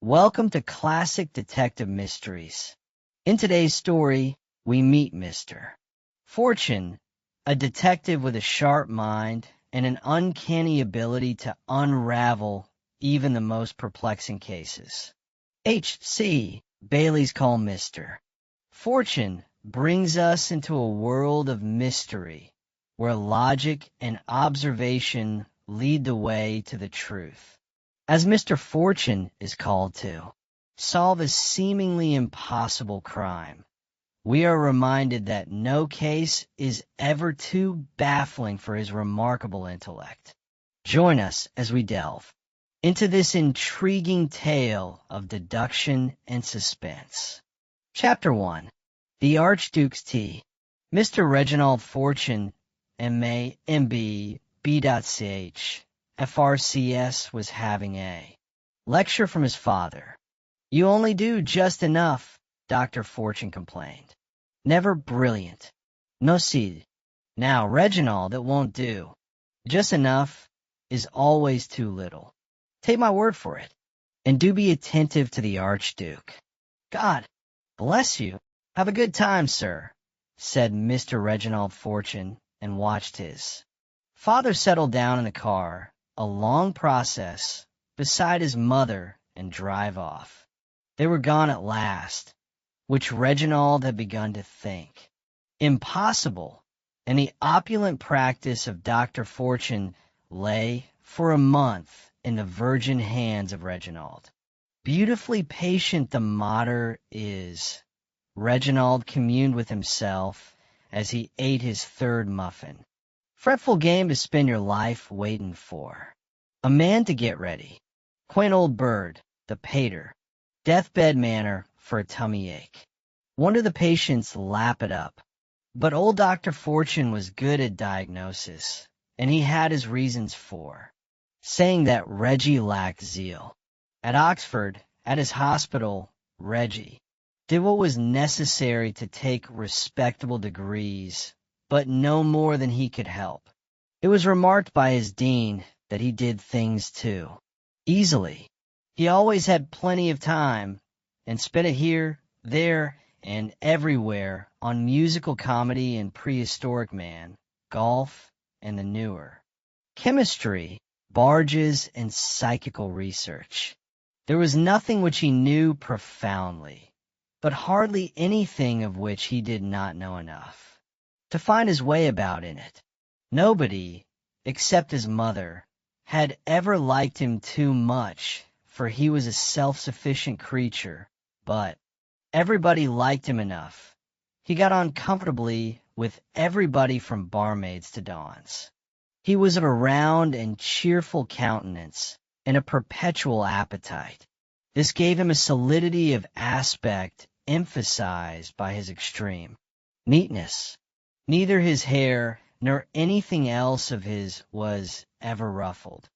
Welcome to Classic Detective Mysteries. In today's story, we meet Mr. Fortune, a detective with a sharp mind and an uncanny ability to unravel even the most perplexing cases. H.C. Bailey's call Mr. Fortune brings us into a world of mystery where logic and observation lead the way to the truth. As Mr. Fortune is called to solve a seemingly impossible crime, we are reminded that no case is ever too baffling for his remarkable intellect. Join us as we delve into this intriguing tale of deduction and suspense. Chapter 1. The Archduke's Tea. Mr. Reginald Fortune, M.A., M.B., B.Ch. FRCS was having a lecture from his father. You only do just enough, Dr. Fortune complained. Never brilliant. No seed. Now, Reginald, it won't do. Just enough is always too little. Take my word for it. And do be attentive to the Archduke. God bless you. Have a good time, sir, said Mr. Reginald Fortune, and watched his father settle down in the car, a long process, beside his mother, and drive off. They were gone at last, which Reginald had begun to think impossible, and the opulent practice of Dr. Fortune lay for a month in the virgin hands of Reginald. Beautifully patient the mater is, Reginald communed with himself as he ate his third muffin. Fretful game to spend your life waiting for. A man to get ready. Quaint old bird, the pater. Deathbed manner for a tummy ache. Wonder the patients lap it up. But old Dr. Fortune was good at diagnosis, and he had his reasons for saying that Reggie lacked zeal. At Oxford, at his hospital, Reggie did what was necessary to take respectable degrees, but no more than he could help. It was remarked by his dean that he did things too easily. He always had plenty of time, and spent it here, there, and everywhere on musical comedy and prehistoric man, golf, and the newer chemistry, barges, and psychical research. There was nothing which he knew profoundly, but hardly anything of which he did not know enough to find his way about in it. Nobody, except his mother, had ever liked him too much, for he was a self-sufficient creature, but everybody liked him enough. He got on comfortably with everybody from barmaids to dons. He was of a round and cheerful countenance, and a perpetual appetite. This gave him a solidity of aspect emphasized by his extreme neatness. Neither his hair nor anything else of his was ever ruffled.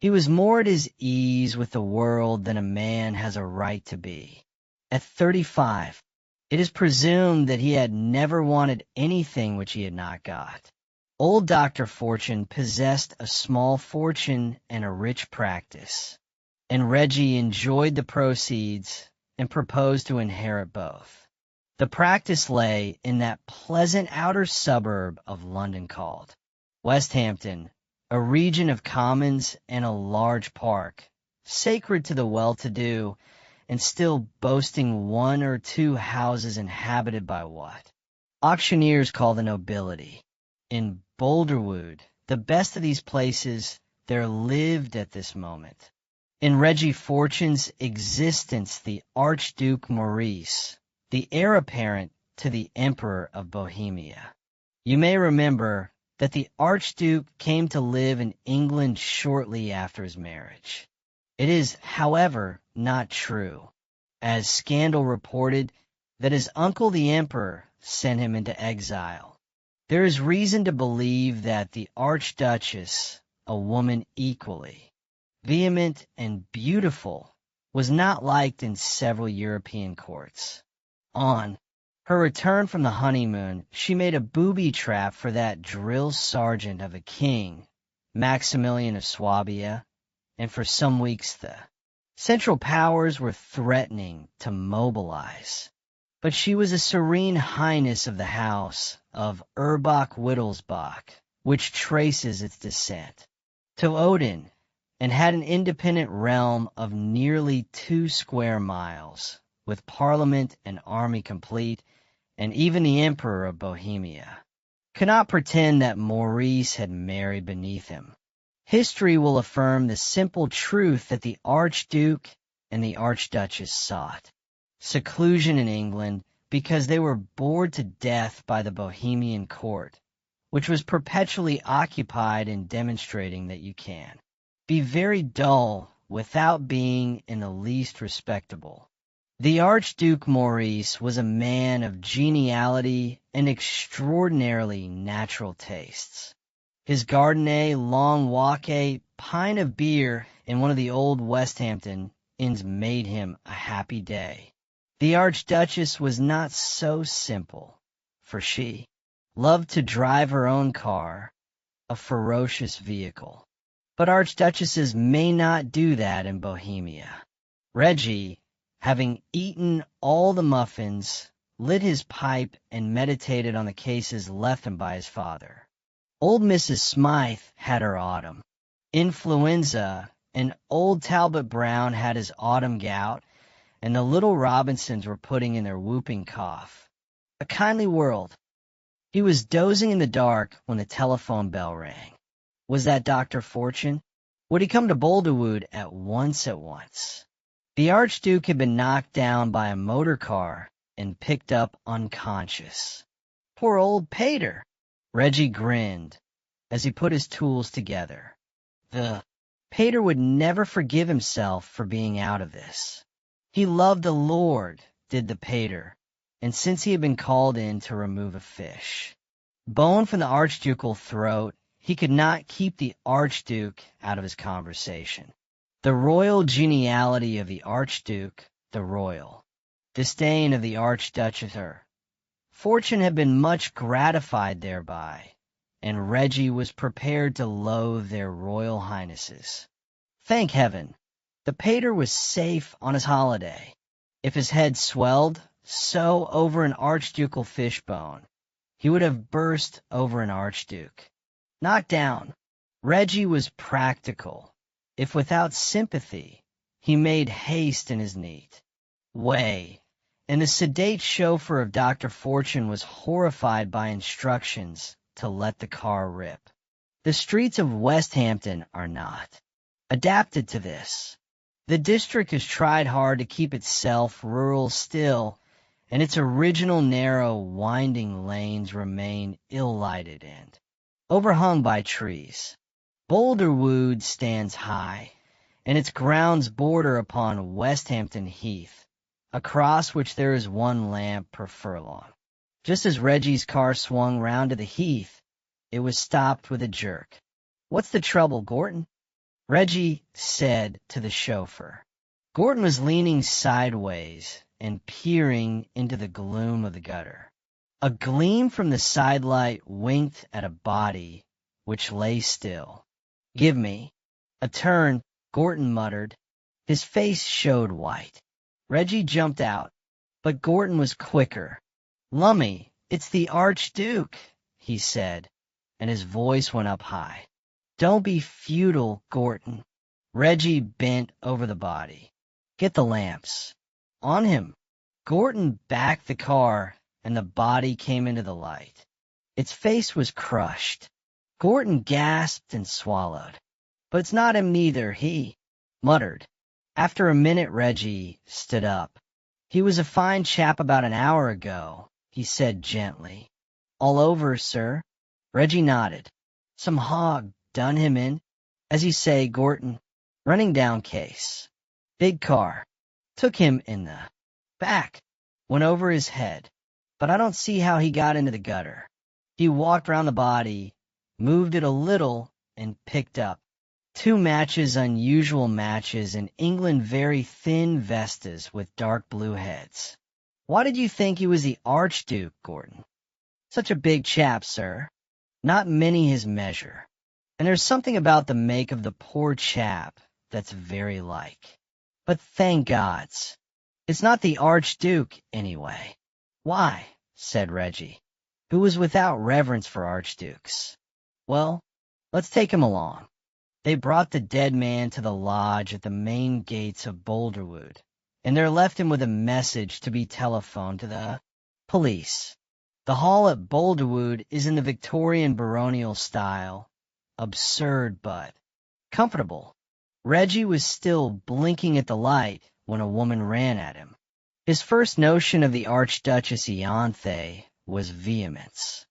He was more at his ease with the world than a man has a right to be. At 35, it is presumed that he had never wanted anything which he had not got. Old Dr. Fortune possessed a small fortune and a rich practice, and Reggie enjoyed the proceeds and proposed to inherit both. The practice lay in that pleasant outer suburb of London called Westhampton, a region of commons and a large park, sacred to the well-to-do, and still boasting one or two houses inhabited by what auctioneers call the nobility. In Boulderwood, the best of these places, there lived at this moment, in Reggie Fortune's existence, the Archduke Maurice, the heir apparent to the Emperor of Bohemia. You may remember that the Archduke came to live in England shortly after his marriage. It is, however, not true, as scandal reported, that his uncle the Emperor sent him into exile. There is reason to believe that the Archduchess, a woman equally vehement and beautiful, was not liked in several European courts. On her return from the honeymoon, she made a booby trap for that drill sergeant of a king, Maximilian of Swabia, and for some weeks the Central powers were threatening to mobilize. But she was a serene highness of the house of Erbach-Wittelsbach, which traces its descent to Odin, and had an independent realm of nearly 2 square miles, with parliament and army complete, and even the Emperor of Bohemia could not pretend that Maurice had married beneath him. History will affirm the simple truth that the Archduke and the Archduchess sought seclusion in England because they were bored to death by the Bohemian court, which was perpetually occupied in demonstrating that you can be very dull without being in the least respectable. The Archduke Maurice was a man of geniality and extraordinarily natural tastes. His Gardonnay long walk pint of beer in one of the old Westhampton inns made him a happy day. The Archduchess was not so simple, for she loved to drive her own car, a ferocious vehicle. But archduchesses may not do that in Bohemia. Reggie, having eaten all the muffins, lit his pipe and meditated on the cases left him by his father. Old Mrs. Smythe had her autumn influenza, and old Talbot Brown had his autumn gout, and the little Robinsons were putting in their whooping cough. A kindly world. He was dozing in the dark when the telephone bell rang. Was that Dr. Fortune? Would he come to Boulderwood at once? The Archduke had been knocked down by a motor car and picked up unconscious. Poor old Pater! Reggie grinned as he put his tools together. Pater would never forgive himself for being out of this. He loved the Lord, did the Pater, and since he had been called in to remove a fish. Bone from the archducal throat, he could not keep the Archduke out of his conversation. The royal geniality of the Archduke, the royal disdain of the Archduchess, Fortune had been much gratified thereby, and Reggie was prepared to loathe their royal highnesses. Thank heaven, the Pater was safe on his holiday. If his head swelled so over an archducal fishbone, he would have burst over an archduke. Knocked down, Reggie was practical. If without sympathy, he made haste in his neat way, and the sedate chauffeur of Dr. Fortune was horrified by instructions to let the car rip. The streets of Westhampton are not adapted to this. The district has tried hard to keep itself rural still, and its original narrow, winding lanes remain ill-lighted and overhung by trees. Boulderwood stands high, and its grounds border upon Westhampton Heath, across which there is one lamp per furlong. Just as Reggie's car swung round to the heath, it was stopped with a jerk. "What's the trouble, Gorton?" Reggie said to the chauffeur. Gorton was leaning sideways and peering into the gloom of the gutter. A gleam from the sidelight winked at a body which lay still. "Give me a turn," Gorton muttered. His face showed white. Reggie jumped out, but Gorton was quicker. "Lummy, it's the Archduke," he said, and his voice went up high. "Don't be futile, Gorton." Reggie bent over the body. "Get the lamps." On him. Gorton backed the car, and the body came into the light. Its face was crushed. Gorton gasped and swallowed. "But it's not him neither," he muttered. After a minute, Reggie stood up. "He was a fine chap about an hour ago," he said gently. "All over, sir?" Reggie nodded. "Some hog done him in, as you say, Gorton. Running down case. Big car. Took him in the back. Went over his head. But I don't see how he got into the gutter. He walked round the body, moved it a little, and picked up 2 matches, unusual matches, in England very thin vestas with dark blue heads. Why did you think he was the Archduke, Gorton? Such a big chap, sir. Not many his measure. And there's something about the make of the poor chap that's very like." But thank gods, it's not the Archduke, anyway. Why? Said Reggie, who was without reverence for archdukes. Well, let's take him along. They brought the dead man to the lodge at the main gates of Boulderwood, and there left him with a message to be telephoned to the police. The hall at Boulderwood is in the Victorian baronial style. Absurd, but comfortable. Reggie was still blinking at the light when a woman ran at him. His first notion of the Archduchess Ianthe was vehemence.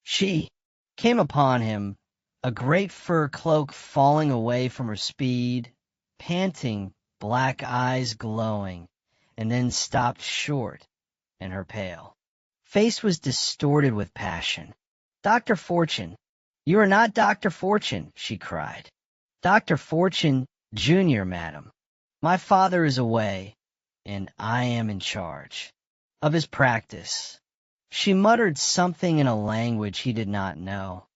She came upon him, a great fur cloak falling away from her speed, panting, black eyes glowing, and then stopped short, and her pale face was distorted with passion. "Dr. Fortune, you are not Dr. Fortune," she cried. "Dr. Fortune, Junior, madam. My father is away, and I am in charge of his practice." She muttered something in a language he did not know,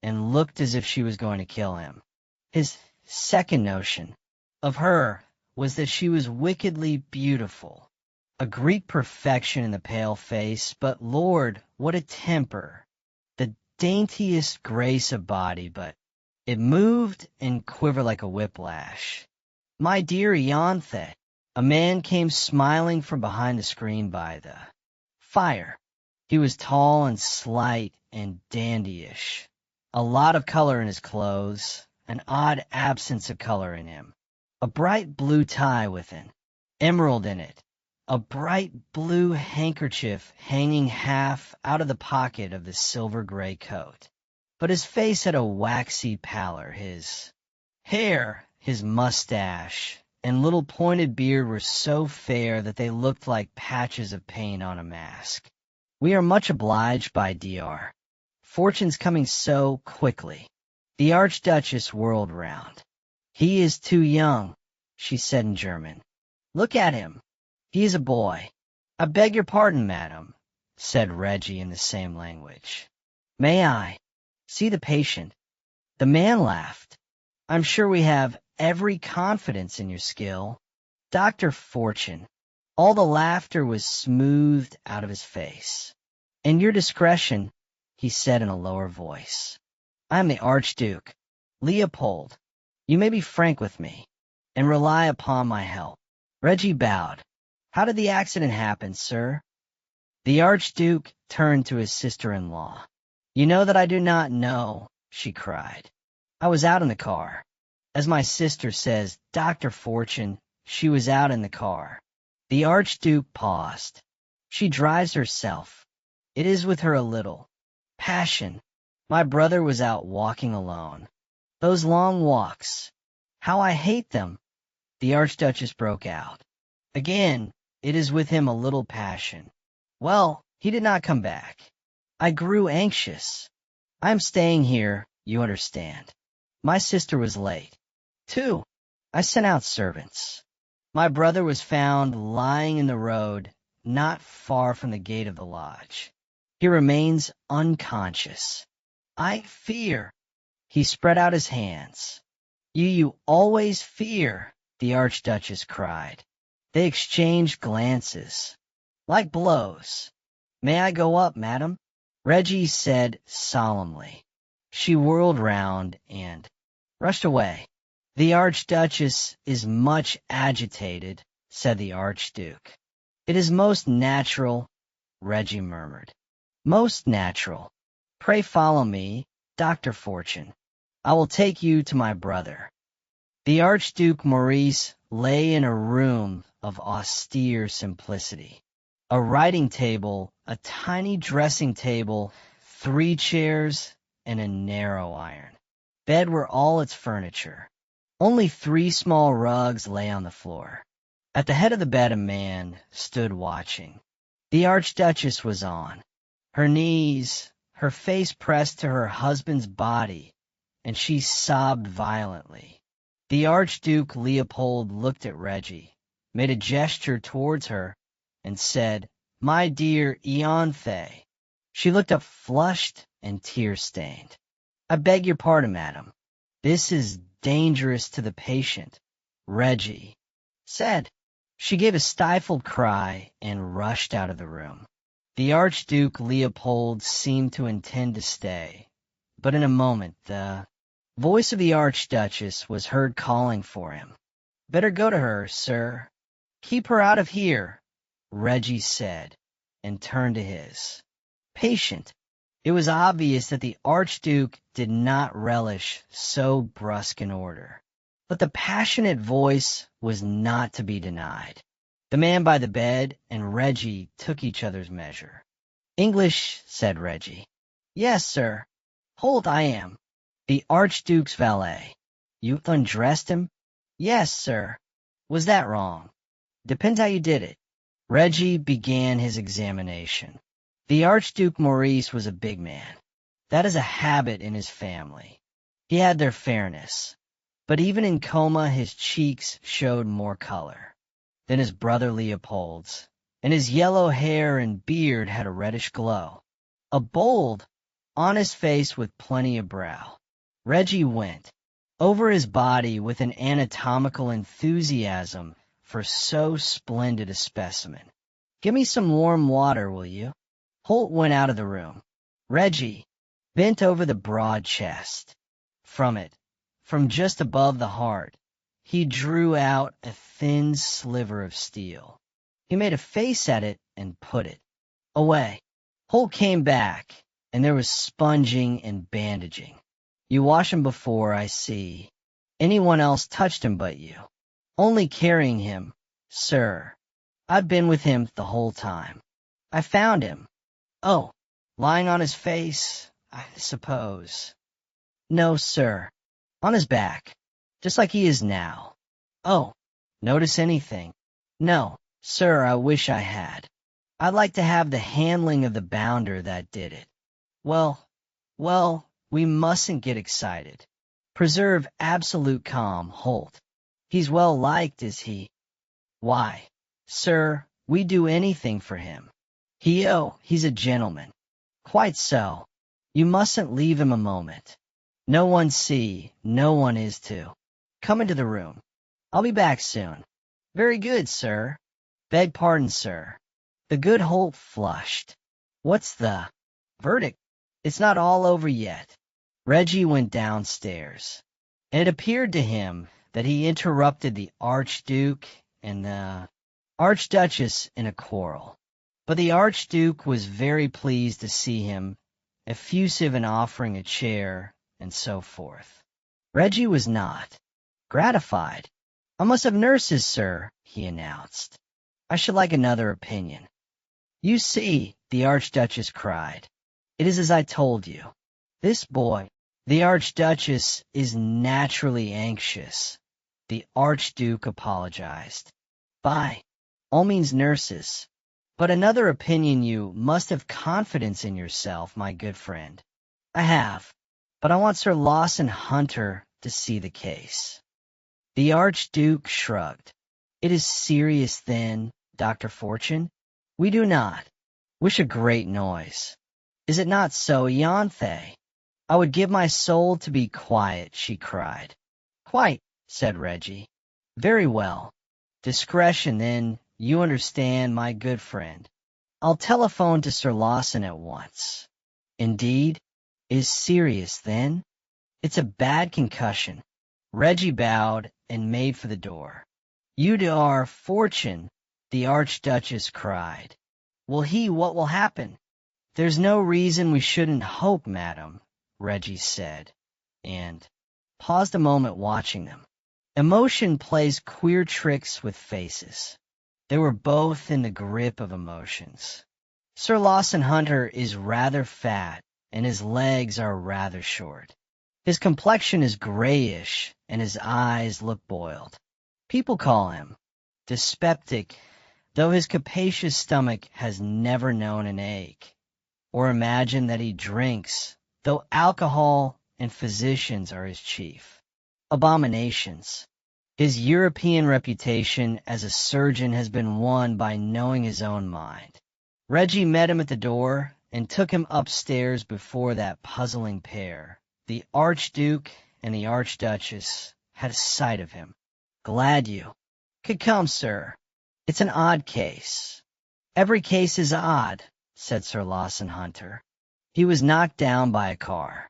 and looked as if she was going to kill him. His second notion of her was that she was wickedly beautiful, a Greek perfection in the pale face, but Lord, what a temper! The daintiest grace of body, but it moved and quivered like a whiplash. "My dear Ianthe," a man came smiling from behind the screen by the fire. He was tall and slight and dandyish. A lot of color in his clothes, an odd absence of color in him. A bright blue tie with an emerald in it. A bright blue handkerchief hanging half out of the pocket of the silver-gray coat. But his face had a waxy pallor. His hair, his mustache, and little pointed beard were so fair that they looked like patches of paint on a mask. "We are much obliged by Dr. Fortune's coming so quickly." The Archduchess whirled round. "He is too young," she said in German. "Look at him. He is a boy." "I beg your pardon, madam," said Reggie in the same language. "May I see the patient?" The man laughed. "I'm sure we have every confidence in your skill, Dr. Fortune." All the laughter was smoothed out of his face. "And your discretion," he said in a lower voice. "I am the Archduke, Leopold. You may be frank with me, and rely upon my help." Reggie bowed. "How did the accident happen, sir?" The Archduke turned to his sister-in-law. "You know that I do not know," she cried. "I was out in the car. As my sister says, Dr. Fortune, she was out in the car." The Archduke paused. "She drives herself. It is with her a little passion. My brother was out walking alone. Those long walks, how I hate them!" The Archduchess broke out. "Again, it is with him a little passion. Well, he did not come back. I grew anxious. I am staying here, you understand. My sister was late, too. I sent out servants. My brother was found lying in the road, not far from the gate of the lodge. He remains unconscious. I fear." He spread out his hands. You always fear," the Archduchess cried. They exchanged glances, like blows. "May I go up, madam?" Reggie said solemnly. She whirled round and rushed away. "The Archduchess is much agitated," said the Archduke. "It is most natural," Reggie murmured. "Most natural. Pray follow me, Dr. Fortune. I will take you to my brother." The Archduke Maurice lay in a room of austere simplicity. A writing table, a tiny dressing table, 3 chairs, and a narrow iron bed were all its furniture. Only 3 small rugs lay on the floor. At the head of the bed a man stood watching. The Archduchess was on her knees, her face pressed to her husband's body, and she sobbed violently. The Archduke Leopold looked at Reggie, made a gesture towards her, and said, "My dear Ianthe." She looked up flushed and tear-stained. "I beg your pardon, madam. This is dangerous to the patient, Reggie." said. She gave a stifled cry and rushed out of the room. The Archduke Leopold seemed to intend to stay, but in a moment the voice of the Archduchess was heard calling for him. "Better go to her, sir. Keep her out of here," Reggie said, and turned to his patient. It was obvious that the Archduke did not relish so brusque an order, but the passionate voice was not to be denied. The man by the bed and Reggie took each other's measure. "English," said Reggie. "Yes, sir. Holt, I am. The Archduke's valet." "You undressed him?" "Yes, sir." "Was that wrong?" "Depends how you did it." Reggie began his examination. The Archduke Maurice was a big man. That is a habit in his family. He had their fairness, but even in coma his cheeks showed more color than his brother Leopold's, and his yellow hair and beard had a reddish glow. A bold, honest face with plenty of brow. Reggie went over his body with an anatomical enthusiasm for so splendid a specimen. "Give me some warm water, will you?" Holt went out of the room. Reggie bent over the broad chest. From just above the heart, he drew out a thin sliver of steel. He made a face at it and put it away. Holt came back, and there was sponging and bandaging. "You wash him before, I see. Anyone else touched him but you?" "Only carrying him, sir. I've been with him the whole time. I found him." "Oh, lying on his face, I suppose." "No, sir. On his back, just like he is now." "Oh, notice anything?" "No, sir, I wish I had. I'd like to have the handling of the bounder that did it." Well, we mustn't get excited. Preserve absolute calm, Holt. He's well liked, is he?" "Why, sir, we'd do anything for him. He's a gentleman." "Quite so. You mustn't leave him a moment. No one is to. Come into the room. I'll be back soon." "Very good, sir." "Beg pardon, sir." The good Holt flushed. "What's the verdict?" "It's not all over yet." Reggie went downstairs, and it appeared to him that he interrupted the Archduke and the Archduchess in a quarrel. But the Archduke was very pleased to see him, effusive in offering a chair, and so forth. Reggie was not gratified. "I must have nurses, sir," he announced. "I should like another opinion." "You see," the Archduchess cried, "it is as I told you. This boy, the Archduchess, is naturally anxious." The Archduke apologized. "By all means, nurses. But another opinion. You must have confidence in yourself, my good friend." "I have, but I want Sir Lawson Hunter to see the case." The Archduke shrugged. "It is serious, then, Dr. Fortune?" "We do not wish a great noise. Is it not so, Ianthe?" "I would give my soul to be quiet," she cried. "Quite," said Reggie. "Very well. Discretion, then, you understand, my good friend. I'll telephone to Sir Lawson at once." "Indeed? Is serious, then?" "It's a bad concussion." Reggie bowed and made for the door. "Udar Fortune," the Archduchess cried. What will happen?" "There's no reason we shouldn't hope, madam," Reggie said, and paused a moment watching them. Emotion plays queer tricks with faces. They were both in the grip of emotions. Sir Lawson Hunter is rather fat, and his legs are rather short. His complexion is grayish, and his eyes look boiled. People call him dyspeptic, though his capacious stomach has never known an ache, or imagine that he drinks, though alcohol and physicians are his chief abominations. His European reputation as a surgeon has been won by knowing his own mind. Reggie met him at the door and took him upstairs before that puzzling pair, the Archduke and the Archduchess, had a sight of him. "Glad you Could come, sir. It's an odd case. Every case is odd, said Sir Lawson Hunter. He was knocked down by a car.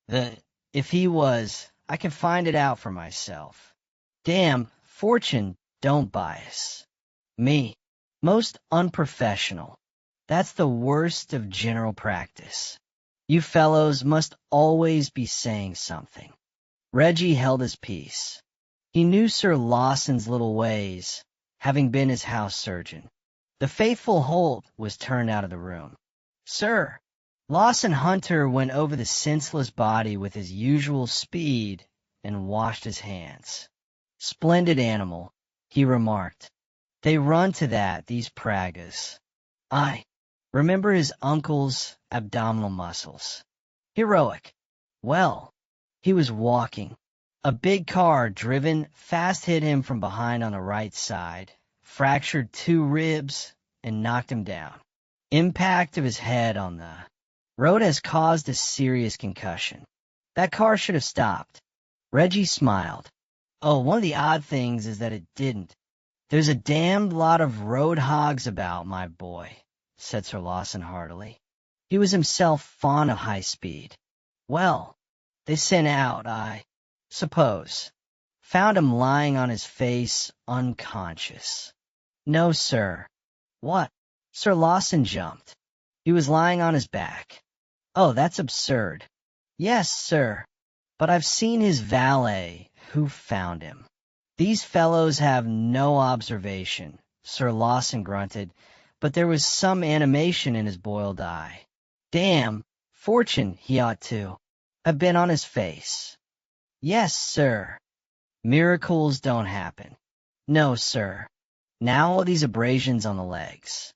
If he was, I can find it out for myself. Damn, fortune don't bias. Me. Most unprofessional. That's the worst of general practice. You fellows must always be saying something. Reggie held his peace. He knew Sir Lawson's little ways, having been his house surgeon. The faithful Holt was turned out of the room. Sir, Lawson Hunter went over the senseless body with his usual speed and washed his hands. Splendid animal, he remarked. They run to that, these Pragas. I remember his uncle's abdominal muscles. Heroic. Well, he was walking. A big car driven fast hit him from behind on the right side, fractured 2 ribs, and knocked him down. Impact of his head on the road has caused a serious concussion. That car should have stopped. Reggie smiled. Oh, one of the odd things is that it didn't. There's a damned lot of road hogs about, my boy, said Sir Lawson heartily. He was himself fond of high speed. Well, they sent out, I suppose. Found him lying on his face, unconscious. No, sir. What? Sir Lawson jumped. He was lying on his back. Oh, that's absurd. Yes, sir. But I've seen his valet, who found him. These fellows have no observation, Sir Lawson grunted, but there was some animation in his boiled eye. Damn, fortune, he ought to have been on his face. Yes, sir. Miracles don't happen. No, sir. Now all these abrasions on the legs,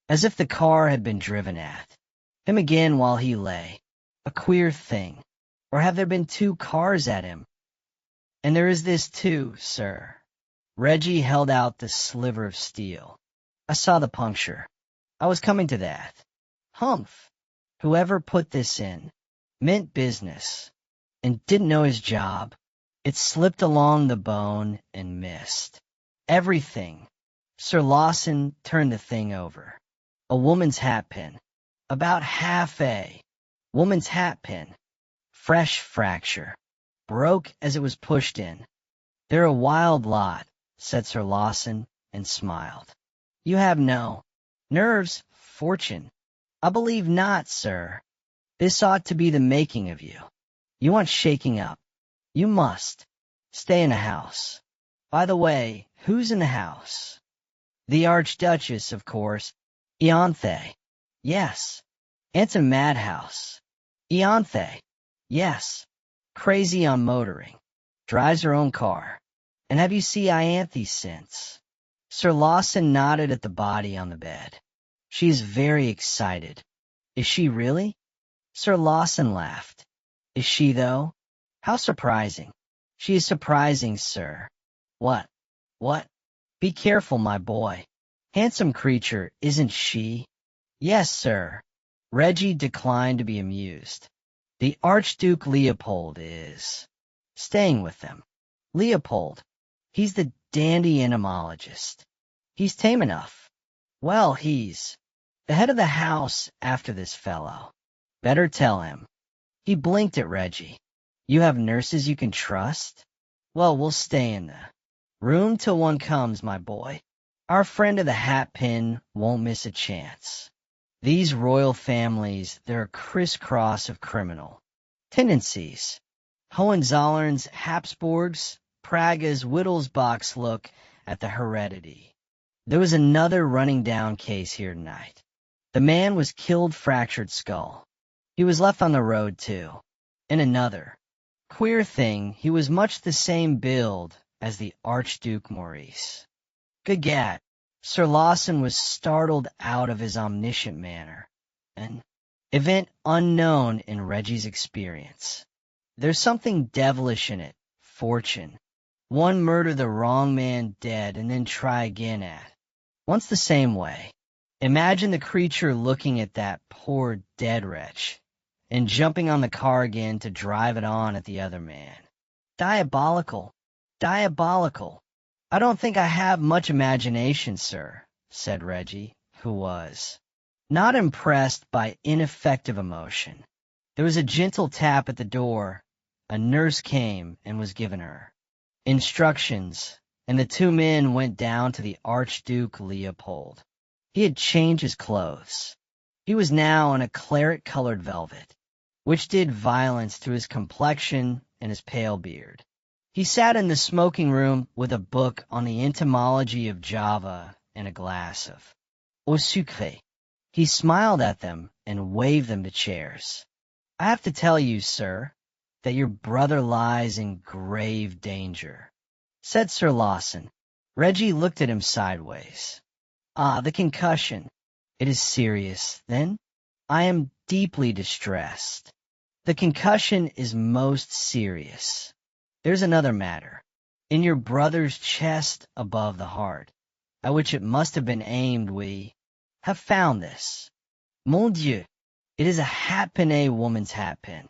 as if the car had been driven at him again while he lay. A queer thing. Or have there been 2 cars at him? And there is this too, sir. Reggie held out the sliver of steel. I saw the puncture. I was coming to that. Humph. Whoever put this in meant business and didn't know his job. It slipped along the bone and missed. Everything. Sir Lawson turned the thing over. A woman's hat pin. About half a woman's hat pin. Fresh fracture. Broke as it was pushed in. They're a wild lot, said Sir Lawson, and smiled. You have no nerves, fortune. I believe not, sir. This ought to be the making of you. You want shaking up. You must. Stay in the house. By the way, who's in the house? The Archduchess, of course. Ianthe. Yes. Aunt's a madhouse. Ianthe. Yes. Crazy on motoring. Drives her own car. And have you seen Ianthe since? Sir Lawson nodded at the body on the bed. She is very excited. Is she really? Sir Lawson laughed. Is she, though? How surprising. She is surprising, sir. What? What? Be careful, my boy. Handsome creature, isn't she? Yes, sir. Reggie declined to be amused. The Archduke Leopold is staying with them. Leopold. He's the dandy entomologist. He's tame enough. Well, he's the head of the house after this fellow. Better tell him. He blinked at Reggie. You have nurses you can trust? Well, we'll stay in the room till one comes, my boy. Our friend of the hat pin won't miss a chance. These royal families, they're a crisscross of criminal tendencies. Hohenzollerns, Habsburgs, Praga's, Wittelsbach's look at the heredity. There was another running down case here tonight. The man was killed, fractured skull. He was left on the road, too. And another. Queer thing, he was much the same build as the Archduke Maurice. Good gad. Sir Lawson was startled out of his omniscient manner. An event unknown in Reggie's experience. There's something devilish in it, fortune. One murder the wrong man dead and then try again at. Once the same way. Imagine the creature looking at that poor dead wretch and jumping on the car again to drive it on at the other man. Diabolical. Diabolical. I don't think I have much imagination, sir, said Reggie, who was not impressed by ineffective emotion. There was a gentle tap at the door. A nurse came and was given her instructions, and the two men went down to the Archduke Leopold. He had changed his clothes. He was now in a claret-colored velvet, which did violence to his complexion and his pale beard. He sat in the smoking room with a book on the entomology of Java and a glass of au sucre. He smiled at them and waved them to chairs. I have to tell you, sir, that your brother lies in grave danger, said Sir Lawson. Reggie looked at him sideways. Ah, the concussion. It is serious, then? I am deeply distressed. The concussion is most serious. There's another matter. In your brother's chest above the heart, at which it must have been aimed, we have found this. Mon Dieu, it is a hatpin, a woman's hatpin.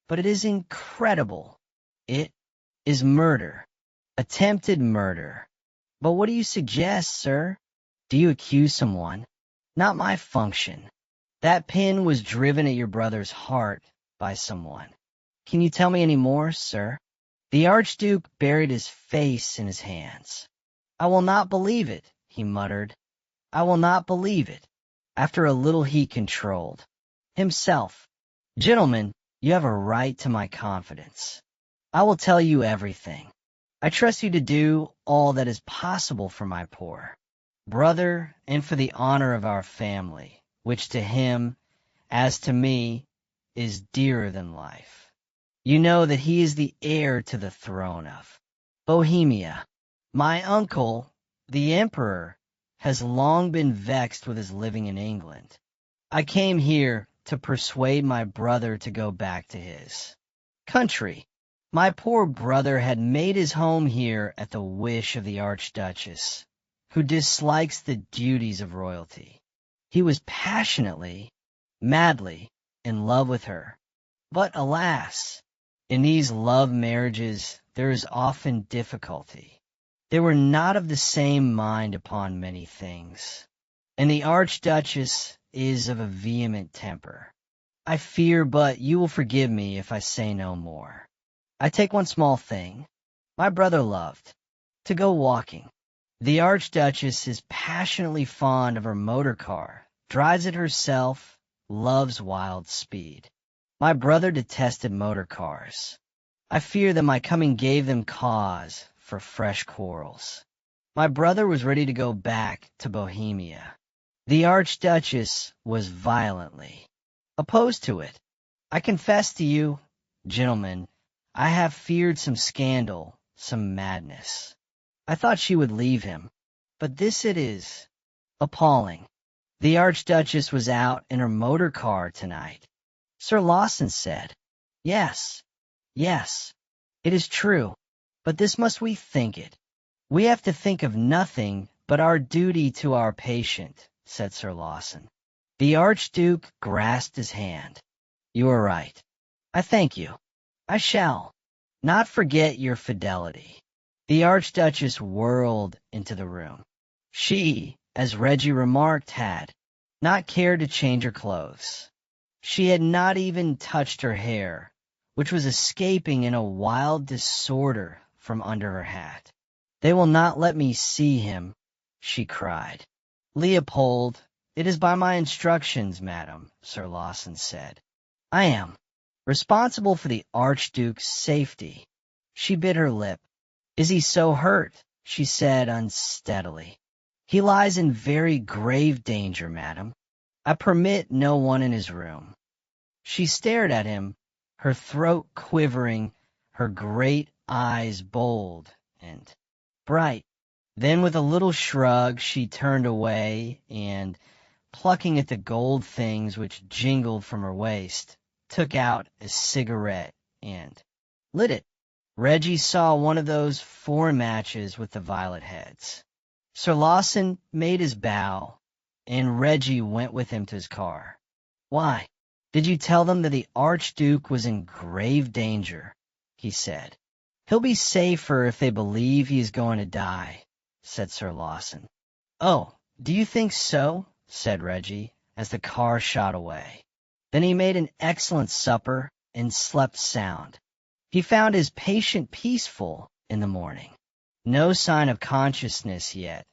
But it is incredible. It is murder. Attempted murder. But what do you suggest, sir? Do you accuse someone? Not my function. That pin was driven at your brother's heart by someone. Can you tell me any more, sir? The Archduke buried his face in his hands. I will not believe it, he muttered. I will not believe it. After a little he controlled himself. Gentlemen, you have a right to my confidence. I will tell you everything. I trust you to do all that is possible for my poor brother and for the honor of our family, which to him, as to me, is dearer than life. You know that he is the heir to the throne of Bohemia. My uncle, the emperor, has long been vexed with his living in England. I came here to persuade my brother to go back to his country. My poor brother had made his home here at the wish of the Archduchess, who dislikes the duties of royalty. He was passionately, madly in love with her. But alas, in these love marriages there is often difficulty. They were not of the same mind upon many things, and the Archduchess is of a vehement temper. I fear, but you will forgive me if I say no more. I take one small thing. My brother loved to go walking. The Archduchess is passionately fond of her motor car, drives it herself, loves wild speed. My brother detested motor cars. I fear that my coming gave them cause for fresh quarrels. My brother was ready to go back to Bohemia. The Archduchess was violently opposed to it. I confess to you, gentlemen, I have feared some scandal, some madness. I thought she would leave him, but this it is appalling. The Archduchess was out in her motor car tonight. Sir Lawson said, Yes, it is true, but this must we think it. We have to think of nothing but our duty to our patient, said Sir Lawson. The Archduke grasped his hand. You are right. I thank you. I shall not forget your fidelity. The Archduchess whirled into the room. She, as Reggie remarked, had not cared to change her clothes. She had not even touched her hair, which was escaping in a wild disorder from under her hat. They will not let me see him, she cried. Leopold, it is by my instructions, madam, Sir Lawson said. I am responsible for the Archduke's safety. She bit her lip. Is he so hurt? She said unsteadily. He lies in very grave danger, madam. I permit no one in his room. She stared at him, her throat quivering, her great eyes bold and bright. Then with a little shrug she turned away and, plucking at the gold things which jingled from her waist, took out a cigarette and lit it. Reggie saw one of those foreign matches with the violet heads. Sir Lawson made his bow, and Reggie went with him to his car. Why, did you tell them that the Archduke was in grave danger? He said. He'll be safer if they believe he is going to die. said Sir Lawson. "Oh, do you think so?" said Reggie, as the car shot away. Then he made an excellent supper and slept sound. He found his patient peaceful in the morning. No sign of consciousness yet,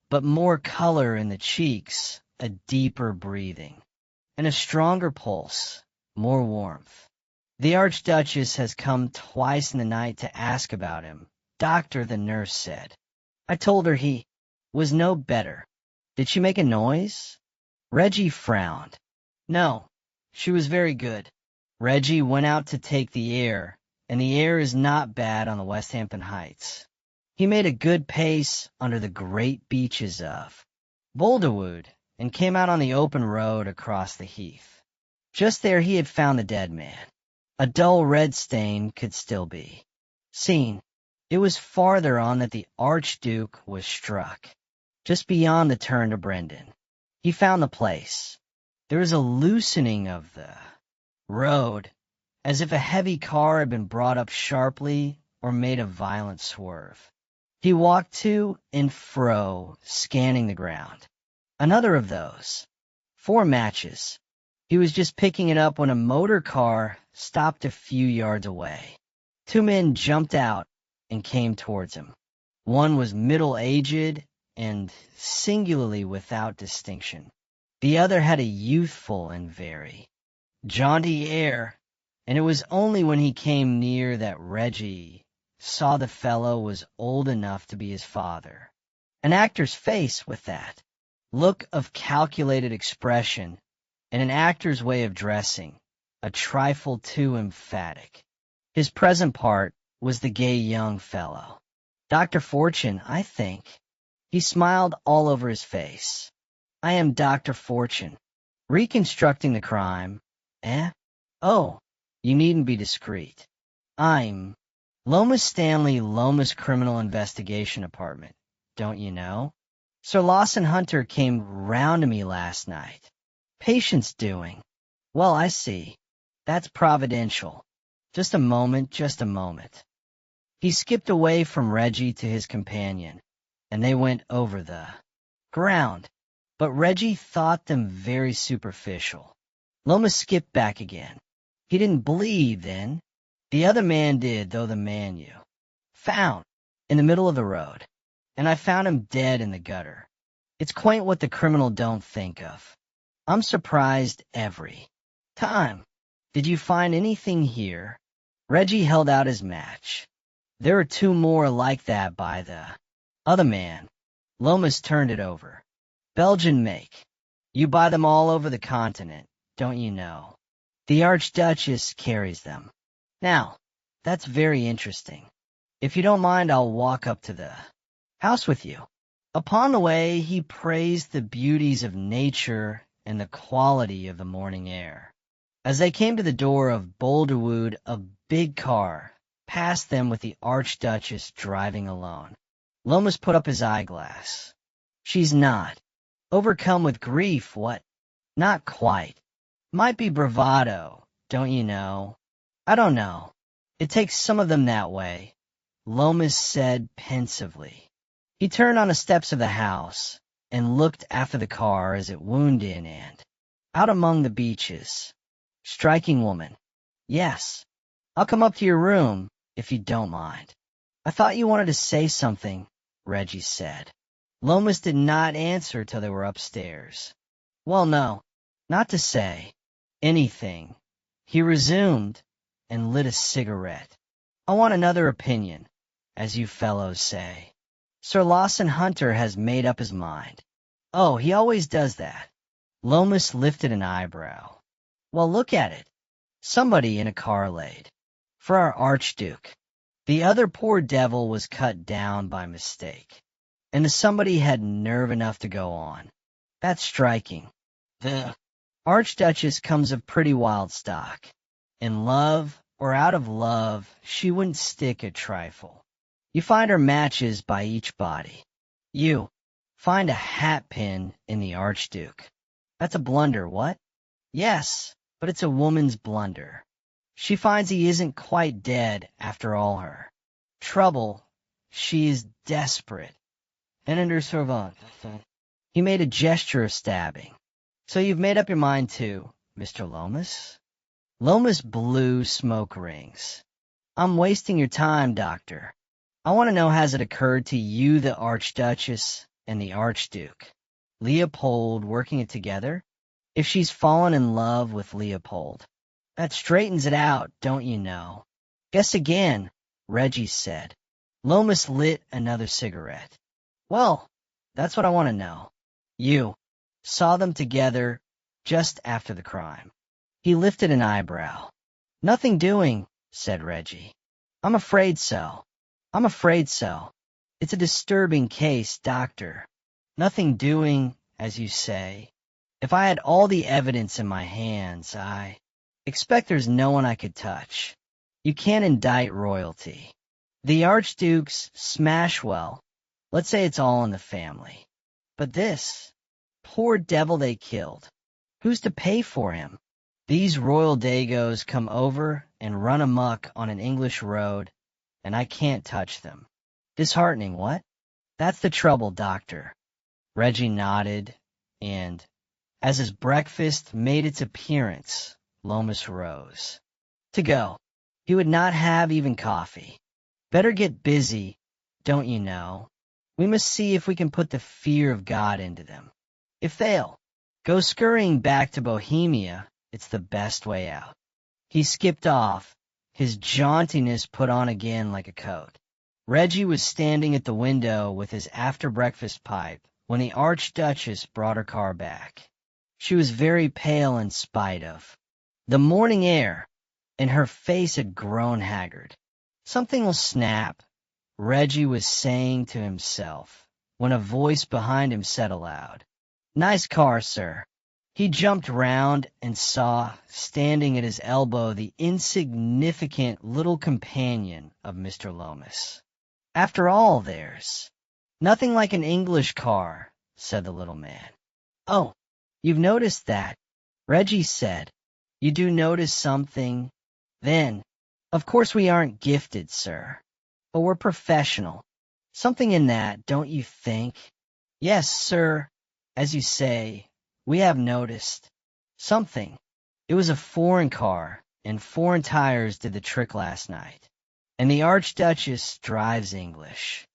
but more color in the cheeks, a deeper breathing, and a stronger pulse, more warmth. "The Archduchess has come twice in the night to ask about him, Doctor," the nurse said. "I told her he was no better." "Did she make a noise?" Reggie frowned. "No, she was very good." Reggie went out to take the air, and the air is not bad on the Westhampton Heights. He made a good pace under the great beeches of Boulderwood and came out on the open road across the heath. Just there he had found the dead man. A dull red stain could still be seen. It was farther on that the Archduke was struck, just beyond the turn to Brendan. He found the place. There was a loosening of the road, as if a heavy car had been brought up sharply or made a violent swerve. He walked to and fro, scanning the ground. Another of those. 4 matches. He was just picking it up when a motor car stopped a few yards away. 2 men jumped out and came towards him. One was middle-aged and singularly without distinction. The other had a youthful and very jaunty air, and it was only when he came near that Reggie saw the fellow was old enough to be his father. An actor's face with that look of calculated expression, and an actor's way of dressing, a trifle too emphatic. His present part was the gay young fellow. Dr. Fortune, I think. He smiled all over his face. "I am Dr. Fortune. Reconstructing the crime, eh? Oh, you needn't be discreet. I'm Lomas Stanley, Lomas Criminal Investigation Department. Don't you know? Sir Lawson Hunter came round to me last night. Patient's doing. Well, I see. That's providential. Just a moment, just a moment." He skipped away from Reggie to his companion, and they went over the ground. But Reggie thought them very superficial. Lomas skipped back again. "He didn't bleed, then?" "The other man did, though the man you found in the middle of the road. And I found him dead in the gutter. It's quaint what the criminal don't think of. I'm surprised every time. Did you find anything here?" Reggie held out his match. "There are 2 more like that by the other man." Lomas turned it over. "Belgian make. You buy them all over the continent, don't you know? The Archduchess carries them. Now, that's very interesting. If you don't mind, I'll walk up to the house with you." Upon the way, he praised the beauties of nature and the quality of the morning air. As they came to the door of Boulderwood, a big car passed them with the Archduchess driving alone. Lomas put up his eyeglass. "She's not overcome with grief, what?" "Not quite. Might be bravado, don't you know?" "I don't know. It takes some of them that way," Lomas said pensively. He turned on the steps of the house and looked after the car as it wound in and out among the beeches. "Striking woman. Yes. I'll come up to your room, if you don't mind." "I thought you wanted to say something," Reggie said. Lomas did not answer till they were upstairs. "Well, no, not to say anything," he resumed and lit a cigarette. "I want another opinion, as you fellows say. Sir Lawson Hunter has made up his mind." "Oh, he always does that." Lomas lifted an eyebrow. "Well, look at it. Somebody in a car laid. For our Archduke. The other poor devil was cut down by mistake. And the somebody had nerve enough to go on. That's striking. The Archduchess comes of pretty wild stock. In love, or out of love, she wouldn't stick a trifle. You find her matches by each body. You find a hat pin in the Archduke. That's a blunder, what? Yes, but it's a woman's blunder. She finds he isn't quite dead after all her trouble. She is desperate. Enter servant. He made a gesture of stabbing. So you've made up your mind to, Mr. Lomas? Lomas blew smoke rings. I'm wasting your time, Doctor. I want to know, has it occurred to you, the Archduchess and the Archduke, Leopold working it together? If she's fallen in love with Leopold, that straightens it out, don't you know? Guess again, Reggie said. Lomas lit another cigarette. Well, that's what I want to know. You saw them together just after the crime. He lifted an eyebrow. Nothing doing, said Reggie. I'm afraid so. I'm afraid so. It's a disturbing case, Doctor. Nothing doing, as you say. If I had all the evidence in my hands, I expect there's no one I could touch. You can't indict royalty. The Archduke's smash well. Let's say it's all in the family. But this, poor devil they killed. Who's to pay for him? These royal dagos come over and run amok on an English road, and I can't touch them. Disheartening, what? That's the trouble, Doctor. Reggie nodded, and as his breakfast made its appearance, Lomas rose. To go. He would not have even coffee. Better get busy, don't you know? We must see if we can put the fear of God into them. If fail, go scurrying back to Bohemia. It's the best way out. He skipped off, his jauntiness put on again like a coat. Reggie was standing at the window with his after-breakfast pipe when the Archduchess brought her car back. She was very pale in spite of the morning air, and her face had grown haggard. Something will snap, Reggie was saying to himself, when a voice behind him said aloud, Nice car, sir. He jumped round and saw, standing at his elbow, the insignificant little companion of Mr. Lomas. After all, there's nothing like an English car, said the little man. Oh, you've noticed that, Reggie said. You do notice something, then. Of course we aren't gifted, sir, but we're professional. Something in that, don't you think? Yes, sir, as you say. We have noticed something. It was a foreign car, and foreign tires did the trick last night. And the Archduchess drives English.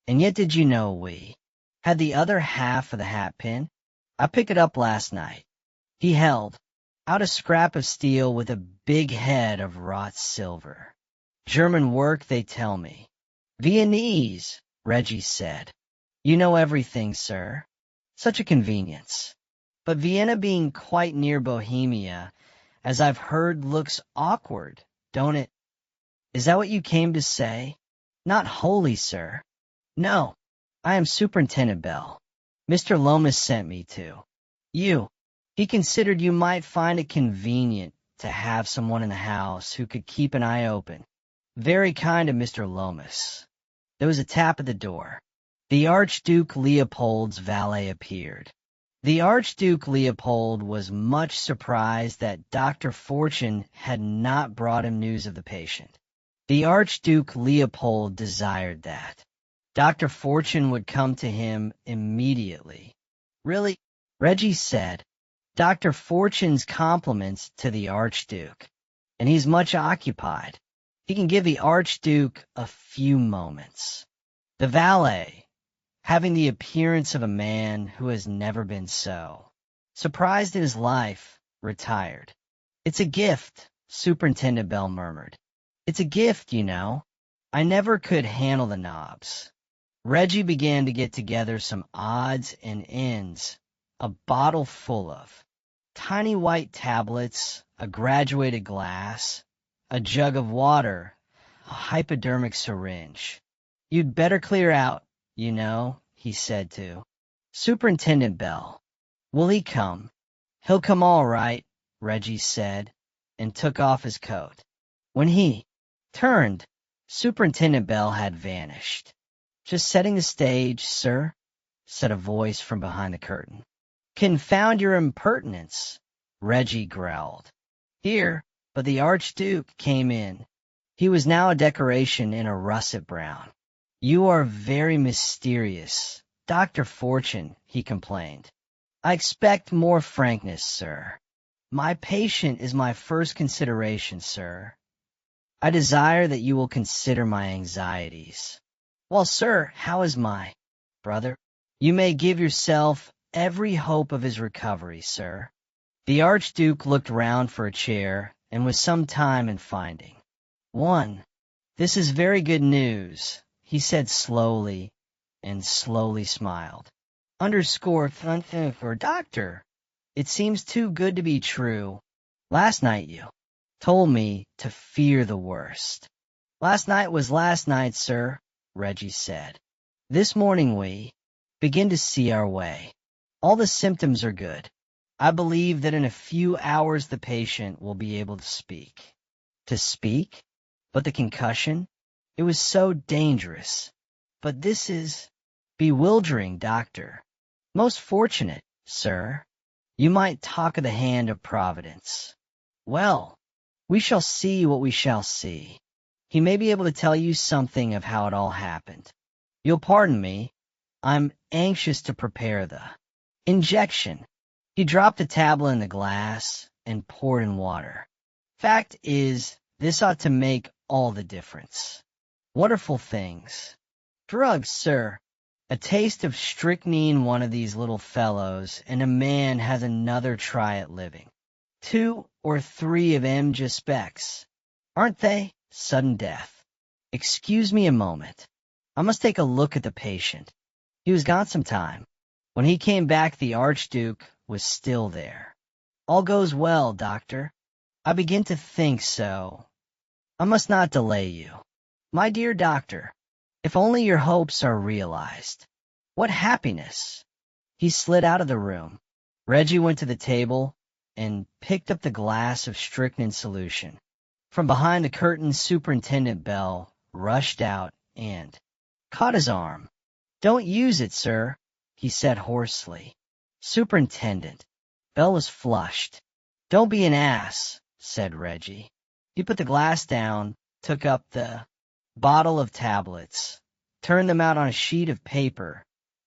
And yet did you know we had the other half of the hat pin? I picked it up last night. He held out a scrap of steel with a big head of wrought silver. German work, they tell me. Viennese, Reggie said. You know everything, sir. Such a convenience. But Vienna being quite near Bohemia, as I've heard, looks awkward, don't it? Is that what you came to say? Not wholly, sir. No, I am Superintendent Bell. Mr. Lomas sent me to you. He considered you might find it convenient to have someone in the house who could keep an eye open. Very kind of Mr. Lomas. There was a tap at the door. The Archduke Leopold's valet appeared. The Archduke Leopold was much surprised that Dr. Fortune had not brought him news of the patient. The Archduke Leopold desired that Dr. Fortune would come to him immediately. Really, Reggie said, Dr. Fortune's compliments to the Archduke, and he's much occupied. He can give the Archduke a few moments. The valet, having the appearance of a man who has never been so surprised in his life, retired. It's a gift, Superintendent Bell murmured. It's a gift, you know. I never could handle the knobs. Reggie began to get together some odds and ends, a bottle full of tiny white tablets, a graduated glass, a jug of water, a hypodermic syringe. You'd better clear out, you know, he said to Superintendent Bell. Will he come? He'll come all right, Reggie said, and took off his coat. When he turned, Superintendent Bell had vanished. Just setting the stage, sir, said a voice from behind the curtain. Confound your impertinence, Reggie growled. Here, but the Archduke came in. He was now a decoration in a russet brown. You are very mysterious, Dr. Fortune, he complained. I expect more frankness, sir. My patient is my first consideration, sir. I desire that you will consider my anxieties. Well, sir, how is my brother? You may give yourself every hope of his recovery, sir. The Archduke looked round for a chair and was some time in finding one. This is very good news, he said slowly, and slowly smiled. Underscore for doctor. It seems too good to be true. Last night you told me to fear the worst. Last night was last night, sir, Reggie said. This morning we begin to see our way. All the symptoms are good. I believe that in a few hours the patient will be able to speak. To speak? But the concussion? It was so dangerous. But this is bewildering, doctor. Most fortunate, sir. You might talk of the hand of Providence. Well, we shall see what we shall see. He may be able to tell you something of how it all happened. You'll pardon me. I'm anxious to prepare the injection. He dropped the tablet in the glass and poured in water. Fact is, this ought to make all the difference. Wonderful things. Drugs, sir. A taste of strychnine, one of these little fellows, and a man has another try at living. 2 or 3 of them just specs. Aren't they? Sudden death. Excuse me a moment. I must take a look at the patient. He was gone some time. When he came back, the Archduke was still there. All goes well, doctor. I begin to think so. I must not delay you. My dear doctor, if only your hopes are realized. What happiness! He slid out of the room. Reggie went to the table and picked up the glass of strychnine solution. From behind the curtain, Superintendent Bell rushed out and caught his arm. Don't use it, sir, he said hoarsely. Superintendent. Bell was flushed. Don't be an ass, said Reggie. He put the glass down, took up the bottle of tablets, turned them out on a sheet of paper,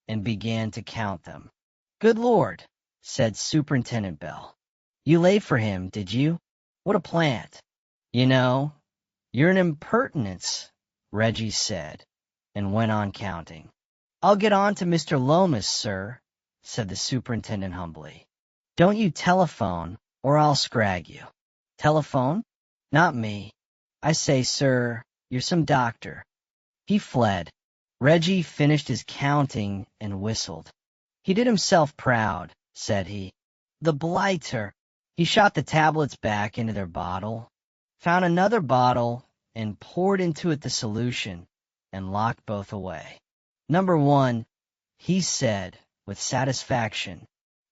and began to count them. Good Lord, said Superintendent Bell. You laid for him, did you? What a plant. You know, you're an impertinence, Reggie said, and went on counting. I'll get on to Mr. Lomas, sir, said the superintendent humbly. Don't you telephone, or I'll scrag you. Telephone? Not me. I say, sir, you're some doctor. He fled. Reggie finished his counting and whistled. He did himself proud, said he. The blighter. He shot the tablets back into their bottle, found another bottle, and poured into it the solution, and locked both away. Number 1, he said with satisfaction.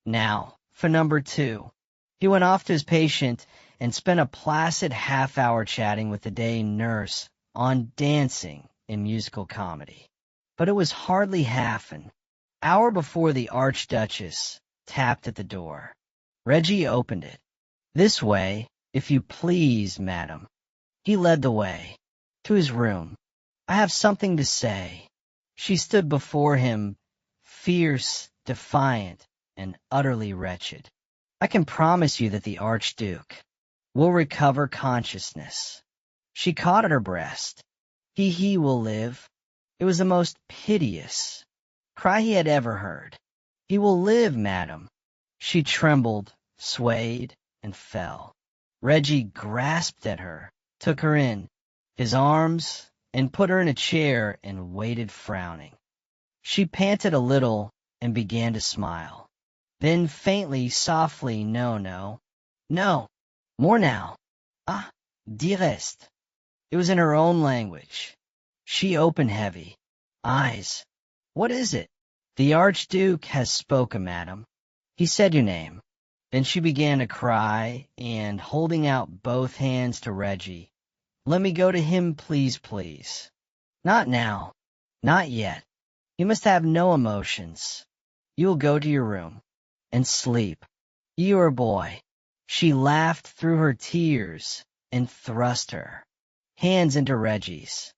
Now, for number 2. He went off to his patient and spent a placid half-hour chatting with the day nurse on dancing in musical comedy. But it was hardly half an hour before the Archduchess tapped at the door. Reggie opened it. This way, if you please, madam. He led the way to his room. I have something to say. She stood before him, fierce, defiant, and utterly wretched. I can promise you that the Archduke will recover consciousness. She caught at her breast. He will live. It was the most piteous cry he had ever heard. He will live, madam. She trembled, swayed, and fell. Reggie grasped at her, took her in his arms, and put her in a chair and waited frowning. She panted a little and began to smile. Then faintly, softly, no, more now. Ah, dearest. It was in her own language. She opened heavy eyes. What is it? The Archduke has spoken, madam. He said your name. Then she began to cry, and, holding out both hands to Reggie, let me go to him, please, please. Not now. Not yet. You must have no emotions. You will go to your room and sleep. You are a boy. She laughed through her tears and thrust her hands into Reggie's.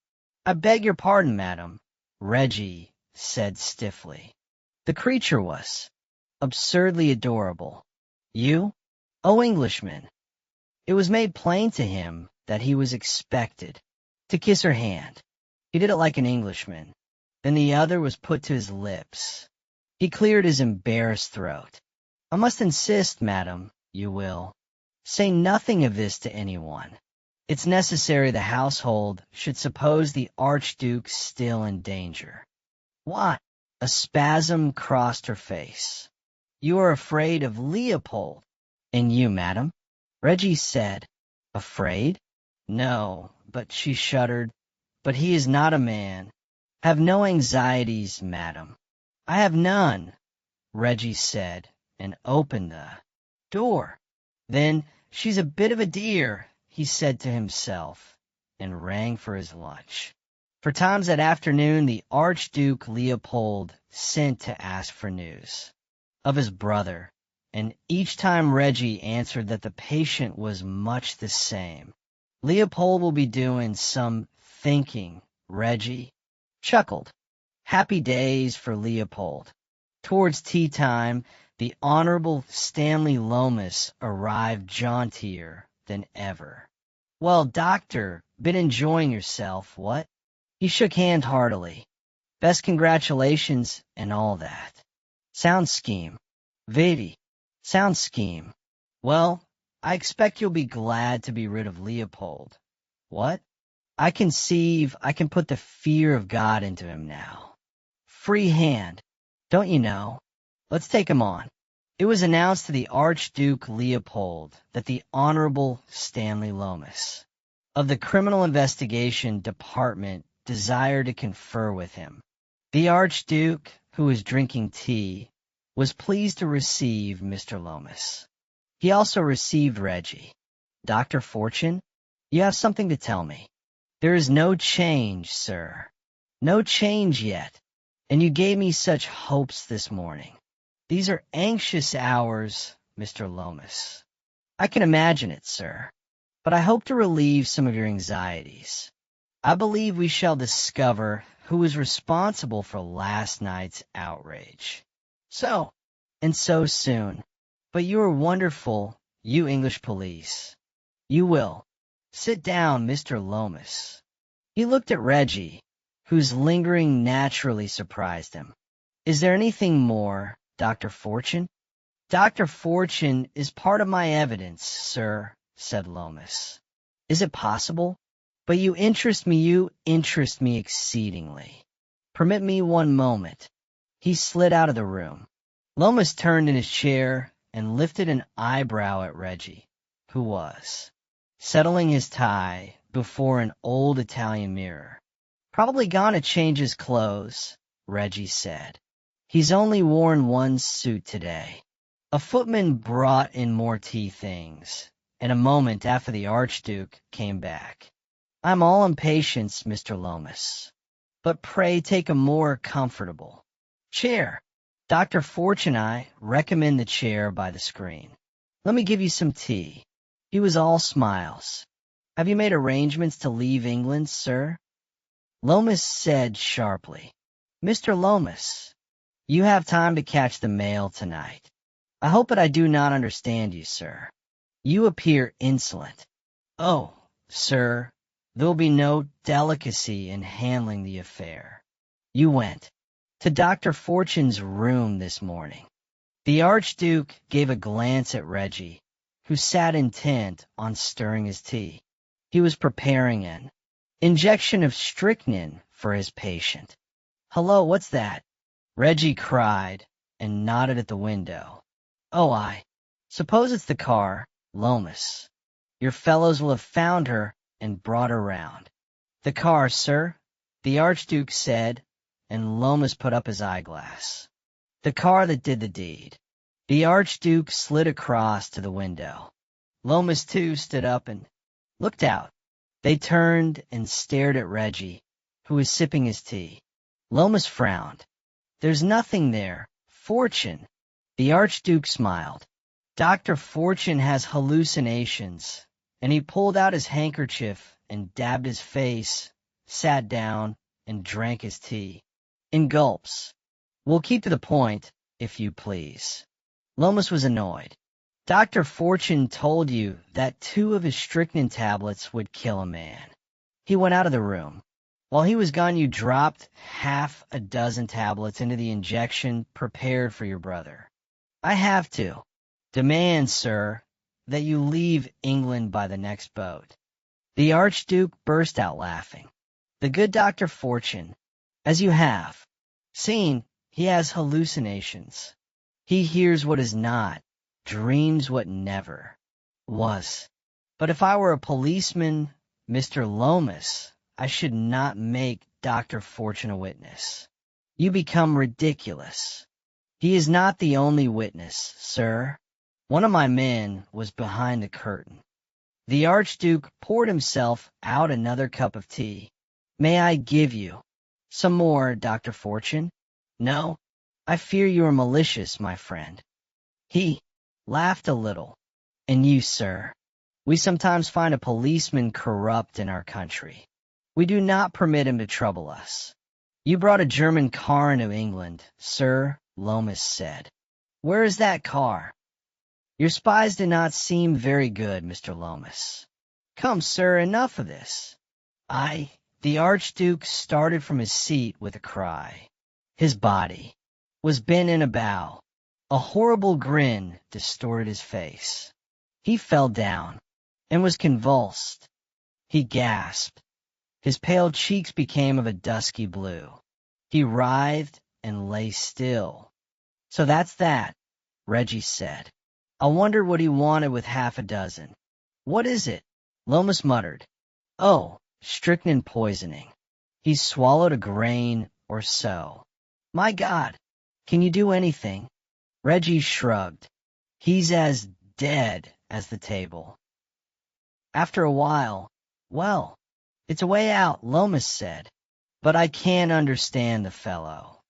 I beg your pardon, madam, Reggie said stiffly. The creature was absurdly adorable. You? Oh, Englishman. It was made plain to him that he was expected to kiss her hand. He did it like an Englishman. Then the other was put to his lips. He cleared his embarrassed throat. I must insist, madam, you will. Say nothing of this to anyone. It's necessary the household should suppose the Archduke still in danger. Why? A spasm crossed her face. You are afraid of Leopold. And you, madam? Reggie said. Afraid? No, but she shuddered. But he is not a man. Have no anxieties, madam. I have none, Reggie said, and opened the door. Then, she's a bit of a dear, he said to himself, and rang for his lunch. For times that afternoon the Archduke Leopold sent to ask for news of his brother, and each time Reggie answered that the patient was much the same. Leopold will be doing some thinking, Reggie chuckled. Happy days for Leopold. Towards tea time, the Honorable Stanley Lomas arrived jauntier than ever. Well, doctor, been enjoying yourself, what? He shook hands heartily. Best congratulations and all that. Sound scheme. Vidi. Sound scheme. Well, I expect you'll be glad to be rid of Leopold. What? I conceive I can put the fear of God into him now. Free hand. Don't you know? Let's take him on. It was announced to the Archduke Leopold that the Honorable Stanley Lomas of the Criminal Investigation Department desired to confer with him. The Archduke, who was drinking tea, was pleased to receive Mr. Lomas. He also received Reggie. Dr. Fortune, you have something to tell me. There is no change, sir. No change yet. And you gave me such hopes this morning. These are anxious hours, Mr. Lomas. I can imagine it, sir. But I hope to relieve some of your anxieties. I believe we shall discover who was responsible for last night's outrage. So, and so soon. But you are wonderful, you English police. You will. Sit down, Mr. Lomas. He looked at Reggie, whose lingering naturally surprised him. Is there anything more, Dr. Fortune? Dr. Fortune is part of my evidence, sir, said Lomas. Is it possible? But you interest me exceedingly. Permit me one moment. He slid out of the room. Lomas turned in his chair and lifted an eyebrow at Reggie, who was settling his tie before an old Italian mirror. Probably gone to change his clothes, Reggie said. He's only worn one suit today. A footman brought in more tea things, and a moment after the Archduke came back. I'm all impatience, Mr. Lomas. But pray take a more comfortable chair. Dr. Fortune and I recommend the chair by the screen. Let me give you some tea. He was all smiles. Have you made arrangements to leave England, sir? Lomas said sharply, Mr. Lomas, you have time to catch the mail tonight. I hope that I do not understand you, sir. You appear insolent. Oh, sir, there will be no delicacy in handling the affair. You went to Dr. Fortune's room this morning. The Archduke gave a glance at Reggie, who sat intent on stirring his tea. He was preparing an injection of strychnine for his patient. Hello, what's that? Reggie cried and nodded at the window. Oh, I suppose it's the car, Lomas. Your fellows will have found her and brought her round. The car, sir, the Archduke said, and Lomas put up his eyeglass. The car that did the deed. The Archduke slid across to the window. Lomas, too, stood up and looked out. They turned and stared at Reggie, who was sipping his tea. Lomas frowned. There's nothing there. Fortune. The Archduke smiled. Dr. Fortune has hallucinations. And he pulled out his handkerchief and dabbed his face, sat down, and drank his tea. In gulps. We'll keep to the point, if you please. Lomas was annoyed. Dr. Fortune told you that 2 of his strychnine tablets would kill a man. He went out of the room. While he was gone, you dropped half a dozen tablets into the injection prepared for your brother. I have to demand, sir, that you leave England by the next boat. The Archduke burst out laughing. The good Dr. Fortune, as you have seen, he has hallucinations. He hears what is not, dreams what never was. But if I were a policeman, Mr. Lomas, I should not make Dr. Fortune a witness. You become ridiculous. He is not the only witness, sir. One of my men was behind the curtain. The Archduke poured himself out another cup of tea. May I give you some more, Dr. Fortune? No, I fear you are malicious, my friend. He laughed a little. And you, sir, we sometimes find a policeman corrupt in our country. We do not permit him to trouble us. You brought a German car into England, sir, Lomas said. Where is that car? Your spies did not seem very good, Mr. Lomas. Come, sir, enough of this. The Archduke started from his seat with a cry. His body was bent in a bow. A horrible grin distorted his face. He fell down and was convulsed. He gasped. His pale cheeks became of a dusky blue. He writhed and lay still. So that's that, Reggie said. I wondered what he wanted with half a dozen. What is it? Lomas muttered. Oh, strychnine poisoning. He swallowed a grain or so. My God, can you do anything? Reggie shrugged. He's as dead as the table. After a while, well, it's a way out, Lomas said. But I can't understand the fellow.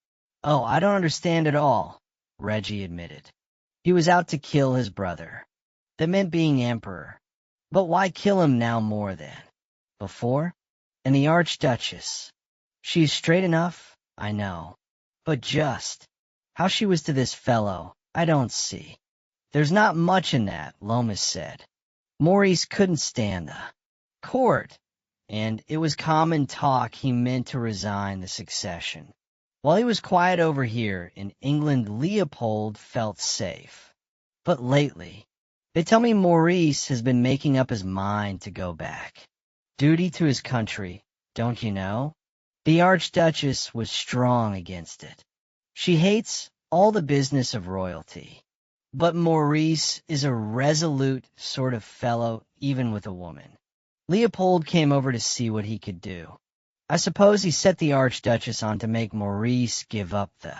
Oh, I don't understand at all, Reggie admitted. He was out to kill his brother. That meant being emperor. But why kill him now more than before? And the Archduchess. She's straight enough, I know. But just how she was to this fellow, I don't see. There's not much in that, Lomas said. Maurice couldn't stand the court, and it was common talk he meant to resign the succession. While he was quiet over here in England, Leopold felt safe. But lately, they tell me Maurice has been making up his mind to go back. Duty to his country, don't you know? The Archduchess was strong against it. She hates all the business of royalty. But Maurice is a resolute sort of fellow, even with a woman. Leopold came over to see what he could do. I suppose he set the Archduchess on to make Maurice give up the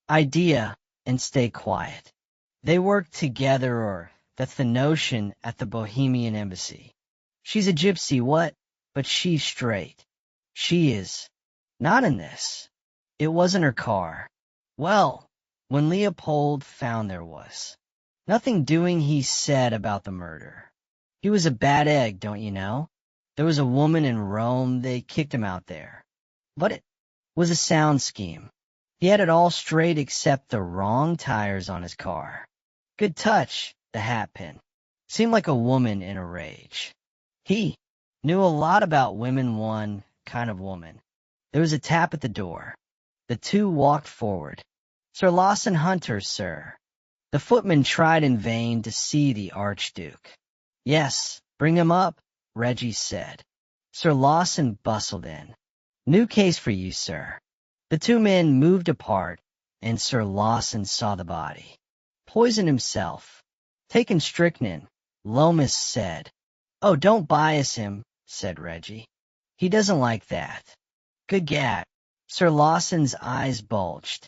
idea and stay quiet. They worked together, or that's the notion, at the Bohemian embassy. She's a gypsy, what? But she's straight. She is. Not in this. It wasn't her car. Well, when Leopold found there was nothing doing, he said about the murder. He was a bad egg, don't you know? There was a woman in Rome, they kicked him out there. But it was a sound scheme. He had it all straight except the wrong tires on his car. Good touch, the hat pin. Seemed like a woman in a rage. He knew a lot about women, one kind of woman. There was a tap at the door. The two walked forward. Sir Lawson Hunter, sir. The footman tried in vain to see the Archduke. Yes, bring him up, Reggie said. Sir Lawson bustled in. New case for you, sir. The two men moved apart, and Sir Lawson saw the body. Poisoned himself. Taken strychnine, Lomas said. Oh, don't bias him, said Reggie. He doesn't like that. Good gad. Sir Lawson's eyes bulged.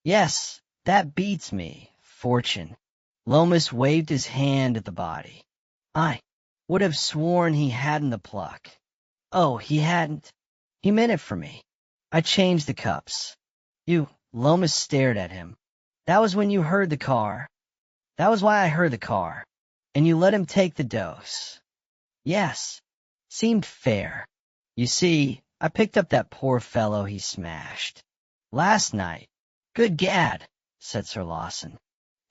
Yes, that beats me, Fortune. Lomas waved his hand at the body. I would have sworn he hadn't the pluck. Oh, he hadn't. He meant it for me. I changed the cups. Lomas stared at him. That was when you heard the car. That was why I heard the car. And you let him take the dose. Yes. Seemed fair. You see, I picked up that poor fellow he smashed. Last night. Good gad, said Sir Lawson.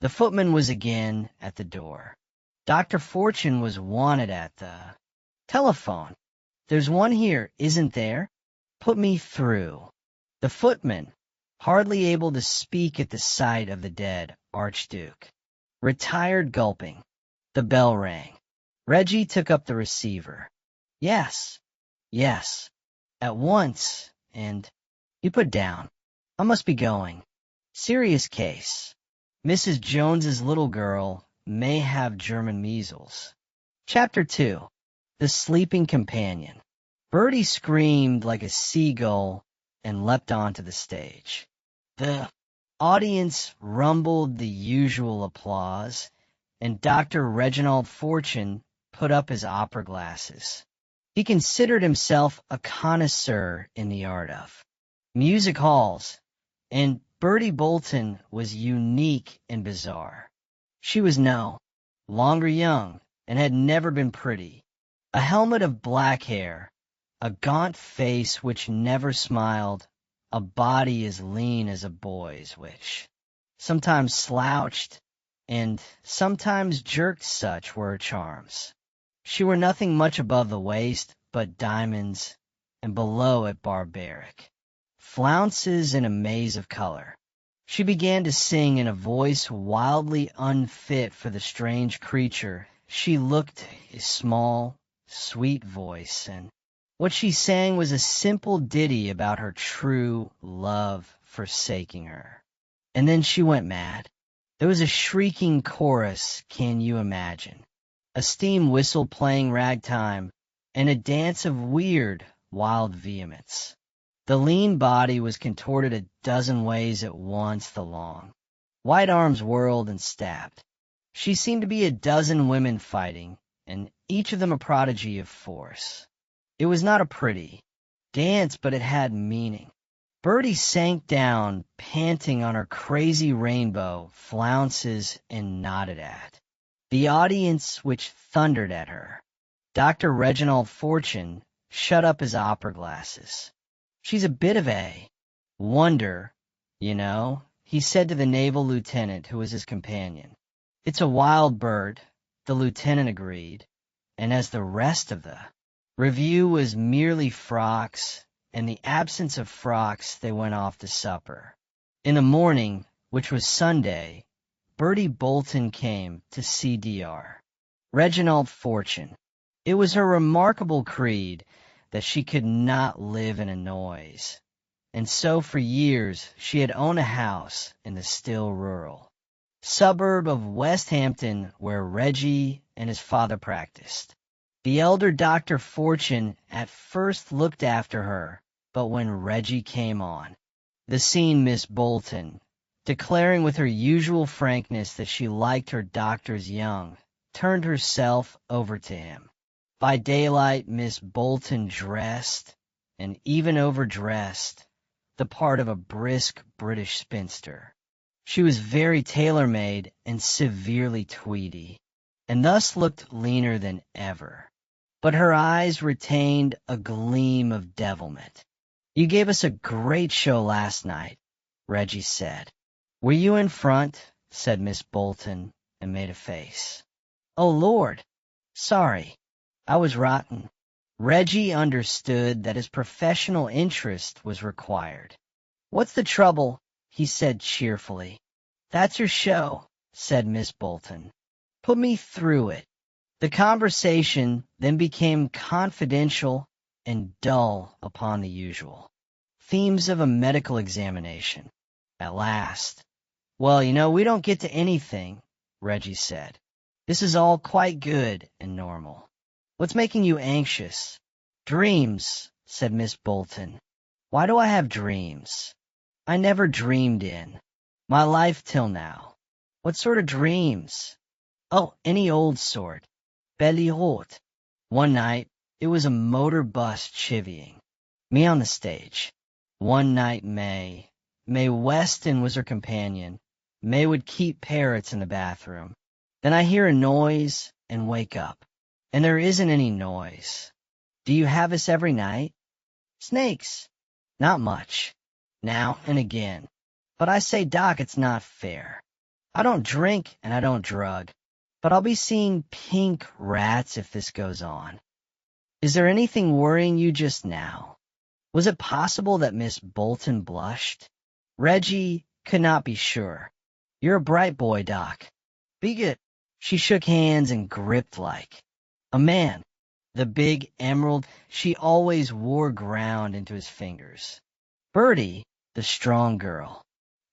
The footman was again at the door. Dr. Fortune was wanted at the telephone. There's one here, isn't there? Put me through. The footman, hardly able to speak at the sight of the dead Archduke, retired gulping. The bell rang. Reggie took up the receiver. Yes, yes, at once, and he put down. I must be going. Serious case. Mrs. Jones's little girl may have German measles. Chapter 2. The Sleeping Companion. Bertie screamed like a seagull and leapt onto the stage. The audience rumbled the usual applause, and Dr. Reginald Fortune put up his opera glasses. He considered himself a connoisseur in the art of music halls, and Bertie Bolton was unique and bizarre. She was no longer young and had never been pretty. A helmet of black hair, a gaunt face which never smiled, a body as lean as a boy's, which sometimes slouched and sometimes jerked, such were her charms. She wore nothing much above the waist but diamonds, and below it barbaric flounces in a maze of color. She began to sing in a voice wildly unfit for the strange creature. She looked a small, sweet voice, and what she sang was a simple ditty about her true love forsaking her. And then she went mad. There was a shrieking chorus, can you imagine? A steam whistle playing ragtime, and a dance of weird, wild vehemence. The lean body was contorted a dozen ways at once. The long, white arms whirled and stabbed. She seemed to be a dozen women fighting, and each of them a prodigy of force. It was not a pretty dance, but it had meaning. Bertie sank down, panting on her crazy rainbow, flounces, and nodded at the audience, which thundered at her. Dr. Reginald Fortune shut up his opera glasses. She's a bit of a wonder, you know, he said to the naval lieutenant who was his companion. It's a wild bird, the lieutenant agreed, and as the rest of the review was merely frocks, and the absence of frocks, they went off to supper. In the morning, which was Sunday, Bertie Bolton came to see Dr. Reginald Fortune. It was her remarkable creed that she could not live in a noise, and so for years she had owned a house in the still rural suburb of West Hampton where Reggie and his father practiced. The elder Dr. Fortune at first looked after her, but when Reggie came on the scene, Miss Bolton, declaring with her usual frankness that she liked her doctors young, turned herself over to him. By daylight, Miss Bolton dressed, and even overdressed, the part of a brisk British spinster. She was very tailor-made and severely tweedy, and thus looked leaner than ever. But her eyes retained a gleam of devilment. You gave us a great show last night, Reggie said. Were you in front? Said Miss Bolton, and made a face. Oh, Lord, sorry. I was rotten. Reggie understood that his professional interest was required. What's the trouble? He said cheerfully. That's your show, said Miss Bolton. Put me through it. The conversation then became confidential and dull upon the usual themes of a medical examination. At last, well, you know, we don't get to anything, Reggie said. This is all quite good and normal. What's making you anxious? Dreams, said Miss Bolton. Why do I have dreams? I never dreamed in my life till now. What sort of dreams? Oh, any old sort. Belly haute. One night, it was a motor bus chivying me on the stage. One night, May Weston was her companion. May would keep parrots in the bathroom. Then I hear a noise and wake up. And there isn't any noise. Do you have this every night? Snakes. Not much. Now and again. But I say, Doc, it's not fair. I don't drink and I don't drug, but I'll be seeing pink rats if this goes on. Is there anything worrying you just now? Was it possible that Miss Bolton blushed? Reggie could not be sure. You're a bright boy, Doc. Be good. She shook hands and gripped like a man. The big emerald she always wore ground into his fingers. Bertie, the strong girl.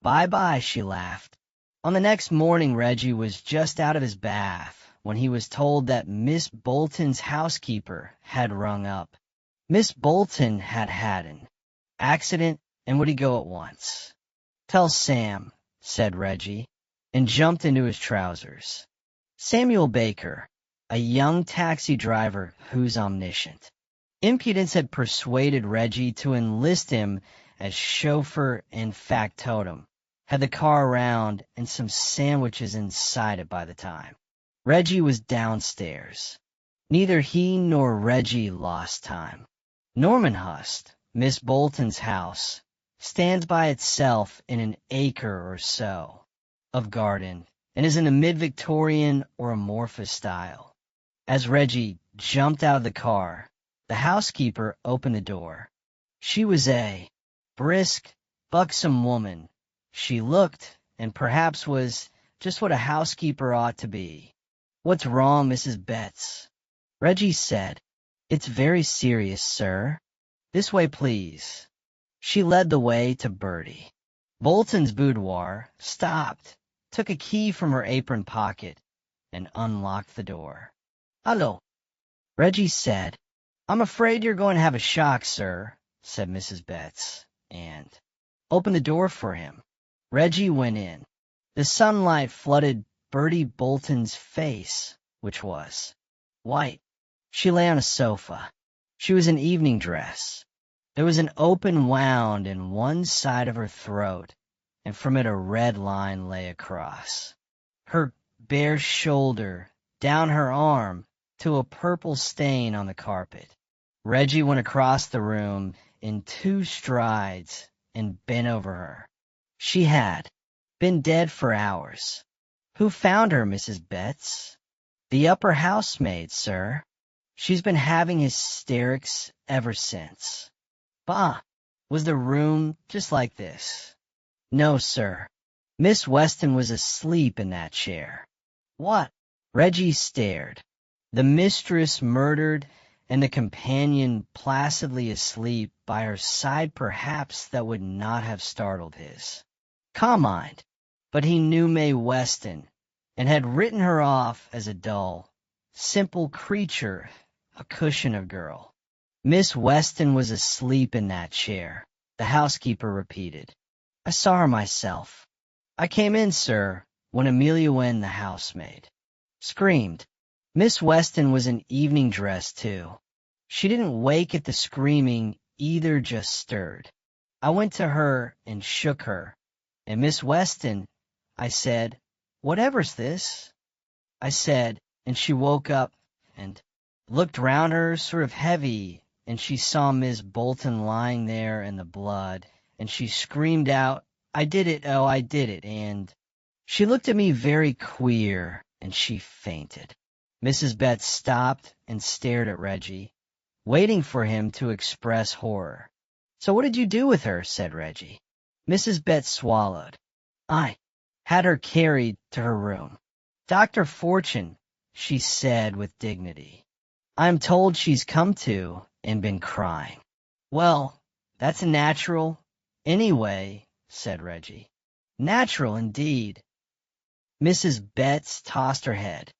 Bye-bye, she laughed. On the next morning, Reggie was just out of his bath when he was told that Miss Bolton's housekeeper had rung up. Miss Bolton had had an accident and would he go at once. Tell Sam, said Reggie, and jumped into his trousers. Samuel Baker, a young taxi driver who's omniscient. Impudence had persuaded Reggie to enlist him as chauffeur and factotum, had the car around and some sandwiches inside it by the time. Reggie was downstairs. Neither he nor Reggie lost time. Normanhurst, Miss Bolton's house, stands by itself in an acre or so of garden and is in a mid-Victorian or amorphous style. As Reggie jumped out of the car, the housekeeper opened the door. She was a brisk, buxom woman. She looked, and perhaps was, just what a housekeeper ought to be. What's wrong, Mrs. Betts? Reggie said, It's very serious, sir. This way, please. She led the way to Bertie. Bolton's boudoir, stopped, took a key from her apron pocket, and unlocked the door. Hello, Reggie said. I'm afraid you're going to have a shock, sir, said Mrs. Betts, and opened the door for him. Reggie went in. The sunlight flooded Bertie Bolton's face, which was white. She lay on a sofa. She was in evening dress. There was an open wound in one side of her throat, and from it a red line lay across. Her bare shoulder, down her arm, to a purple stain on the carpet. Reggie went across the room in 2 strides and bent over her. She had been dead for hours. Who found her, Mrs. Betts? The upper housemaid, sir. She's been having hysterics ever since. Bah! Was the room just like this? No, sir. Miss Weston was asleep in that chair. What? Reggie stared. The mistress murdered, and the companion placidly asleep by her side perhaps that would not have startled his calm mind. But he knew Mae Weston, and had written her off as a dull, simple creature, a cushion of girl. Miss Weston was asleep in that chair, the housekeeper repeated. I saw her myself. I came in, sir, when Amelia Wynne, the housemaid, screamed. Miss Weston was in evening dress, too. She didn't wake at the screaming, either just stirred. I went to her and shook her. And Miss Weston, I said, whatever's this? I said, and she woke up and looked round her sort of heavy, and she saw Miss Bolton lying there in the blood, and she screamed out, I did it, oh, I did it, and she looked at me very queer, and she fainted. Mrs. Betts stopped and stared at Reggie, waiting for him to express horror. So what did you do with her? Said Reggie. Mrs. Betts swallowed. I had her carried to her room. Dr. Fortune, she said with dignity. I'm told she's come to and been crying. Well, that's natural. Anyway, said Reggie. Natural indeed. Mrs. Betts tossed her head.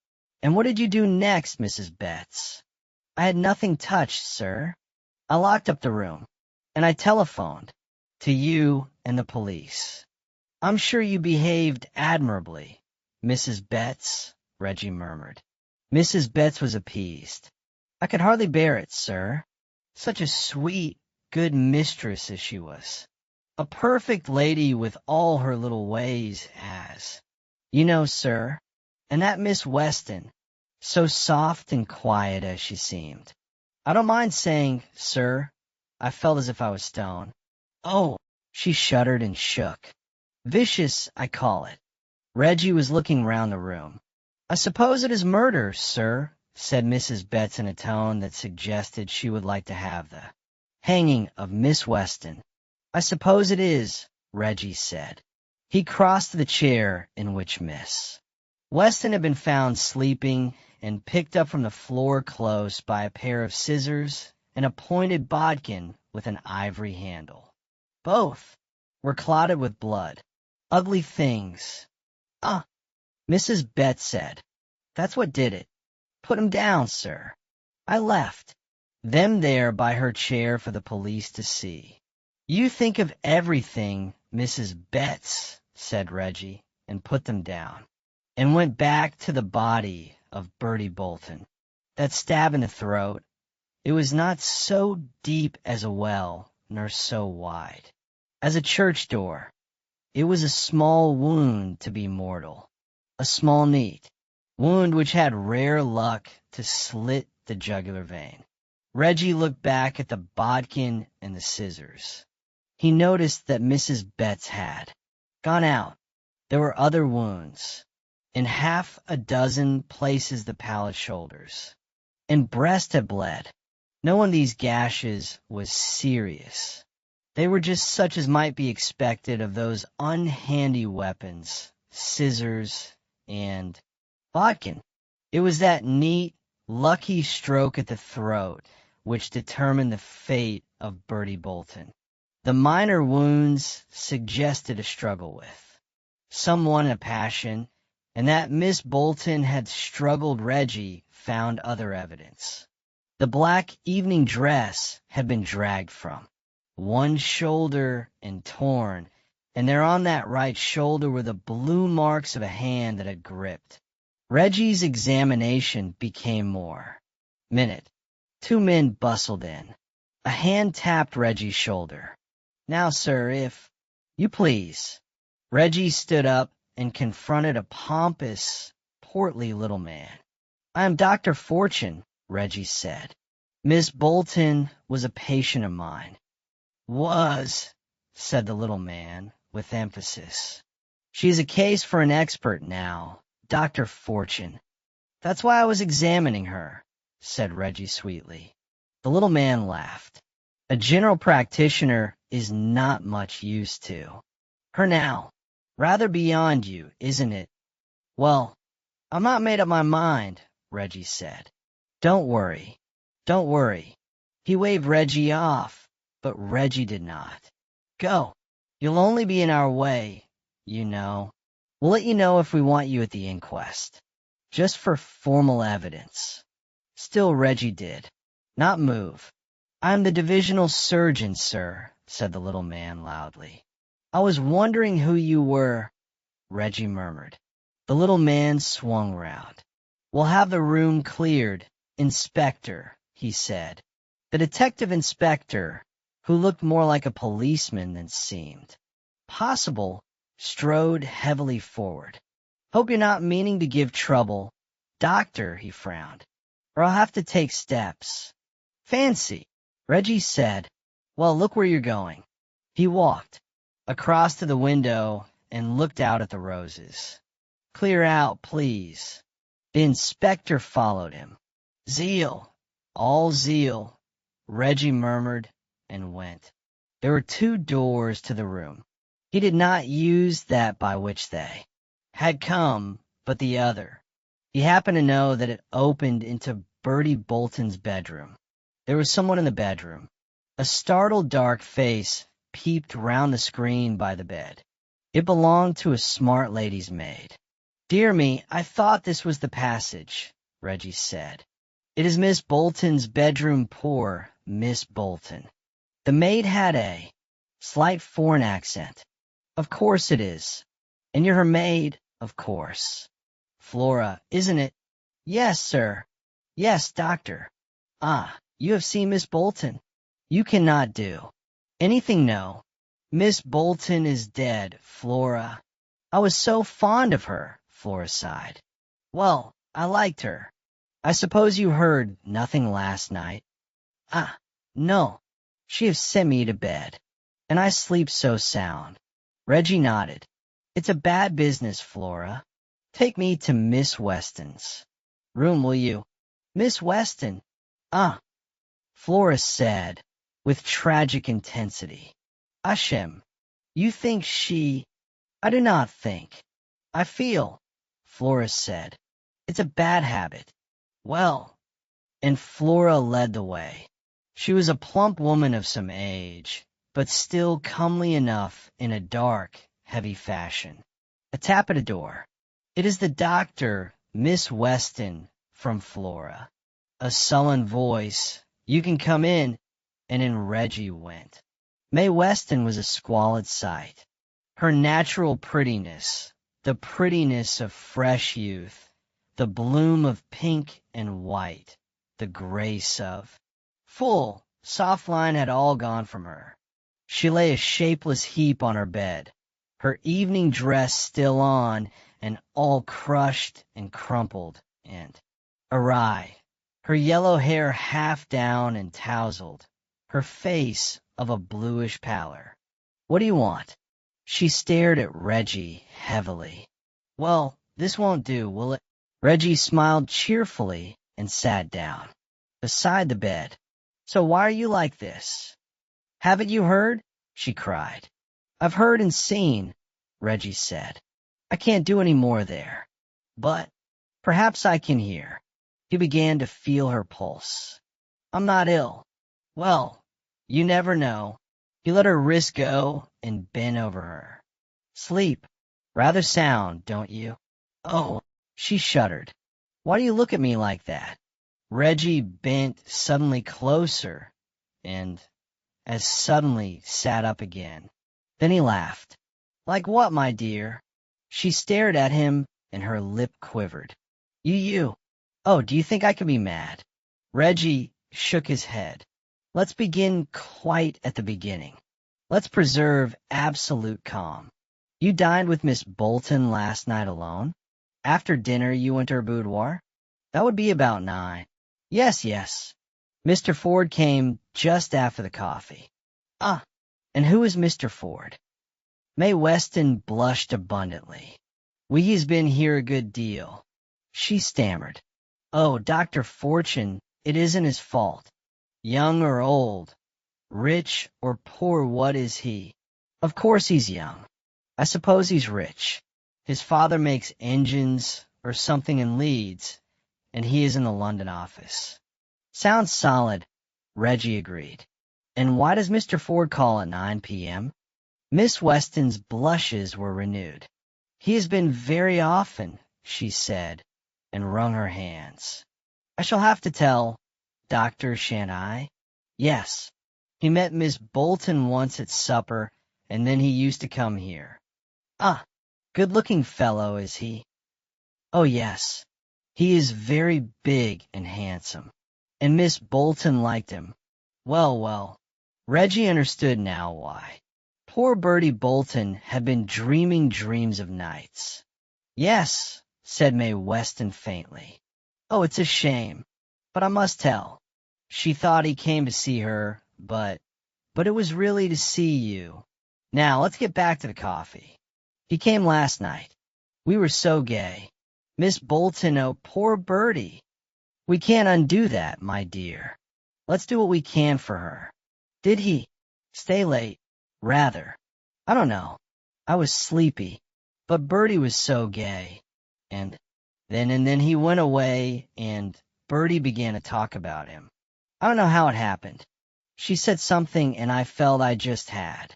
And what did you do next, Mrs. Betts? I had nothing touched, sir. I locked up the room, and I telephoned to you and the police. I'm sure you behaved admirably, Mrs. Betts, Reggie murmured. Mrs. Betts was appeased. I could hardly bear it, sir. Such a sweet, good mistress as she was. A perfect lady with all her little ways as. You know, sir, and that Miss Weston, so soft and quiet as she seemed. I don't mind saying, sir, I felt as if I was stoned. Oh, she shuddered and shook. Vicious, I call it. Reggie was looking round the room. I suppose it is murder, sir, said Mrs. Betts in a tone that suggested she would like to have the hanging of Miss Weston. I suppose it is, Reggie said. He crossed to the chair in which Miss Weston had been found sleeping and picked up from the floor close by a pair of scissors and a pointed bodkin with an ivory handle. Both were clotted with blood. Ugly things. Ah, Mrs. Betts said. That's what did it. Put him down, sir. I left them there by her chair for the police to see. You think of everything, Mrs. Betts, said Reggie, and put them down, and went back to the body of Bertie Bolton. That stab in the throat, it was not so deep as a well, nor so wide as a church door. It was a small wound to be mortal, a small neat wound which had rare luck to slit the jugular vein. Reggie looked back at the bodkin and the scissors. He noticed that Mrs. Betts had gone out. There were other wounds. In half a dozen places the pallid shoulders and breast had bled. No one of these gashes was serious. They were just such as might be expected of those unhandy weapons, scissors and bodkin. It was that neat, lucky stroke at the throat which determined the fate of Bertie Bolton. The minor wounds suggested a struggle with someone in a passion, and that Miss Bolton had struggled Reggie found other evidence. The black evening dress had been dragged from one shoulder and torn, and there on that right shoulder were the blue marks of a hand that had gripped. Reggie's examination became more minute. 2 men bustled in. A hand tapped Reggie's shoulder. Now, sir, if you please. Reggie stood up and confronted a pompous, portly little man. I am Dr. Fortune, Reggie said. Miss Bolton was a patient of mine. Was, said the little man with emphasis. She's a case for an expert now, Dr. Fortune. That's why I was examining her, said Reggie sweetly. The little man laughed. A general practitioner is not much use to her now. Rather beyond you, isn't it? Well, I'm not made up my mind, Reggie said. Don't worry. Don't worry. He waved Reggie off, but Reggie did not. Go. You'll only be in our way, you know. We'll let you know if we want you at the inquest. Just for formal evidence. Still Reggie did not move. I'm the divisional surgeon, sir, said the little man loudly. I was wondering who you were, Reggie murmured. The little man swung round. We'll have the room cleared, Inspector, he said. The detective inspector, who looked more like a policeman than seemed possible, strode heavily forward. Hope you're not meaning to give trouble, Doctor, he frowned, or I'll have to take steps. Fancy, Reggie said. Well, look where you're going. He walked across to the window and looked out at the roses. Clear out, please. The inspector followed him. Zeal, all zeal, Reggie murmured and went. There were 2 doors to the room. He did not use that by which they had come, but the other. He happened to know that it opened into Bertie Bolton's bedroom. There was someone in the bedroom. A startled dark face peeped round the screen by the bed. It belonged to a smart lady's maid. Dear me, I thought this was the passage, Reggie said. It is Miss Bolton's bedroom, poor Miss Bolton. The maid had a slight foreign accent. Of course it is. And you're her maid, of course. Flora, isn't it? Yes, sir. Yes, doctor. Ah, you have seen Miss Bolton. You cannot do anything, no. Miss Bolton is dead, Flora. I was so fond of her, Flora sighed. Well, I liked her. I suppose you heard nothing last night? Ah, no. She have sent me to bed, and I sleep so sound. Reggie nodded. It's a bad business, Flora. Take me to Miss Weston's room, will you? Miss Weston. Ah, Flora said, with tragic intensity. Ashem, you think she... I do not think. I feel, Flora said. It's a bad habit. Well, and Flora led the way. She was a plump woman of some age, but still comely enough in a dark, heavy fashion. A tap at a door. It is the doctor, Miss Weston, from Flora. A sullen voice. You can come in, and in Reggie went. May Weston was a squalid sight. Her natural prettiness, the prettiness of fresh youth, the bloom of pink and white, the grace of... Full, soft line had all gone from her. She lay a shapeless heap on her bed, her evening dress still on, and all crushed and crumpled and awry, her yellow hair half down and tousled, her face of a bluish pallor. What do you want? She stared at Reggie heavily. Well, this won't do, will it? Reggie smiled cheerfully and sat down beside the bed. So why are you like this? Haven't you heard? She cried. I've heard and seen, Reggie said. I can't do any more there. But perhaps I can hear. He began to feel her pulse. I'm not ill. Well, you never know. He let her wrist go and bent over her. Sleep. Rather sound, don't you? Oh, she shuddered. Why do you look at me like that? Reggie bent suddenly closer and as suddenly sat up again. Then he laughed. Like what, my dear? She stared at him and her lip quivered. You. Oh, do you think I can be mad? Reggie shook his head. Let's begin quite at the beginning. Let's preserve absolute calm. You dined with Miss Bolton last night alone? After dinner you went to her boudoir? That would be about 9. Yes. Mr. Ford came just after the coffee. Ah, and who is Mr. Ford? May Weston blushed abundantly. We's been here a good deal. She stammered. Oh, Dr. Fortune, it isn't his fault. Young or old, rich or poor, what is he? Of course he's young. I suppose he's rich. His father makes engines or something in Leeds, and he is in the London office. Sounds solid, Reggie agreed. And why does Mr. Ford call at 9 p.m.? Miss Weston's blushes were renewed. He has been very often, she said, and wrung her hands. I shall have to tell, Doctor, shan't I? Yes. He met Miss Bolton once at supper, and then he used to come here. Ah, good-looking fellow, is he? Oh, yes. He is very big and handsome, and Miss Bolton liked him. Well. Reggie understood now why. Poor Bertie Bolton had been dreaming dreams of nights. Yes, said May Weston faintly. Oh, it's a shame, but I must tell. She thought he came to see her, but it was really to see you. Now, let's get back to the coffee. He came last night. We were so gay. Miss Bolton, oh, poor Bertie. We can't undo that, my dear. Let's do what we can for her. Did he stay late? Rather. I don't know. I was sleepy, but Bertie was so gay. And then he went away, and Bertie began to talk about him. I don't know how it happened. She said something, and I felt I just had.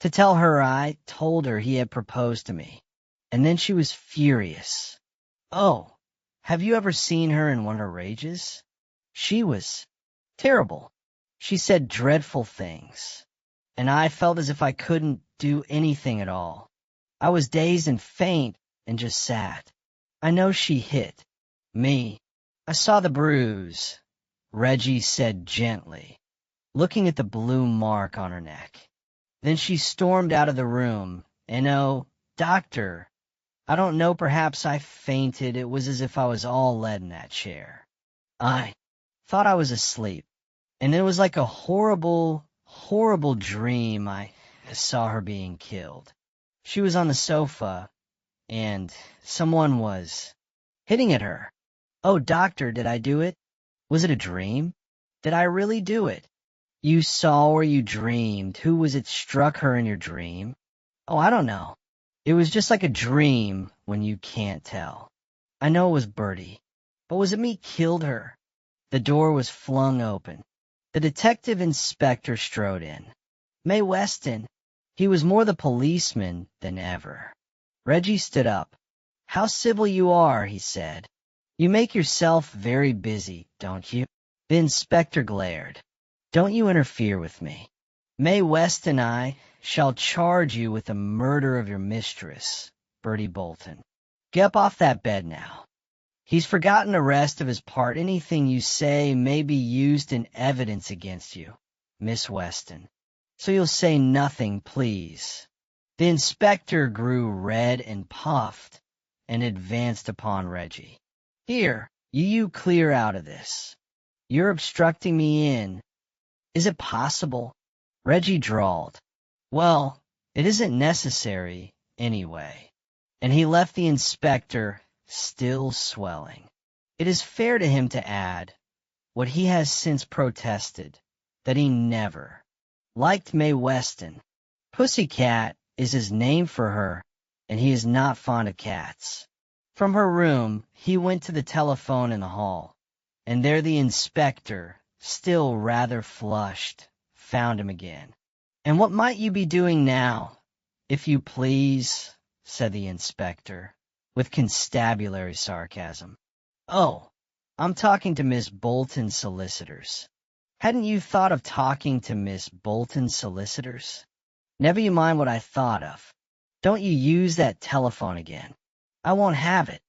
To tell her, I told her he had proposed to me. And then she was furious. Oh, have you ever seen her in one of her rages? She was terrible. She said dreadful things. And I felt as if I couldn't do anything at all. I was dazed and faint and just sat. I know she hit me. I saw the bruise, Reggie said gently, looking at the blue mark on her neck. Then she stormed out of the room, and oh, doctor, I don't know, perhaps I fainted. It was as if I was all lead in that chair. I thought I was asleep, and it was like a horrible dream. I saw her being killed. She was on the sofa, and someone was hitting at her. Oh, doctor, did I do it? Was it a dream? Did I really do it? You saw or you dreamed. Who was it struck her in your dream? Oh, I don't know. It was just like a dream when you can't tell. I know it was Bertie. But was it me killed her? The door was flung open. The detective inspector strode in. May Weston. He was more the policeman than ever. Reggie stood up. How civil you are, he said. You make yourself very busy, don't you? The inspector glared. Don't you interfere with me. May West and I shall charge you with the murder of your mistress, Bertie Bolton. Get up off that bed now. He's forgotten the rest of his part. Anything you say may be used in evidence against you, Miss Weston. So you'll say nothing, please. The inspector grew red and puffed and advanced upon Reggie. Here, you clear out of this. You're obstructing me in. Is it possible? Reggie drawled. Well, it isn't necessary, anyway. And he left the inspector still swelling. It is fair to him to add, what he has since protested, that he never liked May Weston. Pussycat is his name for her, and he is not fond of cats. From her room, he went to the telephone in the hall, and there the inspector, still rather flushed, found him again. And what might you be doing now, if you please? Said the inspector, with constabulary sarcasm. Oh, I'm talking to Miss Bolton's solicitors. Hadn't you thought of talking to Miss Bolton's solicitors? Never you mind what I thought of. Don't you use that telephone again. I won't have it.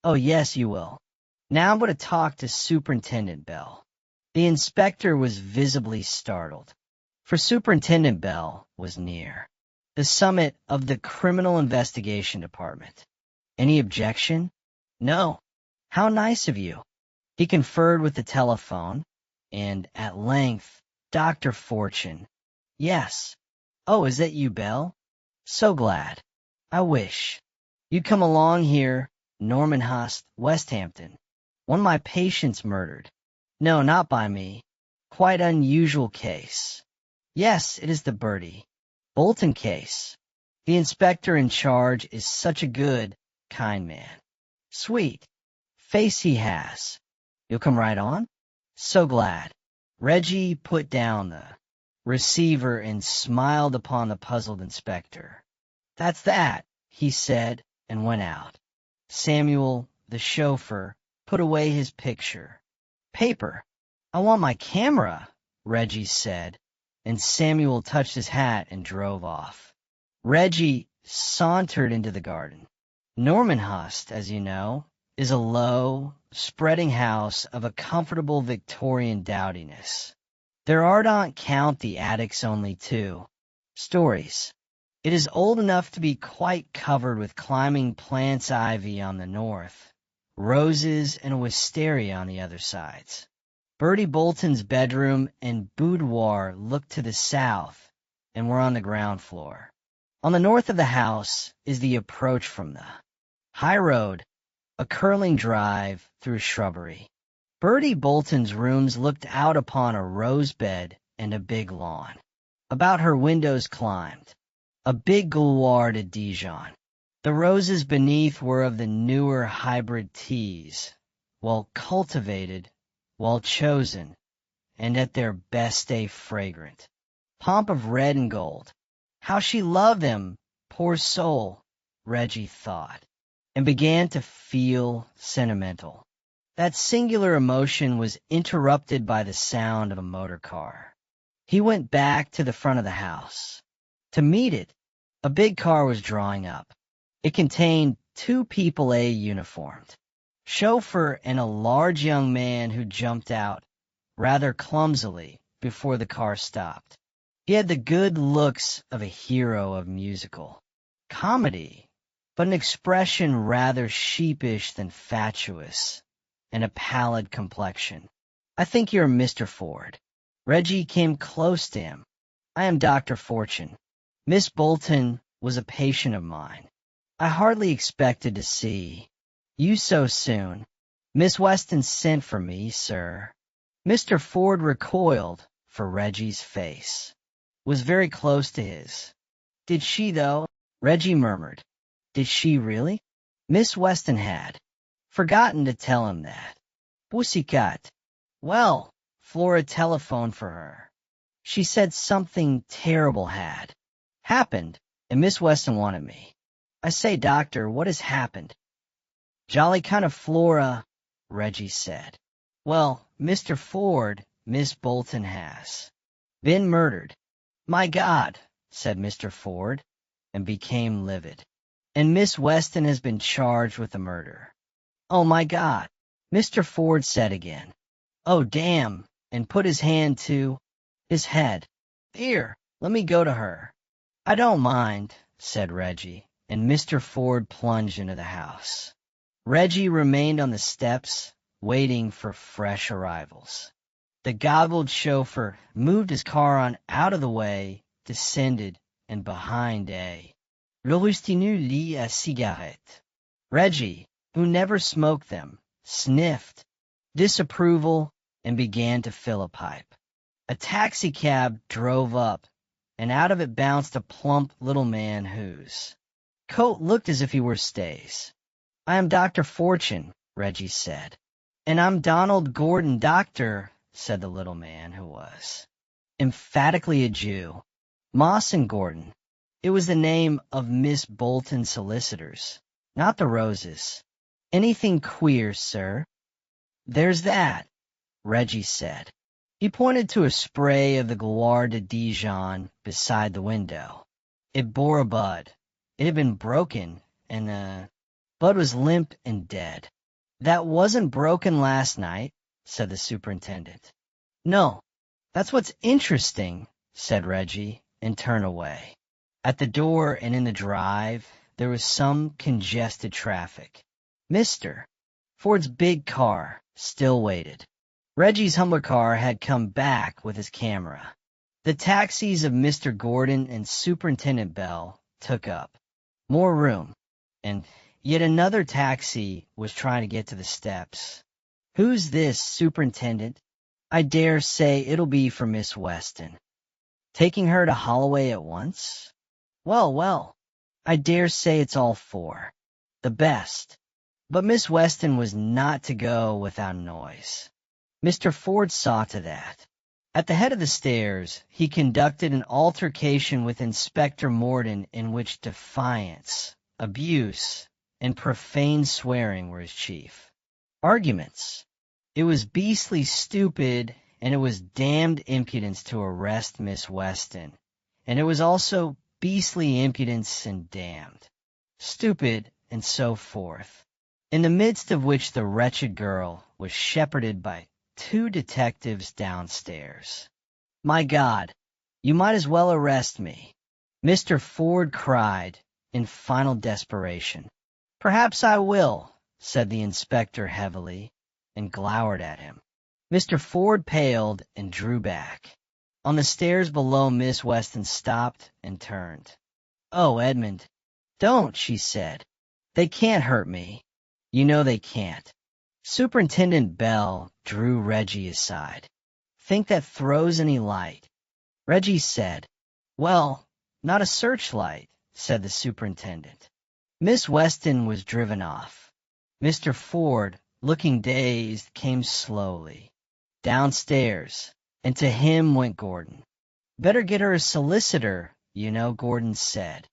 Oh, yes, you will. Now I'm going to talk to Superintendent Bell. The inspector was visibly startled, for Superintendent Bell was near, the summit of the Criminal Investigation Department. Any objection? No. How nice of you. He conferred with the telephone, and at length, Dr. Fortune. Yes. Oh, is that you, Bell? So glad. I wish you'd come along here, Normanhurst, Westhampton. One of my patients murdered. No, not by me. Quite unusual case. Yes, it is the Bertie Bolton case. The inspector in charge is such a good, kind man. Sweet face he has. You'll come right on? So glad. Reggie put down the receiver and smiled upon the puzzled inspector. That's that, he said, and went out. Samuel, the chauffeur, put away his picture. Paper. I want my camera, Reggie said, and Samuel touched his hat and drove off. Reggie sauntered into the garden. Normanhurst, as you know, is a low, spreading house of a comfortable Victorian dowdiness. There don't count the attics only 2 stories. It is old enough to be quite covered with climbing plants ivy on the north, roses and a wisteria on the other sides. Bertie Bolton's bedroom and boudoir looked to the south and were on the ground floor. On the north of the house is the approach from the high road, a curling drive through shrubbery. Bertie Bolton's rooms looked out upon a rose bed and a big lawn. About her windows climbed a big Gouloir de Dijon. The roses beneath were of the newer hybrid teas, well cultivated, well chosen, and at their best a fragrant. Pomp of red and gold. How she loved them, poor soul, Reggie thought, and began to feel sentimental. That singular emotion was interrupted by the sound of a motor car. He went back to the front of the house. To meet it, a big car was drawing up. It contained 2 people uniformed, chauffeur and a large young man who jumped out, rather clumsily, before the car stopped. He had the good looks of a hero of musical comedy, but an expression rather sheepish than fatuous, and a pallid complexion. I think you're Mr. Ford. Reggie came close to him. I am Dr. Fortune. Miss Bolton was a patient of mine. I hardly expected to see you so soon. Miss Weston sent for me, sir." Mr. Ford recoiled, for Reggie's face was very close to his. "Did she, though?" Reggie murmured. "Did she really?" Miss Weston had forgotten to tell him that. Pussycat. Well, Flora telephoned for her. She said something terrible had happened, and Miss Weston wanted me. "I say, doctor, what has happened?" "Jolly kind of Flora," Reggie said. "Well, Mr. Ford, Miss Bolton has been murdered." "My God," said Mr. Ford, and became livid. "And Miss Weston has been charged with the murder." "Oh, my God," Mr. Ford said again. "Oh, damn," and put his hand to his head. "Here, let me go to her." "I don't mind," said Reggie, and Mr. Ford plunged into the house. Reggie remained on the steps, waiting for fresh arrivals. The goggled chauffeur moved his car on out of the way, descended, and behind le rustinu lit à cigarette. Reggie, who never smoked them, sniffed disapproval and began to fill a pipe. A taxicab drove up, and out of it bounced a plump little man whose coat looked as if he were stays. "I am Dr. Fortune," Reggie said. "And I'm Donald Gordon, doctor," said the little man, who was emphatically a Jew. Moss and Gordon. It was the name of Miss Bolton's solicitors, not the Roses. "Anything queer, sir?" "There's that," Reggie said. He pointed to a spray of the Gloire de Dijon beside the window. It bore a bud. It had been broken, and the bud was limp and dead. "That wasn't broken last night," said the superintendent. "No, that's what's interesting," said Reggie, and turned away. At the door and in the drive, there was some congested traffic. Mr. Ford's big car still waited. Reggie's humbler car had come back with his camera. The taxis of Mr. Gordon and Superintendent Bell took up more room, and yet another taxi was trying to get to the steps. "Who's this, Superintendent?" "I dare say it'll be for Miss Weston." "Taking her to Holloway at once?" Well, well, I dare say it's all four. The best." But Miss Weston was not to go without noise. Mr. Ford saw to that. At the head of the stairs, he conducted an altercation with Inspector Morden in which defiance, abuse, and profane swearing were his chief arguments. It was beastly stupid, and it was damned impudence to arrest Miss Weston, and it was also beastly impudence and damned stupid, and so forth, in the midst of which the wretched girl was shepherded by two detectives downstairs. "My God, you might as well arrest me," Mr. Ford cried in final desperation. "Perhaps I will," said the inspector heavily, and glowered at him. Mr. Ford paled and drew back. On the stairs below, Miss Weston stopped and turned. "Oh, Edmund, don't," she said. "They can't hurt me. You know they can't." Superintendent Bell drew Reggie aside. "Think that throws any light?" Reggie said. "Well, not a searchlight," said the superintendent. Miss Weston was driven off. Mr. Ford, looking dazed, came slowly downstairs, and to him went Gordon. "Better get her a solicitor, you know," Gordon said.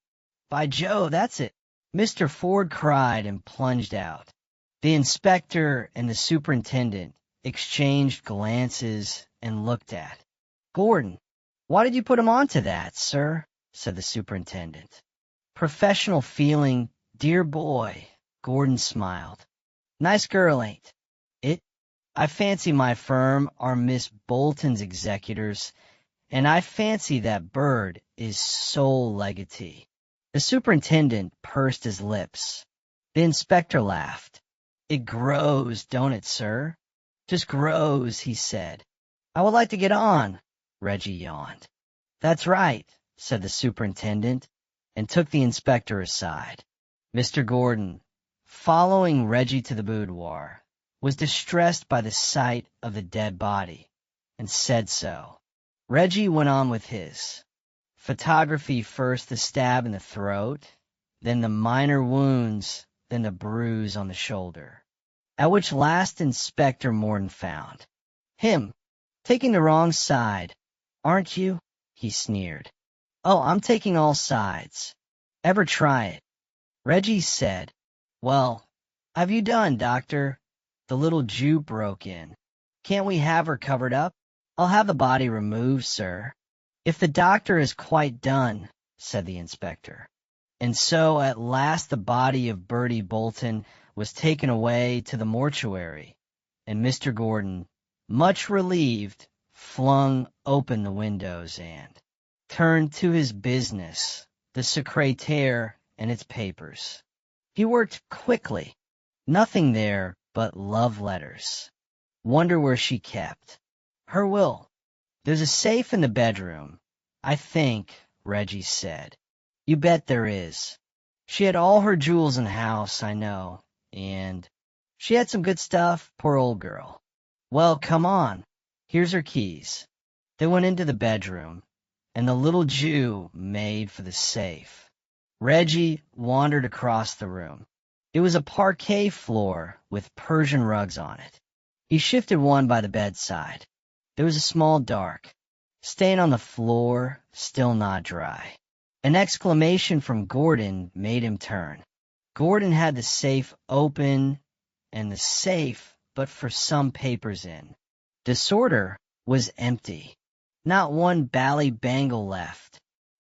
"By Jove, that's it," Mr. Ford cried and plunged out. The inspector and the superintendent exchanged glances and looked at Gordon. "Why did you put him on to that, sir?" said the superintendent. "Professional feeling, dear boy," Gordon smiled. "Nice girl, ain't it? I fancy my firm are Miss Bolton's executors, and I fancy that bird is sole legatee." The superintendent pursed his lips. The inspector laughed. "It grows, don't it, sir? Just grows," he said. "I would like to get on," Reggie yawned. "That's right," said the superintendent, and took the inspector aside. Mr. Gordon, following Reggie to the boudoir, was distressed by the sight of the dead body, and said so. Reggie went on with his. Photography first the stab in the throat, then the minor wounds, then the bruise on the shoulder. At which last Inspector Morton found him taking the wrong side. Aren't you? He sneered. Oh, I'm taking all sides. Ever try it? Reggie said. Well, have you done, Doctor? The little Jew broke in. Can't we have her covered up? I'll have the body removed, sir. If the doctor is quite done, said the inspector. And so at last the body of Bertie Bolton was taken away to the mortuary, and Mr. Gordon, much relieved, flung open the windows and turned to his business, the secretaire and its papers. He worked quickly. Nothing there but love letters. Wonder where she kept her will. There's a safe in the bedroom, I think, Reggie said. You bet there is. She had all her jewels in the house, I know, and she had some good stuff, poor old girl. Well, come on. Here's her keys. They went into the bedroom, and the little Jew made for the safe. Reggie wandered across the room. It was a parquet floor with Persian rugs on it. He shifted one by the bedside. There was a small dark stain on the floor, still not dry. An exclamation from Gordon made him turn. Gordon had the safe open, and the safe but for some papers in. Disorder was empty. Not one bally bangle left.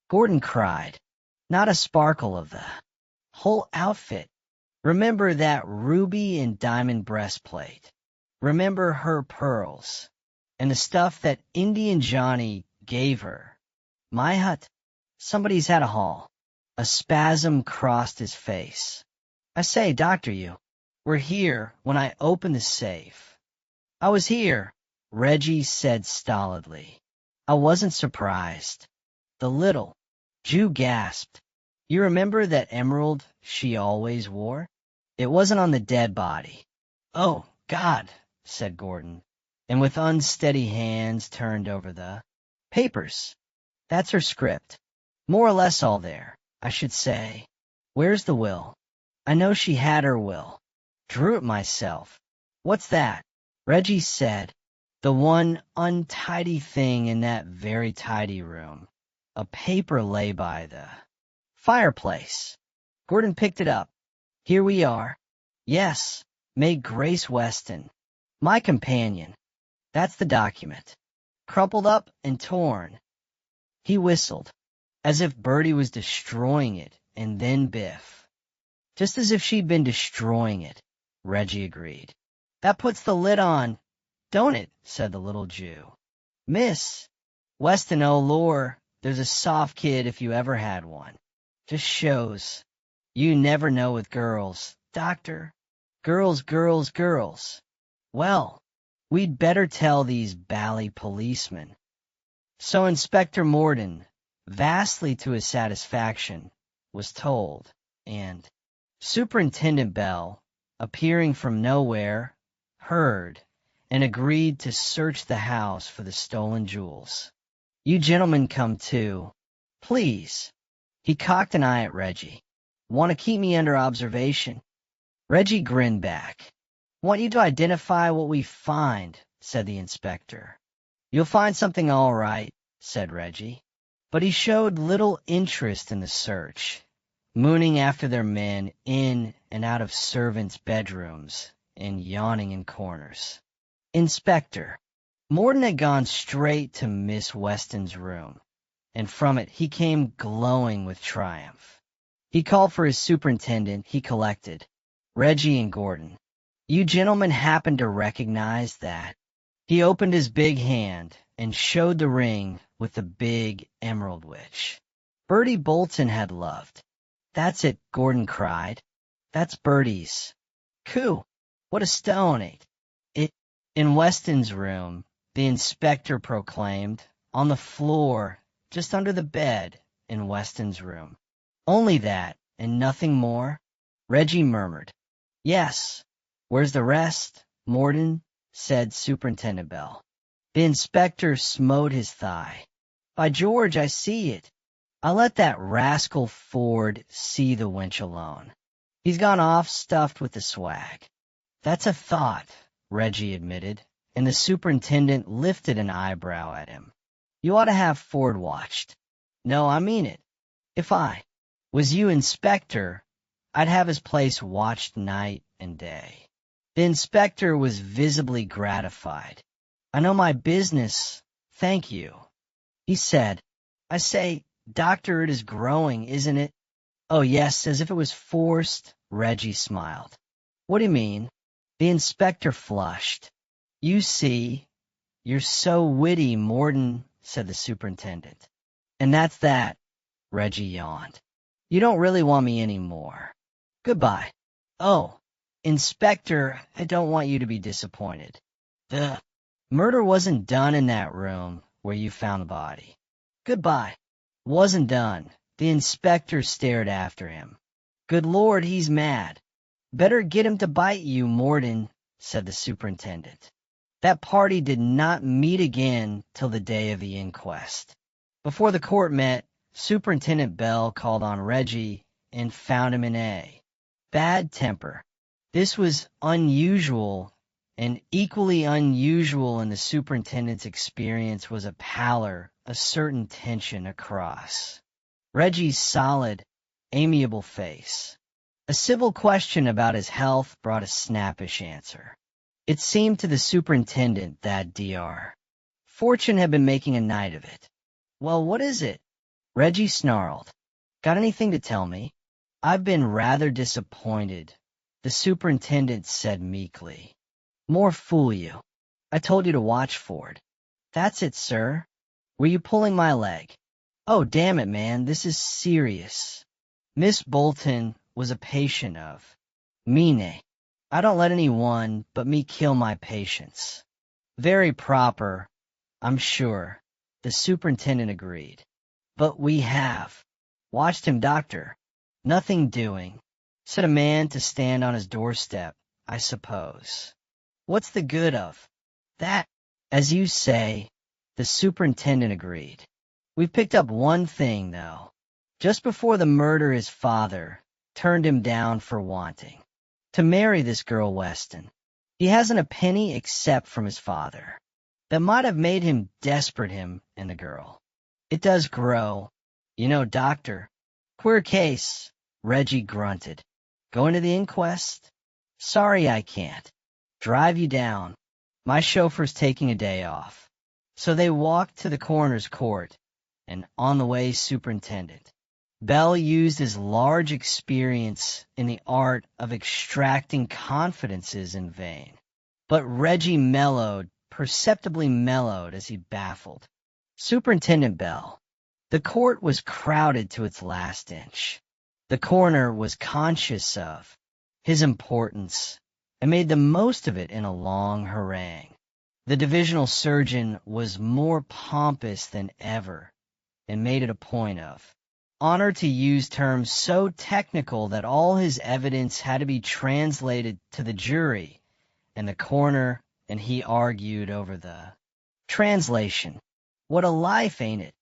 Gordon cried. Not a sparkle of the whole outfit. Remember that ruby and diamond breastplate. Remember her pearls. And the stuff that Indian Johnny gave her. My hut. Somebody's had a haul. A spasm crossed his face. I say, Doctor, you were here when I opened the safe. I was here, Reggie said stolidly. I wasn't surprised. The little Jew gasped. You remember that emerald she always wore? It wasn't on the dead body. Oh, God, said Gordon, and with unsteady hands turned over the papers. That's her script. More or less all there, I should say. Where's the will? I know she had her will. Drew it myself. What's that? Reggie said. The one untidy thing in that very tidy room. A paper lay by the fireplace. Gordon picked it up. Here we are. Yes, May Grace Weston. My companion. That's the document. Crumpled up and torn. He whistled, as if Bertie was destroying it, and then Biff. Just as if she'd been destroying it, Reggie agreed. That puts the lid on, don't it? Said the little Jew. Miss Weston, oh lore, there's a soft kid if you ever had one. Just shows. You never know with girls, Doctor. Girls, girls, girls. Well, we'd better tell these bally policemen. So Inspector Morton, vastly to his satisfaction, was told, and Superintendent Bell, appearing from nowhere, heard, and agreed to search the house for the stolen jewels. You gentlemen come too. Please. He cocked an eye at Reggie. Want to keep me under observation? Reggie grinned back. Want you to identify what we find, said the inspector. You'll find something all right, said Reggie. But he showed little interest in the search, mooning after their men in and out of servants' bedrooms and yawning in corners. Inspector. Morton had gone straight to Miss Weston's room, and from it he came glowing with triumph. He called for his superintendent. He collected Reggie and Gordon. You gentlemen happen to recognize that? He opened his big hand and showed the ring with the big emerald which Bertie Bolton had loved. That's it, Gordon cried. That's Bertie's. Coo! What a stone, it. In Weston's room, the inspector proclaimed, on the floor, just under the bed, in Weston's room. Only that, and nothing more? Reggie murmured. Yes. Where's the rest, Morden? Said Superintendent Bell. The inspector smote his thigh. By George, I see it. I'll let that rascal Ford see the winch alone. He's gone off stuffed with the swag. That's a thought, Reggie admitted, and the superintendent lifted an eyebrow at him. You ought to have Ford watched. No, I mean it. If I was you, Inspector, I'd have his place watched night and day. The inspector was visibly gratified. I know my business, thank you, he said. I say, Doctor, it is growing, isn't it? Oh, yes, as if it was forced, Reggie smiled. What do you mean? The inspector flushed. You see, you're so witty, Morden, said the superintendent. And that's that, Reggie yawned. You don't really want me any more. Goodbye. Oh, Inspector, I don't want you to be disappointed. The murder wasn't done in that room where you found the body. Goodbye. Wasn't done. The inspector stared after him. Good Lord, he's mad. Better get him to bite you, Morden, said the superintendent. That party did not meet again till the day of the inquest. Before the court met, Superintendent Bell called on Reggie and found him in a bad temper. This was unusual, and equally unusual in the superintendent's experience was a pallor, a certain tension across Reggie's solid, amiable face. A civil question about his health brought a snappish answer. It seemed to the superintendent that Dr. Fortune had been making a night of it. Well, what is it? Reggie snarled. Got anything to tell me? I've been rather disappointed, the superintendent said meekly. More fool you. I told you to watch Ford. That's it, sir. Were you pulling my leg? Oh, damn it, man, this is serious. Miss Bolton was a patient of Mine. I don't let anyone but me kill my patients. Very proper, I'm sure, the superintendent agreed. But we have watched him, Doctor. Nothing doing. Said a man to stand on his doorstep, I suppose. What's the good of that? As you say, the superintendent agreed. We've picked up one thing, though. Just before the murder, his father turned him down for wanting to marry this girl Weston. He hasn't a penny except from his father. That might have made him desperate, him and the girl. It does grow. You know, Doctor. Queer case, Reggie grunted. Going to the inquest? Sorry I can't. Drive you down. My chauffeur's taking a day off. So they walked to the coroner's court, and on the way, Superintendent Bell used his large experience in the art of extracting confidences in vain. But Reggie mellowed, perceptibly mellowed, as he baffled Superintendent Bell. The court was crowded to its last inch. The coroner was conscious of his importance and made the most of it in a long harangue. The divisional surgeon was more pompous than ever and made it a point of honor to use terms so technical that all his evidence had to be translated to the jury, and the coroner and he argued over the translation. What a life, ain't it?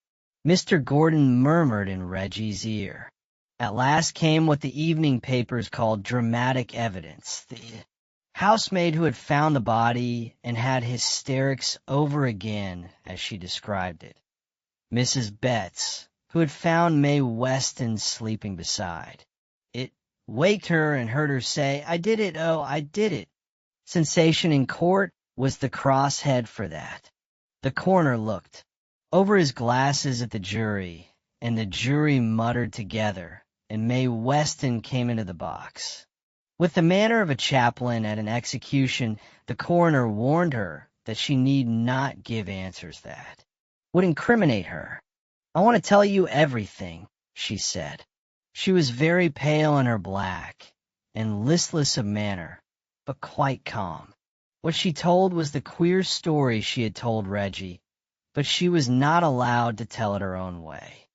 Mr. Gordon murmured in Reggie's ear. At last came what the evening papers called dramatic evidence. The housemaid who had found the body and had hysterics over again, as she described it. Mrs. Betts, who had found Mae Weston sleeping beside. It waked her and heard her say, I did it, oh, I did it. Sensation in court was the crosshead for that. The coroner looked over his glasses at the jury, and the jury muttered together, and Mae Weston came into the box. With the manner of a chaplain at an execution, the coroner warned her that she need not give answers that would incriminate her. I want to tell you everything, she said. She was very pale in her black, and listless of manner, but quite calm. What she told was the queer story she had told Reggie, but she was not allowed to tell it her own way.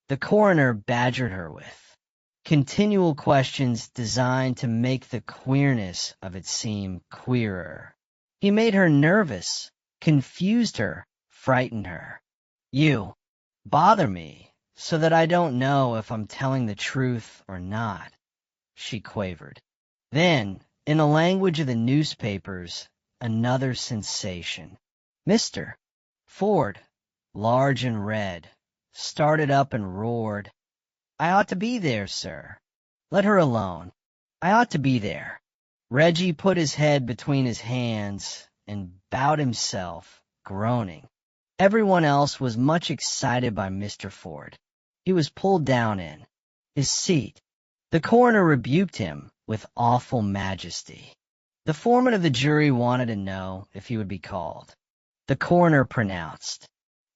The coroner badgered her with, continual questions designed to make the queerness of it seem queerer. He made her nervous, confused her, frightened her. You bother me so that I don't know if I'm telling the truth or not, she quavered. Then, in the language of the newspapers, another sensation. Mr. Ford, large and red, started up and roared, I ought to be there, sir. Let her alone. I ought to be there. Reggie put his head between his hands and bowed himself, groaning. Everyone else was much excited by Mr. Ford. He was pulled down in his seat. The coroner rebuked him with awful majesty. The foreman of the jury wanted to know if he would be called. The coroner pronounced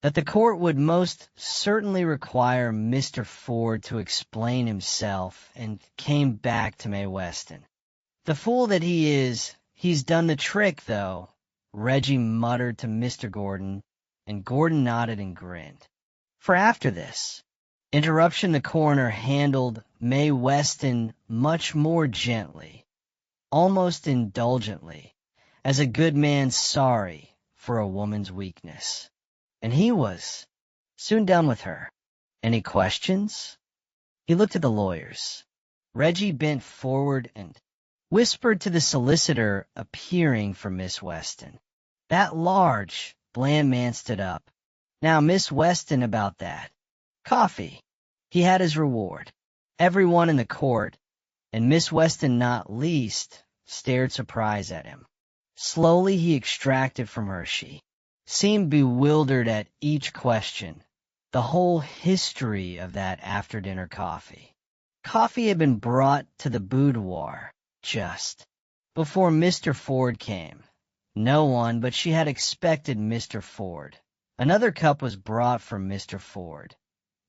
that the court would most certainly require Mr. Ford to explain himself, and came back to Mae Weston. The fool that he is, he's done the trick, though, Reggie muttered to Mr. Gordon, and Gordon nodded and grinned. For after this interruption, the coroner handled Mae Weston much more gently, almost indulgently, as a good man sorry for a woman's weakness. And he was soon done with her. Any questions? He looked at the lawyers. Reggie bent forward and whispered to the solicitor appearing for Miss Weston. That large, bland man stood up. Now, Miss Weston, about that. Coffee. He had his reward. Everyone in the court, and Miss Weston not least, stared surprise at him. Slowly he extracted from her, she seemed bewildered at each question, the whole history of that after-dinner coffee. Coffee had been brought to the boudoir just before Mr. Ford came. No one but she had expected Mr. Ford. Another cup was brought for Mr. Ford.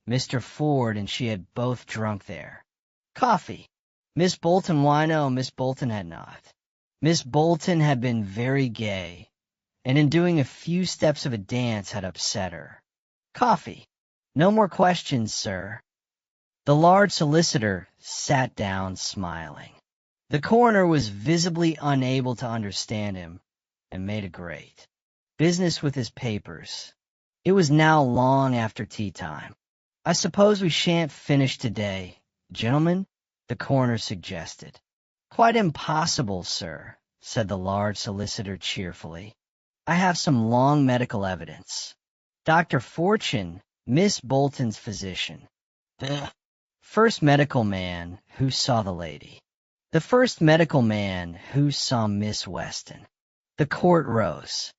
Mr. Ford and she had both drunk there. Coffee. Miss Bolton wino, Miss Bolton had not. Miss Bolton had been very gay, and in doing a few steps of a dance had upset her. Coffee. No more questions, sir. The large solicitor sat down smiling. The coroner was visibly unable to understand him, and made a great business with his papers. It was now long after tea time. I suppose we shan't finish today, gentlemen, the coroner suggested. Quite impossible, sir, said the large solicitor cheerfully. I have some long medical evidence. Dr. Fortune, Miss Bolton's physician. The first medical man who saw the lady. The first medical man who saw Miss Weston. The court rose.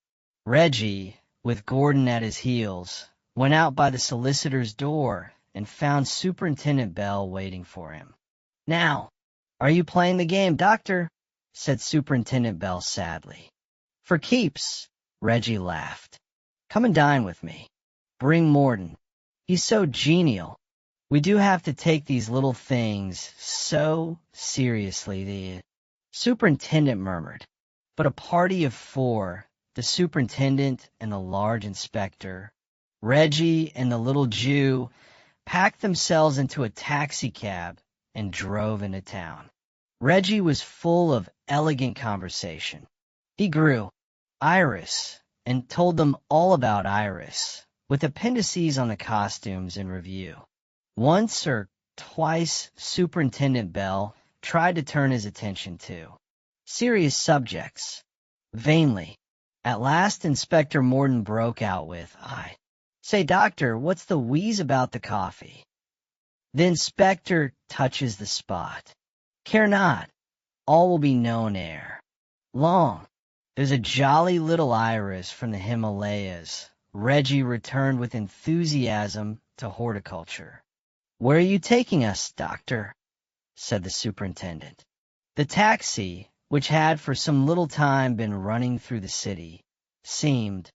Reggie, with Gordon at his heels, went out by the solicitor's door and found Superintendent Bell waiting for him. Now, are you playing the game, Doctor? Said Superintendent Bell sadly. For keeps, Reggie laughed. Come and dine with me. Bring Morden. He's so genial. We do have to take these little things so seriously, the superintendent murmured. But a party of four, the superintendent and the large inspector, Reggie and the little Jew, packed themselves into a taxicab and drove into town. Reggie was full of elegant conversation. He grew Iris and told them all about Iris, with appendices on the costumes in review. Once or twice Superintendent Bell tried to turn his attention to serious subjects. Vainly. At last Inspector Morden broke out with, I say, Doctor, what's the wheeze about the coffee? The inspector touches the spot. Care not. All will be known ere long. There's a jolly little iris from the Himalayas. Reggie returned with enthusiasm to horticulture. Where are you taking us, Doctor? Said the superintendent. The taxi, which had for some little time been running through the city, seemed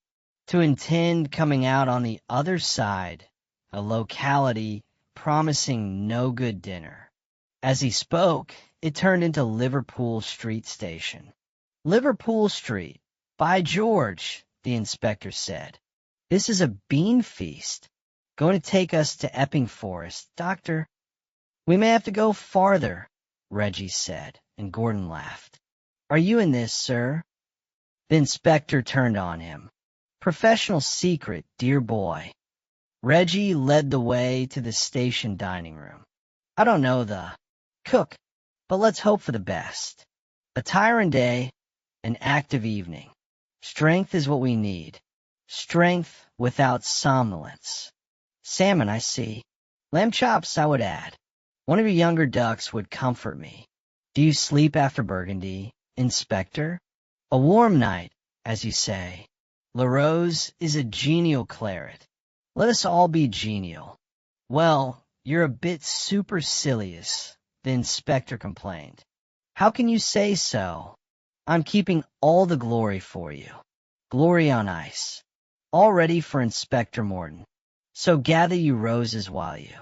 to intend coming out on the other side, a locality promising no good dinner. As he spoke, it turned into Liverpool Street Station. Liverpool Street. By George, the inspector said. This is a bean feast. Going to take us to Epping Forest, Doctor. We may have to go farther, Reggie said, and Gordon laughed. Are you in this, sir? The inspector turned on him. Professional secret, dear boy. Reggie led the way to the station dining room. I don't know the cook, but let's hope for the best. A tiring day, an active evening. Strength is what we need. Strength without somnolence. Salmon, I see. Lamb chops, I would add. One of your younger ducks would comfort me. Do you sleep after Burgundy, Inspector? A warm night, as you say. La Rose is a genial claret. Let us all be genial. Well, you're a bit supercilious, the inspector complained. How can you say so? I'm keeping all the glory for you. Glory on ice. All ready for Inspector Morton. So gather you roses while you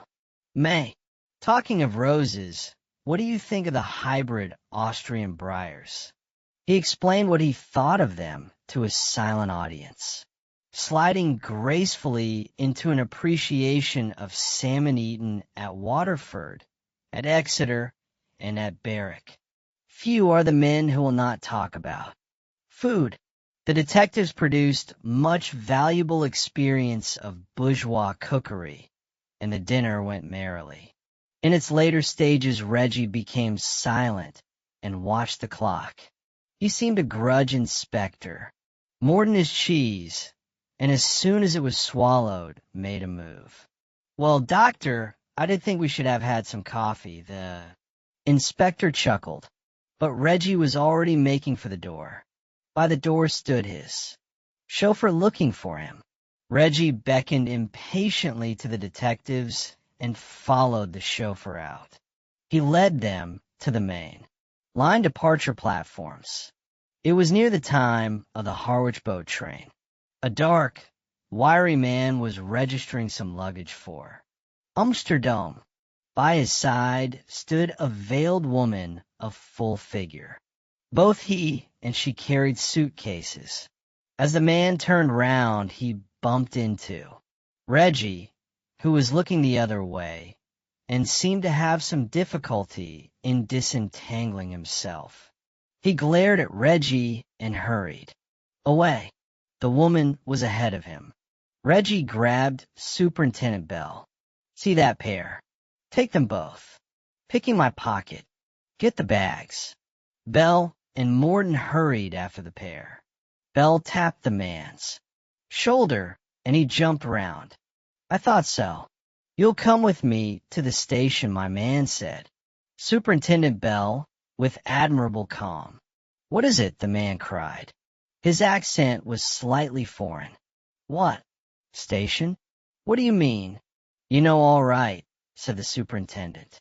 may. Talking of roses, what do you think of the hybrid Austrian briars? He explained what he thought of them to his silent audience, sliding gracefully into an appreciation of salmon eaten at Waterford, at Exeter, and at Berwick. Few are the men who will not talk about food. The detectives produced much valuable experience of bourgeois cookery, and the dinner went merrily. In its later stages, Reggie became silent and watched the clock. He seemed to grudge Inspector Morton his cheese, and as soon as it was swallowed, made a move. Well, Doctor, I did think we should have had some coffee. The inspector chuckled, but Reggie was already making for the door. By the door stood his chauffeur looking for him. Reggie beckoned impatiently to the detectives and followed the chauffeur out. He led them to the main line departure platforms. It was near the time of the Harwich boat train. A dark, wiry man was registering some luggage for Amsterdam. By his side stood a veiled woman of full figure. Both he and she carried suitcases. As the man turned round, he bumped into Reggie, who was looking the other way, and seemed to have some difficulty in disentangling himself. He glared at Reggie and hurried away. The woman was ahead of him. Reggie grabbed Superintendent Bell. See that pair? Take them both. Picking my pocket. Get the bags. Bell and Morton hurried after the pair. Bell tapped the man's shoulder, and he jumped round. I thought so. You'll come with me to the station, my man said. Superintendent Bell, with admirable calm. What is it? The man cried. His accent was slightly foreign. What? Station? What do you mean? You know all right, said the superintendent.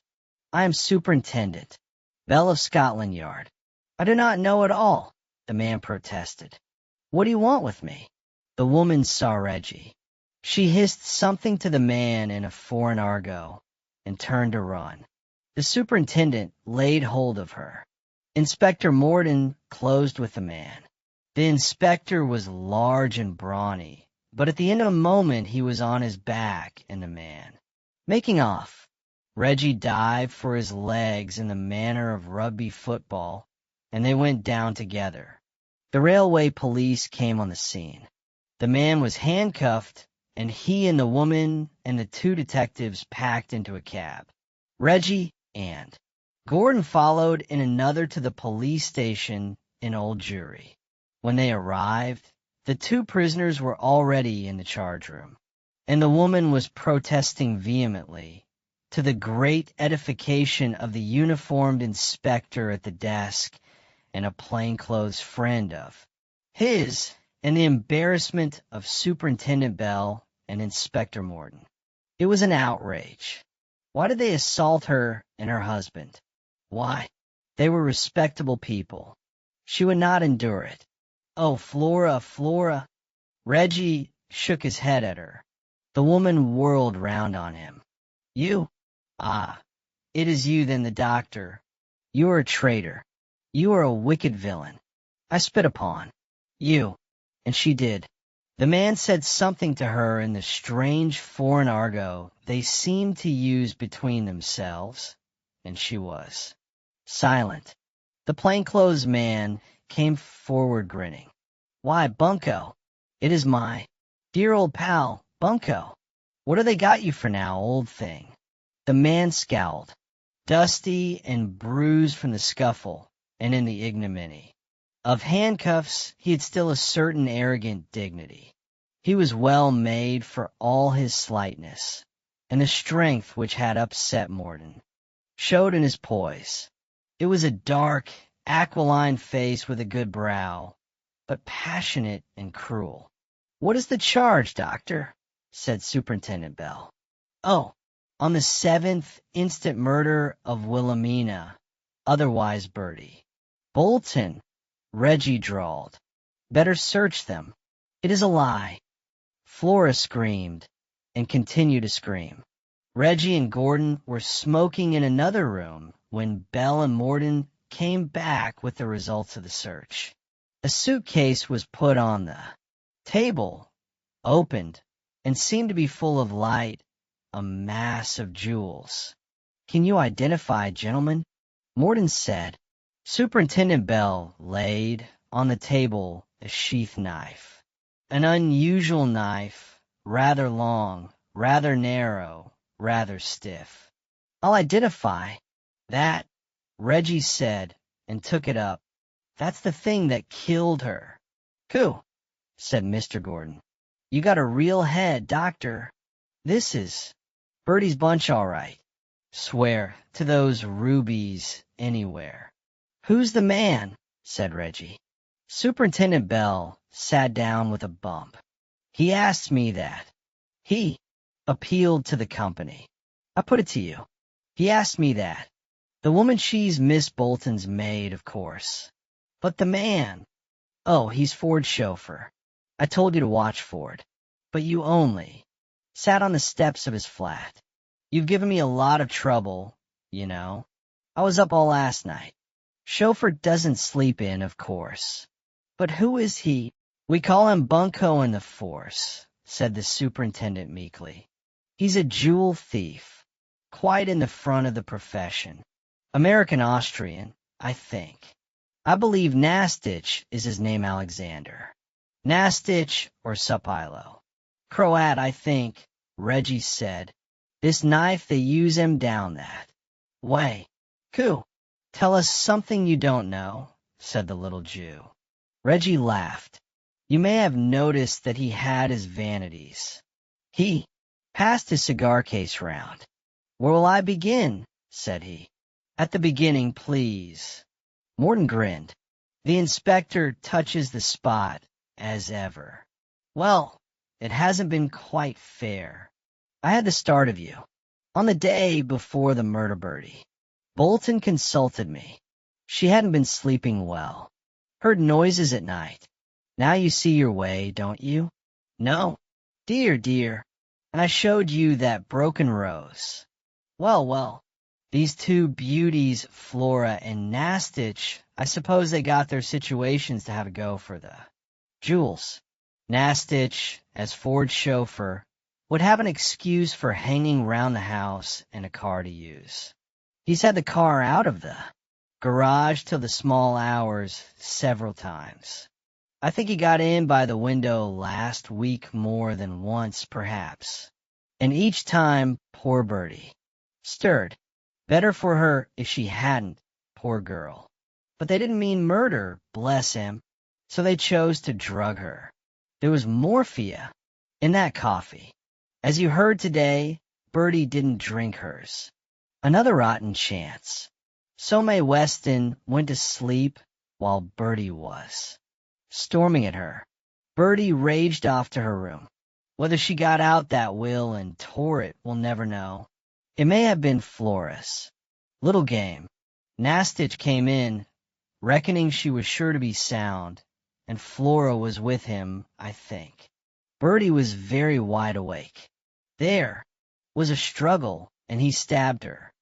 I am Superintendent Bell of Scotland Yard. I do not know at all, the man protested. What do you want with me? The woman saw Reggie. She hissed something to the man in a foreign argot and turned to run. The superintendent laid hold of her. Inspector Morton closed with the man. The inspector was large and brawny, but at the end of a moment he was on his back and the man making off. Reggie dived for his legs in the manner of rugby football, and they went down together. The railway police came on the scene. The man was handcuffed, and he and the woman and the two detectives packed into a cab. Reggie and Gordon followed in another to the police station in Old Jewry. When they arrived, the two prisoners were already in the charge room, and the woman was protesting vehemently, to the great edification of the uniformed inspector at the desk and a plainclothes friend of his, and the embarrassment of Superintendent Bell and Inspector Morton. It was an outrage. Why did they assault her and her husband? Why? They were respectable people. She would not endure it. Oh, Flora, Flora. Reggie shook his head at her. The woman whirled round on him. You? Ah, it is you then, the doctor. You are a traitor. You are a wicked villain. I spit upon you. And she did. The man said something to her in the strange foreign argot they seemed to use between themselves, and she was silent. The plainclothes man came forward grinning. "Why, Bunko, it is my dear old pal, Bunko. What have they got you for now, old thing?" The man scowled, dusty and bruised from the scuffle and in the ignominy. Of handcuffs, he had still a certain arrogant dignity. He was well made for all his slightness, and the strength which had upset Morden showed in his poise. It was a dark, aquiline face with a good brow, but passionate and cruel. "What is the charge, Doctor?" said Superintendent Bell. "Oh, on the 7th instant murder of Wilhelmina, otherwise Bertie." "Bolton," Reggie drawled. "Better search them." "It is a lie." Flora screamed, and continued to scream. Reggie and Gordon were smoking in another room when Bell and Morden came back with the results of the search. A suitcase was put on the table, opened, and seemed to be full of light, a mass of jewels. "Can you identify, gentlemen?" Morden said. Superintendent Bell laid on the table a sheath knife. An unusual knife, rather long, rather narrow, rather stiff. "I'll identify that," Reggie said, and took it up. "That's the thing that killed her." "Coo," said Mr. Gordon. "You got a real head, Doctor. This is Bertie's bunch, all right. Swear to those rubies anywhere." "Who's the man?" said Reggie. Superintendent Bell sat down with a bump. "He asked me that. He appealed to the company. I put it to you. He asked me that. The woman, she's Miss Bolton's maid, of course. But the man, oh, he's Ford's chauffeur. I told you to watch Ford. But you only sat on the steps of his flat. You've given me a lot of trouble, you know. I was up all last night. Chauffeur doesn't sleep in, of course. But who is he?" "We call him Bunko in the force," said the superintendent meekly. "He's a jewel thief, quite in the front of the profession. American-Austrian, I think. I believe Nastich is his name, Alexander. Nastich or Supilo. Croat, I think," Reggie said. "This knife, they use him down that way. Coo. "Tell us something you don't know," said the little Jew. Reggie laughed. "You may have noticed that he had his vanities." He passed his cigar case round. "Where will I begin?" said he. "At the beginning, please." Morden grinned. "The inspector touches the spot, as ever. Well, it hasn't been quite fair. I had the start of you. On the day before the murder, Bertie, Bolton consulted me. She hadn't been sleeping well. Heard noises at night. Now you see your way, don't you?" "No." "Dear, dear. And I showed you that broken rose. Well, well, these two beauties, Flora and Nastich, I suppose they got their situations to have a go for the jewels. Nastich, as Ford's chauffeur, would have an excuse for hanging round the house and a car to use. He's had the car out of the garage till the small hours several times. I think he got in by the window last week more than once, perhaps. And each time, poor Bertie. Stirred. Better for her if she hadn't, poor girl. But they didn't mean murder, bless him. So they chose to drug her. There was morphia in that coffee. As you heard today, Bertie didn't drink hers. Another rotten chance. So Mae Weston went to sleep while Bertie was storming at her. Bertie raged off to her room. Whether she got out that will and tore it, we'll never know. It may have been Flora's. Little game. Nastich came in, reckoning she was sure to be sound, and Flora was with him, I think. Bertie was very wide awake. There was a struggle, and he stabbed her.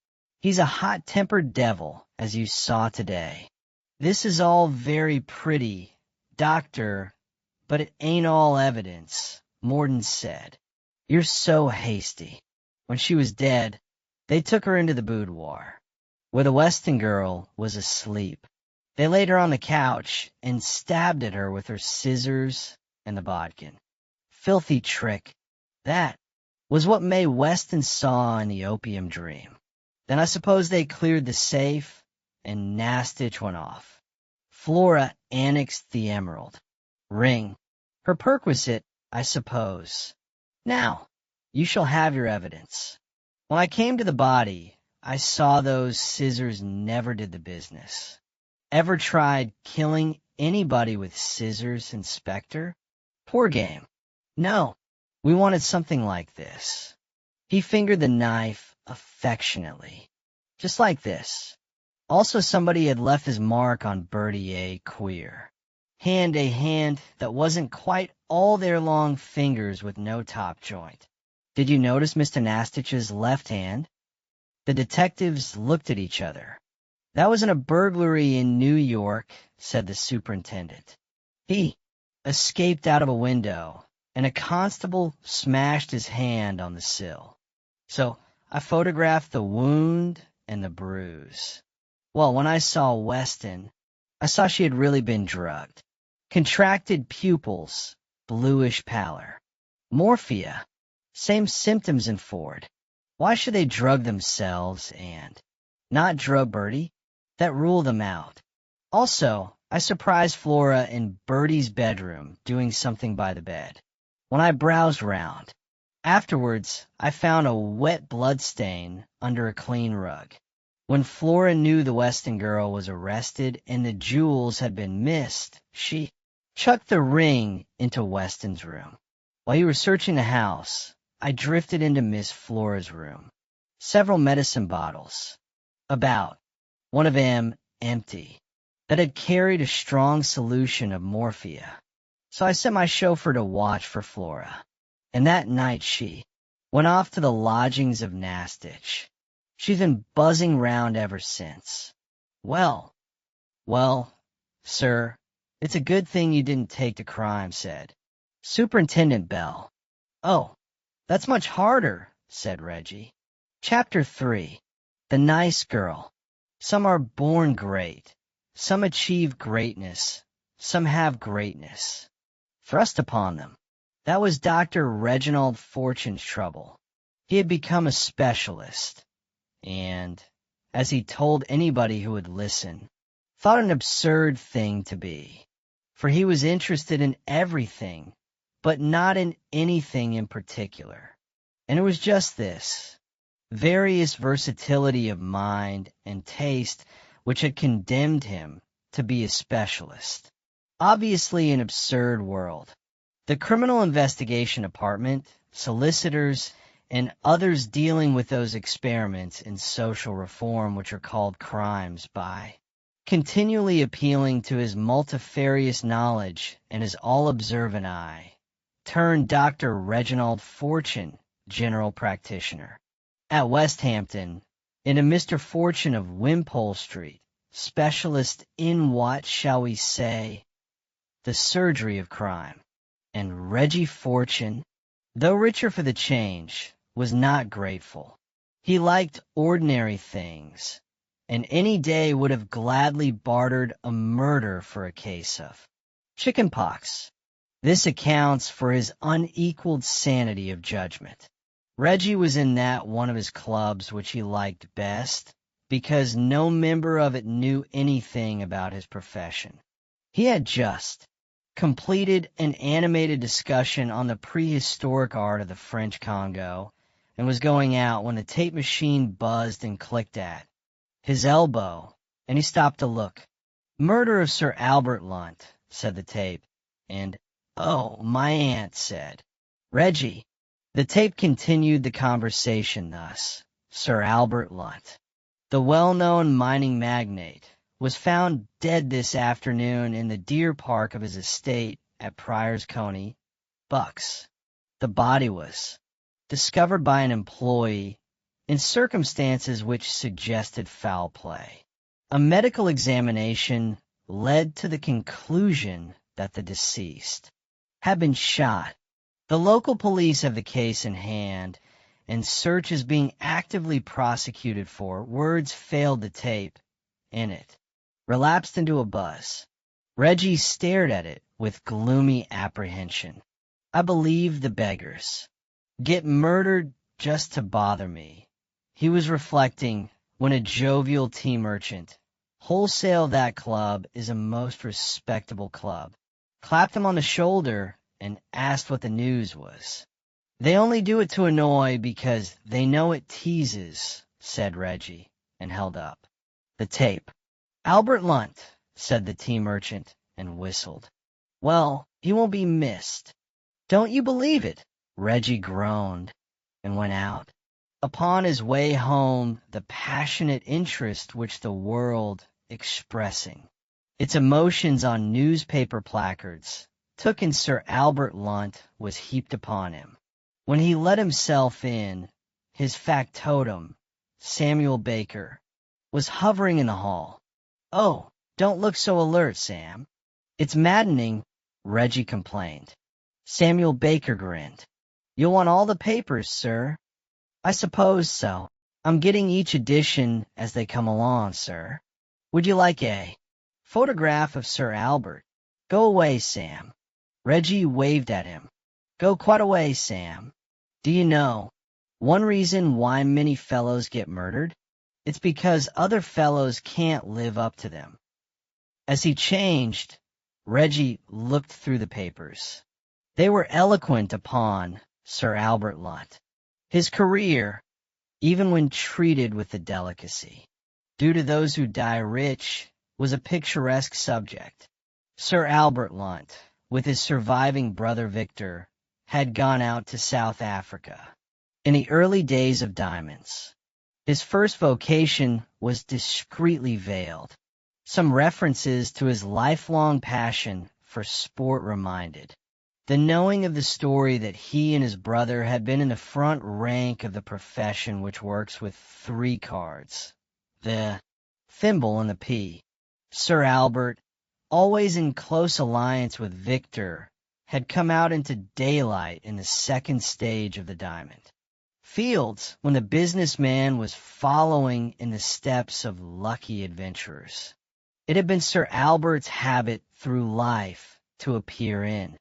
He's a hot-tempered devil, as you saw today. This is all very pretty, Doctor, but it ain't all evidence, Morden said. You're so hasty. When she was dead, they took her into the boudoir, where the Weston girl was asleep. They laid her on the couch and stabbed at her with her scissors and the bodkin. Filthy trick. That was what Mae Weston saw in the opium dream. Then I suppose they cleared the safe, and Nastich went off. Flora annexed the emerald. Ring. Her perquisite, I suppose. Now, you shall have your evidence. When I came to the body, I saw those scissors never did the business. Ever tried killing anybody with scissors, Inspector? Poor game. No, we wanted something like this. He fingered the knife affectionately. Just like this. Also, somebody had left his mark on Bertie A. Queer. A hand that wasn't quite all their long fingers with no top joint. Did you notice Mr. Nastich's left hand? The detectives looked at each other. That wasn't a burglary in New York, said the superintendent. He escaped out of a window, and a constable smashed his hand on the sill. So I photographed the wound and the bruise. Well, when I saw Weston, I saw she had really been drugged. Contracted pupils, bluish pallor. Morphia, same symptoms in Ford. Why should they drug themselves and not drug Bertie? That ruled them out. Also, I surprised Flora in Bertie's bedroom doing something by the bed. When I browsed round, afterwards I found a wet bloodstain under a clean rug. When Flora knew the Weston girl was arrested and the jewels had been missed, she chucked the ring into Weston's room. While you were searching the house, I drifted into Miss Flora's room. Several medicine bottles. About one of them empty, that had carried a strong solution of morphia. So I sent my chauffeur to watch for Flora, and that night she went off to the lodgings of Nastich. She's been buzzing round ever since. Well, sir, it's a good thing you didn't take to crime, said Superintendent Bell. Oh, that's much harder, said Reggie. Chapter 3. The Nice Girl. Some are born great. Some achieve greatness. Some have greatness thrust upon them. That was Dr. Reginald Fortune's trouble. He had become a specialist, and, as he told anybody who would listen, thought an absurd thing to be. For he was interested in everything, but not in anything in particular. And it was just this various versatility of mind and taste which had condemned him to be a specialist. Obviously an absurd world. The Criminal Investigation Department, solicitors, and others dealing with those experiments in social reform which are called crimes by continually appealing to his multifarious knowledge and his all-observant eye, turned Dr. Reginald Fortune general practitioner. At Westhampton, in a Mr. Fortune of Wimpole Street, specialist in what, shall we say, the surgery of crime. And Reggie Fortune, though richer for the change, was not grateful. He liked ordinary things, and any day would have gladly bartered a murder for a case of chicken pox. This accounts for his unequaled sanity of judgment. Reggie was in that one of his clubs which he liked best, because no member of it knew anything about his profession. He had just completed an animated discussion on the prehistoric art of the French Congo, and was going out when the tape machine buzzed and clicked at his elbow, and he stopped to look. "Murder of Sir Albert Lunt," said the tape, and "Oh, my aunt," said Reggie. The tape continued the conversation thus. Sir Albert Lunt, the well-known mining magnate, was found dead this afternoon in the deer park of his estate at Priors Coney, Bucks. The body was discovered by an employee in circumstances which suggested foul play. A medical examination led to the conclusion that the deceased had been shot. The local police have the case in hand, and search is being actively prosecuted for. Words failed to tape in it. Relapsed into a buzz. Reggie stared at it with gloomy apprehension. I believe the beggars. Get murdered just to bother me. He was reflecting when a jovial tea merchant, wholesale that club is a most respectable club, clapped him on the shoulder and asked what the news was. They only do it to annoy because they know it teases, said Reggie, and held up the tape. Albert Lunt, said the tea merchant, and whistled. Well, he won't be missed. Don't you believe it? Reggie groaned and went out. Upon his way home, the passionate interest which the world, expressing its emotions on newspaper placards, took in Sir Albert Lunt was heaped upon him. When he let himself in, his factotum, Samuel Baker, was hovering in the hall. Oh, don't look so alert, Sam. It's maddening, Reggie complained. Samuel Baker grinned. You'll want all the papers, sir. I suppose so. I'm getting each edition as they come along, sir. Would you like a photograph of Sir Albert? Go away, Sam. Reggie waved at him. Go quite away, Sam. Do you know, one reason why many fellows get murdered? It's because other fellows can't live up to them. As he changed, Reggie looked through the papers. They were eloquent upon Sir Albert Lunt. His career, even when treated with the delicacy, due to those who die rich, was a picturesque subject. Sir Albert Lunt, with his surviving brother Victor, had gone out to South Africa in the early days of diamonds. His first vocation was discreetly veiled. Some references to his lifelong passion for sport reminded the knowing of the story that he and his brother had been in the front rank of the profession which works with 3 cards, the thimble and the pea. Sir Albert, always in close alliance with Victor, had come out into daylight in the second stage of the diamond. Fields, when the businessman was following in the steps of lucky adventurers. It had been Sir Albert's habit through life to appear in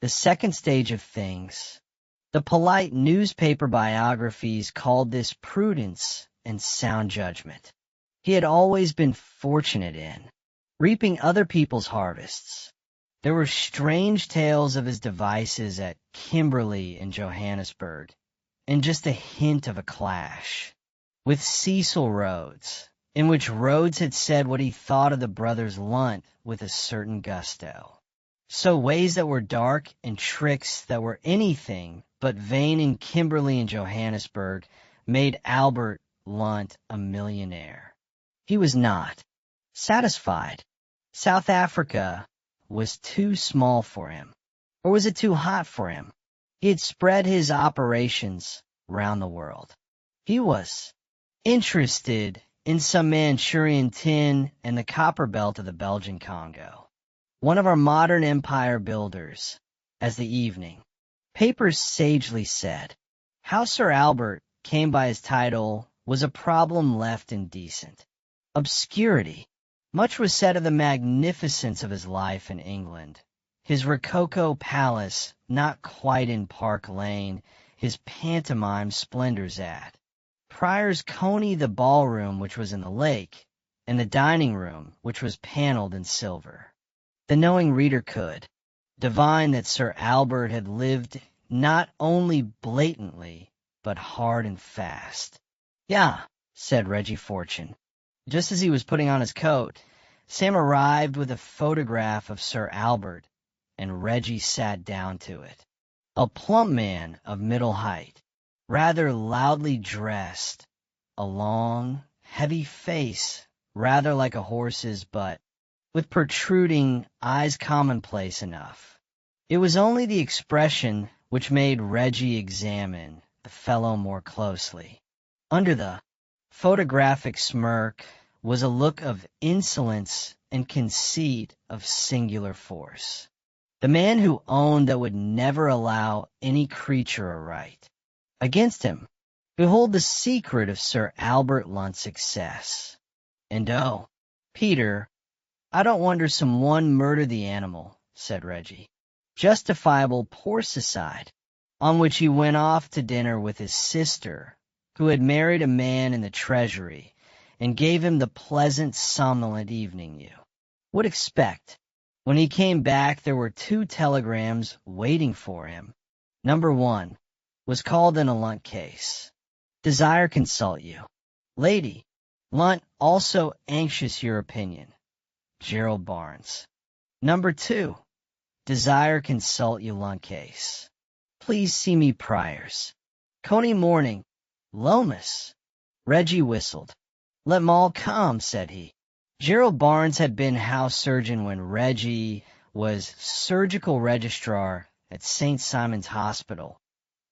the second stage of things. The polite newspaper biographies called this prudence and sound judgment. He had always been fortunate in reaping other people's harvests. There were strange tales of his devices at Kimberley and Johannesburg, and just a hint of a clash with Cecil Rhodes, in which Rhodes had said what he thought of the brothers Lunt with a certain gusto. So ways that were dark and tricks that were anything but vain in Kimberley and Johannesburg made Albert Lunt a millionaire. He was not satisfied. South Africa was too small for him. Or was it too hot for him? He had spread his operations round the world. He was interested in some Manchurian tin and the copper belt of the Belgian Congo. One of our modern empire builders, as the evening papers sagely said. How Sir Albert came by his title was a problem left indecent. Obscurity. Much was said of the magnificence of his life in England. His Rococo palace, not quite in Park Lane, his pantomime splendors at Prior's Coney, the ballroom which was in the lake, and the dining room which was paneled in silver. The knowing reader could divine that Sir Albert had lived not only blatantly, but hard and fast. Yeah, said Reggie Fortune. Just as he was putting on his coat, Sam arrived with a photograph of Sir Albert, and Reggie sat down to it. A plump man of middle height, rather loudly dressed, a long, heavy face, rather like a horse's, but with protruding eyes commonplace enough. It was only the expression which made Reggie examine the fellow more closely. Under the photographic smirk was a look of insolence and conceit of singular force. The man who owned that would never allow any creature a right. Against him, behold the secret of Sir Albert Lunt's success. And oh, Peter, I don't wonder someone murdered the animal, said Reggie. Justifiable porcicide, on which he went off to dinner with his sister, who had married a man in the Treasury, and gave him the pleasant, somnolent evening you would expect. When he came back, there were 2 telegrams waiting for him. Number 1 was called in a Lunt case. Desire consult you. Lady, Lunt also anxious your opinion. Gerald Barnes. Number 2, desire consult you Lunt case. Please see me Priors. Coney morning. Lomas. Reggie whistled. Let 'em all come, said he. Gerald Barnes had been house surgeon when Reggie was surgical registrar at St. Simon's Hospital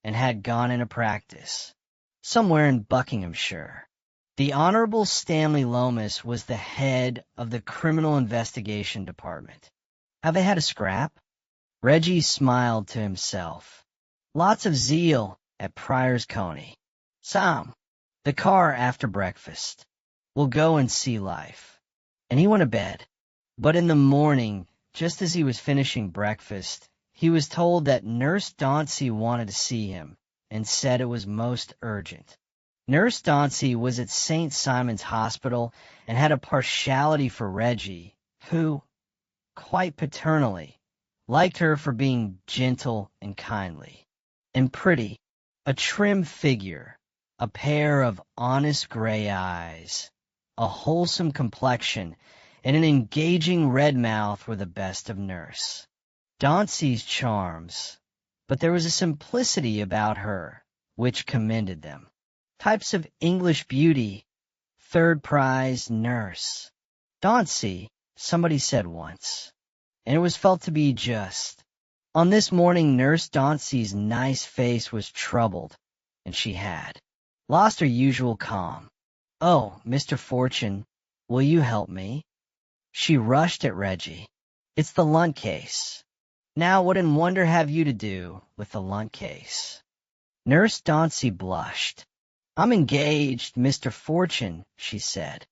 and had gone into practice somewhere in Buckinghamshire. The Honorable Stanley Lomas was the head of the Criminal Investigation Department. Have they had a scrap? Reggie smiled to himself. Lots of zeal at Prior's Coney. Sam, the car after breakfast. We'll go and see life. And he went to bed. But in the morning, just as he was finishing breakfast, he was told that Nurse Dauncey wanted to see him and said it was most urgent. Nurse Dauncey was at St. Simon's Hospital and had a partiality for Reggie, who, quite paternally, liked her for being gentle and kindly, and pretty, a trim figure, a pair of honest gray eyes, a wholesome complexion, and an engaging red mouth were the best of Nurse Dauncey's charms, but there was a simplicity about her which commended them. Types of English beauty, third prize Nurse Dauncey, somebody said once, and it was felt to be just. On this morning, Nurse Dauncey's nice face was troubled, and she had lost her usual calm. Oh, Mr. Fortune, will you help me? She rushed at Reggie. It's the Lunt case. Now what in wonder have you to do with the Lunt case? Nurse Dauncey blushed. I'm engaged, Mr. Fortune, she said.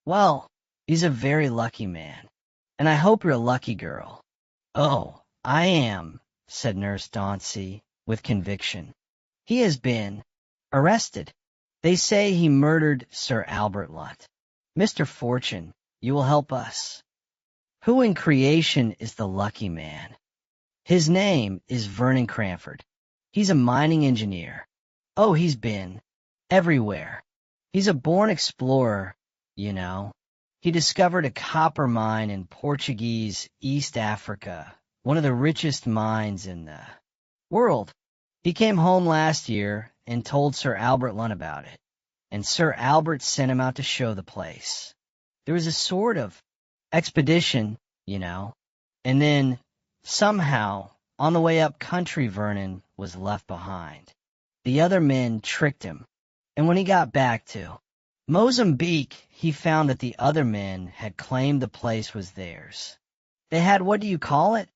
Well, he's a very lucky man, and I hope you're a lucky girl. Oh, I am, said Nurse Dauncey with conviction. He has been arrested. They say he murdered Sir Albert Lunt. Mr. Fortune, you will help us. Who in creation is the lucky man? His name is Vernon Cranford. He's a mining engineer. Oh, he's been everywhere. He's a born explorer, you know. He discovered a copper mine in Portuguese East Africa, one of the richest mines in the world. He came home last year and told Sir Albert Lunt about it, and Sir Albert sent him out to show the place. There was a sort of expedition, you know, and then, somehow, on the way up country, Vernon was left behind. The other men tricked him, and when he got back to Mozambique, he found that the other men had claimed the place was theirs. They had, what do you call it?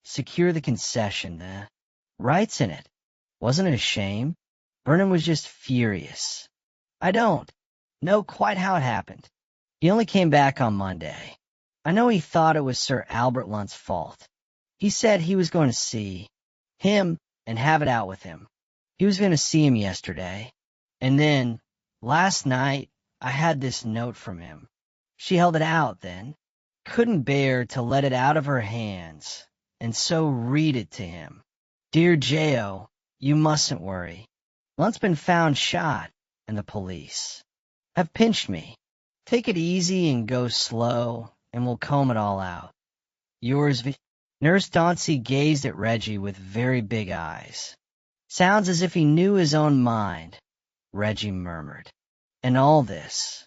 Secure the concession, the rights in it. Wasn't it a shame? Vernon was just furious. I don't know quite how it happened. He only came back on Monday. I know he thought it was Sir Albert Lunt's fault. He said he was going to see him and have it out with him. He was going to see him yesterday. And then, last night, I had this note from him. She held it out then. Couldn't bear to let it out of her hands, and so read it to him. Dear J.O., you mustn't worry. Lunt's been found shot, and the police have pinched me. Take it easy and go slow, and we'll comb it all out. Yours, Nurse Dauncey gazed at Reggie with very big eyes. Sounds as if he knew his own mind, Reggie murmured. And all this,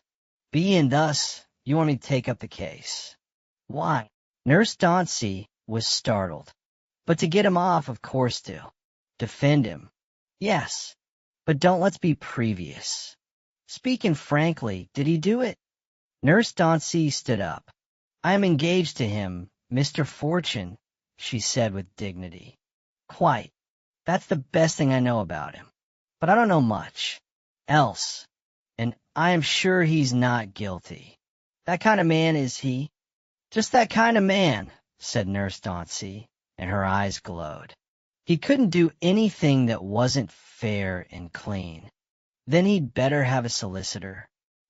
being thus, you want me to take up the case. Why? Nurse Dauncey was startled. But to get him off, of course, to defend him. Yes, but don't let's be previous. Speaking frankly, did he do it? Nurse Dauncey stood up. I am engaged to him, Mr. Fortune, she said with dignity. Quite. That's the best thing I know about him. But I don't know much else, and I am sure he's not guilty. That kind of man, is he? Just that kind of man, said Nurse Dauncey, and her eyes glowed. He couldn't do anything that wasn't fair and clean. Then he'd better have a solicitor.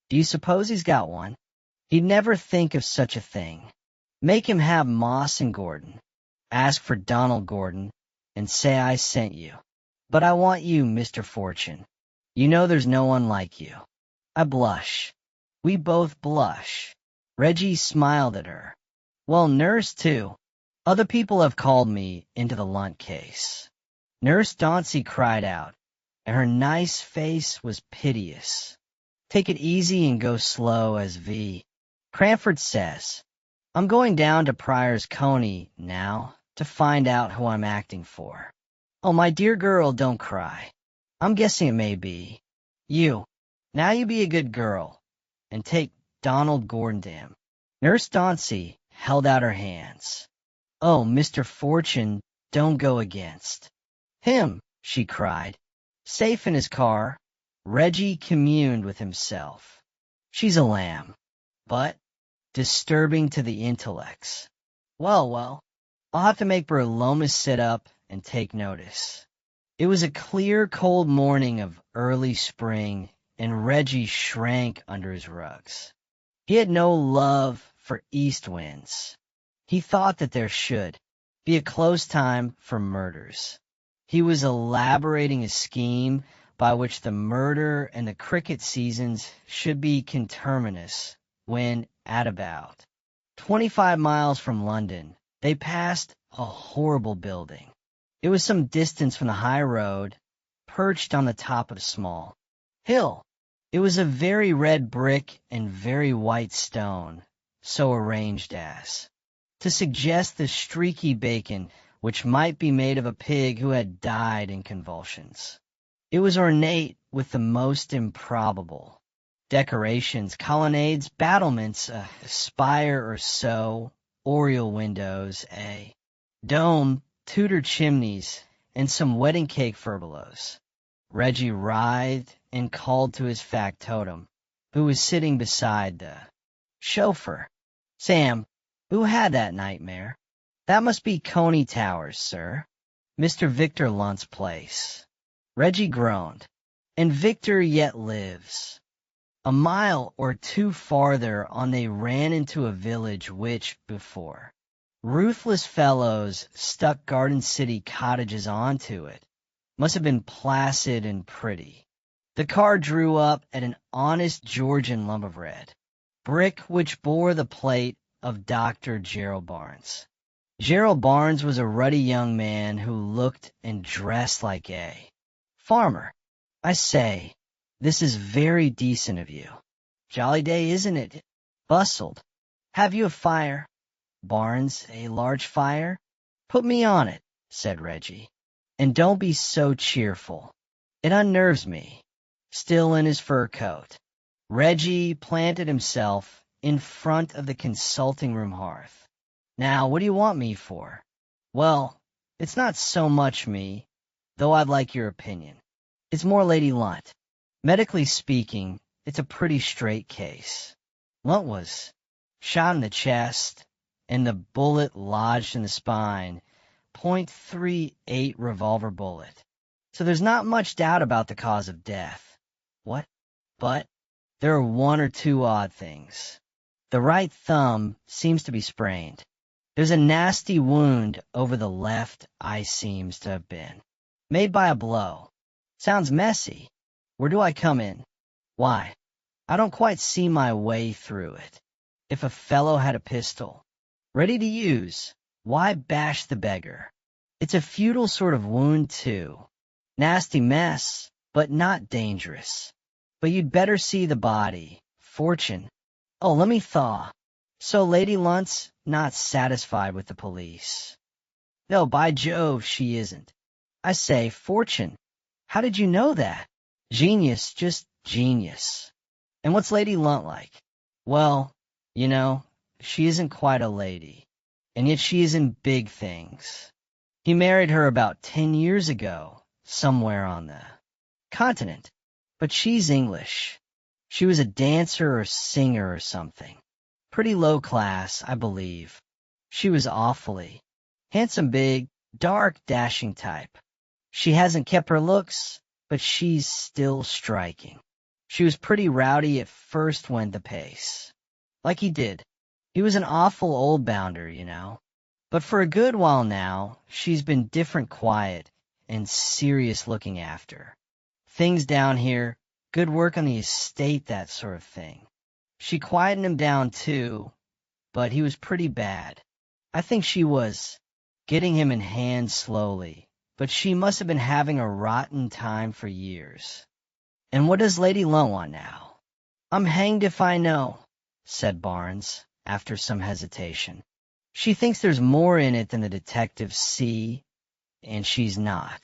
Do you suppose he's got one? He'd never think of such a thing. Make him have Moss and Gordon. Ask for Donald Gordon, and say I sent you. But I want you, Mr. Fortune. You know there's no one like you. I blush. We both blush. Reggie smiled at her. Well, Nurse, too. Other people have called me into the Lunt case. Nurse Dauncey cried out, and her nice face was piteous. Take it easy and go slow as V. Cranford says, I'm going down to Pryor's Coney now to find out who I'm acting for. Oh, my dear girl, don't cry. I'm guessing it may be you. Now you be a good girl, and take Donald Gordon to him. Nurse Dauncey held out her hands. Oh, Mr. Fortune, don't go against him, she cried. Safe in his car, Reggie communed with himself. She's a lamb, but disturbing to the intellects. Well, I'll have to make Berlomus sit up and take notice. It was a clear, cold morning of early spring, and Reggie shrank under his rugs. He had no love for east winds. He thought that there should be a close time for murders. He was elaborating a scheme by which the murder and the cricket seasons should be conterminous when, at about 25 miles from London, they passed a horrible building. It was some distance from the high road, perched on the top of a small hill. It was of very red brick and very white stone, so arranged as to suggest the streaky bacon which might be made of a pig who had died in convulsions. It was ornate with the most improbable decorations, colonnades, battlements, a spire or so, oriel windows, a dome, Tudor chimneys, and some wedding cake furbelows. Reggie writhed and called to his factotum, who was sitting beside the chauffeur. Sam, who had that nightmare? That must be Coney Towers, sir. Mr. Victor Lunt's place. Reggie groaned. And Victor yet lives. A mile or two farther on they ran into a village which, before ruthless fellows stuck Garden City cottages onto it, must have been placid and pretty. The car drew up at an honest Georgian lump of red brick which bore the plate of Dr. Gerald Barnes. Gerald Barnes was a ruddy young man who looked and dressed like a farmer. I say, this is very decent of you. Jolly day, isn't it? Bustled. Have you a fire? Barnes, a large fire? Put me on it, said Reggie. And don't be so cheerful. It unnerves me. Still in his fur coat, Reggie planted himself in front of the consulting-room hearth. Now, what do you want me for? Well, it's not so much me, though I'd like your opinion. It's more Lady Lunt. Medically speaking, it's a pretty straight case. Lunt was shot in the chest, and the bullet lodged in the spine, .38 revolver bullet. So there's not much doubt about the cause of death. What? But there are one or two odd things. The right thumb seems to be sprained. There's a nasty wound over the left eye seems to have been made by a blow. Sounds messy. Where do I come in? Why, I don't quite see my way through it. If a fellow had a pistol, ready to use, why bash the beggar? It's a futile sort of wound, too. Nasty mess, but not dangerous. But you'd better see the body. Fortune. Oh, let me thaw. So Lady Lunt's not satisfied with the police. No, by Jove, she isn't. I say, Fortune, how did you know that? Genius, just genius. And what's Lady Lunt like? Well, you know, she isn't quite a lady. and yet she is in big things. He married her about 10 years ago, somewhere on the continent, but she's English. She was a dancer or singer or something. Pretty low class, I believe. She was awfully handsome, big, dark, dashing type. She hasn't kept her looks, but she's still striking. She was pretty rowdy at first, went the pace. Like he did. He was an awful old bounder, you know. But for a good while now, she's been different, quiet, and serious looking after. Things down here, good work on the estate, that sort of thing. She quietened him down too, but he was pretty bad. I think she was getting him in hand slowly, but she must have been having a rotten time for years. And what does Lady Lunt want now? I'm hanged if I know, said Barnes, after some hesitation. She thinks there's more in it than the detectives see, and she's not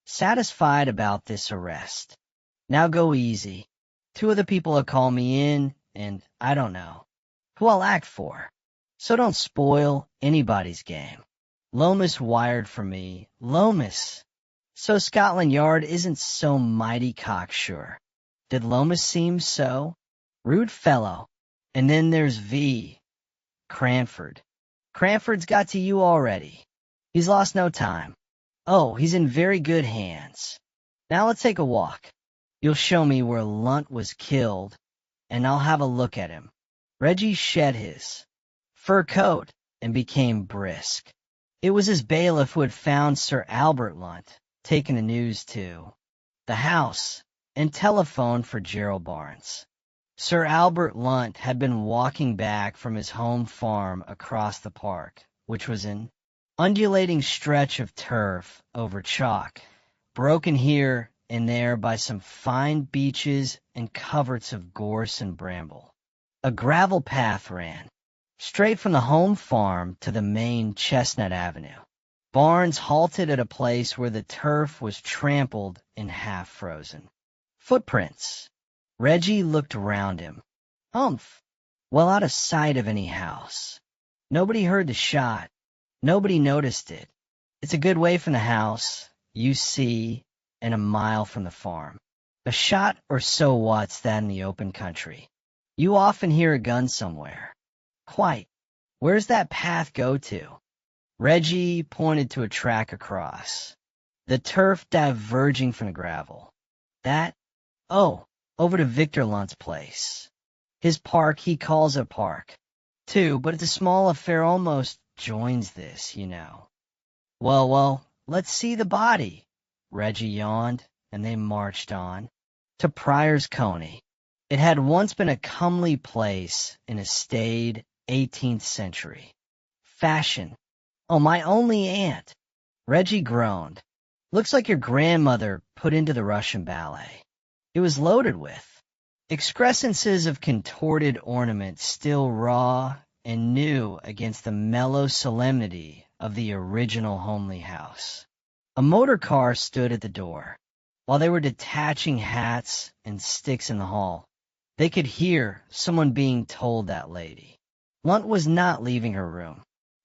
satisfied about this arrest. Now go easy. 2 other people have called me in, and I don't know who I'll act for. So don't spoil anybody's game. Lomas wired for me. Lomas. So Scotland Yard isn't so mighty cocksure. Did Lomas seem so? Rude fellow. And then there's V. Cranford. Cranford's got to you already. He's lost no time. Oh, he's in very good hands. Now let's take a walk. You'll show me where Lunt was killed, and I'll have a look at him. Reggie shed his fur coat and became brisk. It was his bailiff who had found Sir Albert Lunt, taken the news to the house, and telephoned for Gerald Barnes. Sir Albert Lunt had been walking back from his home farm across the park, which was an undulating stretch of turf over chalk, broken here and there by some fine beeches and coverts of gorse and bramble. A gravel path ran straight from the home farm to the main Chestnut Avenue. Barnes halted at a place where the turf was trampled and half frozen. Footprints. Reggie looked around him. Humph. Well out of sight of any house. Nobody heard the shot. Nobody noticed it. It's a good way from the house, you see, and a mile from the farm. A shot or so what's that in the open country? You often hear a gun somewhere. Quite. Where's that path go to? Reggie pointed to a track across. The turf diverging from the gravel. That? Oh, over to Victor Lunt's place. His park he calls a park, too, but it's a small affair, almost joins this, you know. Well, let's see the body. Reggie yawned, and they marched on to Prior's Coney. It had once been a comely place in a staid 18th century fashion. Oh, my only aunt. Reggie groaned. Looks like your grandmother put into the Russian ballet. It was loaded with excrescences of contorted ornament, still raw and new against the mellow solemnity of the original homely house. A motor car stood at the door. While they were detaching hats and sticks in the hall, they could hear someone being told that lady Lunt was not leaving her room.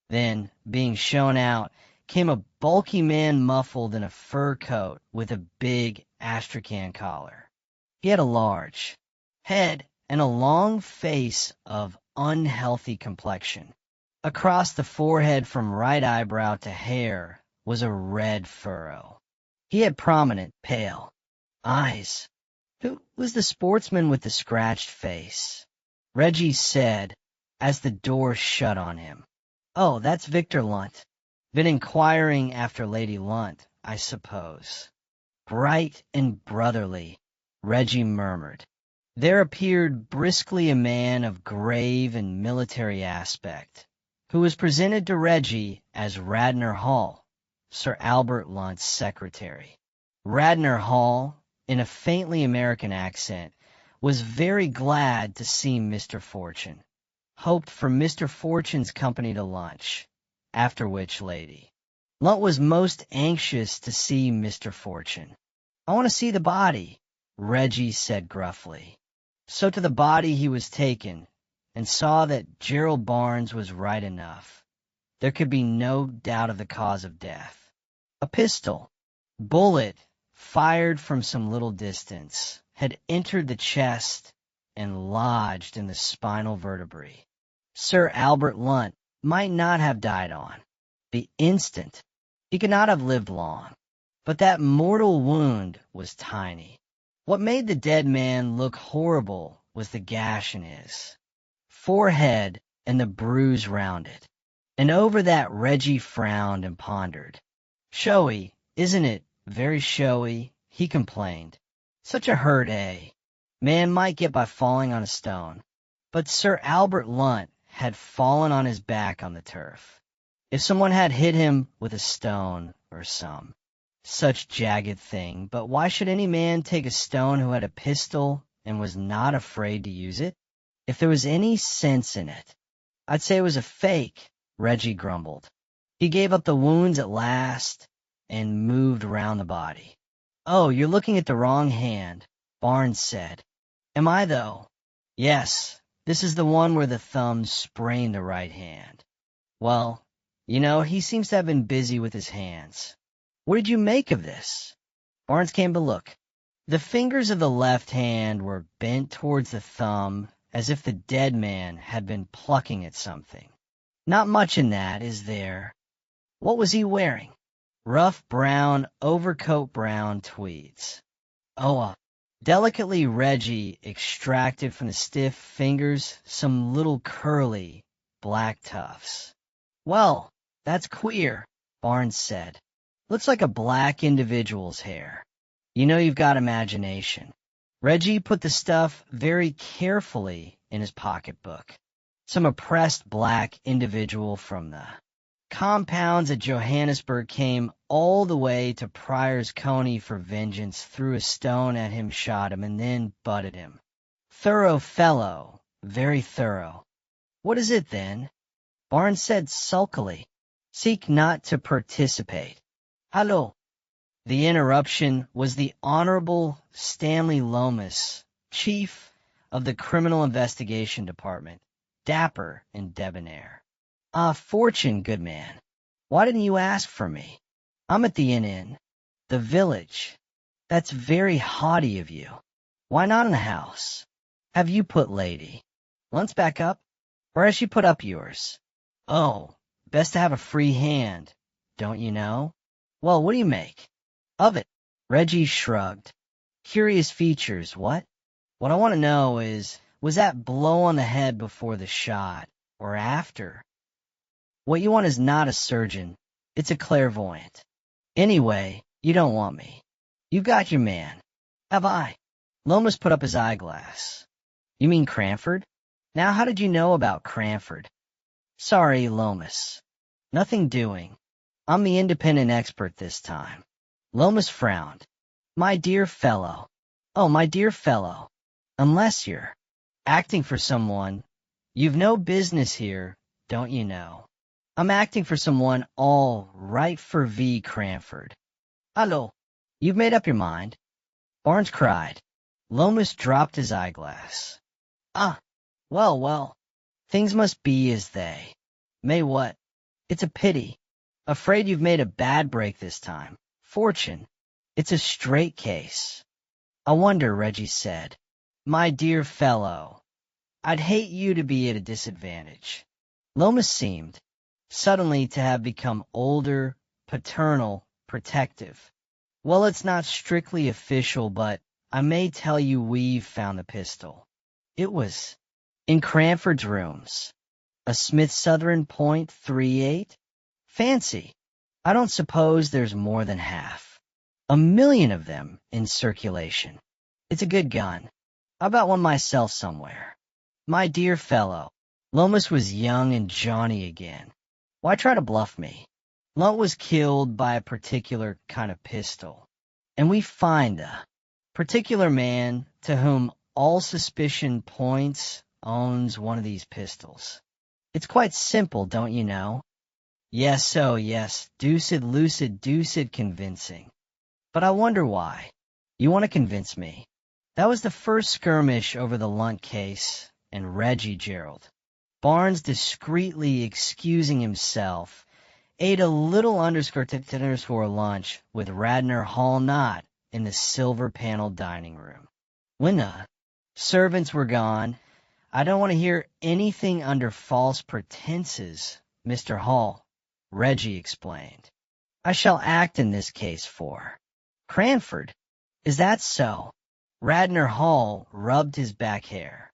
Then, being shown out, came a bulky man muffled in a fur coat with a big astrakhan collar. He had a large head and a long face of unhealthy complexion. Across the forehead from right eyebrow to hair was a red furrow. He had prominent, pale eyes. Who was the sportsman with the scratched face? Reggie said, as the door shut on him. Oh, that's Victor Lunt. Been inquiring after Lady Lunt, I suppose. Bright and brotherly, Reggie murmured. There appeared briskly a man of grave and military aspect, who was presented to Reggie as Radnor Hall, Sir Albert Lunt's secretary. Radnor Hall, in a faintly American accent, was very glad to see Mr. Fortune. Hoped for Mr. Fortune's company to lunch, after which Lady Lunt was most anxious to see Mr. Fortune. I want to see the body, Reggie said gruffly. So to the body he was taken, and saw that Gerald Barnes was right enough. there could be no doubt of the cause of death. A pistol, bullet, fired from some little distance, had entered the chest and lodged in the spinal vertebrae. Sir Albert Lunt might not have died on the instant. He could not have lived long. But that mortal wound was tiny. What made the dead man look horrible was the gash in his forehead and the bruise round it. And over that Reggie frowned and pondered. "Showy, isn't it? Very showy," he complained. "Such a hurt, eh? Man might get by falling on a stone." But Sir Albert Lunt had fallen on his back on the turf. If someone had hit him with a stone or some such jagged thing, but why should any man take a stone who had a pistol and was not afraid to use it? If there was any sense in it, I'd say it was a fake, Reggie grumbled. He gave up the wounds at last and moved round the body. "Oh, you're looking at the wrong hand," Barnes said. "Am I, though?" "Yes, this is the one where the thumb sprained the right hand." "Well, he seems to have been busy with his hands. What did you make of this?" Barnes came to look. The fingers of the left hand were bent towards the thumb as if the dead man had been plucking at something. "Not much in that, is there?" "What was he wearing?" "Rough brown, overcoat brown tweeds." "Oh, delicately Reggie extracted from the stiff fingers some little curly, black tufts. "Well, that's queer," Barnes said. "Looks like a black individual's hair. You've got imagination." Reggie put the stuff very carefully in his pocketbook. Some oppressed black individual from the compounds at Johannesburg came all the way to Pryor's Coney for vengeance, threw a stone at him, shot him, and then butted him. Thorough fellow, very thorough. "What is it, then?" Barnes said sulkily. "Seek not to participate." "Hallo." The interruption was the Honorable Stanley Lomas, chief of the Criminal Investigation Department, dapper and debonair. "Ah, Fortune, good man. Why didn't you ask for me? I'm at the inn. The village. That's very haughty of you. Why not in the house? Have you put lady? Lunt's back up? Or has she put up yours? Oh, best to have a free hand, don't you know? Well, what do you make of it?" Reggie shrugged. "Curious features, what? What I want to know is, was that blow on the head before the shot, or after? What you want is not a surgeon. It's a clairvoyant. Anyway, you don't want me. You've got your man. Have I?" Lomas put up his eyeglass. "You mean Cranford? Now, how did you know about Cranford?" "Sorry, Lomas. Nothing doing. I'm the independent expert this time." Lomas frowned. "My dear fellow. Oh, my dear fellow. Unless you're acting for someone, you've no business here, don't you know? I'm acting for someone all right for V. Cranford." "Hallo, you've made up your mind?" Barnes cried. Lomas dropped his eyeglass. "Ah, well, things must be as they may what? It's a pity. Afraid you've made a bad break this time. Fortune, it's a straight case." "I wonder," Reggie said. "My dear fellow, I'd hate you to be at a disadvantage." Lomas seemed suddenly to have become older, paternal, protective. "Well, it's not strictly official, but I may tell you we've found the pistol. It was in Cranford's rooms. A Smith Southern .38? Fancy. I don't suppose there's more than half. 1,000,000 of them in circulation. It's a good gun. I bought one myself somewhere." "My dear fellow." Lomas was young and jaunty again. "Why try to bluff me? Lunt was killed by a particular kind of pistol, and we find the particular man to whom all suspicion points owns one of these pistols. It's quite simple, don't you know?" "Yes, oh yes, deuced lucid, deuced convincing. But I wonder why. You want to convince me." That was the first skirmish over the Lunt case, and Reggie Gerald Barnes, discreetly excusing himself, ate a little underskirt dinners for lunch with Radnor Hall not in the silver-paneled dining room. When the servants were gone, "I don't want to hear anything under false pretenses, Mr. Hall," Reggie explained. "I shall act in this case for Cranford." "Is that so?" Radnor Hall rubbed his back hair.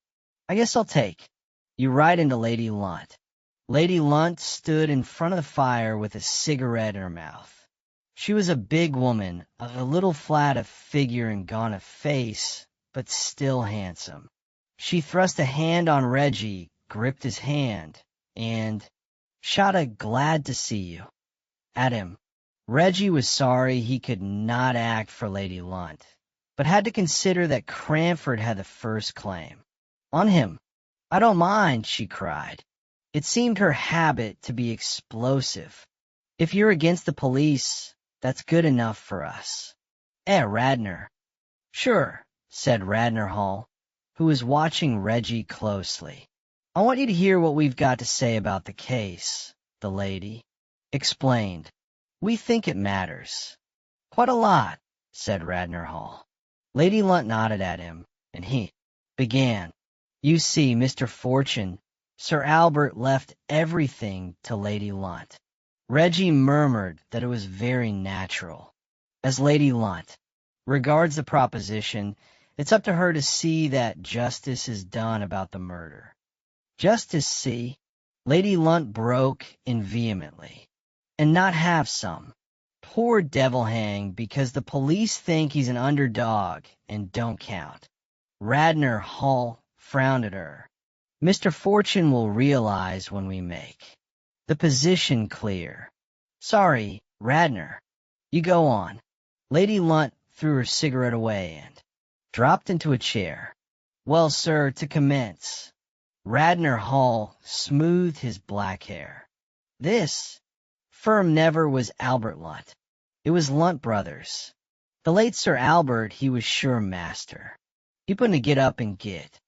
"I guess I'll take you right into Lady Lunt." Lady Lunt stood in front of the fire with a cigarette in her mouth. She was a big woman, a little flat of figure and gaunt of face, but still handsome. She thrust a hand on Reggie, gripped his hand, and shot a "glad to see you" at him. Reggie was sorry he could not act for Lady Lunt, but had to consider that Cranford had the first claim on him. "I don't mind," she cried. It seemed her habit to be explosive. "If you're against the police, that's good enough for us." Radnor." "Sure," said Radnor Hall, who was watching Reggie closely. "I want you to hear what we've got to say about the case," the lady explained. "We think it matters." "Quite a lot," said Radnor Hall. Lady Lunt nodded at him, and he began. "You see, Mr. Fortune, Sir Albert left everything to Lady Lunt." Reggie murmured that it was very natural. "As Lady Lunt regards the proposition, it's up to her to see that justice is done about the murder." "Justice, see?" Lady Lunt broke in vehemently. "And not have some. Poor devil hang because the police think he's an underdog and don't count." Radnor Hall frowned at her. "Mr. Fortune will realize when we make the position clear." "Sorry, Radnor. You go on." Lady Lunt threw her cigarette away and dropped into a chair. "Well, sir, to commence." Radnor Hall smoothed his black hair. "This firm never was Albert Lunt. It was Lunt Brothers. The late Sir Albert, he was sure master. He put in a get up and get,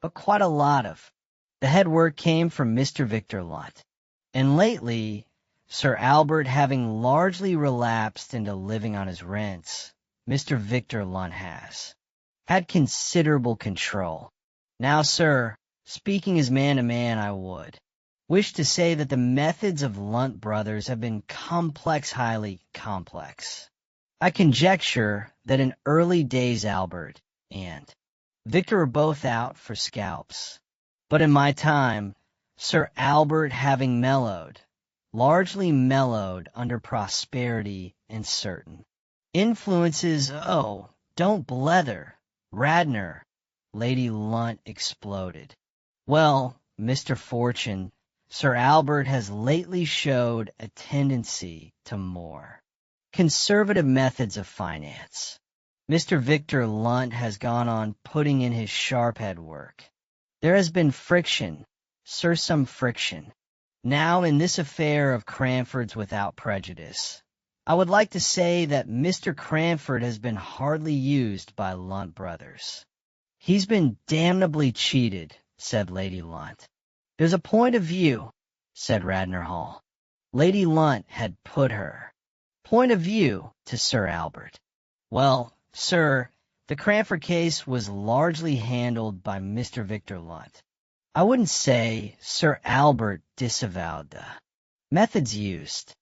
but quite a lot of the head work came from Mr. Victor Lunt. And lately, Sir Albert having largely relapsed into living on his rents, Mr. Victor Lunt has had considerable control. Now, sir, speaking as man to man, I would wish to say that the methods of Lunt Brothers have been complex, highly complex. I conjecture that in early days Albert and Victor were both out for scalps. But in my time, Sir Albert having mellowed, largely mellowed under prosperity and certain influences. Oh, don't blether, Radnor," Lady Lunt exploded. "Well, Mr. Fortune, Sir Albert has lately showed a tendency to more conservative methods of finance. Mr. Victor Lunt has gone on putting in his sharp-head work. There has been friction, sir, some friction. Now, in this affair of Cranford's without prejudice, I would like to say that Mr. Cranford has been hardly used by Lunt Brothers." "He's been damnably cheated," said Lady Lunt. "There's a point of view," said Radnor Hall. Lady Lunt had put her point of view to Sir Albert. "Well, sir, the Cranford case was largely handled by Mr. Victor Lunt. I wouldn't say Sir Albert disavowed the methods used,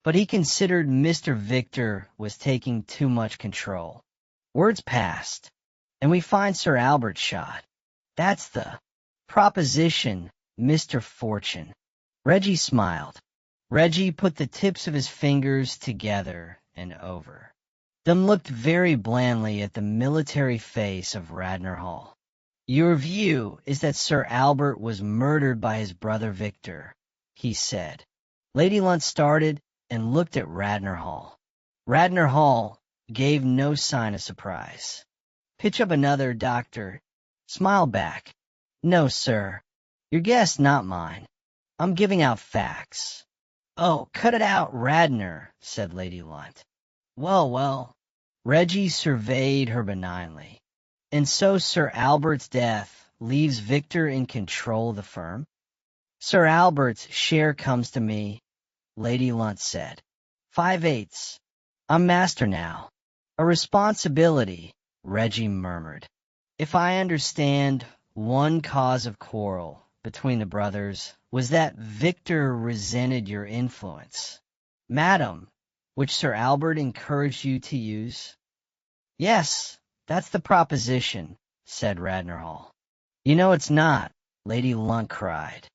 but he considered Mr. Victor was taking too much control. Words passed, and we find Sir Albert shot. That's the proposition, Mr. Fortune." Reggie smiled. Reggie put the tips of his fingers together and over them, looked very blandly at the military face of Radnor Hall. "Your view is that Sir Albert was murdered by his brother Victor," he said. Lady Lunt started and looked at Radnor Hall. Radnor Hall gave no sign of surprise. "Pitch up another, doctor." Smiled back. "No, sir. Your guess, not mine. I'm giving out facts." "Oh, cut it out, Radnor," said Lady Lunt. "Well, well." Reggie surveyed her benignly. "And so Sir Albert's death leaves Victor in control of the firm?" Sir Albert's share comes to me, Lady Lunt said. 5/8. I'm master now. A responsibility, Reggie murmured. If I understand, one cause of quarrel between the brothers was that Victor resented your influence. Madam, which Sir Albert encouraged you to use? Yes, that's the proposition, said Radnor Hall. You know it's not, Lady Lunt cried.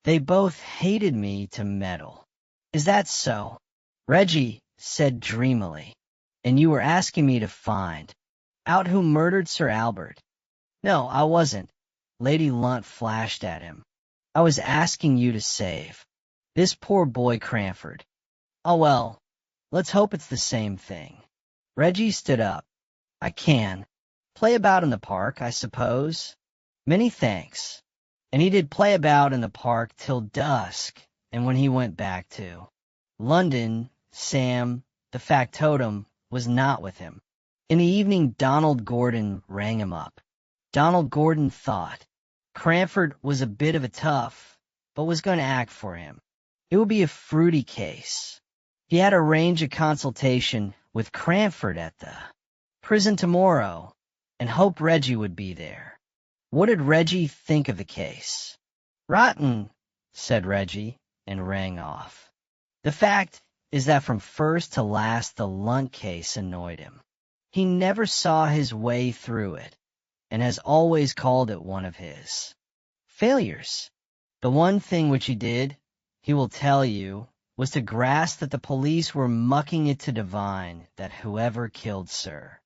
They both hated me to meddle. Is that so? Reggie said dreamily. And you were asking me to find out who murdered Sir Albert. No, I wasn't. Lady Lunt flashed at him. I was asking you to save this poor boy Cranford. Oh well, let's hope it's the same thing. Reggie stood up. I can. Play about in the park, I suppose. Many thanks. And he did play about in the park till dusk, and when he went back to London, Sam, the factotum, was not with him. In the evening Donald Gordon rang him up. Donald Gordon thought Cranford was a bit of a tough, but was going to act for him. It would be a fruity case. He had arranged a consultation with Cranford at the prison tomorrow, and hoped Reggie would be there. What did Reggie think of the case? Rotten, said Reggie, and rang off. The fact is that from first to last the Lunt case annoyed him. He never saw his way through it, and has always called it one of his failures. The one thing which he did, he will tell you, was to grasp that the police were mucking it to divine that whoever killed Sir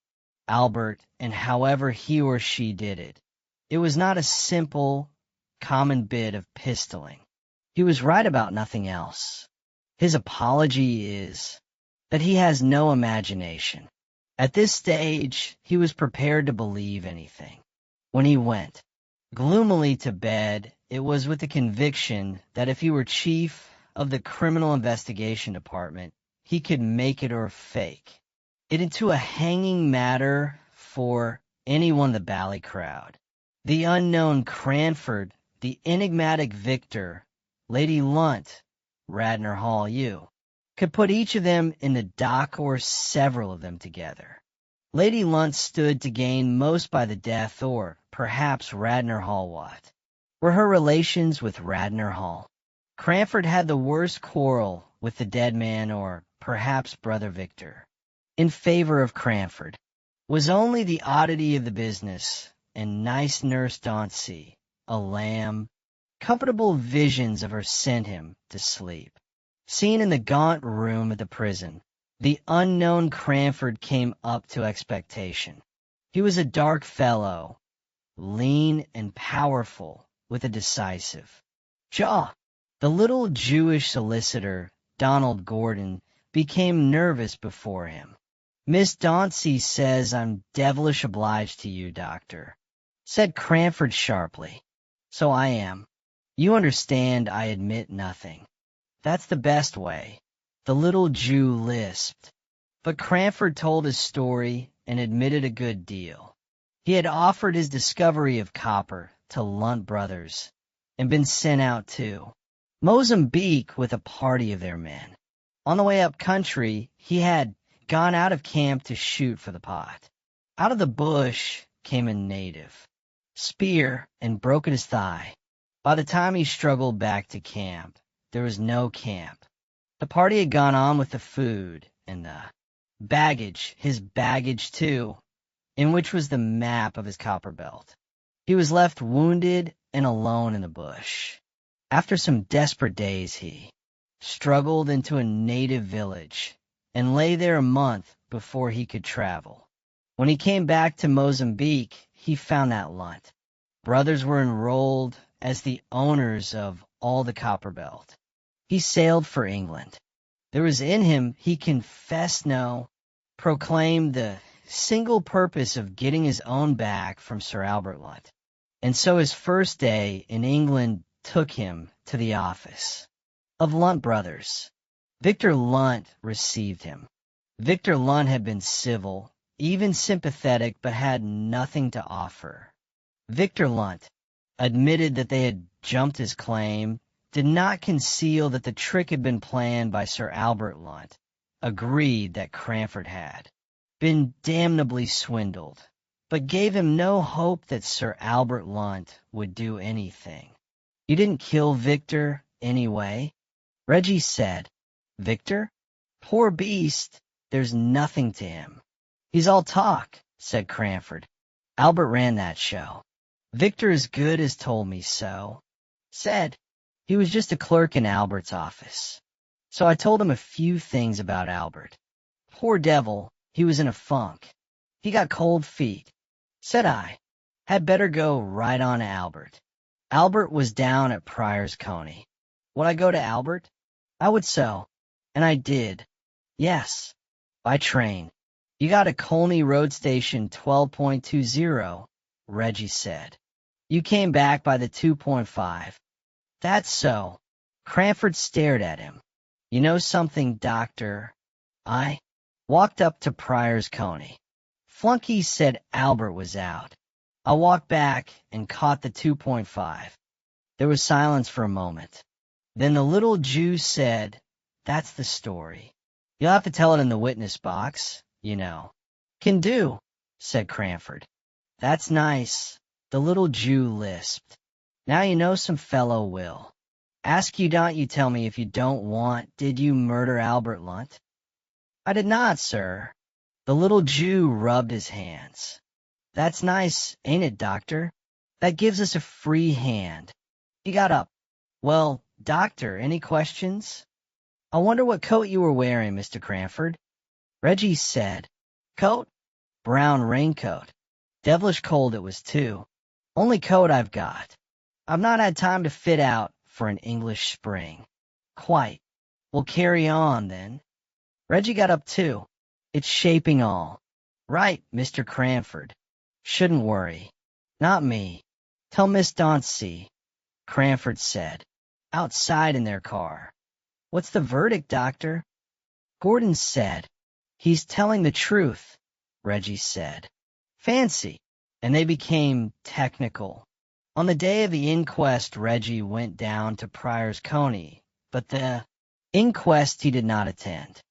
Albert, and however he or she did it, it was not a simple, common bit of pistoling. He was right about nothing else. His apology is that he has no imagination. At this stage, he was prepared to believe anything. When he went gloomily to bed, it was with the conviction that if he were chief of the Criminal Investigation Department, he could make it or fake it into a hanging matter for anyone in the bally crowd. The unknown Cranford, the enigmatic Victor, Lady Lunt, Radnor Hall, you could put each of them in the dock or several of them together. Lady Lunt stood to gain most by the death, or perhaps Radnor Hall what? Were her relations with Radnor Hall. Cranford had the worst quarrel with the dead man, or perhaps Brother Victor, in favor of Cranford. Was only the oddity of the business, and nice Nurse Dauncey, a lamb, comfortable visions of her sent him to sleep. Seen in the gaunt room of the prison, the unknown Cranford came up to expectation. He was a dark fellow, lean and powerful, with a decisive jaw. The little Jewish solicitor, Donald Gordon, became nervous before him. Miss Dauncey says I'm devilish obliged to you, Doctor, said Cranford sharply. So I am. You understand I admit nothing. That's the best way. The little Jew lisped. But Cranford told his story and admitted a good deal. He had offered his discovery of copper to Lunt Brothers and been sent out to Mozambique with a party of their men. On the way up country, he had gone out of camp to shoot for the pot. Out of the bush came a native, spear, and broke at his thigh. By the time he struggled back to camp, there was no camp. The party had gone on with the food and the baggage, his baggage too, in which was the map of his copper belt. He was left wounded and alone in the bush. After some desperate days, he struggled into a native village and lay there a month before he could travel. When he came back to Mozambique, he found that Lunt Brothers were enrolled as the owners of all the copper belt. He sailed for England. There was in him, he confessed proclaimed the single purpose of getting his own back from Sir Albert Lunt. And so his first day in England took him to the office of Lunt Brothers. Victor Lunt received him. Victor Lunt had been civil, even sympathetic, but had nothing to offer. Victor Lunt admitted that they had jumped his claim, did not conceal that the trick had been planned by Sir Albert Lunt, agreed that Cranford had been damnably swindled, but gave him no hope that Sir Albert Lunt would do anything. "You didn't kill Victor, anyway?" Reggie said. "Victor? Poor beast, there's nothing to him. He's all talk," said Cranford. "Albert ran that show. Victor as good as told me so. Said he was just a clerk in Albert's office. So I told him a few things about Albert. Poor devil, he was in a funk. He got cold feet. Said I had better go right on to Albert. Albert was down at Prior's Coney. Would I go to Albert? I would so, and I did. Yes, by train. You got to Colney Road Station 12.20, Reggie said. You came back by the 2.5. That's so. Cranford stared at him. You know something, Doctor? I walked up to Prior's Coney. Flunky said Albert was out. I walked back and caught the 2.5. There was silence for a moment. Then the little Jew said, "That's the story. You'll have to tell it in the witness box, you know." "Can do," said Cranford. "That's nice," the little Jew lisped. "Now you know some fellow will. Ask you not you tell me if you don't want, did you murder Albert Lunt?" "I did not, sir." The little Jew rubbed his hands. "That's nice, ain't it, Doctor? That gives us a free hand." He got up. "Well, Doctor, any questions? I wonder what coat you were wearing, Mr. Cranford?" Reggie said, "Coat? Brown raincoat. Devilish cold it was, too. Only coat I've got. I've not had time to fit out for an English spring." "Quite. We'll carry on, then." Reggie got up, too. "It's shaping all right, Mr. Cranford. Shouldn't worry. Not me. Tell Miss Dauncey," Cranford said, outside in their car. "What's the verdict, Doctor?" Gordon said. "He's telling the truth," Reggie said. "Fancy." And they became technical. On the day of the inquest, Reggie went down to Prior's Coney, but the inquest he did not attend.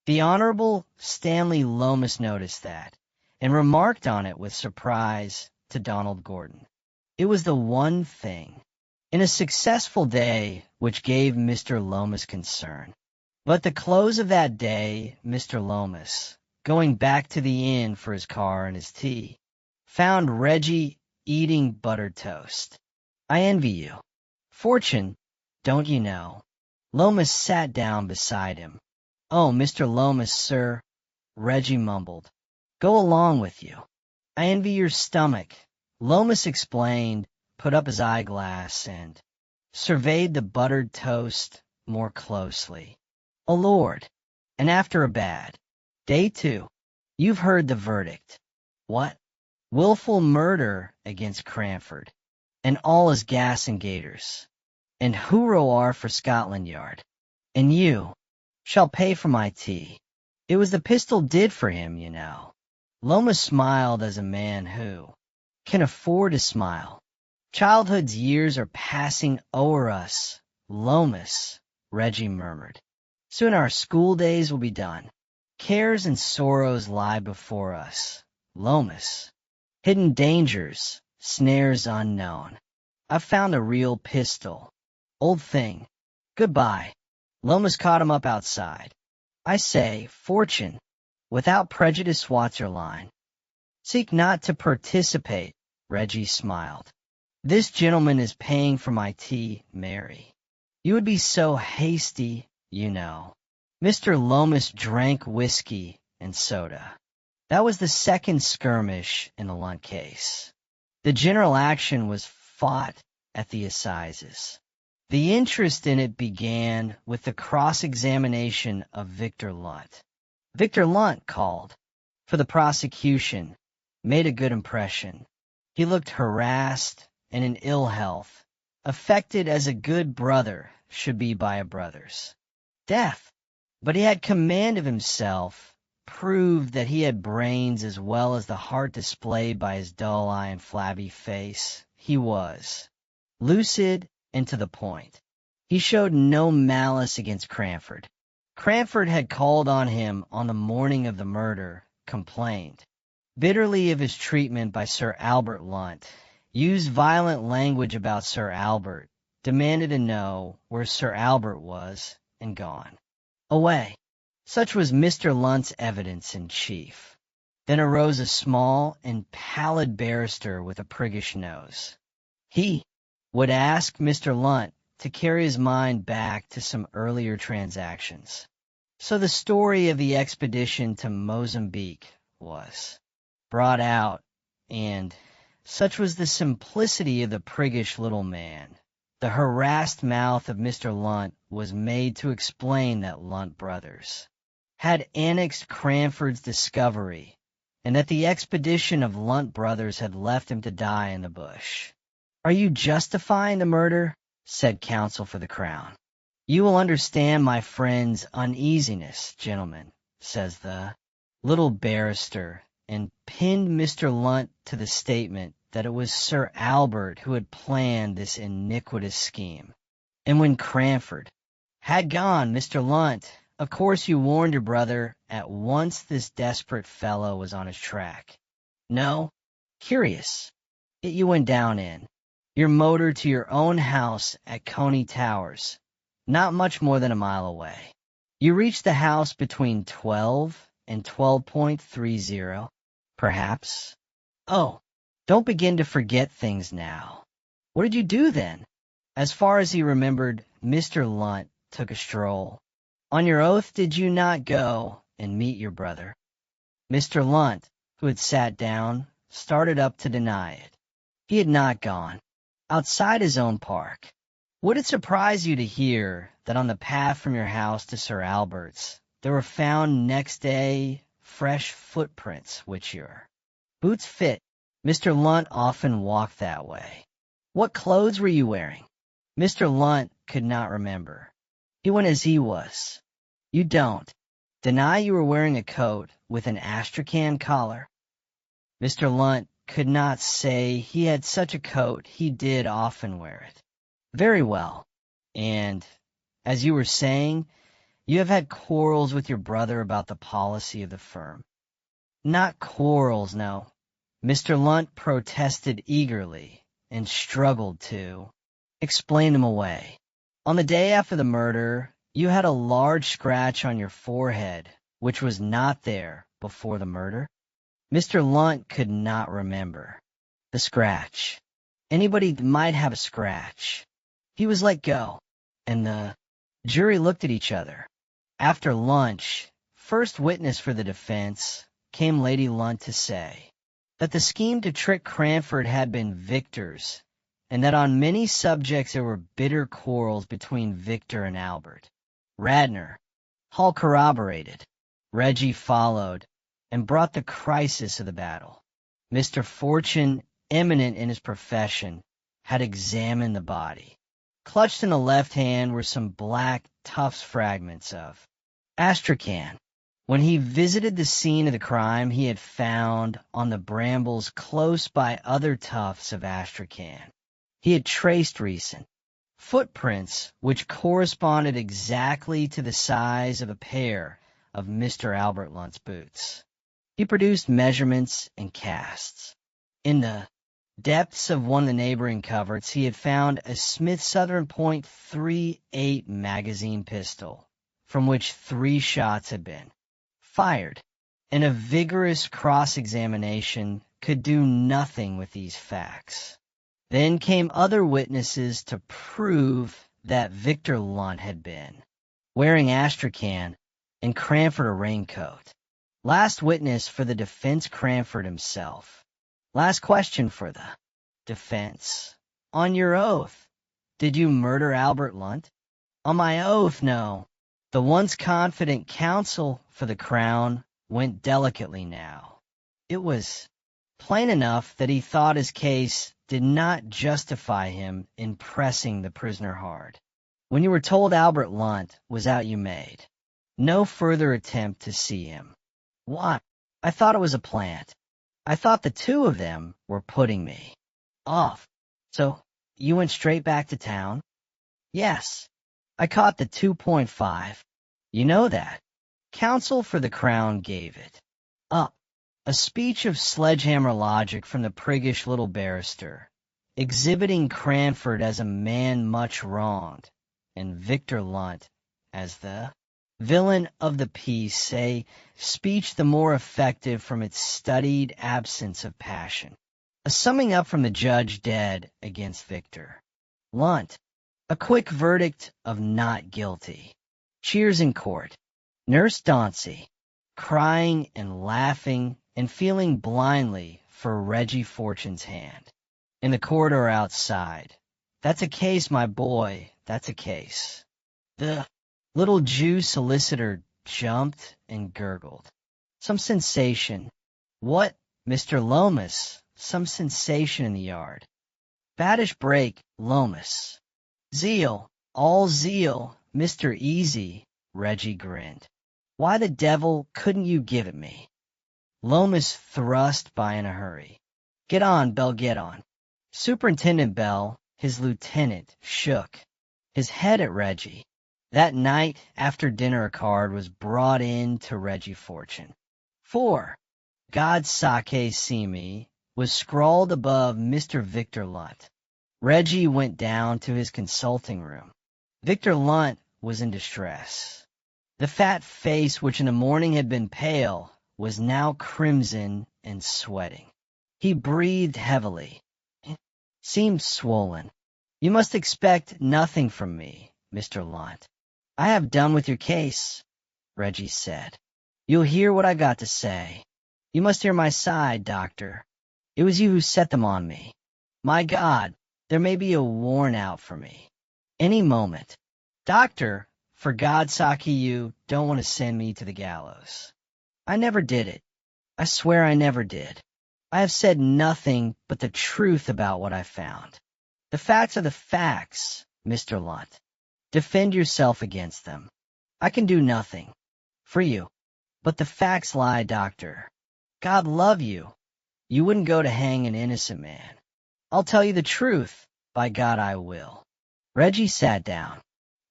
The Honorable Stanley Lomas noticed that, and remarked on it with surprise to Donald Gordon. It was the one thing in a successful day which gave Mr. Lomas concern. But at the close of that day, Mr. Lomas, going back to the inn for his car and his tea, found Reggie eating buttered toast. "I envy you. Fortune, don't you know?" Lomas sat down beside him. "Oh, Mr. Lomas, sir," Reggie mumbled. "Go along with you. I envy your stomach." Lomas explained, put up his eyeglass, and surveyed the buttered toast more closely. "Oh, Lord. And after a bad day, too. You've heard the verdict." "What?" "Willful murder against Cranford, and all his gas and gaiters. And hurrah for Scotland Yard. And you shall pay for my tea. It was the pistol did for him, you know." Lomas smiled as a man who can afford to smile. "Childhood's years are passing o'er us, Lomas," Reggie murmured. "Soon our school days will be done. Cares and sorrows lie before us, Lomas. Hidden dangers, snares unknown. I've found a real pistol. Old thing. Goodbye." Lomas caught him up outside. "I say, Fortune, without prejudice, what's your line?" "Seek not to participate," Reggie smiled. "This gentleman is paying for my tea, Mary. You would be so hasty, you know." Mr. Lomas drank whiskey and soda. That was the second skirmish in the Lunt case. The general action was fought at the assizes. The interest in it began with the cross-examination of Victor Lunt. Victor Lunt called for the prosecution, made a good impression. He looked harassed and in ill health, affected as a good brother should be by a brother's death. But he had command of himself, proved that he had brains as well as the heart displayed by his dull eye and flabby face. He was lucid and to the point. He showed no malice against Cranford. Cranford had called on him on the morning of the murder, complained bitterly of his treatment by Sir Albert Lunt, used violent language about Sir Albert, demanded to know where Sir Albert was, and gone away. Such was Mr. Lunt's evidence in chief. Then arose a small and pallid barrister with a priggish nose. He would ask Mr. Lunt to carry his mind back to some earlier transactions. So the story of the expedition to Mozambique was brought out, and such was the simplicity of the priggish little man. The harassed mouth of Mr. Lunt was made to explain that Lunt brothers had annexed Cranford's discovery, and that the expedition of Lunt brothers had left him to die in the bush. "Are you justifying the murder?" said counsel for the Crown. "You will understand my friend's uneasiness, gentlemen," says the little barrister, and pinned Mr. Lunt to the statement that it was Sir Albert who had planned this iniquitous scheme. "And when Cranford had gone, Mr. Lunt, of course you warned your brother at once this desperate fellow was on his track. No? Curious. Yet you went down in your motor to your own house at Coney Towers, not much more than a mile away. You reached the house between 12 and 12.30, perhaps. Oh, don't begin to forget things now. What did you do then?" As far as he remembered, Mr. Lunt took a stroll. "On your oath did you not go and meet your brother?" Mr. Lunt, who had sat down, started up to deny it. He had not gone. Outside his own park. Would it surprise you to hear that on the path from your house to Sir Albert's there were found next day fresh footprints which your boots fit? Mr. Lunt often walked that way. What clothes were you wearing? Mr. Lunt could not remember. He went as he was. You don't deny you were wearing a coat with an astrakhan collar? Mr. Lunt could not say he had such a coat. He did often wear it. Very well. And, as you were saying, you have had quarrels with your brother about the policy of the firm. Not quarrels, no. Mr. Lunt protested eagerly and struggled to explain them away. On the day after the murder, you had a large scratch on your forehead, which was not there before the murder. Mr. Lunt could not remember. The scratch. Anybody might have a scratch. He was let go, and the jury looked at each other. After lunch, first witness for the defense, came Lady Lunt to say that the scheme to trick Cranford had been Victor's, and that on many subjects there were bitter quarrels between Victor and Albert. Radnor, Hall corroborated. Reggie followed, and brought the crisis of the battle. Mr. Fortune, eminent in his profession, had examined the body. Clutched in the left hand were some black tufts fragments of astrakhan. When he visited the scene of the crime, he had found on the brambles close by other tufts of astrakhan. He had traced recent footprints which corresponded exactly to the size of a pair of Mr. Albert Lunt's boots. He produced measurements and casts. In the depths of one of the neighboring coverts, he had found a Smith Southern .38 magazine pistol, from which 3 shots had been fired, and a vigorous cross-examination could do nothing with these facts. Then came other witnesses to prove that Victor Lunt had been wearing astrakhan and Cranford a raincoat. Last witness for the defense, Cranford himself. Last question for the defense. On your oath, did you murder Albert Lunt? On my oath, no. The once confident counsel for the Crown went delicately now. It was plain enough that he thought his case did not justify him in pressing the prisoner hard. When you were told Albert Lunt was out, you made no further attempt to see him. Why? I thought it was a plant. I thought the two of them were putting me off. So you went straight back to town? Yes. I caught the 2.5. You know that. Counsel for the Crown gave it. Up. A speech of sledgehammer logic from the priggish little barrister, exhibiting Cranford as a man much wronged, and Victor Lunt as the villain of the piece, a speech the more effective from its studied absence of passion. A summing up from the judge dead against Victor Lunt. A quick verdict of not guilty. Cheers in court. Nurse Dauncey, crying and laughing and feeling blindly for Reggie Fortune's hand. In the corridor outside. That's a case, my boy, that's a case. The little Jew solicitor jumped and gurgled. Some sensation. What, Mr. Lomas? Some sensation in the yard. Baddish break, Lomas. Zeal, all zeal, Mr. Easy, Reggie grinned. Why the devil couldn't you give it me? Lomas thrust by in a hurry. Get on, Bell, get on. Superintendent Bell, his lieutenant, shook his head at Reggie. That night after dinner a card was brought in to Reggie Fortune. 4. God sake see me was scrawled above Mr. Victor Lunt. Reggie went down to his consulting room. Victor Lunt was in distress. The fat face, which in the morning had been pale, was now crimson and sweating. He breathed heavily. It seemed swollen. You must expect nothing from me, Mr. Lunt. I have done with your case, Reggie said. You'll hear what I got to say. You must hear my side, Doctor. It was you who set them on me. My God, there may be a warrant out for me. Any moment. Doctor, for God's sake, you don't want to send me to the gallows. I never did it. I swear I never did. I have said nothing but the truth about what I found. The facts are the facts, Mr. Lunt. Defend yourself against them. I can do nothing. For you. But the facts lie, Doctor. God love you. You wouldn't go to hang an innocent man. I'll tell you the truth. By God, I will. Reggie sat down.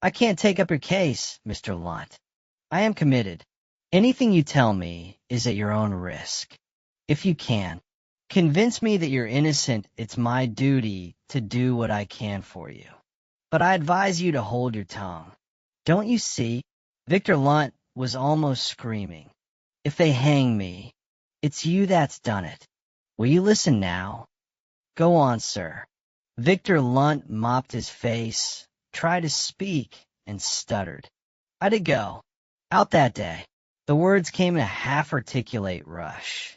I can't take up your case, Mr. Lunt. I am committed. Anything you tell me is at your own risk. If you can, convince me that you're innocent, it's my duty to do what I can for you. But I advise you to hold your tongue. Don't you see? Victor Lunt was almost screaming. If they hang me, it's you that's done it. Will you listen now? Go on, sir. Victor Lunt mopped his face, tried to speak, and stuttered. I did go. Out that day. The words came in a half-articulate rush.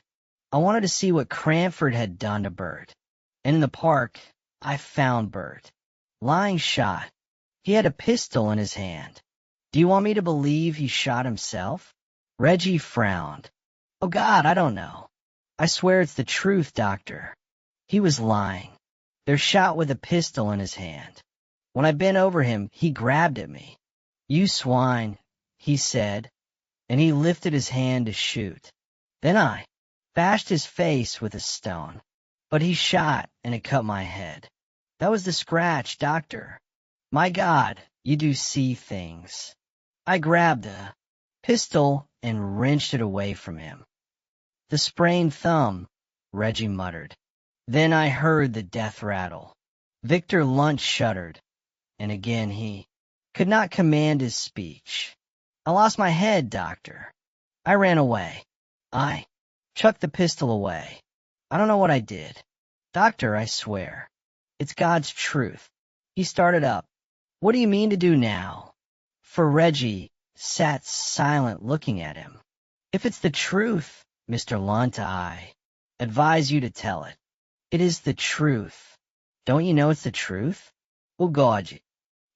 I wanted to see what Cranford had done to Bert. And in the park, I found Bert. Lying shot. He had a pistol in his hand. Do you want me to believe he shot himself? Reggie frowned. Oh, God, I don't know. I swear it's the truth, Doctor. He was lying. They're shot with a pistol in his hand. When I bent over him, he grabbed at me. You swine, he said, and he lifted his hand to shoot. Then I bashed his face with a stone. But he shot, and it cut my head. That was the scratch, Doctor. My God, you do see things. I grabbed the pistol and wrenched it away from him. The sprained thumb, Reggie muttered. Then I heard the death rattle. Victor Lunt shuddered, and again he could not command his speech. I lost my head, Doctor. I ran away. I chucked the pistol away. I don't know what I did. Doctor, I swear. It's God's truth. He started up. What do you mean to do now? For Reggie sat silent looking at him. If it's the truth, Mr. Lunt, I advise you to tell it. It is the truth. Don't you know it's the truth? Well, God,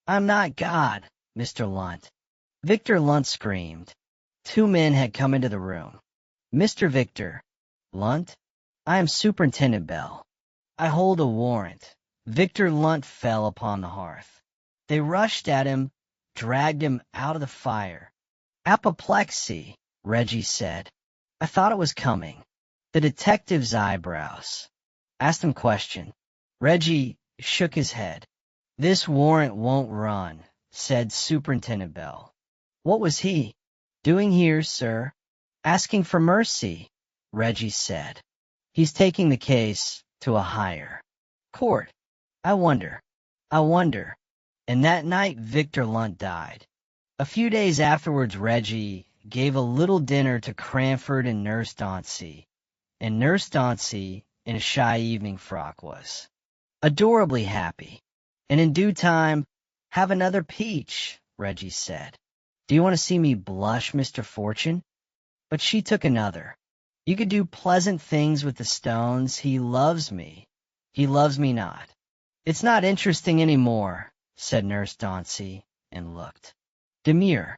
I'm not God, Mr. Lunt. Victor Lunt screamed. 2 men had come into the room. Mr. Victor Lunt, I am Superintendent Bell. I hold a warrant. Victor Lunt fell upon the hearth. They rushed at him, dragged him out of the fire. Apoplexy, Reggie said. I thought it was coming. The detective's eyebrows. Asked him question. Reggie shook his head. This warrant won't run, said Superintendent Bell. What was he doing here, sir? Asking for mercy, Reggie said. He's taking the case to a higher court. I wonder. And that night Victor Lunt died. A few days afterwards Reggie gave a little dinner to Cranford and Nurse Dauncey, and Nurse Dauncey, in a shy evening frock, was adorably happy. And in due time, have another peach, Reggie said. Do you want to see me blush, Mr. Fortune? But she took another. You could do pleasant things with the stones. He loves me. He loves me not. It's not interesting any more, said Nurse Dauncey, and looked demure.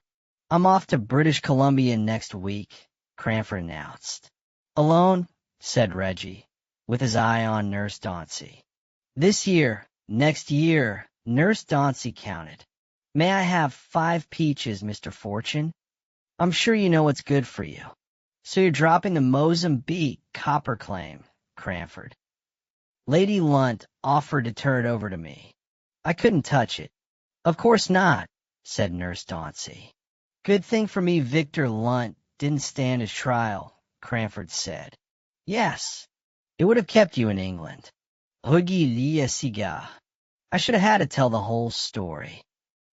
I'm off to British Columbia next week, Cranford announced. Alone, said Reggie, with his eye on Nurse Dauncey. This year, next year, Nurse Dauncey counted. May I have 5 peaches, Mr. Fortune? I'm sure you know what's good for you. So you're dropping the Mozambique copper claim, Cranford. Lady Lunt offered to turn it over to me. I couldn't touch it. Of course not, said Nurse Dauncey. Good thing for me Victor Lunt didn't stand his trial, Cranford said. Yes, it would have kept you in England. Huggy Lia Siga. I should have had to tell the whole story.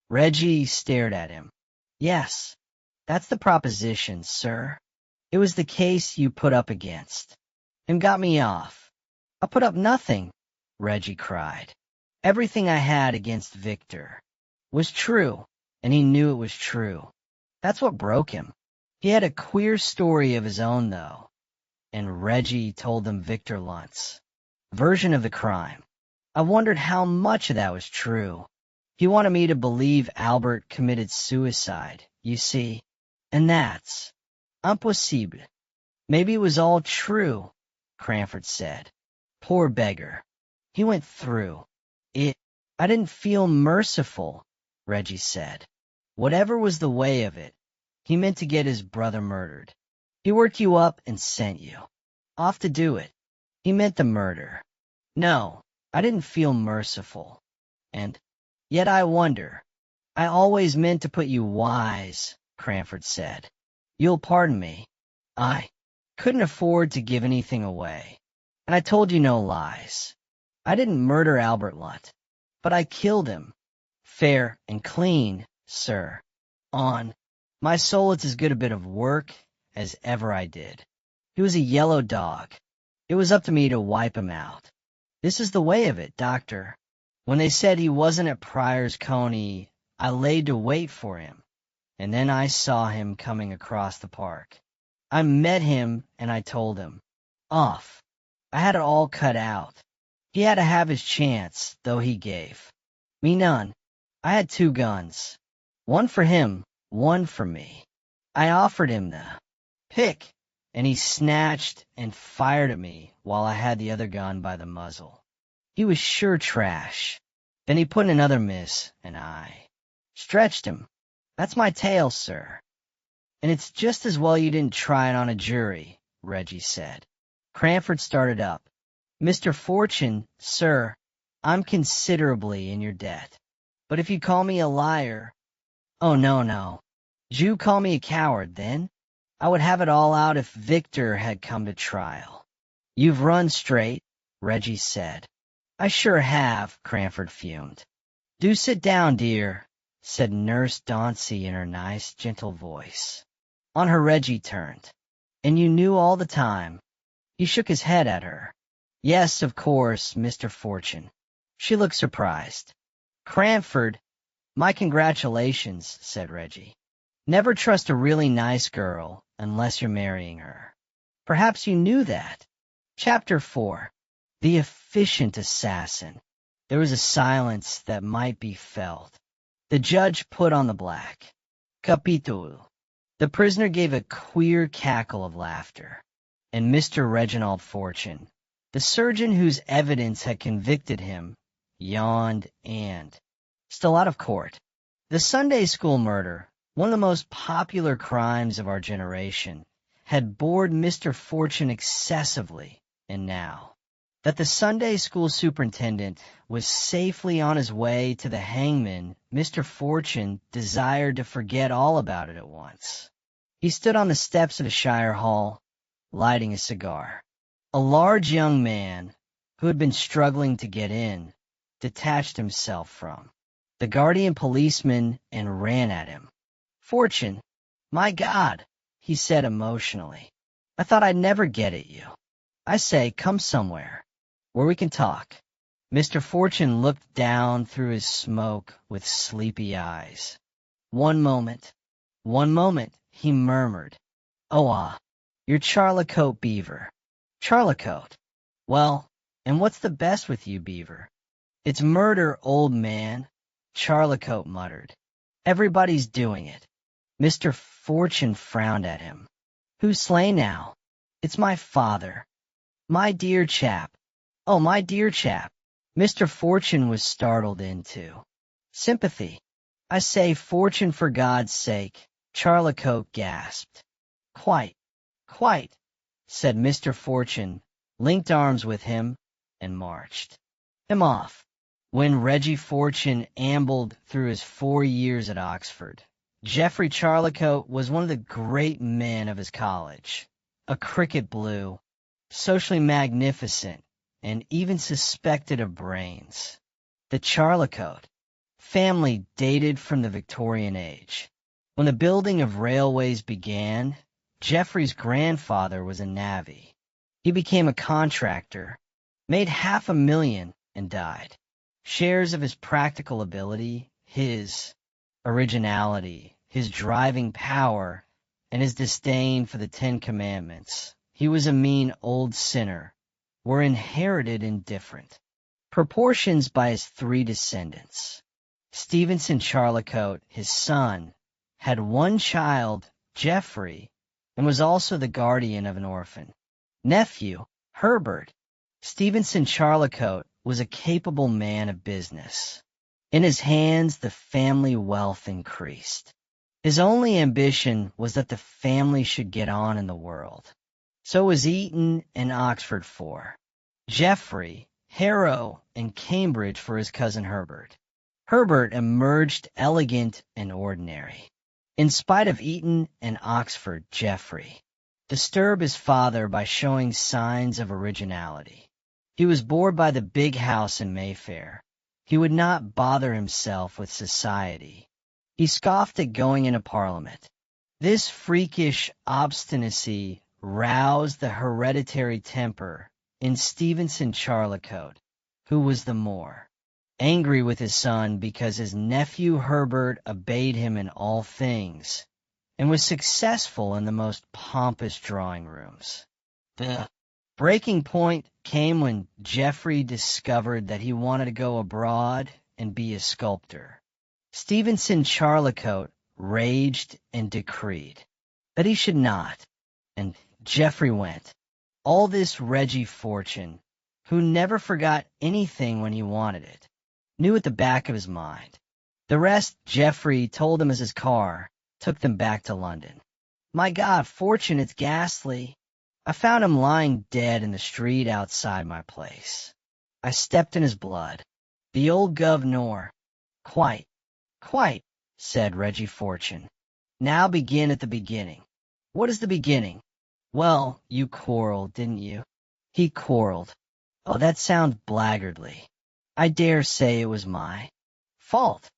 Reggie stared at him. Yes, that's the proposition, sir. It was the case you put up against, and got me off. I put up nothing, Reggie cried. Everything I had against Victor was true, and he knew it was true. That's what broke him. He had a queer story of his own, though, and Reggie told them Victor Lunt's version of the crime. I wondered how much of that was true. He wanted me to believe Albert committed suicide, you see, and that's impossible. Maybe it was all true, Cranford said. Poor beggar. He went through it. I didn't feel merciful, Reggie said. Whatever was the way of it, he meant to get his brother murdered. He worked you up and sent you off to do it. He meant the murder. No, I didn't feel merciful. And yet I wonder. I always meant to put you wise, Cranford said. You'll pardon me. I couldn't afford to give anything away. And I told you no lies. I didn't murder Albert Lunt, but I killed him. Fair and clean, sir. On my soul, it's as good a bit of work as ever I did. He was a yellow dog. It was up to me to wipe him out. This is the way of it, Doctor. When they said he wasn't at Pryor's Coney, I laid to wait for him, and then I saw him coming across the park. I met him, and I told him. Off. I had it all cut out. He had to have his chance, though he gave me none. I had 2 guns. One for him, one for me. I offered him the pick, and he snatched and fired at me while I had the other gun by the muzzle. He was sure trash. Then he put in another miss, and I stretched him. That's my tale, sir. And it's just as well you didn't try it on a jury, Reggie said. Cranford started up. Mr. Fortune, sir, I'm considerably in your debt. But if you call me a liar— Oh, no. Did you call me a coward, then? I would have it all out if Victor had come to trial. You've run straight, Reggie said. I sure have, Cranford fumed. Do sit down, dear, said Nurse Dauncey in her nice, gentle voice. On her Reggie turned. And you knew all the time. He shook his head at her. Yes, of course, Mr. Fortune. She looked surprised. Cranford, my congratulations, said Reggie. Never trust a really nice girl unless you're marrying her. Perhaps you knew that. Chapter 4. The Efficient Assassin. There was a silence that might be felt. The judge put on the black. Capitolo. The prisoner gave a queer cackle of laughter, and Mr. Reginald Fortune, the surgeon whose evidence had convicted him, yawned and still out of court. The Sunday school murder, one of the most popular crimes of our generation, had bored Mr. Fortune excessively, and now That the Sunday school superintendent was safely on his way to the hangman, Mr. Fortune desired to forget all about it at once. He stood on the steps of the Shire Hall, lighting a cigar. A large young man, who had been struggling to get in, detached himself from the guardian policeman and ran at him. "Fortune, my God," he said emotionally. "I thought I'd never get at you. I say, come somewhere where we can talk." Mr. Fortune looked down through his smoke with sleepy eyes. One moment, he murmured. "Oh, you're Charlicote Beaver." "Charlicote? Well, and what's the best with you, Beaver?" "It's murder, old man," Charlicote muttered. "Everybody's doing it." Mr. Fortune frowned at him. "Who's slain now?" "It's my father." "My dear chap." "Oh, my dear chap." Mr. Fortune was startled into sympathy. "I say, Fortune, for God's sake," Charlicote gasped. "Quite, quite," said Mr. Fortune, linked arms with him, and marched him off. When Reggie Fortune ambled through his 4 years at Oxford, Geoffrey Charlicote was one of the great men of his college, a cricket blue, socially magnificent, and even suspected of brains. The Charlicote family dated from the Victorian age. When the building of railways began, Geoffrey's grandfather was a navvy. He became a contractor, made $500,000, and died. Shares of his practical ability, his originality, his driving power, and his disdain for the Ten Commandments, he was a mean old sinner, were inherited in different proportions by his 3 descendants. Stevenson Charlicote, his son, had 1 child, Geoffrey, and was also the guardian of an orphan nephew, Herbert. Stevenson Charlicote was a capable man of business. In his hands, the family wealth increased. His only ambition was that the family should get on in the world. So was Eton and Oxford for Geoffrey, Harrow, and Cambridge for his cousin Herbert. Herbert emerged elegant and ordinary. In spite of Eton and Oxford, Geoffrey disturbed his father by showing signs of originality. He was bored by the big house in Mayfair. He would not bother himself with society. He scoffed at going into Parliament. This freakish obstinacy roused the hereditary temper in Stevenson Charlicote, who was the more angry with his son because his nephew Herbert obeyed him in all things and was successful in the most pompous drawing rooms. The breaking point came when Geoffrey discovered that he wanted to go abroad and be a sculptor. Stevenson Charlicote raged and decreed that he should not, and Geoffrey went. All this Reggie Fortune, who never forgot anything when he wanted it, knew at the back of his mind. The rest Geoffrey told him as his car took them back to London. "My God, Fortune, it's ghastly. I found him lying dead in the street outside my place. I stepped in his blood. The old governor." "Quite, quite," said Reggie Fortune. "Now begin at the beginning." "What is the beginning?" "Well, you quarreled, didn't you?" "He quarreled." "Oh, that sounds blackguardly." "I dare say it was my fault."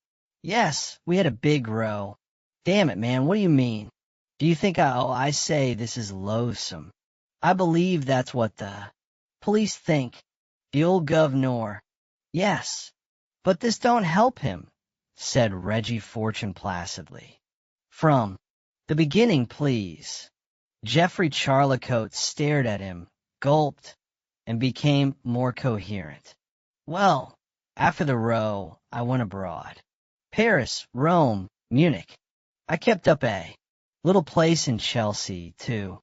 "Yes, we had a big row." "Damn it, man, what do you mean?" "Do you think I say this is loathsome? I believe that's what the police think. The old governor." "Yes, but this don't help him," said Reggie Fortune placidly. "From the beginning, please." Geoffrey Charlicote stared at him, gulped, and became more coherent. "Well, after the row, I went abroad. Paris, Rome, Munich. I kept up a little place in Chelsea, too.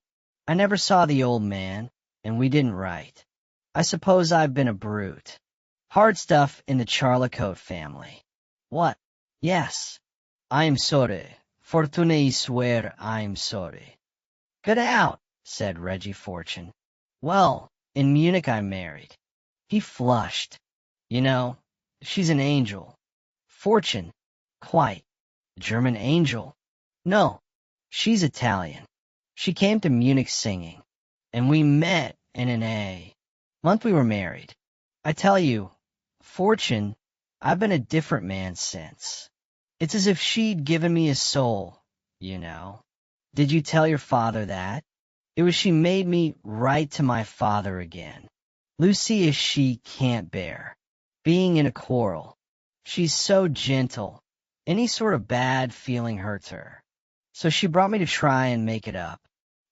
I never saw the old man, and we didn't write. I suppose I've been a brute. Hard stuff in the Charlicote family." "What?" "Yes. I'm sorry. Fortuné swear I'm sorry." "Get out," said Reggie Fortune. "Well, in Munich I married. He flushed. You know, she's an angel. Fortune. Quite. German angel. No, she's Italian. She came to Munich singing, and we met in an month we were married. I tell you, Fortune, I've been a different man since. It's as if she'd given me a soul, you know. Did you tell your father that? It was she made me write to my father again. Lucia she can't bear being in a quarrel. She's so gentle. Any sort of bad feeling hurts her. So she brought me to try and make it up.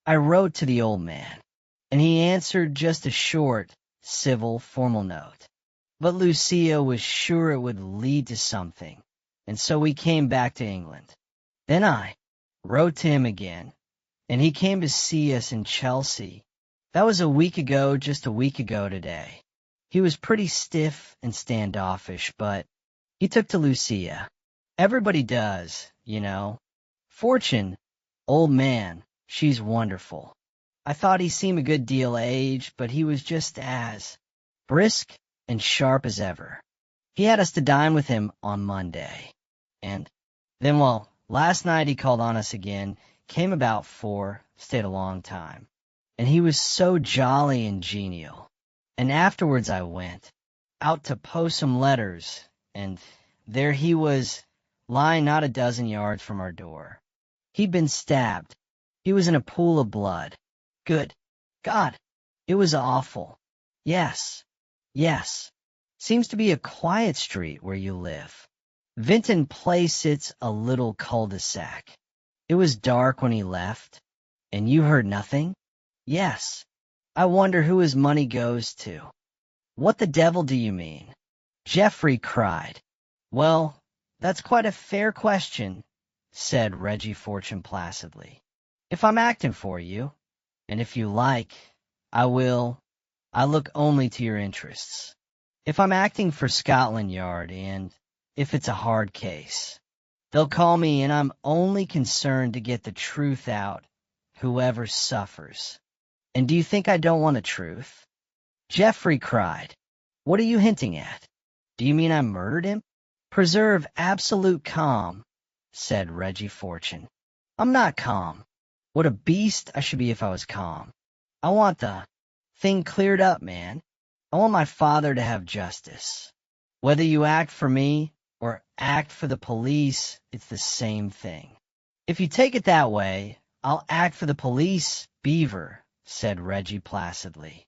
I wrote to the old man, and he answered just a short, civil, formal note. But Lucia was sure it would lead to something, and so we came back to England. Then I wrote to him again, and he came to see us in Chelsea. That was a week ago, just a week ago today. He was pretty stiff and standoffish, but he took to Lucia. Everybody does, you know. Fortune, old man, she's wonderful. I thought he seemed a good deal aged, but he was just as brisk and sharp as ever. He had us to dine with him on Monday. And then, well, last night he called on us again, came about 4, stayed a long time. And he was so jolly and genial. And afterwards I went out to post some letters, and there he was, lying not a dozen yards from our door. He'd been stabbed. He was in a pool of blood. Good God, it was awful. Yes, yes. Seems to be a quiet street where you live. Vinton Place sits a little cul-de-sac. It was dark when he left. And you heard nothing? Yes. I wonder who his money goes to. What the devil do you mean? Geoffrey cried. Well, that's quite a fair question, said Reggie Fortune placidly. If I'm acting for you, and if you like, I look only to your interests. If I'm acting for Scotland Yard, and if it's a hard case, they'll call me, and I'm only concerned to get the truth out, whoever suffers. And do you think I don't want the truth? Geoffrey cried. What are you hinting at? Do you mean I murdered him? Preserve absolute calm, said Reggie Fortune. I'm not calm. What a beast I should be if I was calm. I want the thing cleared up, man. I want my father to have justice. Whether you act for me or act for the police, it's the same thing. If you take it that way, I'll act for the police, Beaver, said Reggie placidly.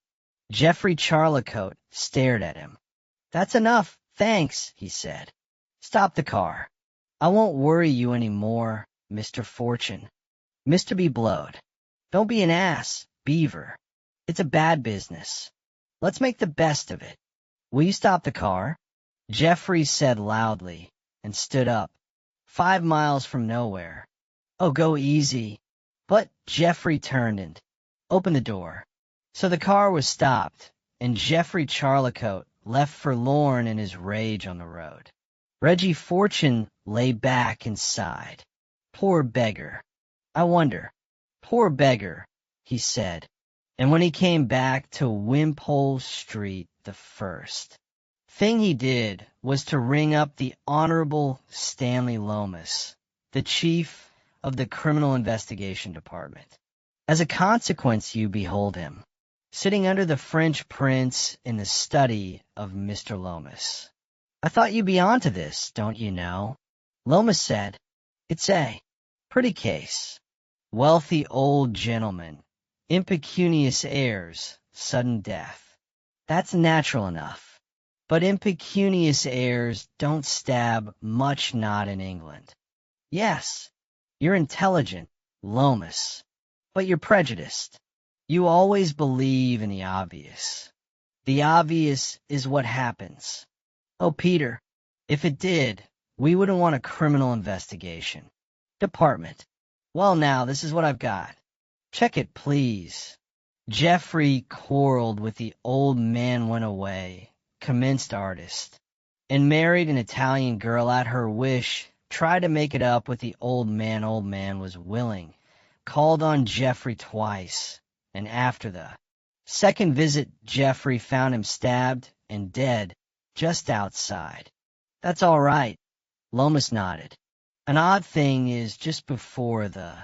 Geoffrey Charlicote stared at him. That's enough, thanks, he said. Stop the car. I won't worry you any more, Mr. Fortune. Mr. Be blowed. Don't be an ass, Beaver. It's a bad business. Let's make the best of it. Will you stop the car? Geoffrey said loudly, and stood up. 5 miles from nowhere. Oh, go easy. But Geoffrey turned and opened the door. So the car was stopped, and Geoffrey Charlicote left forlorn in his rage on the road. Reggie Fortune lay back and sighed. Poor beggar. I wonder. Poor beggar, he said. And when he came back to Wimpole Street the first thing he did was to ring up the Honorable Stanley Lomas, the chief of the Criminal Investigation Department. As a consequence, you behold him, sitting under the French prince in the study of Mr. Lomas. I thought you'd be on to this, don't you know? Lomas said, it's a pretty case. Wealthy old gentleman, impecunious heirs, sudden death. That's natural enough. But impecunious heirs don't stab, much not in England. Yes, you're intelligent, Lomas, but you're prejudiced. You always believe in the obvious. The obvious is what happens. Oh, Peter, if it did, we wouldn't want a criminal investigation. Department. Well, now, this is what I've got. Check it, please. Geoffrey quarreled with the old man, went away, commenced artist, and married an Italian girl at her wish, tried to make it up with the old man was willing, called on Geoffrey twice, and after the second visit Geoffrey found him stabbed and dead just outside. That's all right, Lomas nodded. An odd thing is just before the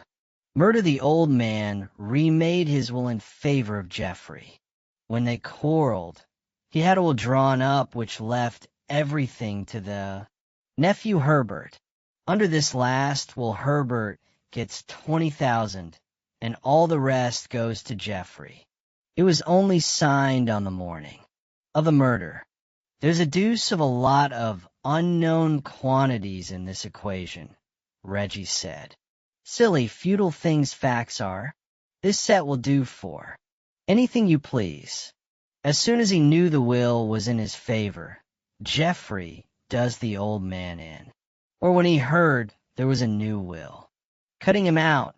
murder, the old man remade his will in favor of Jeffrey. When they quarreled, he had a will drawn up which left everything to the nephew Herbert. Under this last will, Herbert gets 20,000, and all the rest goes to Jeffrey. It was only signed on the morning of the murder. There's a deuce of a lot of unknown quantities in this equation, Reggie said. Silly, futile things facts are. This set will do for anything you please. As soon as he knew the will was in his favor, Jeffrey does the old man in. Or when he heard there was a new will. Cutting him out,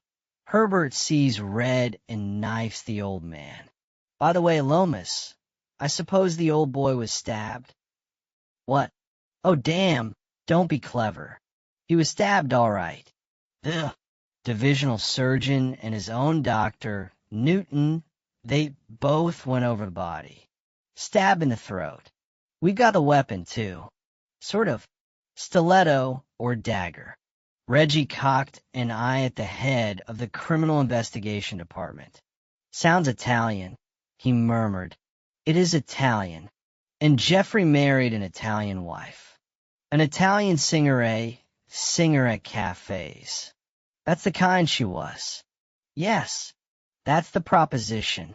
Herbert sees red and knifes the old man. By the way, Lomas, I suppose the old boy was stabbed? What? Oh, damn, don't be clever. He was stabbed all right. The divisional surgeon and his own doctor, Newton, they both went over the body. Stab in the throat. We got a weapon, too. Sort of stiletto or dagger. Reggie cocked an eye at the head of the Criminal Investigation Department. Sounds Italian, he murmured. It is Italian. And Jeffrey married an Italian wife. An Italian singer at cafes. That's the kind she was. Yes, that's the proposition.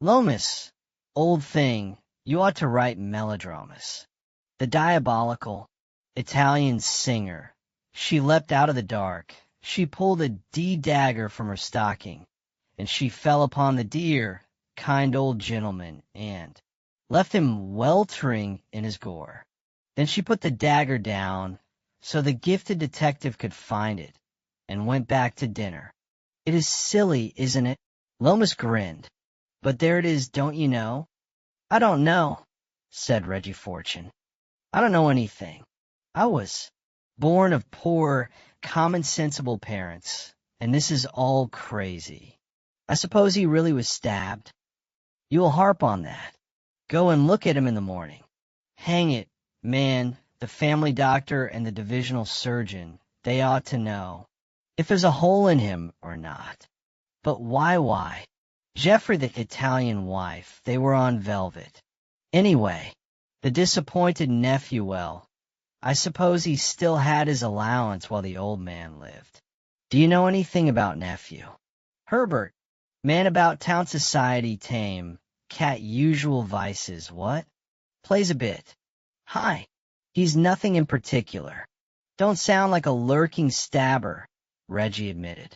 Lomas, old thing, you ought to write melodramas. The diabolical Italian singer. She leapt out of the dark. She pulled a dagger from her stocking, and she fell upon the dear, kind old gentleman, and left him weltering in his gore. Then she put the dagger down so the gifted detective could find it, and went back to dinner. It is silly, isn't it? Lomas grinned. But there it is, don't you know? I don't know, said Reggie Fortune. I don't know anything. I was born of poor, common-sensible parents, and this is all crazy. I suppose he really was stabbed. You will harp on that. Go and look at him in the morning. Hang it, man, the family doctor and the divisional surgeon, they ought to know if there's a hole in him or not. But why? Jeffrey, the Italian wife, they were on velvet. Anyway, the disappointed nephew, well, I suppose he still had his allowance while the old man lived. Do you know anything about nephew? Herbert, man about town society tame, cat usual vices, what? Plays a bit. Hi. He's nothing in particular. Don't sound like a lurking stabber, Reggie admitted.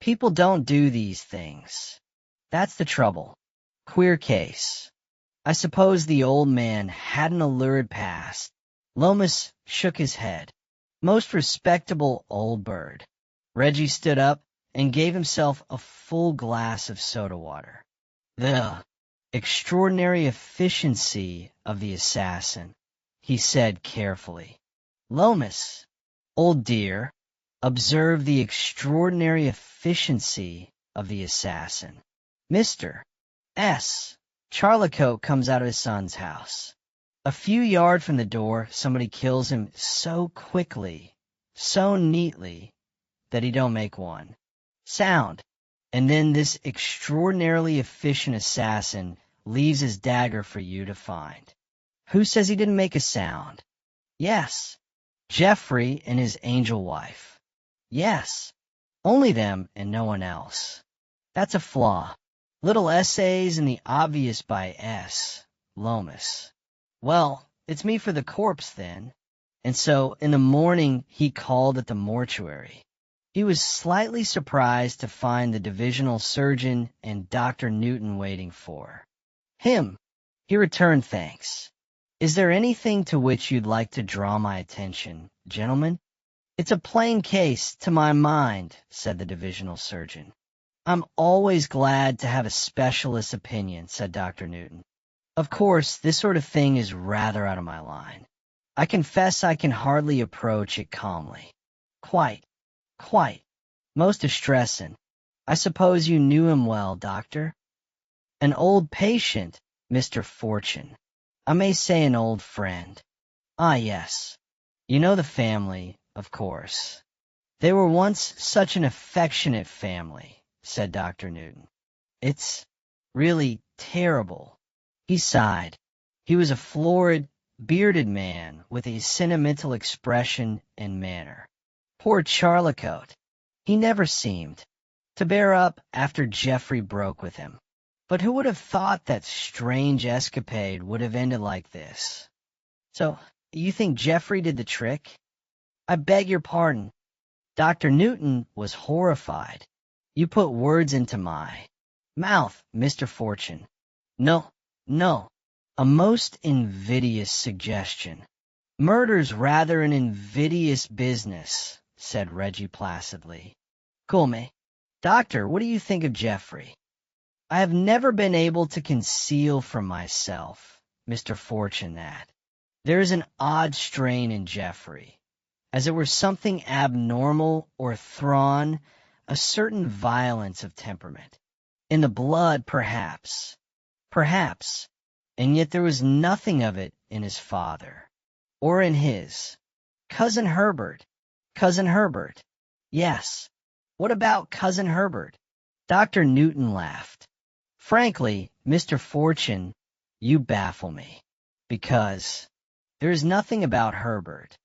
People don't do these things. That's the trouble. Queer case. I suppose the old man had an allured past. Lomas shook his head. Most respectable old bird. Reggie stood up and gave himself a full glass of soda water. The extraordinary efficiency of the assassin, he said carefully. Lomas, old dear, observe the extraordinary efficiency of the assassin. Mr. S. Charlicoat comes out of his son's house. A few yards from the door, somebody kills him so quickly, so neatly, that he don't make one sound. And then this extraordinarily efficient assassin leaves his dagger for you to find. Who says he didn't make a sound? Yes. Jeffrey and his angel wife. Yes. Only them and no one else. That's a flaw. Little essays in the obvious by S. Lomas. Well, it's me for the corpse then. And so in the morning he called at the mortuary. He was slightly surprised to find the divisional surgeon and Dr. Newton waiting for him. He returned thanks. Is there anything to which you'd like to draw my attention, gentlemen? It's a plain case, to my mind, said the divisional surgeon. I'm always glad to have a specialist's opinion, said Dr. Newton. Of course, this sort of thing is rather out of my line. I confess I can hardly approach it calmly. Quite. Most distressing. I suppose you knew him well, Doctor? An old patient, Mr. Fortune. I may say an old friend. Ah, yes. You know the family, of course. They were once such an affectionate family, said Dr. Newton. It's really terrible. He sighed. He was a florid, bearded man with a sentimental expression and manner. Poor Charlicote. He never seemed to bear up after Geoffrey broke with him. But who would have thought that strange escapade would have ended like this? So, you think Geoffrey did the trick? I beg your pardon. Dr. Newton was horrified. You put words into my mouth, Mr. Fortune. No, no. A most invidious suggestion. Murder's rather an invidious business, said Reggie placidly. Come, Doctor, what do you think of Geoffrey? I have never been able to conceal from myself, Mr. Fortune, that there is an odd strain in Geoffrey, as it were something abnormal or thrawn, a certain violence of temperament. In the blood, perhaps, and yet there was nothing of it in his father, or in his Cousin Herbert. Cousin Herbert. Yes. What about Cousin Herbert? Dr. Newton laughed. Frankly, Mr. Fortune, you baffle me, because there is nothing about Herbert.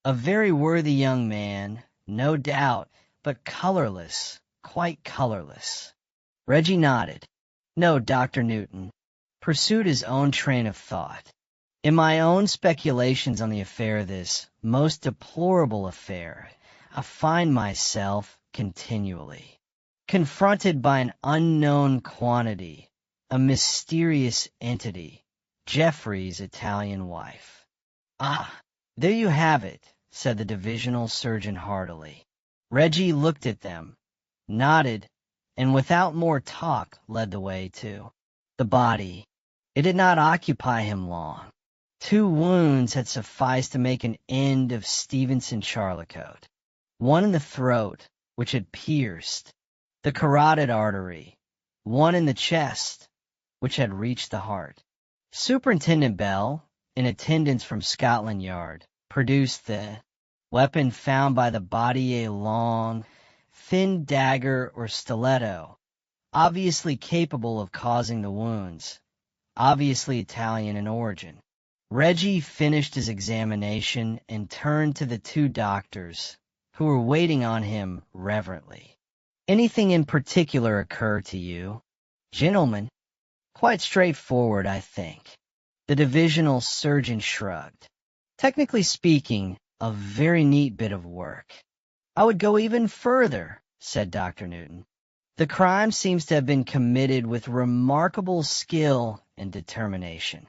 A very worthy young man, no doubt, but colorless, quite colorless. Reggie nodded. No, Dr. Newton pursued his own train of thought. In my own speculations on the affair of this most deplorable affair, I find myself continually confronted by an unknown quantity, a mysterious entity, Geoffrey's Italian wife. Ah, there you have it, said the divisional surgeon heartily. Reggie looked at them, nodded, and without more talk led the way to the body. It did not occupy him long. 2 wounds had sufficed to make an end of Stevenson Charlicote. One in the throat, which had pierced the carotid artery, one in the chest, which had reached the heart. Superintendent Bell, in attendance from Scotland Yard, produced the weapon found by the body, a long, thin dagger or stiletto, obviously capable of causing the wounds, obviously Italian in origin. Reggie finished his examination and turned to the 2 doctors, who were waiting on him reverently. Anything in particular occur to you? Gentlemen, quite straightforward, I think. The divisional surgeon shrugged. Technically speaking, a very neat bit of work. I would go even further, said Dr. Newton. The crime seems to have been committed with remarkable skill and determination.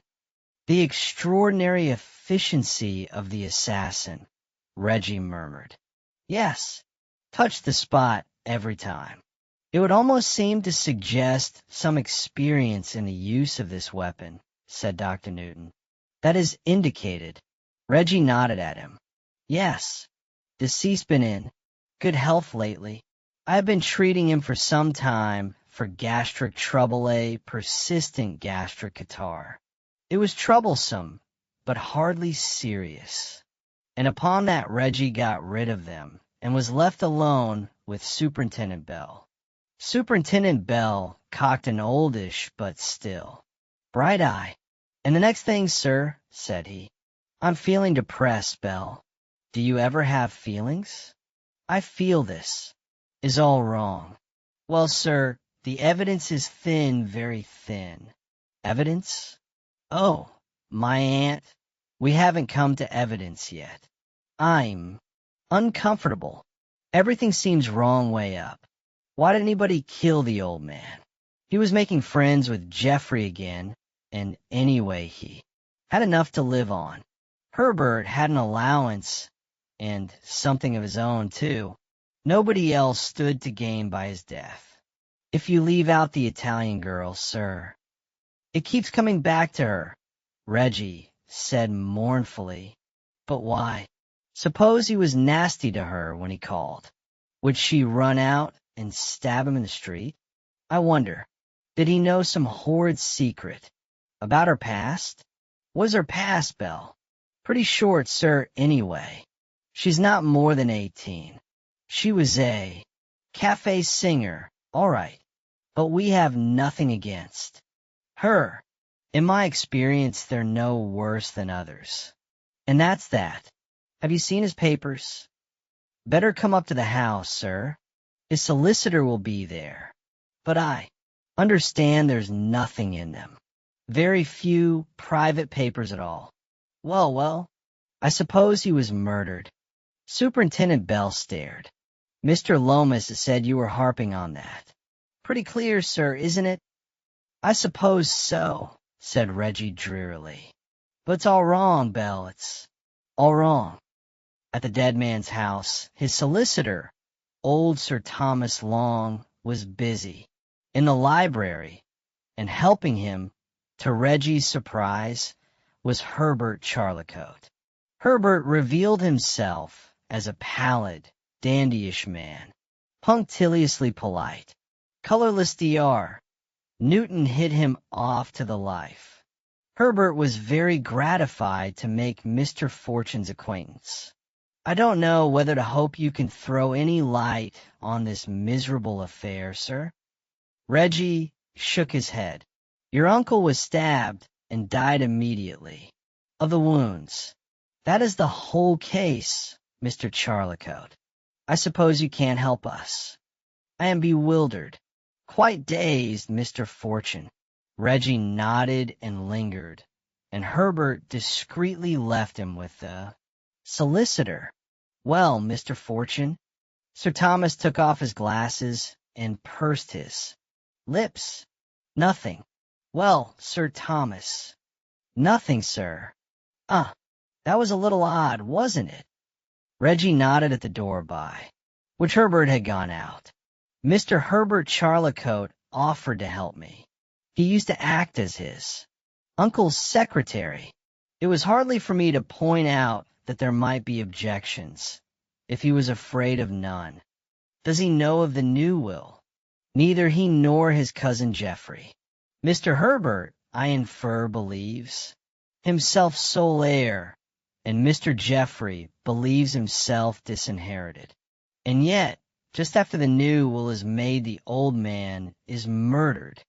The extraordinary efficiency of the assassin, Reggie murmured. Yes, touched the spot every time. It would almost seem to suggest some experience in the use of this weapon, said Dr. Newton. That is indicated. Reggie nodded at him. Yes, deceased been in good health lately. I have been treating him for some time for gastric trouble, a persistent gastric catarrh. It was troublesome, but hardly serious. And upon that Reggie got rid of them and was left alone with Superintendent Bell. Superintendent Bell cocked an oldish but still bright eye. And the next thing, sir, said he, I'm feeling depressed, Bell. Do you ever have feelings? I feel this is all wrong. Well, sir, the evidence is thin, very thin. Evidence? Oh, my aunt, we haven't come to evidence yet. I'm uncomfortable. Everything seems wrong way up. Why did anybody kill the old man? He was making friends with Geoffrey again, and anyway he had enough to live on. Herbert had an allowance, and something of his own, too. Nobody else stood to gain by his death. If you leave out the Italian girl, sir. It keeps coming back to her, Reggie said mournfully. But why? Suppose he was nasty to her when he called. Would she run out and stab him in the street? I wonder, did he know some horrid secret about her past? Was her past, Belle? Pretty short, sir, anyway. She's not more than 18. She was a cafe singer, all right, but we have nothing against her. In my experience, they're no worse than others. And that's that. Have you seen his papers? Better come up to the house, sir. His solicitor will be there. But I understand there's nothing in them. Very few private papers at all. Well, I suppose he was murdered. Superintendent Bell stared. Mr. Lomas said you were harping on that. Pretty clear, sir, isn't it? I suppose so, said Reggie drearily. But it's all wrong, Bell, it's all wrong. At the dead man's house, his solicitor, old Sir Thomas Long, was busy in the library, and helping him, to Reggie's surprise, was Herbert Charlecote. Herbert revealed himself as a pallid, dandyish man, punctiliously polite, colorless Dr. Newton hit him off to the life. Herbert was very gratified to make Mr. Fortune's acquaintance. I don't know whether to hope you can throw any light on this miserable affair, sir. Reggie shook his head. Your uncle was stabbed and died immediately of the wounds. That is the whole case, Mr. Charlecote. I suppose you can't help us. I am bewildered, quite dazed, Mr. Fortune. Reggie nodded and lingered, and Herbert discreetly left him with the solicitor. Well, Mr. Fortune, Sir Thomas took off his glasses and pursed his lips. Nothing. Well, Sir Thomas. Nothing, sir. That was a little odd, wasn't it? Reggie nodded at the door by which Herbert had gone out. Mr. Herbert Charlecote offered to help me. He used to act as his uncle's secretary. It was hardly for me to point out that there might be objections, if he was afraid of none. Does he know of the new will? Neither he nor his cousin Geoffrey. Mr. Herbert, I infer, believes himself sole heir, and Mr. Geoffrey believes himself disinherited. And yet, just after the new will is made, the old man is murdered.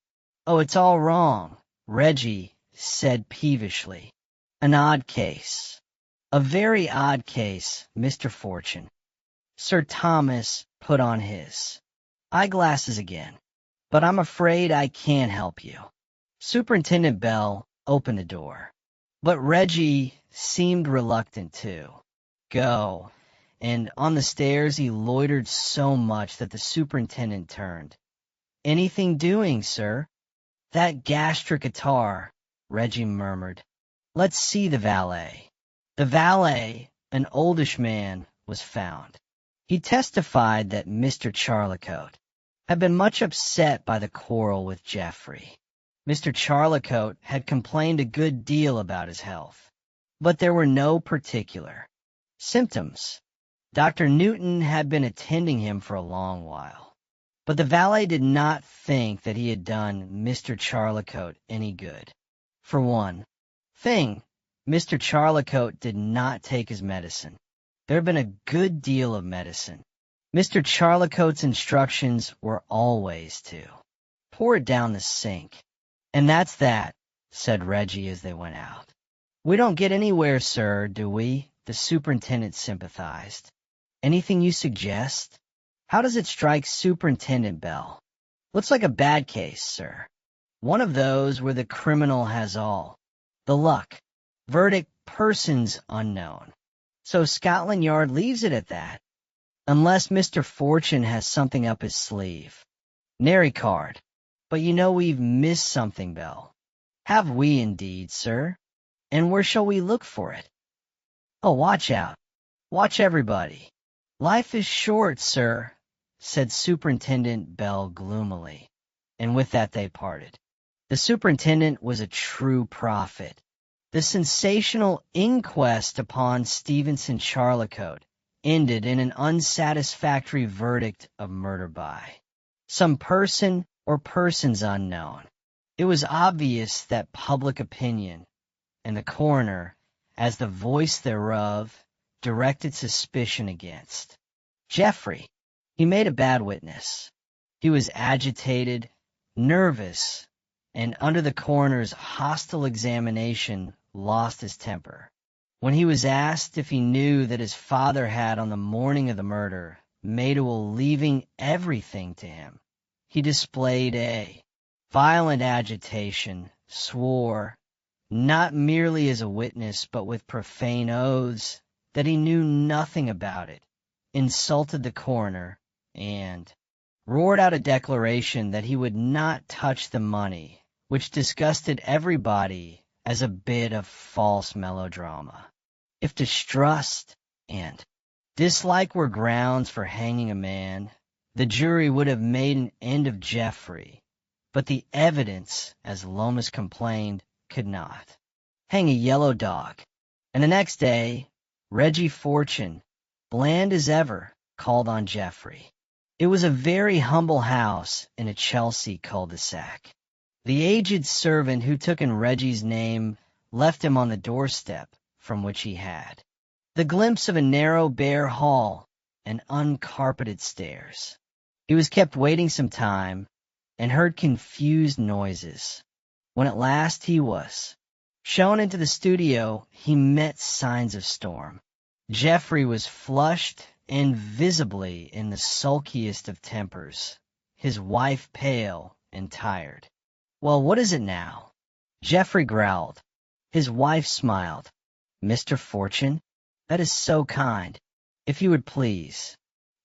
Oh, it's all wrong, Reggie said peevishly. An odd case. A very odd case, Mr. Fortune. Sir Thomas put on his eyeglasses again. But I'm afraid I can't help you. Superintendent Bell opened the door. But Reggie seemed reluctant to go, and on the stairs he loitered so much that the superintendent turned. Anything doing, sir? That gastric guitar, Reggie murmured. Let's see the valet. The valet, an oldish man, was found. He testified that Mr. Charlecote had been much upset by the quarrel with Geoffrey. Mr. Charlecote had complained a good deal about his health, but there were no particular symptoms. Dr. Newton had been attending him for a long while, but the valet did not think that he had done Mr. Charlecote any good. For one thing, Mr. Charlecote did not take his medicine. There had been a good deal of medicine. Mr. Charlecote's instructions were always to pour it down the sink. And that's that, said Reggie as they went out. We don't get anywhere, sir, do we? The superintendent sympathized. Anything you suggest? How does it strike Superintendent Bell? Looks like a bad case, sir. One of those where the criminal has all the luck. Verdict, persons unknown. So Scotland Yard leaves it at that. Unless Mr. Fortune has something up his sleeve. Nary card. But you know we've missed something, Bell. Have we indeed, sir? And where shall we look for it? Oh, watch out. Watch everybody. Life is short, sir, said Superintendent Bell gloomily. And with that they parted. The superintendent was a true prophet. The sensational inquest upon Stevenson Charlecote ended in an unsatisfactory verdict of murder by some person or persons unknown. It was obvious that public opinion and the coroner, as the voice thereof, directed suspicion against. Jeffrey. He made a bad witness. He was agitated, nervous, and under the coroner's hostile examination lost his temper. When he was asked if he knew that his father had, on the morning of the murder, made a will leaving everything to him, he displayed a violent agitation, swore, not merely as a witness but with profane oaths, that he knew nothing about it, insulted the coroner, and roared out a declaration that he would not touch the money, which disgusted everybody as a bit of false melodrama. If distrust and dislike were grounds for hanging a man, the jury would have made an end of Jeffrey, but the evidence, as Lomas complained, could not. Hang a yellow dog. And the next day, Reggie Fortune, bland as ever, called on Jeffrey. It was a very humble house in a Chelsea cul-de-sac. The aged servant who took in Reggie's name left him on the doorstep from which he had the glimpse of a narrow bare hall and uncarpeted stairs. He was kept waiting some time and heard confused noises. When at last he was shown into the studio, he met signs of storm. Jeffrey was flushed and visibly in the sulkiest of tempers, his wife pale and tired. "Well, what is it now?" Jeffrey growled. His wife smiled. "Mr. Fortune, that is so kind. If you would please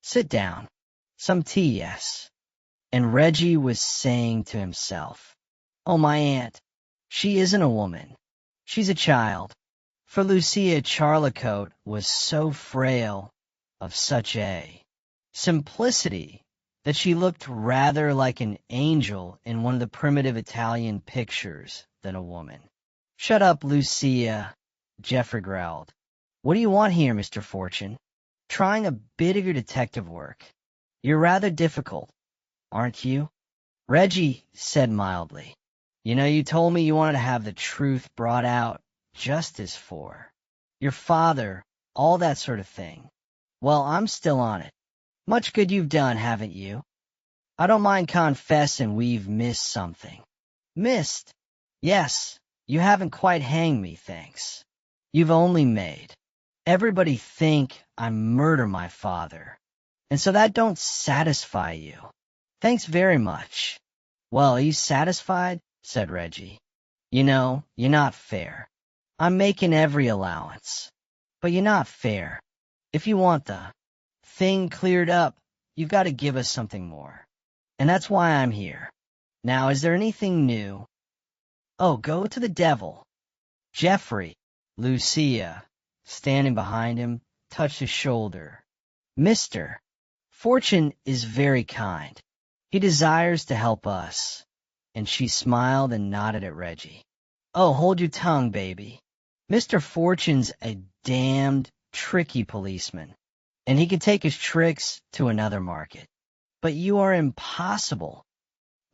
sit down. Some tea, yes." And Reggie was saying to himself, "Oh, my aunt, she isn't a woman. She's a child." For Lucia Charlicote was so frail, of such a simplicity, that she looked rather like an angel in one of the primitive Italian pictures than a woman. "Shut up, Lucia," Jeffrey growled. "What do you want here, Mr. Fortune?" "Trying a bit of your detective work. You're rather difficult, aren't you?" Reggie said mildly. You told me you wanted to have the truth brought out, justice for your father, all that sort of thing. Well, I'm still on it. Much good you've done, haven't you? I don't mind confessing we've missed something." "Missed?" "Yes, you haven't quite hanged me, thanks. You've only made everybody think I murder my father. And so that don't satisfy you. Thanks very much." "Well, are you satisfied?" said Reggie. You're not fair. I'm making every allowance. But you're not fair. If you want the thing cleared up, you've got to give us something more. And that's why I'm here. Now, is there anything new?" "Oh, go to the devil." Jeffrey, Lucia, standing behind him, touched his shoulder. "Mr. Fortune is very kind. He desires to help us." And she smiled and nodded at Reggie. "Oh, hold your tongue, baby. Mr. Fortune's a damned tricky policeman, and he can take his tricks to another market. But you are impossible,"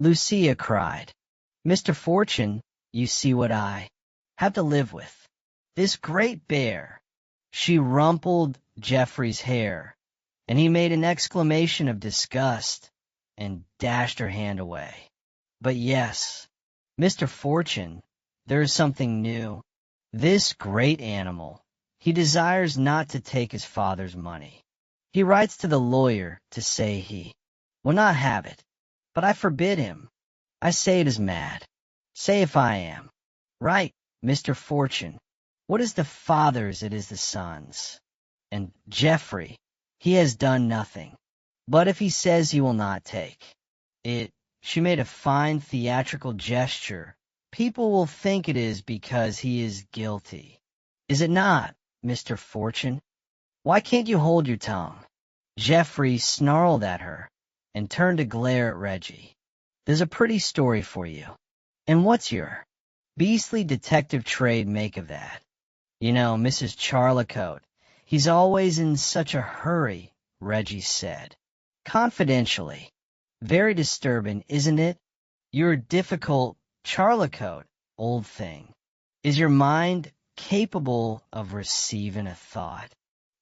Lucia cried. "Mr. Fortune, you see what I have to live with. This great bear." She rumpled Jeffrey's hair, and he made an exclamation of disgust and dashed her hand away. "But yes, Mr. Fortune, there is something new. This great animal, he desires not to take his father's money. He writes to the lawyer to say he will not have it, but I forbid him. I say it is mad. Say if I am right, Mr. Fortune. What is the father's, it is the son's. And Jeffrey, he has done nothing. But if he says he will not take it," she made a fine theatrical gesture, "people will think it is because he is guilty. Is it not, Mr. Fortune? Why can't you hold your tongue?" Jeffrey snarled at her and turned to glare at Reggie. "There's a pretty story for you. And what's your beastly detective trade make of that? Mrs. Charlicote, he's always in such a hurry," Reggie said. Confidentially. "Very disturbing, isn't it? You're a difficult Charlicote, old thing. Is your mind capable of receiving a thought?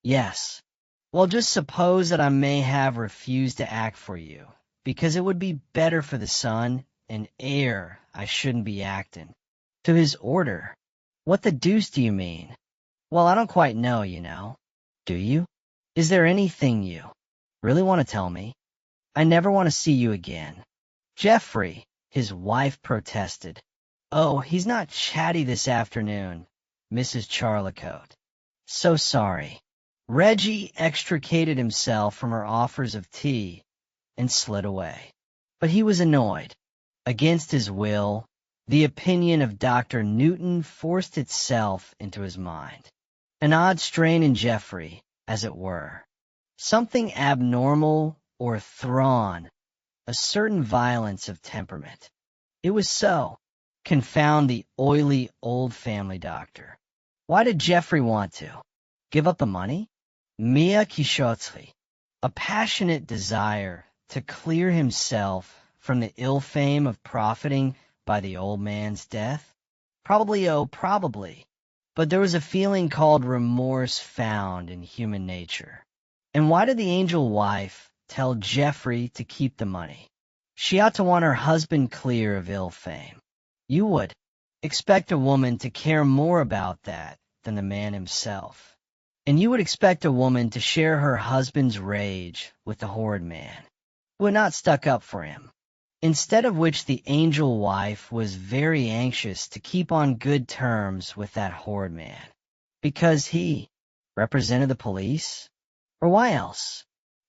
Yes. Well, just suppose that I may have refused to act for you, because it would be better for the son and heir I shouldn't be acting. To his order. What the deuce do you mean? Well, I don't quite know, you know. Do you? Is there anything you really want to tell me? I never want to see you again. Geoffrey, his wife protested. Oh, he's not chatty this afternoon, Mrs. Charlicote. So sorry. Reggie extricated himself from her offers of tea and slid away. But he was annoyed. Against his will, the opinion of Dr. Newton forced itself into his mind. An odd strain in Geoffrey, as it were. Something abnormal or thrawn, a certain violence of temperament. It was so. Confound the oily old family doctor. Why did Geoffrey want to? Give up the money? Mia Quixote. A passionate desire to clear himself from the ill fame of profiting by the old man's death? Probably. But there was a feeling called remorse found in human nature. And why did the angel wife tell Geoffrey to keep the money? She ought to want her husband clear of ill fame. You would expect a woman to care more about that than the man himself. And you would expect a woman to share her husband's rage with the horrid man, who had not stuck up for him. Instead of which the angel wife was very anxious to keep on good terms with that horrid man, because he represented the police? Or why else?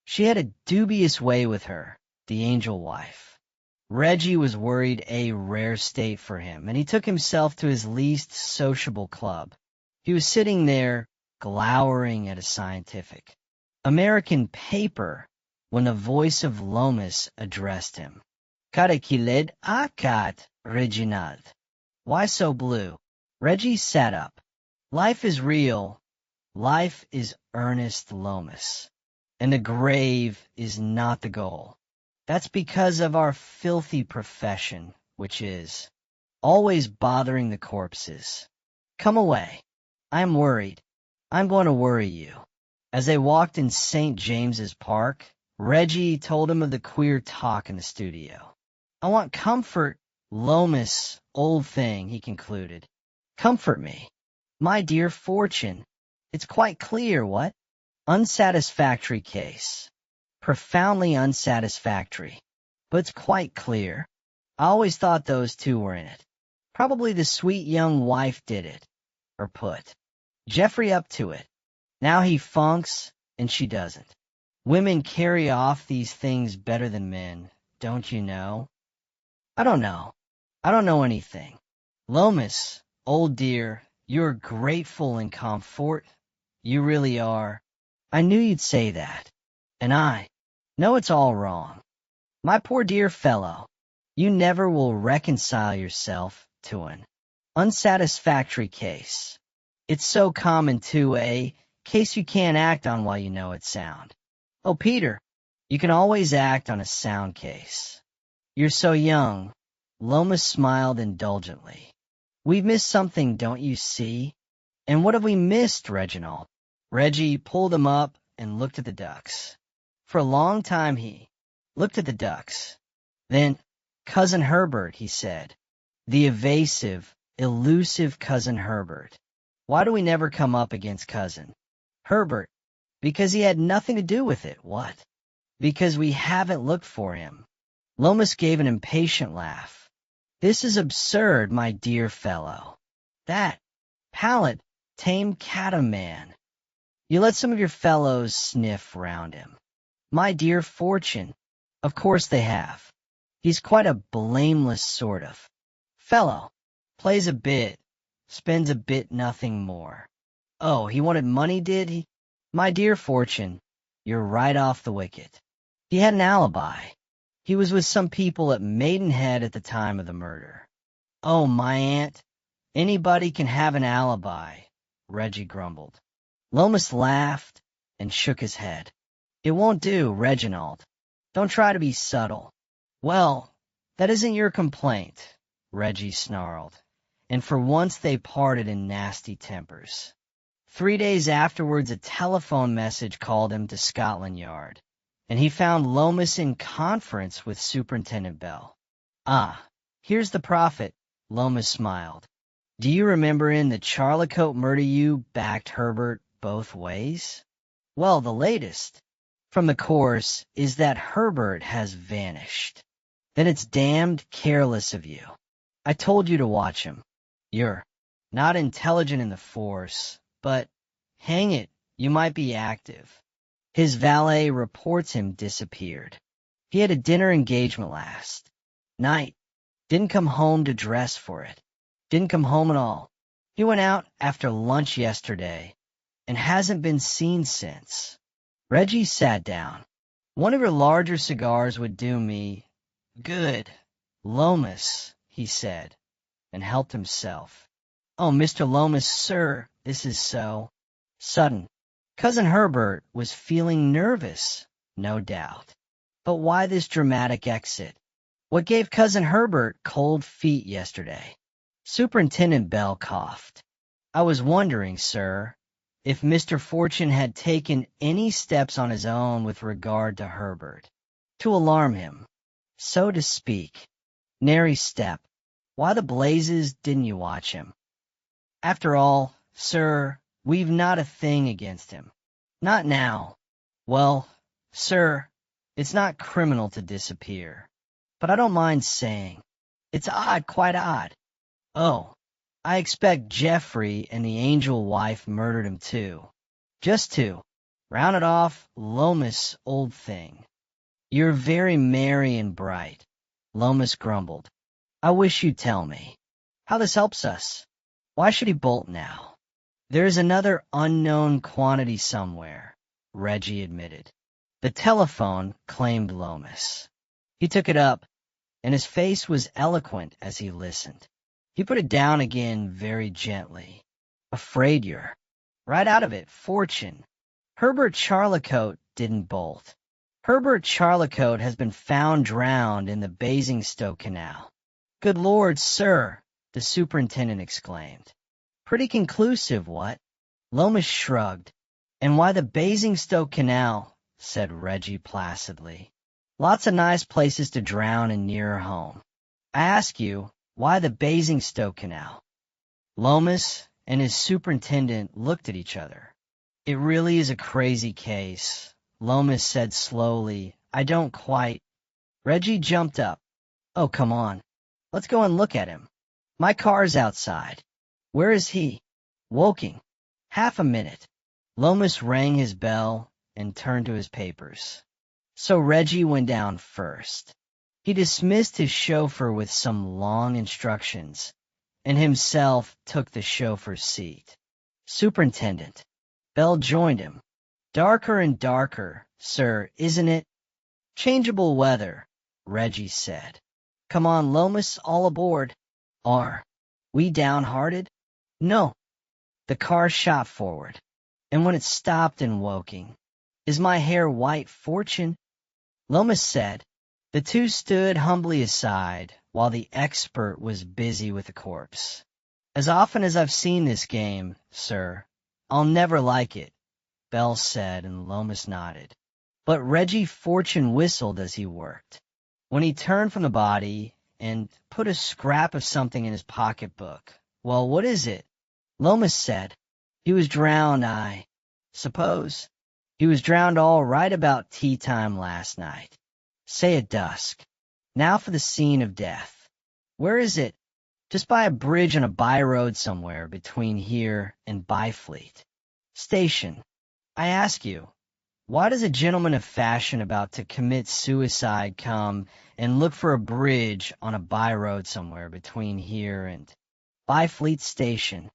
She had a dubious way with her, the angel wife. Reggie was worried a rare state for him, and he took himself to his least sociable club. He was sitting there, glowering at a scientific American paper, when the voice of Lomas addressed him. Carekiled akat, Reginald. Why so blue? Reggie sat up. Life is real. Life is earnest, Lomas. And the grave is not the goal. That's because of our filthy profession, which is always bothering the corpses. Come away. I am worried. I'm going to worry you. As they walked in St. James's Park, Reggie told him of the queer talk in the studio. I want comfort, Lomas, old thing, he concluded. Comfort me. My dear Fortune. It's quite clear, what? Unsatisfactory case. Profoundly unsatisfactory. But it's quite clear. I always thought those two were in it. Probably the sweet young wife did it, or put Geoffrey up to it. Now he funks, and she doesn't. Women carry off these things better than men, don't you know? I don't know. I don't know anything. Lomas, old dear, you're grateful in comfort. You really are. I knew you'd say that. And I know it's all wrong. My poor dear fellow, you never will reconcile yourself to an unsatisfactory case. It's so common to a case you can't act on while you know it's sound. Oh, Peter, you can always act on a sound case. You're so young. Lomas smiled indulgently. We've missed something, don't you see? And what have we missed, Reginald? Reggie pulled him up and looked at the ducks. For a long time he looked at the ducks. Then, Cousin Herbert, he said. The evasive, elusive Cousin Herbert. Why do we never come up against Cousin Herbert? Because he had nothing to do with it, what? Because we haven't looked for him. Lomas gave an impatient laugh. This is absurd, my dear fellow. That pallid, tame cataman. You let some of your fellows sniff round him. My dear Fortune, of course they have. He's quite a blameless sort of fellow. Plays a bit, spends a bit, nothing more. Oh, he wanted money, did he? My dear Fortune, you're right off the wicket. He had an alibi. He was with some people at Maidenhead at the time of the murder. Oh, my aunt, anybody can have an alibi, Reggie grumbled. Lomas laughed and shook his head. It won't do, Reginald. Don't try to be subtle. Well, that isn't your complaint, Reggie snarled. and for once they parted in nasty tempers. 3 days afterwards, a telephone message called him to Scotland Yard, and he found Lomas in conference with Superintendent Bell. "Ah, here's the prophet," Lomas smiled. "Do you remember in the Charlicote murder you backed Herbert both ways? Well, the latest from the course is that Herbert has vanished. Then it's damned careless of you. I told you to watch him. You're not intelligent in the force, but hang it, you might be active. His valet reports him disappeared. He had a dinner engagement last night. Didn't come home to dress for it. Didn't come home at all. He went out after lunch yesterday and hasn't been seen since." Reggie sat down. "One of your larger cigars would do me good, Lomas," he said, and helped himself. "Oh, Mr. Lomas, sir, this is so sudden." Cousin Herbert was feeling nervous, no doubt. But why this dramatic exit? What gave Cousin Herbert cold feet yesterday? Superintendent Bell coughed. "I was wondering, sir, if Mr. Fortune had taken any steps on his own with regard to Herbert, to alarm him, so to speak. Nary step. Why the blazes didn't you watch him? After all, sir, we've not a thing against him. Not now. Well, sir, it's not criminal to disappear. But I don't mind saying, it's odd, quite odd. Oh, I expect Jeffrey and the angel wife murdered him too. Just to round it off, Lomas, old thing. You're very merry and bright," Lomas grumbled. "I wish you'd tell me how this helps us. Why should he bolt now?" "There's another unknown quantity somewhere," Reggie admitted. "The telephone," claimed Lomas. He took it up, and his face was eloquent as he listened. He put it down again very gently. "Afraid you're right out of it, Fortune. Herbert Charlicote didn't bolt. Herbert Charlicote has been found drowned in the Basingstoke Canal." "Good Lord, sir," the superintendent exclaimed. "Pretty conclusive, what?" Lomas shrugged. "And why the Basingstoke Canal?" said Reggie placidly. "Lots of nice places to drown in nearer home. I ask you, why the Basingstoke Canal?" Lomas and his superintendent looked at each other. "It really is a crazy case," Lomas said slowly. "I don't quite—" Reggie jumped up. "Oh, come on. Let's go and look at him. My car's outside. Where is he?" "Woking. Half a minute." Lomas rang his bell and turned to his papers. So Reggie went down first. He dismissed his chauffeur with some long instructions, and himself took the chauffeur's seat. "Superintendent." Bell joined him. "Darker and darker, sir, isn't it?" "Changeable weather," Reggie said. "Come on, Lomas, all aboard." "Are we downhearted?" "No." The car shot forward, and when it stopped in Woking, "Is my hair white, Fortune?" Lomas said. The two stood humbly aside while the expert was busy with the corpse. "As often as I've seen this game, sir, I'll never like it," Bell said, and Lomas nodded. But Reggie Fortune whistled as he worked. When he turned from the body and put a scrap of something in his pocketbook. "Well, what is it?" Lomas said. "He was drowned, I suppose. He was drowned all right about tea time last night. Say at dusk. Now for the scene of death. Where is it?" "Just by a bridge on a by-road somewhere between here and Byfleet Station. I ask you, why does a gentleman of fashion about to commit suicide come and look for a bridge on a by-road somewhere between here and Byfleet Station?"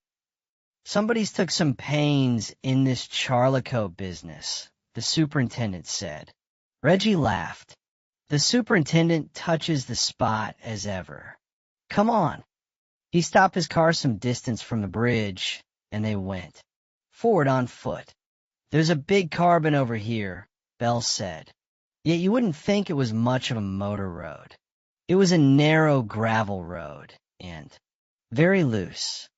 "Somebody's took some pains in this Charlicote business," the superintendent said. Reggie laughed. "The superintendent touches the spot as ever. Come on." He stopped his car some distance from the bridge, and they went forward on foot. "There's a big carbon over here," Bell said. "Yet you wouldn't think it was much of a motor road. It was a narrow gravel road, and very loose.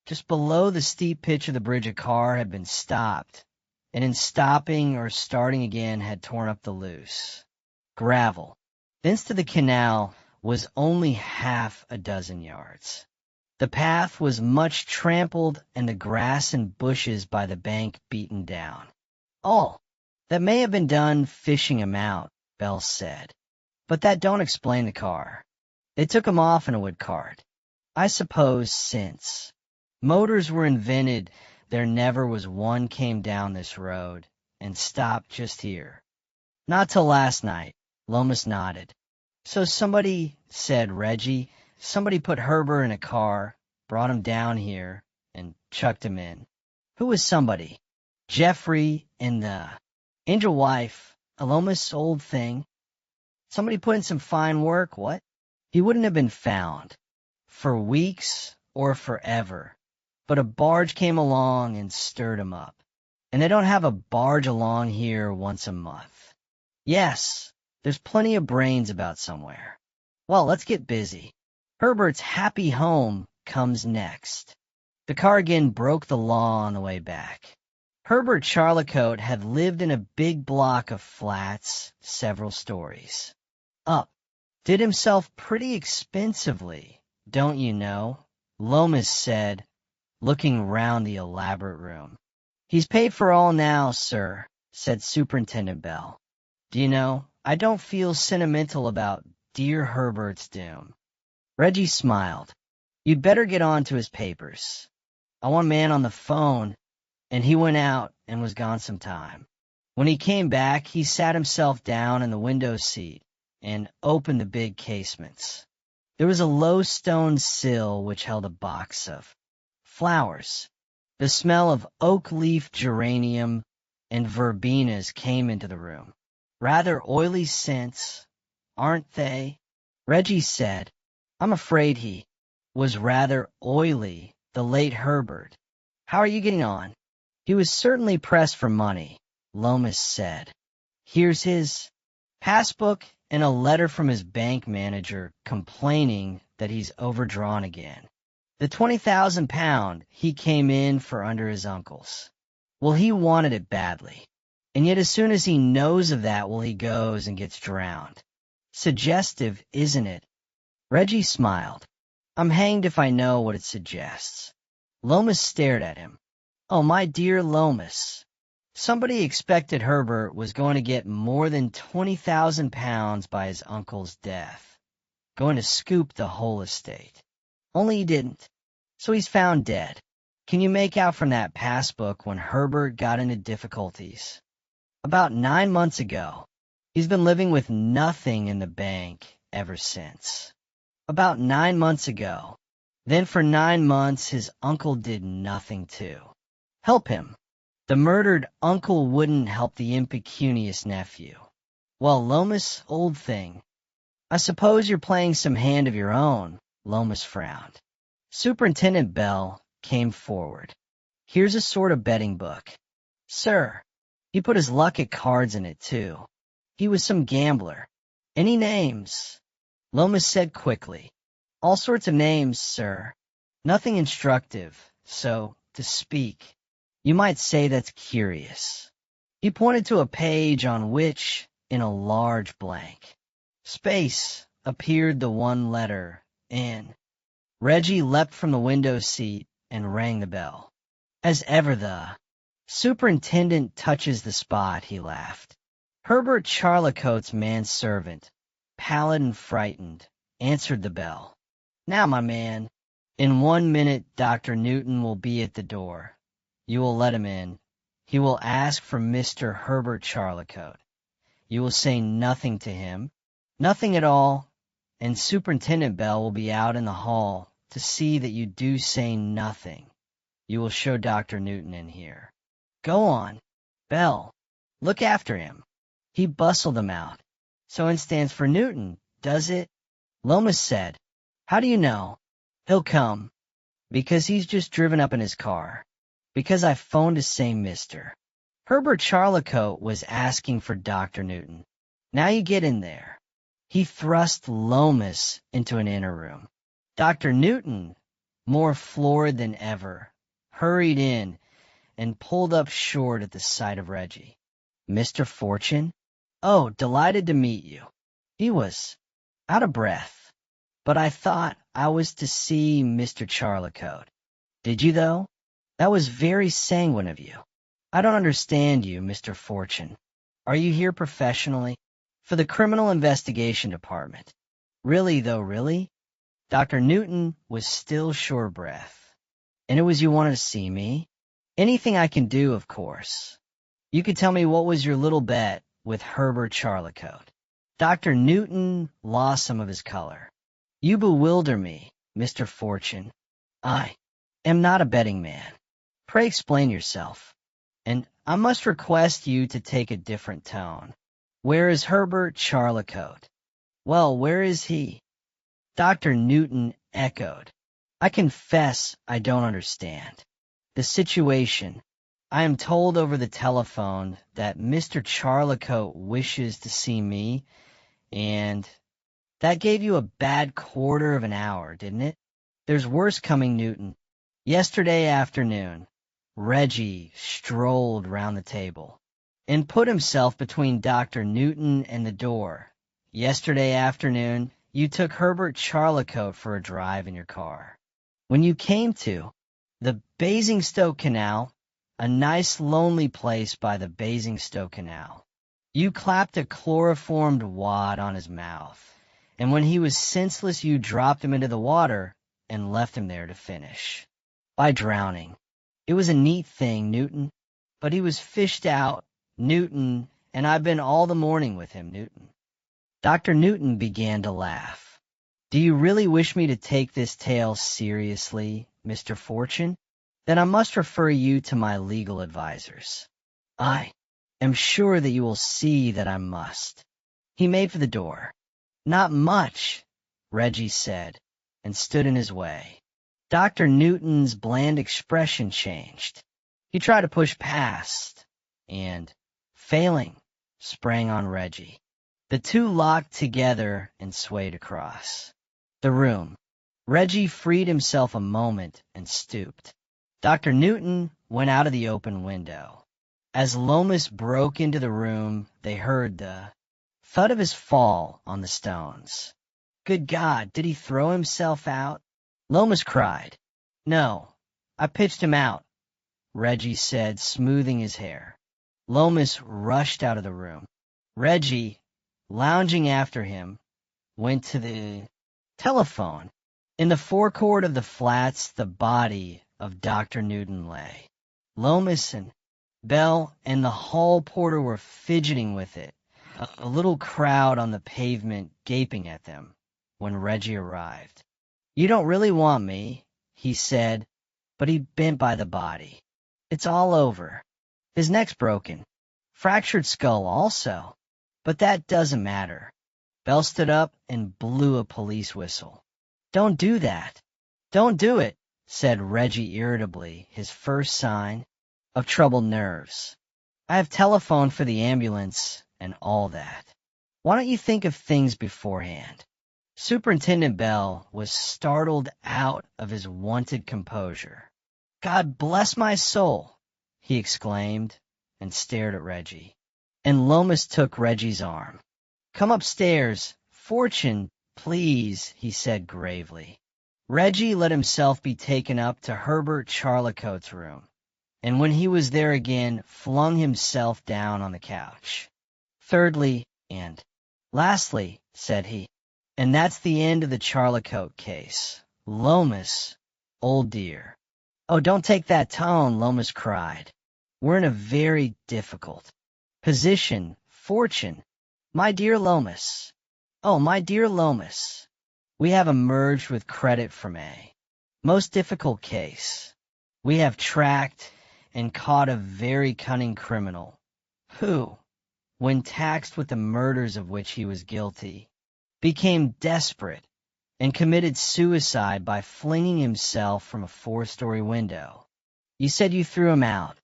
Just below the steep pitch of the bridge, a car had been stopped, and in stopping or starting again had torn up the loose gravel. Thence to the canal was only half a dozen yards. The path was much trampled and the grass and bushes by the bank beaten down. All that may have been done fishing him out, Bell said. But that don't explain the car. They took him off in a wood cart. I suppose since motors were invented, there never was one came down this road and stopped just here. Not till last night. Lomas nodded. So somebody, said Reggie, somebody put Herbert in a car, brought him down here, and chucked him in. Who was somebody? Jeffrey and the angel wife, a Lomas old thing. Somebody put in some fine work, what? He wouldn't have been found for weeks or forever, but a barge came along and stirred him up. And they don't have a barge along here once a month. Yes, there's plenty of brains about somewhere. Well, let's get busy. Herbert's happy home comes next. The car again broke the law on the way back. Herbert Charlicote had lived in a big block of flats, several stories. Up. Did himself pretty expensively, don't you know? Lomas said, looking round the elaborate room. He's paid for all now, sir, said Superintendent Bell. Do you know, I don't feel sentimental about dear Herbert's doom. Reggie smiled. You'd better get on to his papers. I want a man on the phone, and he went out and was gone some time. When he came back, he sat himself down in the window seat and opened the big casements. There was a low stone sill which held a box of flowers. The smell of oak leaf geranium and verbenas came into the room. Rather oily scents, aren't they? Reggie said, I'm afraid he was rather oily, the late Herbert. How are you getting on? He was certainly pressed for money, Lomas said. Here's his passbook and a letter from his bank manager complaining that he's overdrawn again. The £20,000 he came in for under his uncle's. Well, he wanted it badly. And yet as soon as he knows of that, well, he goes and gets drowned. Suggestive, isn't it? Reggie smiled. I'm hanged if I know what it suggests. Lomas stared at him. Oh, my dear Lomas. Somebody expected Herbert was going to get more than £20,000 by his uncle's death. Going to scoop the whole estate. Only he didn't. So he's found dead. Can you make out from that passbook when Herbert got into difficulties? About 9 months ago. He's been living with nothing in the bank ever since. About 9 months ago. Then for 9 months his uncle did nothing to help him. The murdered uncle wouldn't help the impecunious nephew. Well, Lomas, old thing, I suppose you're playing some hand of your own, Lomas frowned. Superintendent Bell came forward. Here's a sort of betting book. Sir, he put his luck at cards in it, too. He was some gambler. Any names? Lomas said quickly. All sorts of names, sir. Nothing instructive, so to speak. You might say that's curious. He pointed to a page on which, in a large blank space, appeared the one letter, N. Reggie leapt from the window seat and rang the bell. As ever the superintendent touches the spot, he laughed. Herbert Charlicote's manservant, pallid and frightened, answered the bell. Now, my man, in 1 minute Dr. Newton will be at the door. You will let him in. He will ask for Mr. Herbert Charlicote. You will say nothing to him, nothing at all, and Superintendent Bell will be out in the hall to see that you do say nothing. You will show Dr. Newton in here. Go on. Bell, look after him. He bustled him out. So N stands for Newton, does it? Lomas said, How do you know? He'll come. Because he's just driven up in his car. Because I phoned to say Mr. Herbert Charlicote was asking for Dr. Newton. Now you get in there. He thrust Lomas into an inner room. Dr. Newton, more florid than ever, hurried in and pulled up short at the sight of Reggie. "Mr. Fortune? Oh, delighted to meet you." He was out of breath. "But I thought I was to see Mr. Charlicoat." "Did you, though? That was very sanguine of you. I don't understand you, Mr. Fortune. Are you here professionally?" "For the Criminal Investigation Department." "Really, though, really?" Dr. Newton was still short of breath. "And it was you wanted to see me?" "Anything I can do, of course. You could tell me what was your little bet with Herbert Charlicoat." Dr. Newton lost some of his color. "You bewilder me, Mr. Fortune. I am not a betting man. Pray explain yourself. And I must request you to take a different tone. Where is Herbert Charlicoat?" "Well, where is he?" Dr. Newton echoed. "I confess I don't understand. The situation. I am told over the telephone that Mr. Charlicoat wishes to see me, and that gave you a bad quarter of an hour, didn't it? There's worse coming, Newton. Yesterday afternoon, Reggie strolled round the table and put himself between Dr. Newton and the door. Yesterday afternoon, you took Herbert Charlicoat for a drive in your car. When you came to the Basingstoke Canal, a nice lonely place by the Basingstoke Canal, you clapped a chloroformed wad on his mouth, and when he was senseless you dropped him into the water and left him there to finish by drowning. It was a neat thing, Newton, but he was fished out, Newton, and I've been all the morning with him, Newton." Dr. Newton began to laugh. "Do you really wish me to take this tale seriously, Mr. Fortune? Then I must refer you to my legal advisers." "I am sure that you will see that I must." He made for the door. "Not much," Reggie said, and stood in his way. Dr. Newton's bland expression changed. He tried to push past, and, failing, sprang on Reggie. The two locked together and swayed across the room. Reggie freed himself a moment and stooped. Dr. Newton went out of the open window. As Lomas broke into the room, they heard the thud of his fall on the stones. "Good God, did he throw himself out?" Lomas cried. "No, I pitched him out," Reggie said, smoothing his hair. Lomas rushed out of the room. Reggie, lounging after him, went to the telephone. In the forecourt of the flats, the body of Dr. Newton lay. Lomas and Bell and the hall porter were fidgeting with it, a little crowd on the pavement gaping at them, when Reggie arrived. "You don't really want me," he said, but he bent by the body. "It's all over. His neck's broken. Fractured skull also. But that doesn't matter." Bell stood up and blew a police whistle. "Don't do that. Don't do it," said Reggie irritably, his first sign of troubled nerves. "I have telephoned for the ambulance and all that. Why don't you think of things beforehand?" Superintendent Bell was startled out of his wonted composure. "God bless my soul!" he exclaimed, and stared at Reggie. And Lomas took Reggie's arm. "Come upstairs. Fortune, please," he said gravely. Reggie let himself be taken up to Herbert Charlicoat's room, and when he was there again, flung himself down on the couch. "Thirdly, and lastly," said he, "and that's the end of the Charlicoat case. Lomas, old dear." "Oh, don't take that tone," Lomas cried. "We're in a very difficult position, Fortune. My dear Lomas. Oh, my dear Lomas. We have emerged with credit from a most difficult case. We have tracked and caught a very cunning criminal who, when taxed with the murders of which he was guilty, became desperate and committed suicide by flinging himself from a 4-story window. You said you threw him out.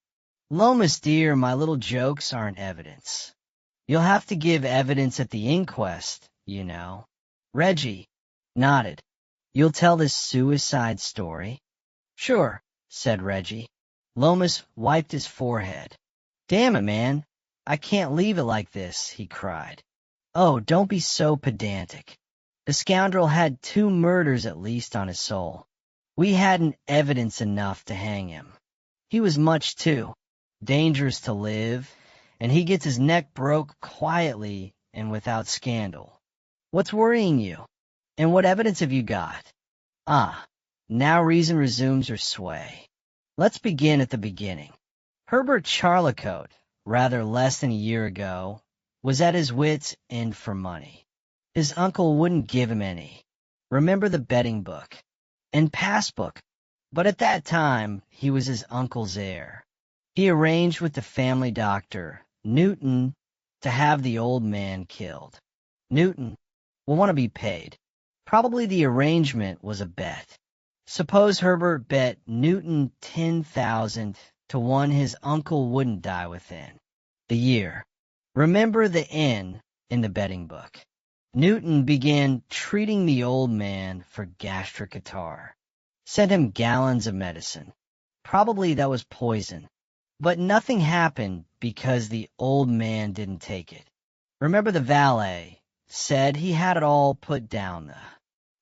Lomas, dear, my little jokes aren't evidence. You'll have to give evidence at the inquest, you know." Reggie nodded. You'll tell this suicide story? Sure, said Reggie. Lomas wiped his forehead. Damn it, man. I can't leave it like this, he cried. Oh, don't be so pedantic. The scoundrel had 2 murders at least on his soul. We hadn't evidence enough to hang him. He was much too dangerous to live, and he gets his neck broke quietly and without scandal. What's worrying you? And what evidence have you got? Ah, now reason resumes her sway. Let's begin at the beginning. Herbert Charlicote, rather less than a year ago, was at his wits' end for money. His uncle wouldn't give him any. Remember the betting book and passbook. But at that time, he was his uncle's heir. He arranged with the family doctor, Newton, to have the old man killed. Newton will want to be paid. Probably the arrangement was a bet. Suppose Herbert bet Newton 10,000 to 1 his uncle wouldn't die within the year. Remember the N in the betting book. Newton began treating the old man for gastric catarrh. Sent him gallons of medicine. Probably that was poison. But nothing happened because the old man didn't take it. Remember the valet said he had it all put down the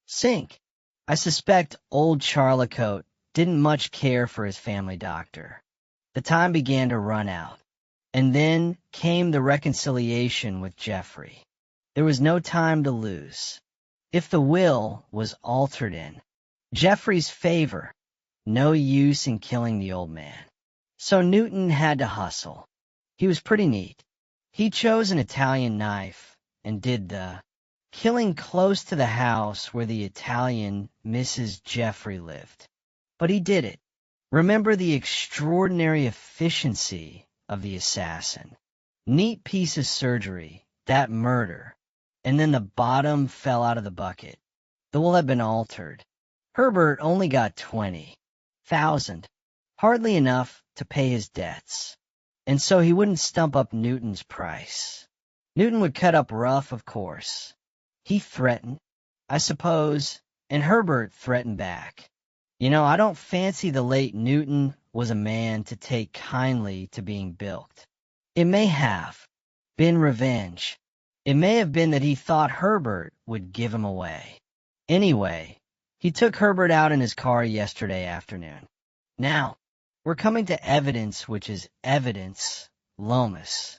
sink. I suspect old Charlicote didn't much care for his family doctor. The time began to run out. And then came the reconciliation with Geoffrey. There was no time to lose. If the will was altered in Geoffrey's favor, no use in killing the old man. So Newton had to hustle. He was pretty neat. He chose an Italian knife and did the killing close to the house where the Italian Mrs. Geoffrey lived. But he did it. Remember the extraordinary efficiency of the assassin. Neat piece of surgery, that murder. And then the bottom fell out of the bucket. The will had been altered. Herbert only got 20,000, hardly enough to pay his debts. And so he wouldn't stump up Newton's price. Newton would cut up rough, of course. He threatened, I suppose, and Herbert threatened back. You know, I don't fancy the late Newton was a man to take kindly to being bilked. It may have been revenge. It may have been that he thought Herbert would give him away. Anyway, he took Herbert out in his car yesterday afternoon. Now, we're coming to evidence which is evidence, Lomas.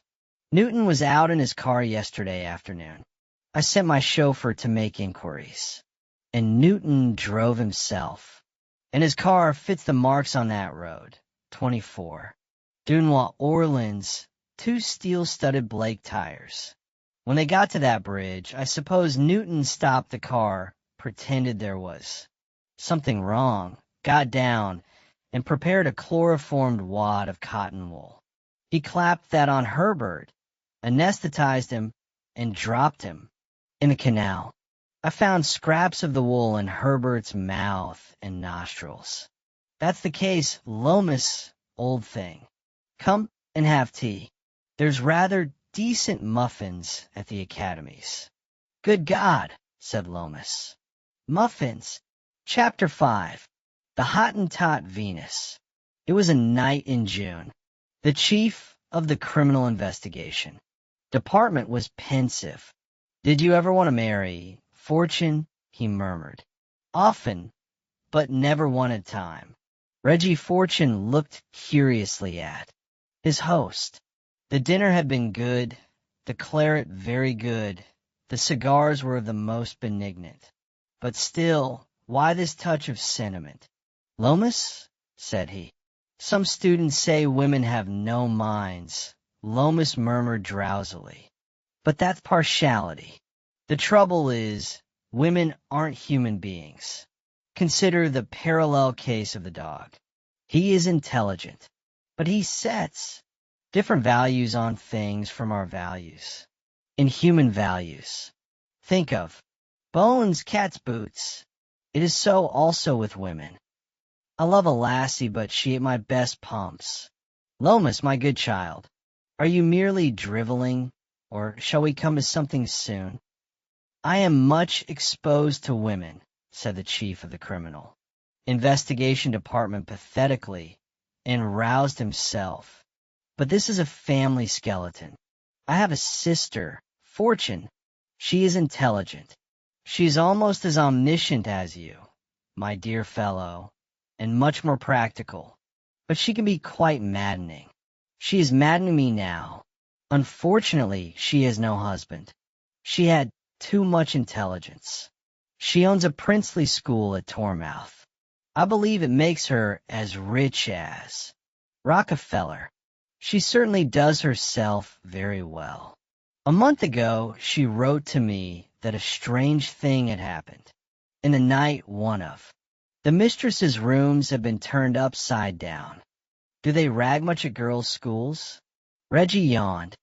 Newton was out in his car yesterday afternoon. I sent my chauffeur to make inquiries. And Newton drove himself. And his car fits the marks on that road, 24. Dunois Orleans, 2 steel-studded Blake tires. When they got to that bridge, I suppose Newton stopped the car, pretended there was something wrong, got down, and prepared a chloroformed wad of cotton wool. He clapped that on Herbert, anesthetized him, and dropped him in the canal. I found scraps of the wool in Herbert's mouth and nostrils. That's the case, Lomas, old thing. Come and have tea. There's rather decent muffins at the academies. Good God, said Lomas. Muffins. Chapter 5. The Hottentot Venus. It was a night in June. The chief of the criminal investigation department was pensive. Did you ever want to marry Fortune? He murmured. Often, but never one at a time. Reggie Fortune looked curiously at his host. The dinner had been good, the claret very good, the cigars were of the most benignant. But still, why this touch of sentiment? Lomas, said he. Some students say women have no minds. Lomas murmured drowsily. But that's partiality. The trouble is, women aren't human beings. Consider the parallel case of the dog. He is intelligent, but he sets different values on things from our values. In human values. Think of bones, cat's boots. It is so also with women. I love a lassie, but she ate my best pumps. Lomas, my good child, are you merely driveling, or shall we come to something soon? I am much exposed to women. said the chief of the criminal investigation department pathetically, and roused himself. But this is a family skeleton. I have a sister, Fortune. She is intelligent. She is almost as omniscient as you, my dear fellow, and much more practical. But she can be quite maddening. She is maddening me now. Unfortunately, she has no husband. She had too much intelligence. She owns a princely school at Tormouth. I believe it makes her as rich as Rockefeller. She certainly does herself very well. A month ago, she wrote to me that a strange thing had happened. In the night, one of the mistress's rooms have been turned upside down. Do they rag much at girls' schools? Reggie yawned.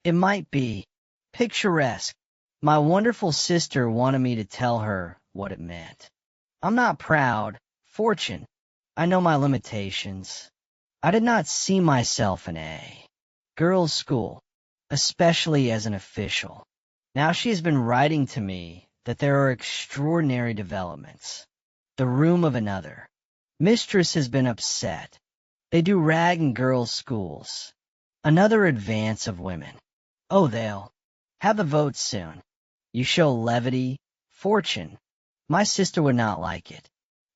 It might be picturesque. My wonderful sister wanted me to tell her what it meant. I'm not proud, Fortune. I know my limitations. I did not see myself in a girls' school, especially as an official. Now she has been writing to me that there are extraordinary developments. The room of another mistress has been upset. They do rag in girls' schools. Another advance of women. Oh, they'll have a vote soon. You show levity, Fortune. My sister would not like it.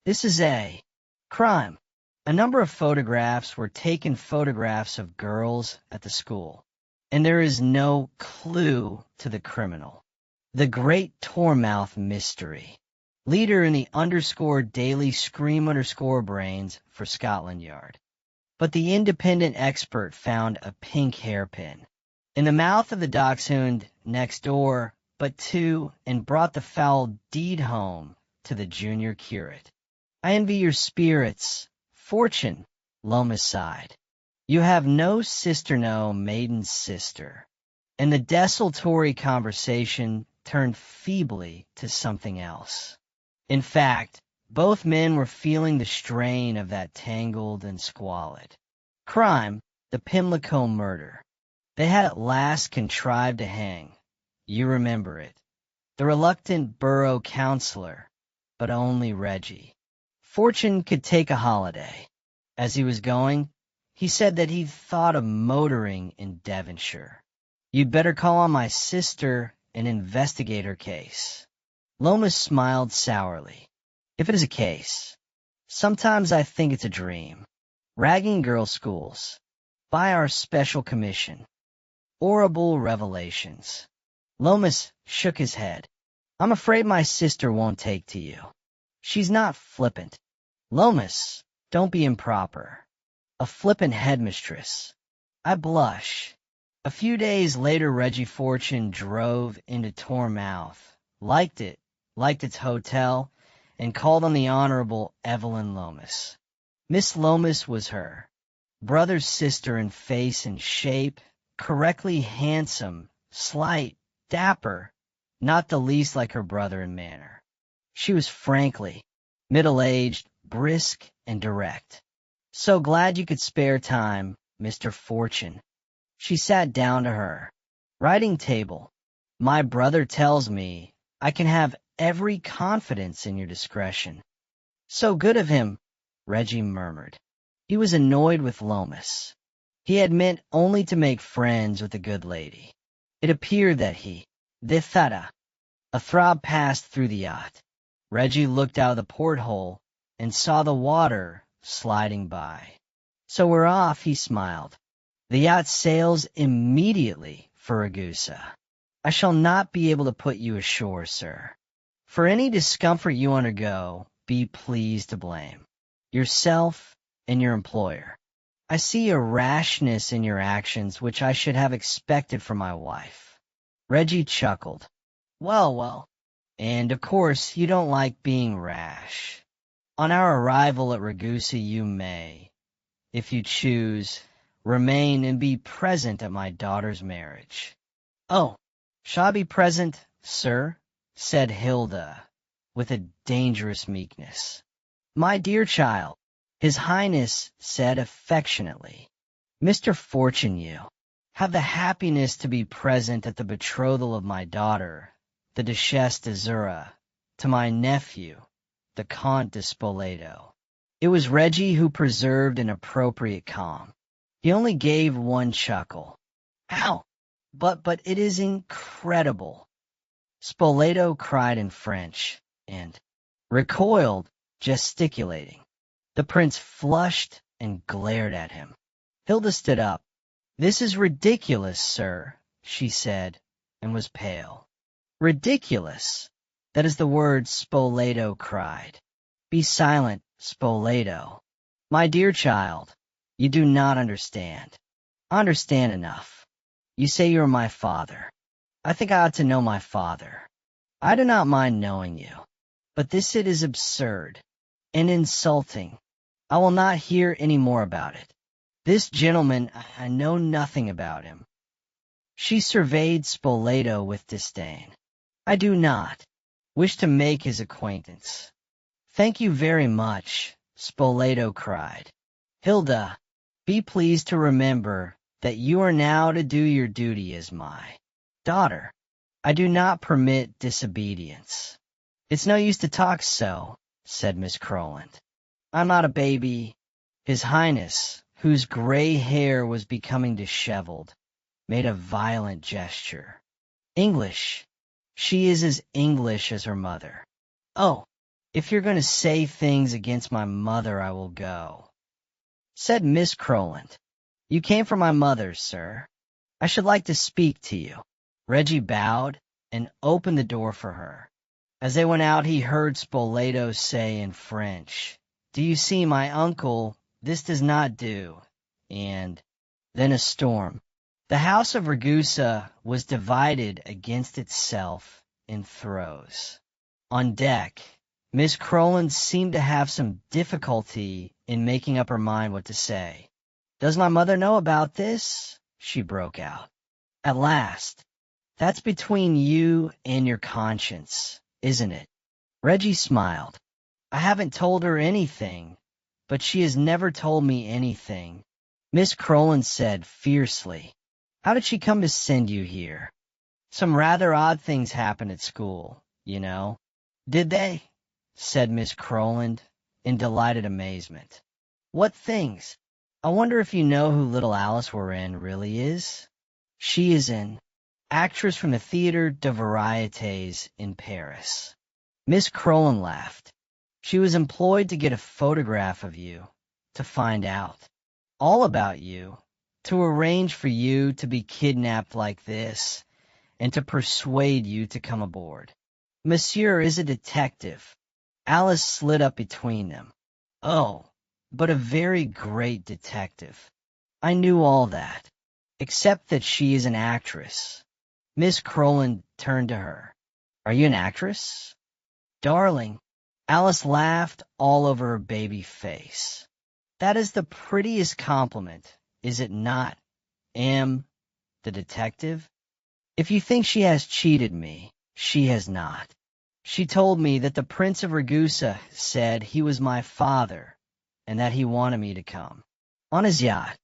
This is a crime. A number of photographs were taken, photographs of girls at the school, and there is no clue to the criminal. The great Tormouth mystery. Leader in the daily scream_brains for Scotland Yard. But the independent expert found a pink hairpin in the mouth of the dachshund next door, but two, and brought the foul deed home to the junior curate. I envy your spirits, Fortune, Lomas sighed. You have no sister, no maiden sister. And the desultory conversation turned feebly to something else. In fact, both men were feeling the strain of that tangled and squalid crime, the Pimlico murder. They had at last contrived to hang. You remember it. The reluctant borough councillor, but only Reggie. Fortune could take a holiday. As he was going, he said that he'd thought of motoring in Devonshire. You'd better call on my sister and investigate her case. Lomas smiled sourly. If it is a case, sometimes I think it's a dream. Ragging girls' schools. By our special commission. Horrible revelations. Lomas shook his head. I'm afraid my sister won't take to you. She's not flippant. Lomas, don't be improper. A flippant headmistress. I blush. A few days later, Reggie Fortune drove into Tormouth, liked its hotel, and called on the Honorable Evelyn Lomas. Miss Lomas was her brother's sister in face and shape, correctly handsome, slight, dapper, not the least like her brother in manner. She was frankly middle-aged, brisk, and direct. So glad you could spare time, Mr. Fortune. She sat down to her writing table. My brother tells me I can have every confidence in your discretion. So good of him, Reggie murmured. He was annoyed with Lomas. He had meant only to make friends with the good lady. It appeared that the theta. A throb passed through the yacht. Reggie looked out of the porthole and saw the water sliding by. So we're off, he smiled. The yacht sails immediately for Ragusa. I shall not be able to put you ashore, sir. For any discomfort you undergo, be pleased to blame yourself and your employer. I see a rashness in your actions which I should have expected from my wife. Reggie chuckled. Well. And of course you don't like being rash. On our arrival at Ragusa you may, if you choose, remain and be present at my daughter's marriage. Oh, shall I be present, sir? Said Hilda, with a dangerous meekness. My dear child, His Highness said affectionately. Mr. Fortune, you have the happiness to be present at the betrothal of my daughter, the Duchesse de Zura, to my nephew, the Comte de Spoleto. It was Reggie who preserved an appropriate calm. He only gave one chuckle. How? But it is incredible. Spoleto cried in French, and recoiled, gesticulating. The prince flushed and glared at him. Hilda stood up. "This is ridiculous, sir," she said, and was pale. "Ridiculous! That is the word," Spoleto cried. "Be silent, Spoleto. My dear child, you do not understand. I understand enough. You say you are my father. I think I ought to know my father. I do not mind knowing you. But this it is absurd and insulting. I will not hear any more about it. This gentleman, I know nothing about him." She surveyed Spoleto with disdain. "I do not wish to make his acquaintance." "Thank you very much," Spoleto cried. "Hilda, be pleased to remember that you are now to do your duty as my daughter. I do not permit disobedience." "It's no use to talk so," said Miss Croland. "I'm not a baby." His Highness, whose gray hair was becoming disheveled, made a violent gesture. "English. She is as English as her mother." "Oh, if you're going to say things against my mother, I will go," said Miss Croland. "You came for my mother, sir. I should like to speak to you." Reggie bowed and opened the door for her. As they went out, he heard Spoleto say in French, "Do you see, my uncle, this does not do," and then a storm. The house of Ragusa was divided against itself in throes. On deck, Miss Croland seemed to have some difficulty in making up her mind what to say. "Does my mother know about this?" she broke out. "At last. That's between you and your conscience, isn't it?" Reggie smiled. "I haven't told her anything, but she has never told me anything," Miss Croland said fiercely. "How did she come to send you here?" "Some rather odd things happened at school, you know." "Did they?" said Miss Croland in delighted amazement. "What things? I wonder if you know who little Alice Warren really is?" "She is an actress from the Theatre de Variétés in Paris." Miss Croland laughed. "She was employed to get a photograph of you, to find out all about you, to arrange for you to be kidnapped like this, and to persuade you to come aboard. Monsieur is a detective." Alice slid up between them. "Oh, but a very great detective. I knew all that, except that she is an actress." Miss Croland turned to her. "Are you an actress?" "Darling." Alice laughed all over her baby face. "That is the prettiest compliment, is it not, am the detective? If you think she has cheated me, she has not. She told me that the Prince of Ragusa said he was my father and that he wanted me to come. On his yacht.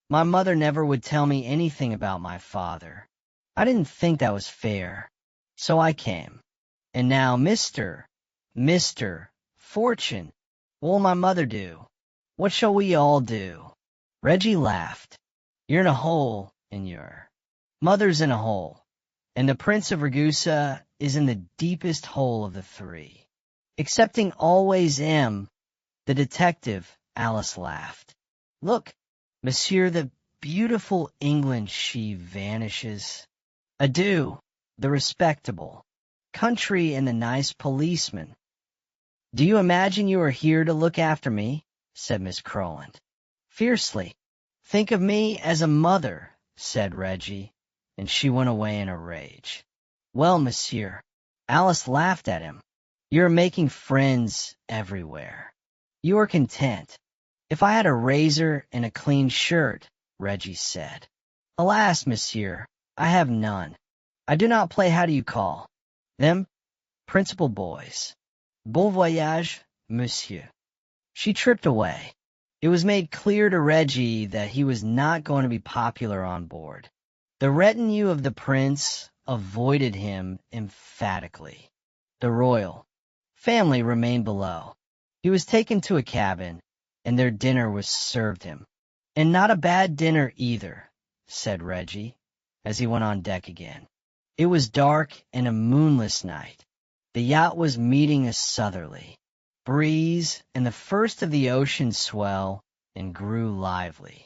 My mother never would tell me anything about my father. I didn't think that was fair, so I came. And now, Mr. Fortune, what will my mother do? What shall we all do?" Reggie laughed. "You're in a hole, and your mother's in a hole, and the Prince of Ragusa is in the deepest hole of the three. Excepting always M, the detective," Alice laughed. "Look, monsieur, the beautiful England she vanishes. Adieu, the respectable country and the nice policeman." "Do you imagine you are here to look after me?" said Miss Croland. Fiercely. "Think of me as a mother," said Reggie, and she went away in a rage. "Well, monsieur," Alice laughed at him, "you are making friends everywhere. You are content." "If I had a razor and a clean shirt," Reggie said. "Alas, monsieur, I have none. I do not play how do you call them principal boys. Bon voyage, monsieur." She tripped away. It was made clear to Reggie that he was not going to be popular on board. The retinue of the prince avoided him emphatically. The royal, family remained below. He was taken to a cabin, and their dinner was served him. And not a bad dinner either, said Reggie, as he went on deck again. It was dark and a moonless night. The yacht was meeting a southerly breeze, and the first of the ocean swell, and grew lively.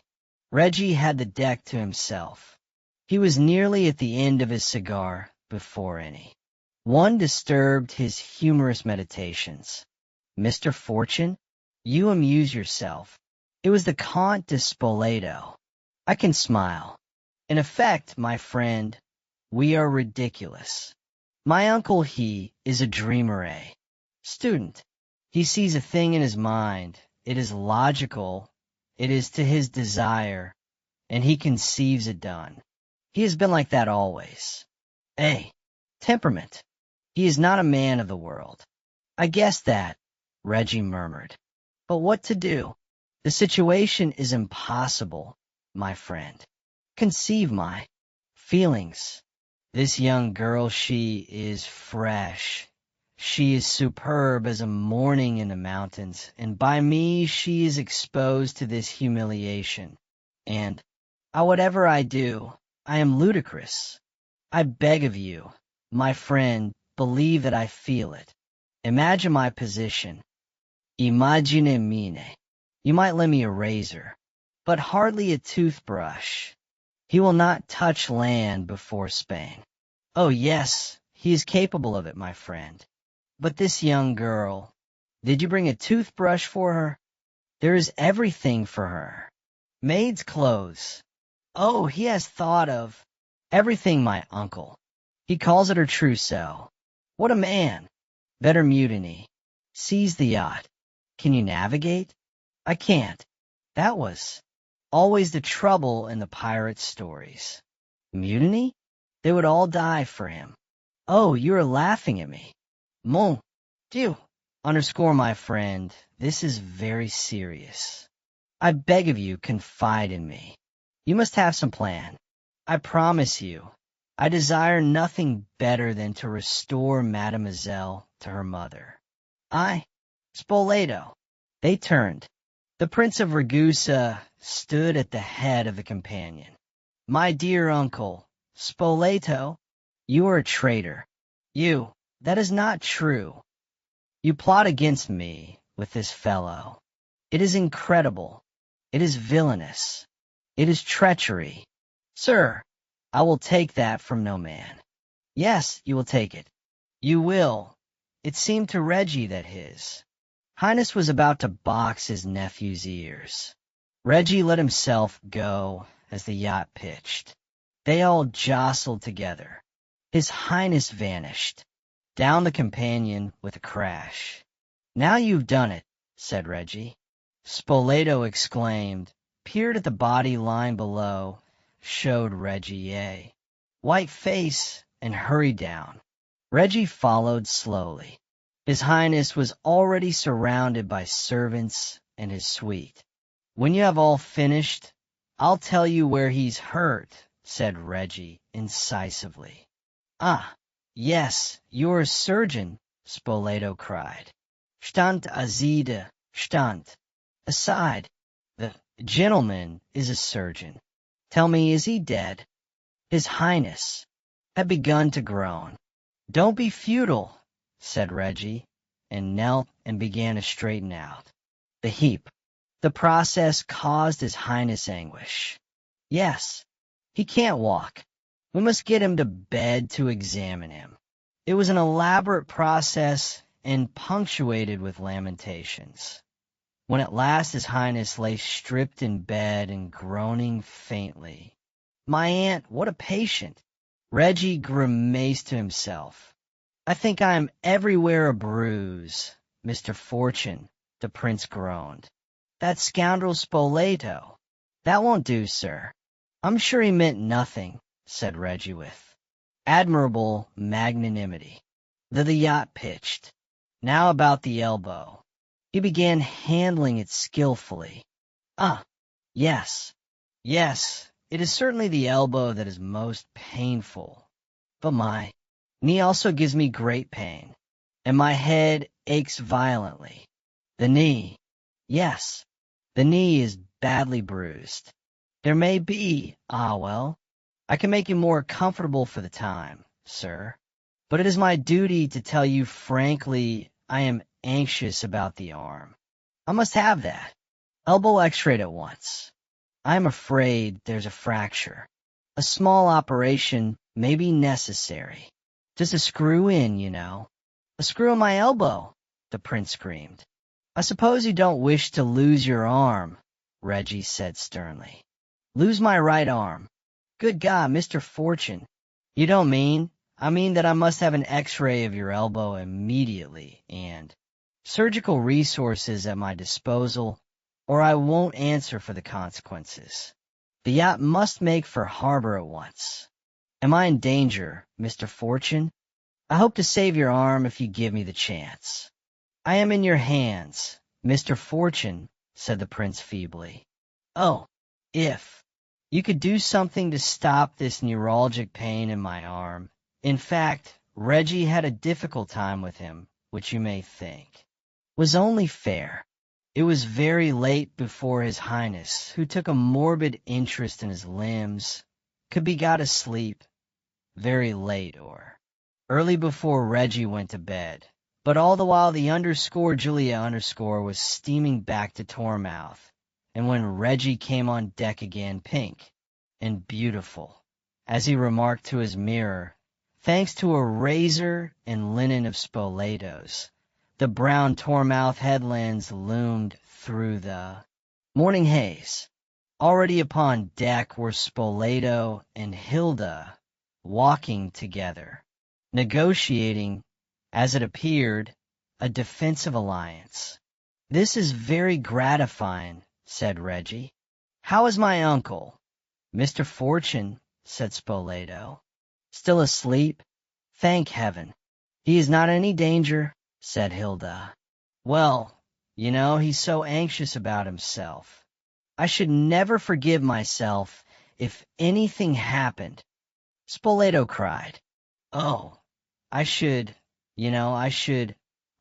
Reggie had the deck to himself. He was nearly at the end of his cigar before any one disturbed his humorous meditations. Mr. Fortune, you amuse yourself. It was the Count de Spoleto. I can smile. In effect, my friend, we are ridiculous. My uncle, he is a dreamer, student. He sees a thing in his mind. It is logical. It is to his desire, and he conceives it done. He has been like that always. Temperament. He is not a man of the world. I guessed that, Reggie murmured. But what to do? The situation is impossible, my friend. Conceive my feelings. This young girl, she is fresh. She is superb as a morning in the mountains, and by me she is exposed to this humiliation. And, whatever I do, I am ludicrous. I beg of you, my friend, believe that I feel it. Imagine my position. Imagine mine. You might lend me a razor, but hardly a toothbrush. He will not touch land before Spain. Oh, yes, he is capable of it, my friend. But this young girl, did you bring a toothbrush for her? There is everything for her. Maid's clothes. Oh, he has thought of everything, my uncle. He calls it her trousseau. What a man! Better mutiny. Seize the yacht. Can you navigate? I can't. That was always the trouble in the pirate stories. Mutiny? They would all die for him. Oh, you are laughing at me. Mon Dieu! Underscore, my friend, this is very serious. I beg of you, confide in me. You must have some plan. I promise you, I desire nothing better than to restore Mademoiselle to her mother. Spoleto. They turned. The Prince of Ragusa stood at the head of the companion. My dear uncle, Spoleto, you are a traitor. That is not true. You plot against me with this fellow. It is incredible. It is villainous. It is treachery. Sir, I will take that from no man. Yes, you will take it. You will. It seemed to Reggie that his Highness was about to box his nephew's ears. Reggie let himself go as the yacht pitched. They all jostled together. His Highness vanished down the companion with a crash. Now you've done it, said Reggie. Spoleto exclaimed, peered at the body lying below, showed Reggie a white face, and hurried down. Reggie followed slowly. His Highness was already surrounded by servants and his suite. When you have all finished, I'll tell you where he's hurt, said Reggie incisively. Yes, you're a surgeon, Spoleto cried. Stand azide, stand. Aside. The gentleman is a surgeon. Tell me, is he dead? His Highness had begun to groan. Don't be futile, said Reggie, and knelt and began to straighten out the heap. The process caused His Highness anguish. Yes, he can't walk. We must get him to bed to examine him. It was an elaborate process and punctuated with lamentations. When at last His Highness lay stripped in bed and groaning faintly. My aunt, what a patient! Reggie grimaced to himself. I think I am everywhere a bruise, Mr. Fortune, the prince groaned. That scoundrel Spoleto. That won't do, sir. I'm sure he meant nothing, said Reggie with admirable magnanimity. The yacht pitched. Now about the elbow. He began handling it skillfully. Yes, it is certainly the elbow that is most painful. But my knee also gives me great pain. and my head aches violently. The knee. Yes, the knee is badly bruised. There may be, well, I can make you more comfortable for the time, sir. But it is my duty to tell you frankly I am anxious about the arm. I must have that. Elbow x-rayed at once. I am afraid there's a fracture. A small operation may be necessary. Just a screw in, you know. A screw in my elbow, the prince screamed. I suppose you don't wish to lose your arm, Reggie said sternly. Lose my right arm. Good God, Mr. Fortune. You don't mean? I mean that I must have an x-ray of your elbow immediately and surgical resources at my disposal, or I won't answer for the consequences. The yacht must make for harbor at once. Am I in danger, Mr. Fortune? I hope to save your arm if you give me the chance. I am in your hands, Mr. Fortune, said the prince feebly. Oh, if you could do something to stop this neuralgic pain in my arm. In fact, Reggie had a difficult time with him, which you may think was only fair. It was very late before His Highness, who took a morbid interest in his limbs, could be got asleep. Very late, or early before Reggie went to bed. But all the while the Julia was steaming back to Tormouth, and when Reggie came on deck again, pink and beautiful, as he remarked to his mirror, thanks to a razor and linen of Spoleto's, the brown Tormouth headlands loomed through the morning haze. Already upon deck were Spoleto and Hilda walking together, negotiating, as it appeared, a defensive alliance. This is very gratifying, said Reggie. How is my uncle? Mr. Fortune, said Spoleto. Still asleep? Thank heaven. He is not in any danger, said Hilda. Well, you know, he's so anxious about himself. I should never forgive myself if anything happened. Spoleto cried. Oh, I should.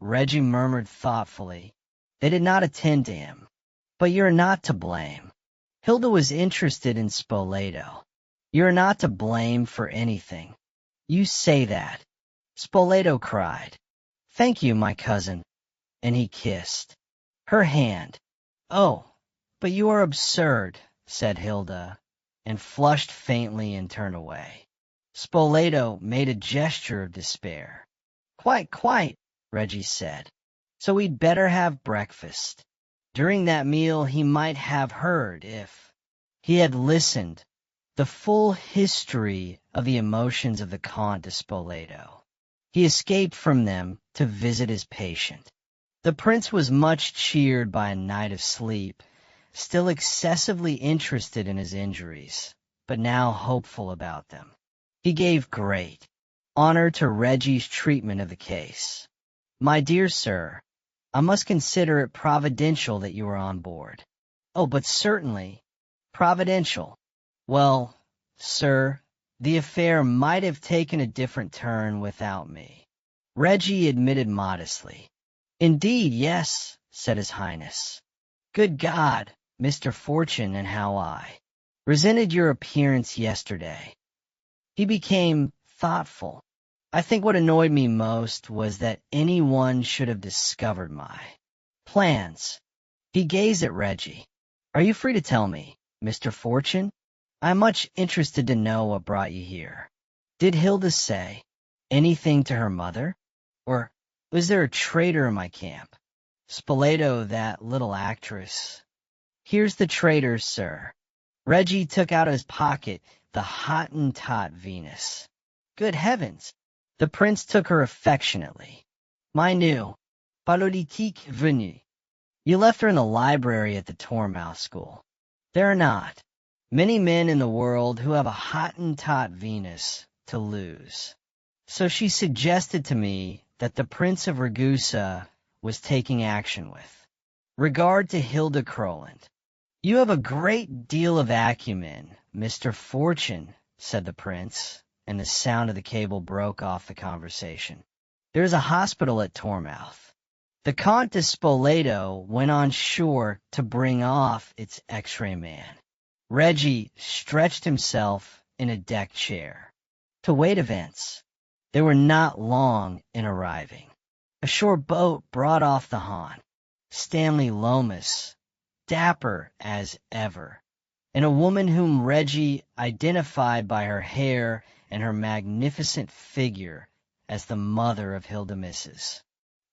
Reggie murmured thoughtfully. They did not attend to him. But you're not to blame. Hilda was interested in Spoleto. You're not to blame for anything. You say that. Spoleto cried. Thank you, my cousin. And he kissed her hand. Oh, but you are absurd, said Hilda, and flushed faintly and turned away. Spoleto made a gesture of despair. Quite, Reggie said. So we'd better have breakfast. During that meal he might have heard, if he had listened, the full history of the emotions of the Count de Spoleto. He escaped from them to visit his patient. The prince was much cheered by a night of sleep, still excessively interested in his injuries, but now hopeful about them. He gave great honor to Reggie's treatment of the case. My dear sir, I must consider it providential that you are on board. Oh, but certainly. Providential. Well, sir, the affair might have taken a different turn without me. Reggie admitted modestly. Indeed, yes, said His Highness. Good God, Mr. Fortune and how I resented your appearance yesterday. He became thoughtful. I think what annoyed me most was that anyone should have discovered my plans. He gazed at Reggie. Are you free to tell me, Mr. Fortune? I'm much interested to know what brought you here. Did Hilda say anything to her mother? Or was there a traitor in my camp? Spoleto, that little actress. Here's the traitor, sir. Reggie took out of his pocket the Hottentot Venus. Good heavens! The prince took her affectionately. My new politique venue. You left her in the library at the Tormouth School. There are not many men in the world who have a Hottentot Venus to lose. So she suggested to me that the Prince of Ragusa was taking action with regard to Hilda Croland. You have a great deal of acumen, Mr. Fortune, said the prince, and the sound of the cable broke off the conversation. There is a hospital at Tormouth. The Count de Spoleto went on shore to bring off its X-ray man. Reggie stretched himself in a deck chair to wait events. They were not long in arriving. A shore boat brought off the Han, Stanley Lomas, dapper as ever, and a woman whom Reggie identified by her hair and her magnificent figure as the mother of Hilda Misses.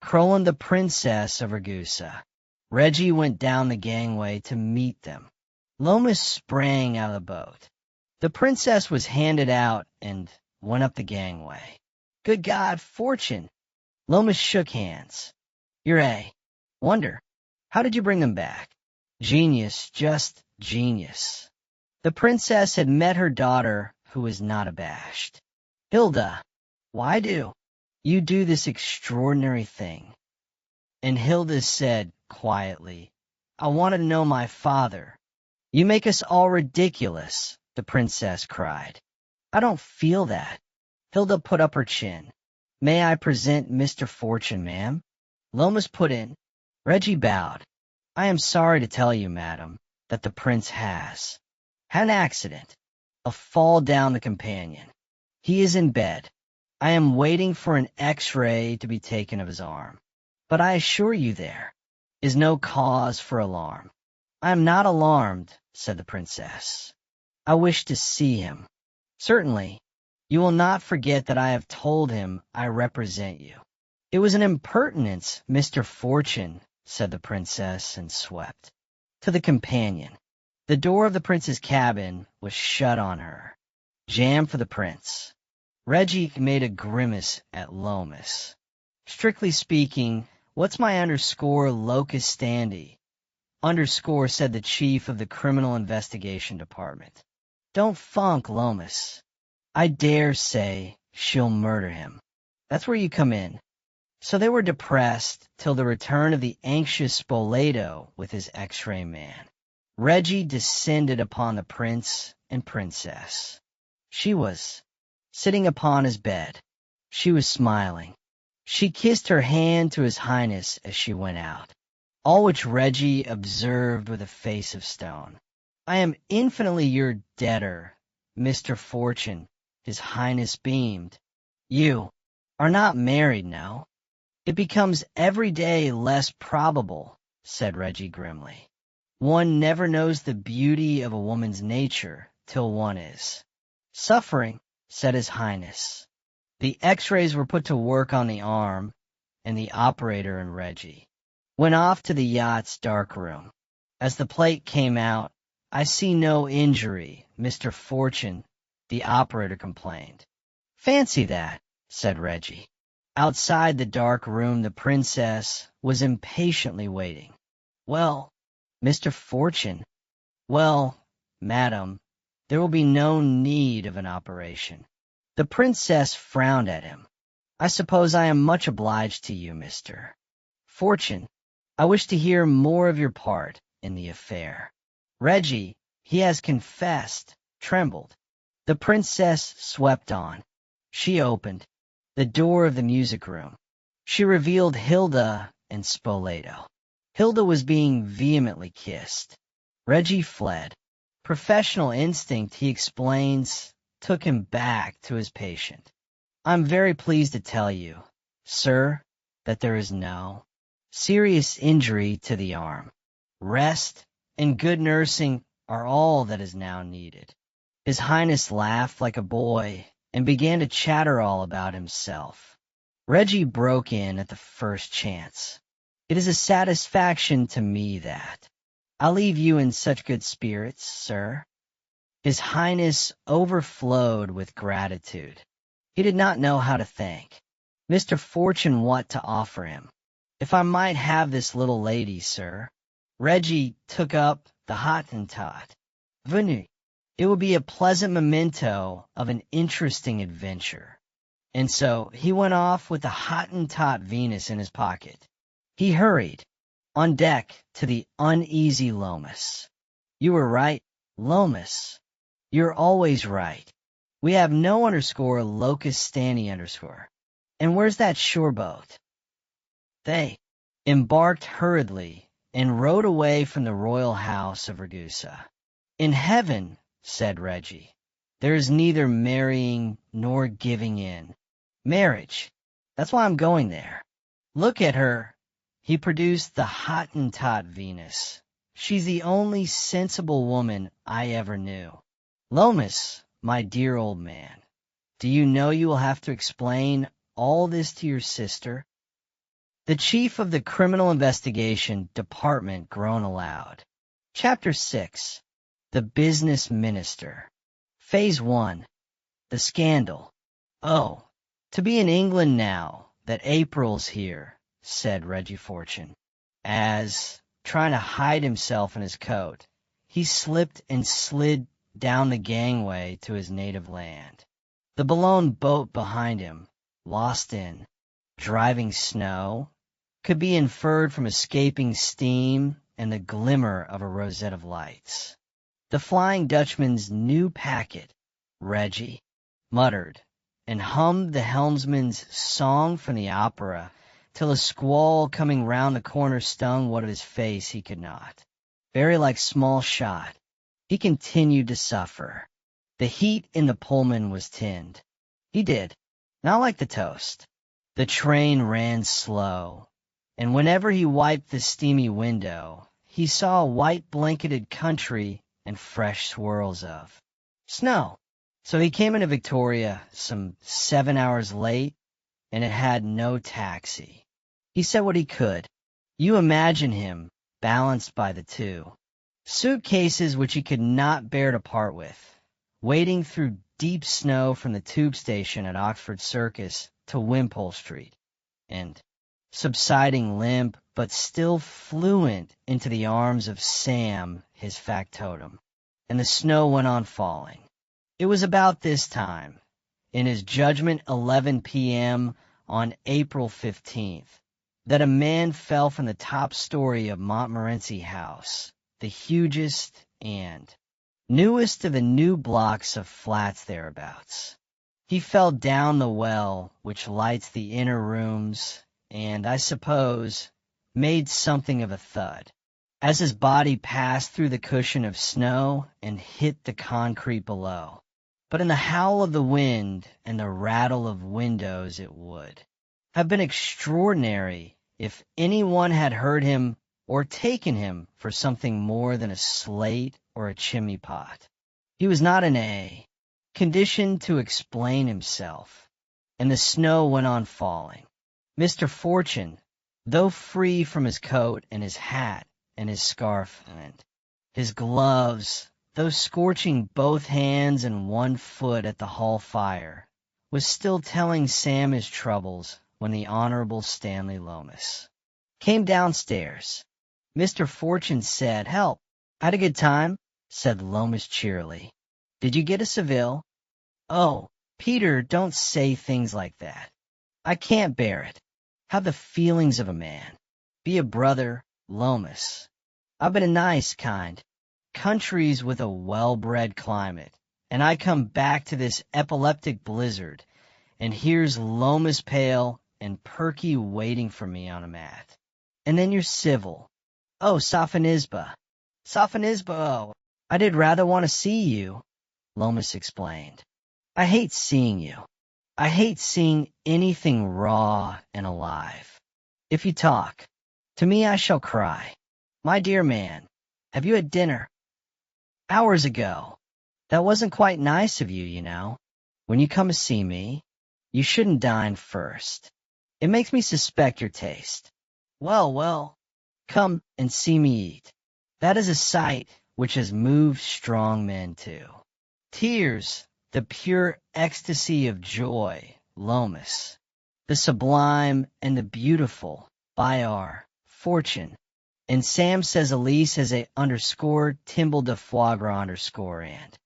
Crowland, the Princess of Ragusa. Reggie went down the gangway to meet them. Lomas sprang out of the boat. The princess was handed out and went up the gangway. Good God, Fortune! Lomas shook hands. You're a wonder. How did you bring them back? Genius, just genius. The princess had met her daughter, who was not abashed. Hilda, why do you do this extraordinary thing? And Hilda said quietly, I want to know my father. You make us all ridiculous, the princess cried. I don't feel that. Hilda put up her chin. May I present Mr. Fortune, ma'am? Lomas put in. Reggie bowed. I am sorry to tell you, madam, that the prince has had an accident, a fall down the companion. He is in bed. I am waiting for an X-ray to be taken of his arm. But I assure you there is no cause for alarm. I am not alarmed, said the princess. I wish to see him. Certainly. You will not forget that I have told him I represent you. It was an impertinence, Mr. Fortune, said the princess, and swept to the companion. The door of the prince's cabin was shut on her. Jam for the prince. Reggie made a grimace at Lomas. Strictly speaking, what's my underscore locus standi? Underscore, said the chief of the criminal investigation department. Don't funk, Lomas. I dare say she'll murder him. That's where you come in. So they were depressed till the return of the anxious Spoleto with his X-ray man. Reggie descended upon the prince and princess. She was sitting upon his bed. She was smiling. She kissed her hand to his highness as she went out, all which Reggie observed with a face of stone. I am infinitely your debtor, Mr. Fortune, his highness beamed. You are not married now. It becomes every day less probable, said Reggie grimly. One never knows the beauty of a woman's nature till one is suffering, said his highness. The X-rays were put to work on the arm, and the operator and Reggie went off to the yacht's dark room. As the plate came out, I see no injury, Mr. Fortune, the operator complained. Fancy that, said Reggie. Outside the dark room, the princess was impatiently waiting. Well, Mr. Fortune. Well, madam, there will be no need of an operation. The princess frowned at him. I suppose I am much obliged to you, Mr. Fortune. I wish to hear more of your part in the affair. Reggie, he has confessed, trembled. The princess swept on. She opened the door of the music room. She revealed Hilda and Spoleto. Hilda was being vehemently kissed. Reggie fled. Professional instinct, he explains, took him back to his patient. I'm very pleased to tell you, sir, that there is no serious injury to the arm. Rest and good nursing are all that is now needed. His Highness laughed like a boy and began to chatter all about himself. Reggie broke in at the first chance. It is a satisfaction to me that I'll leave you in such good spirits, sir. His Highness overflowed with gratitude. He did not know how to thank Mr. Fortune what to offer him. If I might have this little lady, sir. Reggie took up the Hottentot. Venez. It will be a pleasant memento of an interesting adventure. And so he went off with the Hottentot Venus in his pocket. He hurried on deck to the uneasy Lomas. You were right, Lomas. You're always right. We have no underscore locus standi underscore. And where's that shore boat? They embarked hurriedly and rowed away from the royal house of Ragusa. In heaven, said Reggie, there is neither marrying nor giving in. Marriage. That's why I'm going there. Look at her. He produced the Hottentot Venus. She's the only sensible woman I ever knew. Lomas, my dear old man, do you know you will have to explain all this to your sister? The chief of the Criminal Investigation Department groaned aloud. Chapter 6. The Business Minister. Phase 1. The Scandal. Oh, to be in England now that April's here, said Reggie Fortune, as, trying to hide himself in his coat, he slipped and slid down the gangway to his native land. The Boulogne boat behind him, lost in driving snow, could be inferred from escaping steam and the glimmer of a rosette of lights. The Flying Dutchman's new packet, Reggie, muttered, and hummed the helmsman's song from the opera till a squall coming round the corner stung what of his face he could not. Very like small shot, he continued to suffer. The heat in the Pullman was tinned. He did, not like the toast. The train ran slow, and whenever he wiped the steamy window, he saw a white-blanketed country and fresh swirls of snow. So he came into Victoria some 7 hours late, and it had no taxi. He said what he could. You imagine him, balanced by the two suitcases which he could not bear to part with, wading through deep snow from the tube station at Oxford Circus to Wimpole Street, and subsiding limp but still fluent into the arms of Sam, his factotum, and the snow went on falling. It was about this time, in his judgment 11 p.m. on April 15th, that a man fell from the top story of Montmorency House, the hugest and newest of the new blocks of flats thereabouts. He fell down the well which lights the inner rooms, and, I suppose, made something of a thud, as his body passed through the cushion of snow and hit the concrete below. But in the howl of the wind and the rattle of windows it would have been extraordinary if anyone had heard him or taken him for something more than a slate or a chimney pot. He was not an A, conditioned to explain himself, and the snow went on falling. Mr. Fortune, though free from his coat and his hat and his scarf and his gloves, though scorching both hands and one foot at the hall fire, was still telling Sam his troubles when the Honorable Stanley Lomas came downstairs. Mr. Fortune said, "Help. Had a good time?" said Lomas cheerily. "Did you get a Seville?" "Oh, Peter, don't say things like that. I can't bear it. Have the feelings of a man. Be a brother, Lomas. I've been a nice kind. Countries with a well-bred climate, and I come back to this epileptic blizzard, and here's Lomas Pale and Perky waiting for me on a mat. And then you're civil. Oh, Safanisba. Safanisba, oh. I did rather want to see you," Lomas explained. "I hate seeing you. I hate seeing anything raw and alive. If you talk to me, I shall cry. My dear man, have you had dinner?" "Hours ago. That wasn't quite nice of you, you know. When you come to see me, you shouldn't dine first. It makes me suspect your taste. Well, well, come and see me eat. That is a sight which has moved strong men too. Tears, the pure ecstasy of joy, Lomas, the sublime and the beautiful, by our Fortune. And Sam says Elise has a underscore Timble de foie gras underscore and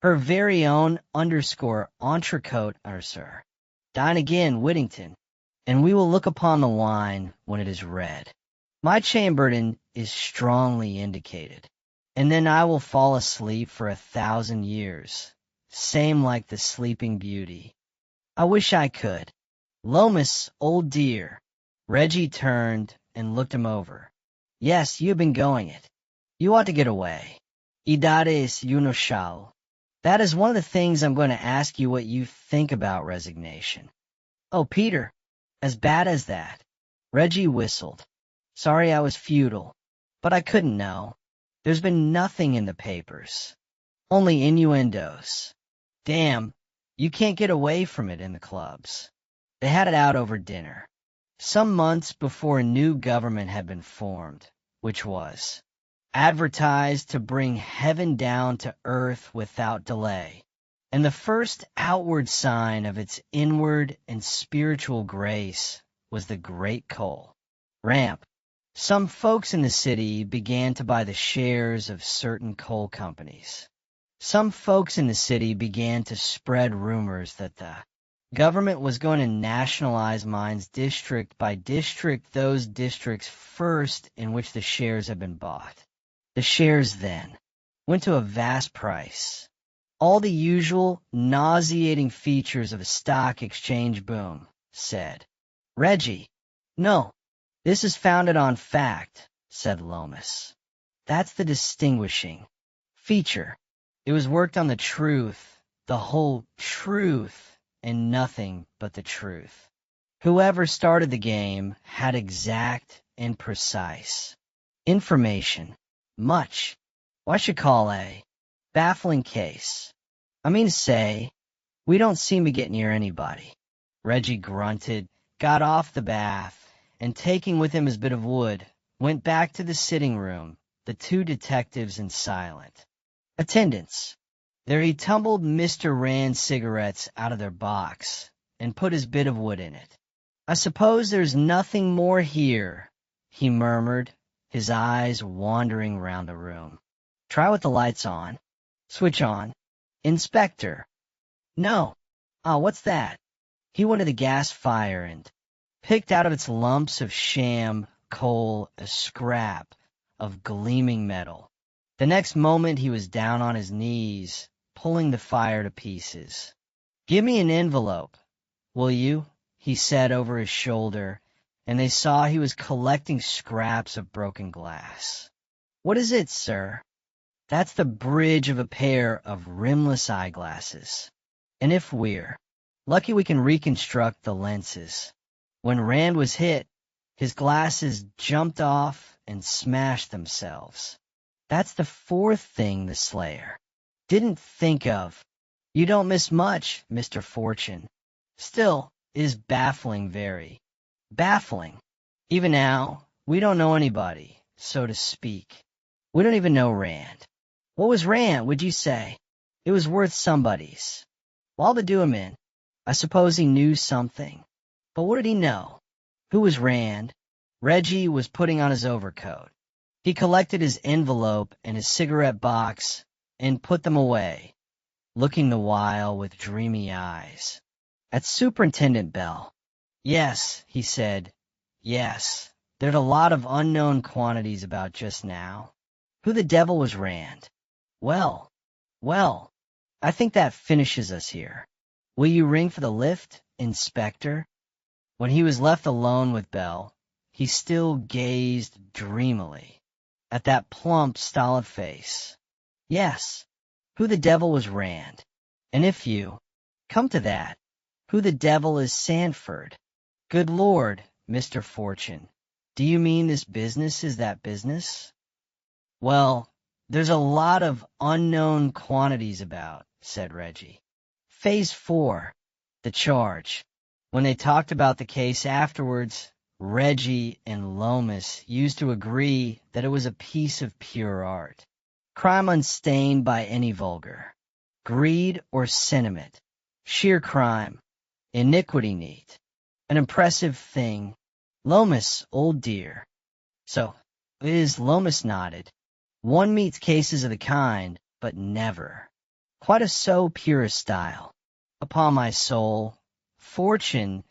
her very own underscore entrecôte sir. Dine again, Whittington, and we will look upon the wine when it is red. My Chambertin is strongly indicated, and then I will fall asleep for 1,000 years, same like the Sleeping Beauty. I wish I could. Lomas, old dear. Reggie turned and looked him over. Yes, you've been going it. You ought to get away. Idades unoshal. That is one of the things I'm going to ask you what you think about resignation. Oh, Peter, as bad as that. Reggie whistled. Sorry I was futile, but I couldn't know. There's been nothing in the papers. Only innuendos. Damn, you can't get away from it in the clubs. They had it out over dinner. Some months before a new government had been formed, which was advertised to bring heaven down to earth without delay. And the first outward sign of its inward and spiritual grace was the great coal ramp. Some folks in the city began to buy the shares of certain coal companies. Some folks in the city began to spread rumors that the government was going to nationalize mines district by district, those districts first in which the shares had been bought. The shares then went to a vast price. All the usual nauseating features of a stock exchange boom, said Reggie. No, this is founded on fact, said Lomas. That's the distinguishing feature. It was worked on the truth, the whole truth, and nothing but the truth. Whoever started the game had exact and precise information. Much. What I should call a baffling case. I mean to say, we don't seem to get near anybody. Reggie grunted, got off the bath, and taking with him his bit of wood, went back to the sitting room, the two detectives in silent attendance. There he tumbled Mr. Rand's cigarettes out of their box and put his bit of wood in it. I suppose there's nothing more here, he murmured, his eyes wandering round the room. Try with the lights on. Switch on. Inspector. No. Ah, what's that? He went to the gas fire and picked out of its lumps of sham coal a scrap of gleaming metal. The next moment he was down on his knees, pulling the fire to pieces. Give me an envelope, will you? He said over his shoulder, and they saw he was collecting scraps of broken glass. What is it, sir? That's the bridge of a pair of rimless eyeglasses. And if we're lucky, we can reconstruct the lenses. When Rand was hit, his glasses jumped off and smashed themselves. That's the fourth thing the Slayer didn't think of. You don't miss much, Mr. Fortune. Still, it is baffling, very baffling. Even now, we don't know anybody, so to speak. We don't even know Rand. What was Rand, would you say? It was worth somebody's. While to do him in, I suppose he knew something. But what did he know? Who was Rand? Reggie was putting on his overcoat. He collected his envelope and his cigarette box and put them away, looking the while with dreamy eyes at Superintendent Bell. Yes, he said. Yes, there's a lot of unknown quantities about just now. Who the devil was Rand? Well, I think that finishes us here. Will you ring for the lift, Inspector? When he was left alone with Bell, he still gazed dreamily at that plump, stolid face. Yes, who the devil was Rand? And if you come to that, who the devil is Sanford? Good Lord, Mr. Fortune, do you mean this business is that business? Well, there's a lot of unknown quantities about, said Reggie. Phase 4, the charge. When they talked about the case afterwards, Reggie and Lomas used to agree that it was a piece of pure art. Crime unstained by any vulgar greed or sentiment. Sheer crime. Iniquity neat. An impressive thing. Lomas, old dear. So, it is, Lomas nodded. One meets cases of the kind, but never. Quite a so pure style. Upon my soul, Fortune,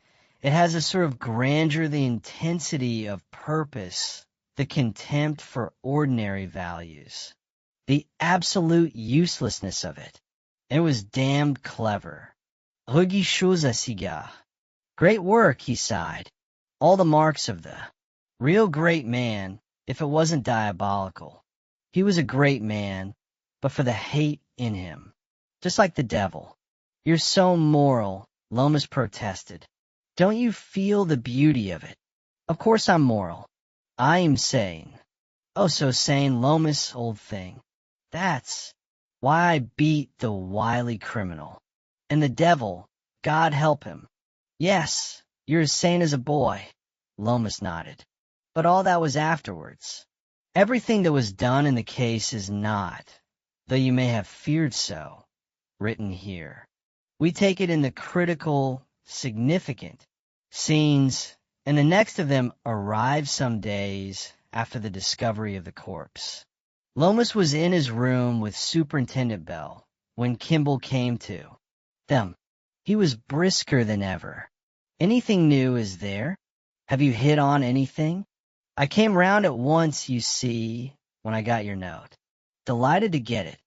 it has a sort of grandeur, the intensity of purpose, the contempt for ordinary values, the absolute uselessness of it. It was damned clever. Rugi chose à cigare. Great work, he sighed. All the marks of the real great man, if it wasn't diabolical. He was a great man, but for the hate in him. Just like the devil. You're so moral, Lomas protested. Don't you feel the beauty of it? Of course I'm moral. I am sane. Oh, so sane, Lomas, old thing. That's why I beat the wily criminal. And the devil, God help him. Yes, you're as sane as a boy, Lomas nodded. But all that was afterwards. Everything that was done in the case is not, though you may have feared so, written here. We take it in the critical, significant scenes, and the next of them arrives some days after the discovery of the corpse. Lomas was in his room with Superintendent Bell when Kimball came to them. He was brisker than ever. Anything new is there? Have you hit on anything? I came round at once, you see, when I got your note. Delighted to get it.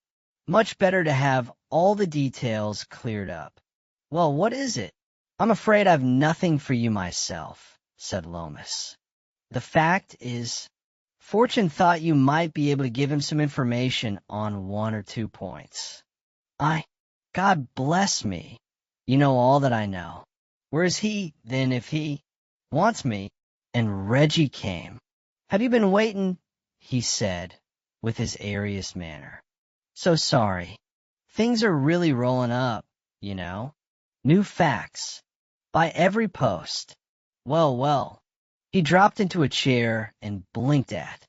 Much better to have all the details cleared up. Well, what is it? I'm afraid I've nothing for you myself, said Lomas. The fact is, Fortune thought you might be able to give him some information on 1 or 2 points. God bless me. You know all that I know. Where is he, then, if he wants me? And Reggie came. Have you been waiting? He said, with his airiest manner. So sorry. Things are really rolling up, you know. New facts. By every post. Well, well. He dropped into a chair and blinked at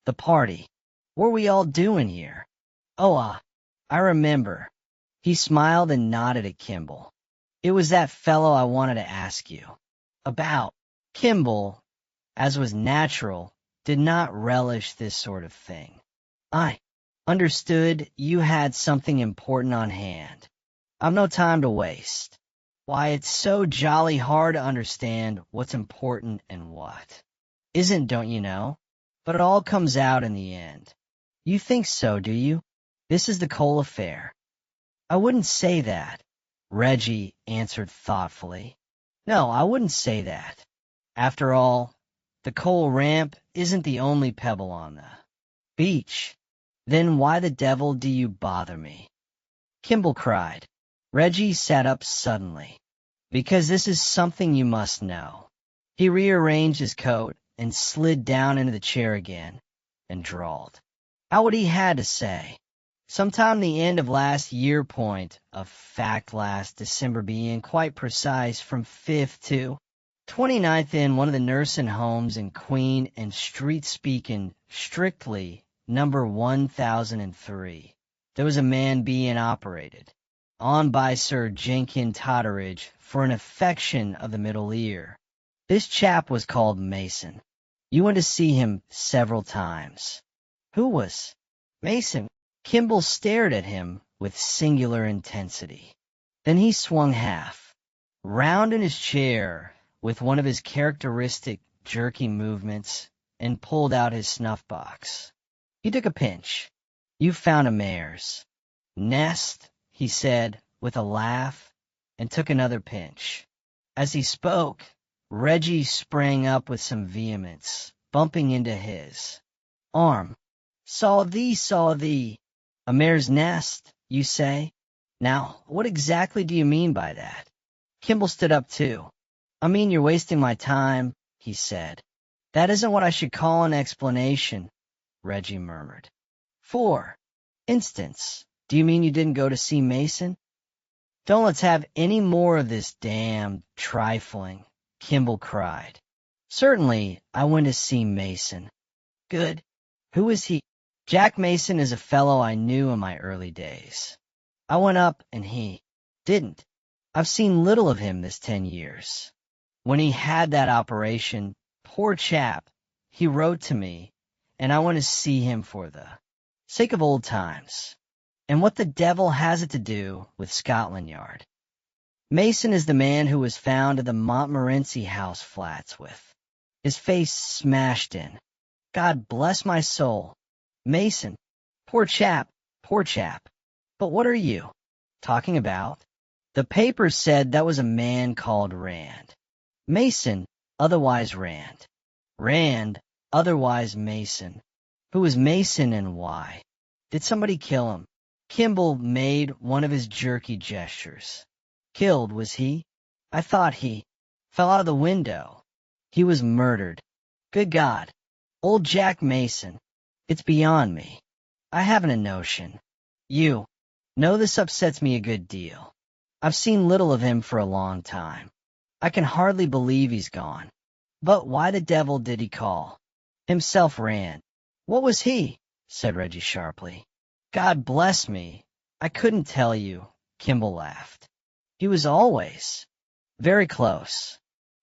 the party. What are we all doing here? Oh, I remember. He smiled and nodded at Kimball. It was that fellow I wanted to ask you about. Kimball, as was natural, did not relish this sort of thing. I understood you had something important on hand. I've no time to waste. Why, it's so jolly hard to understand what's important and what isn't, don't you know? But it all comes out in the end. You think so, do you? This is the coal affair. I wouldn't say that, Reggie answered thoughtfully. No, I wouldn't say that. After all, the coal ramp isn't the only pebble on the beach. Then why the devil do you bother me? Kimball cried. Reggie sat up suddenly. Because this is something you must know. He rearranged his coat and slid down into the chair again and drawled out what he had to say. Sometime the end of last year point of fact last December being quite precise from 5th to 29th in one of the nursing homes in Queen and Street speaking strictly number 1003. There was a man being operated on by Sir Jenkin Totteridge for an affection of the middle ear. This chap was called Mason. You went to see him several times. Who was Mason? Kimball stared at him with singular intensity. Then he swung half round in his chair with one of his characteristic jerky movements and pulled out his snuff-box. He took a pinch. You found a mare's nest, he said with a laugh, and took another pinch. As he spoke, Reggie sprang up with some vehemence, bumping into his arm. Saw thee. A mare's nest, you say? Now, what exactly do you mean by that? Kimball stood up too. I mean you're wasting my time, he said. That isn't what I should call an explanation, Reggie murmured. For instance, do you mean you didn't go to see Mason? Don't let's have any more of this damned trifling, Kimball cried. Certainly, I went to see Mason. Good. Who is he? Jack Mason is a fellow I knew in my early days. I went up and he didn't. I've seen little of him this 10 years. When he had that operation, poor chap, he wrote to me, and I went to see him for the sake of old times. And what the devil has it to do with Scotland Yard? Mason is the man who was found at the Montmorency House flats with his face smashed in. God bless my soul. Mason. Poor chap. But what are you talking about? The papers said that was a man called Rand. Mason, otherwise Rand. Rand, otherwise Mason. Who was Mason and why? Did somebody kill him? Kimball made one of his jerky gestures. Killed, was he? I thought he fell out of the window. He was murdered. Good God. Old Jack Mason. It's beyond me. I haven't a notion. You know this upsets me a good deal. I've seen little of him for a long time. I can hardly believe he's gone. But why the devil did he call himself Rand? What was he? Said Reggie sharply. God bless me. I couldn't tell you, Kimball laughed. He was always very close.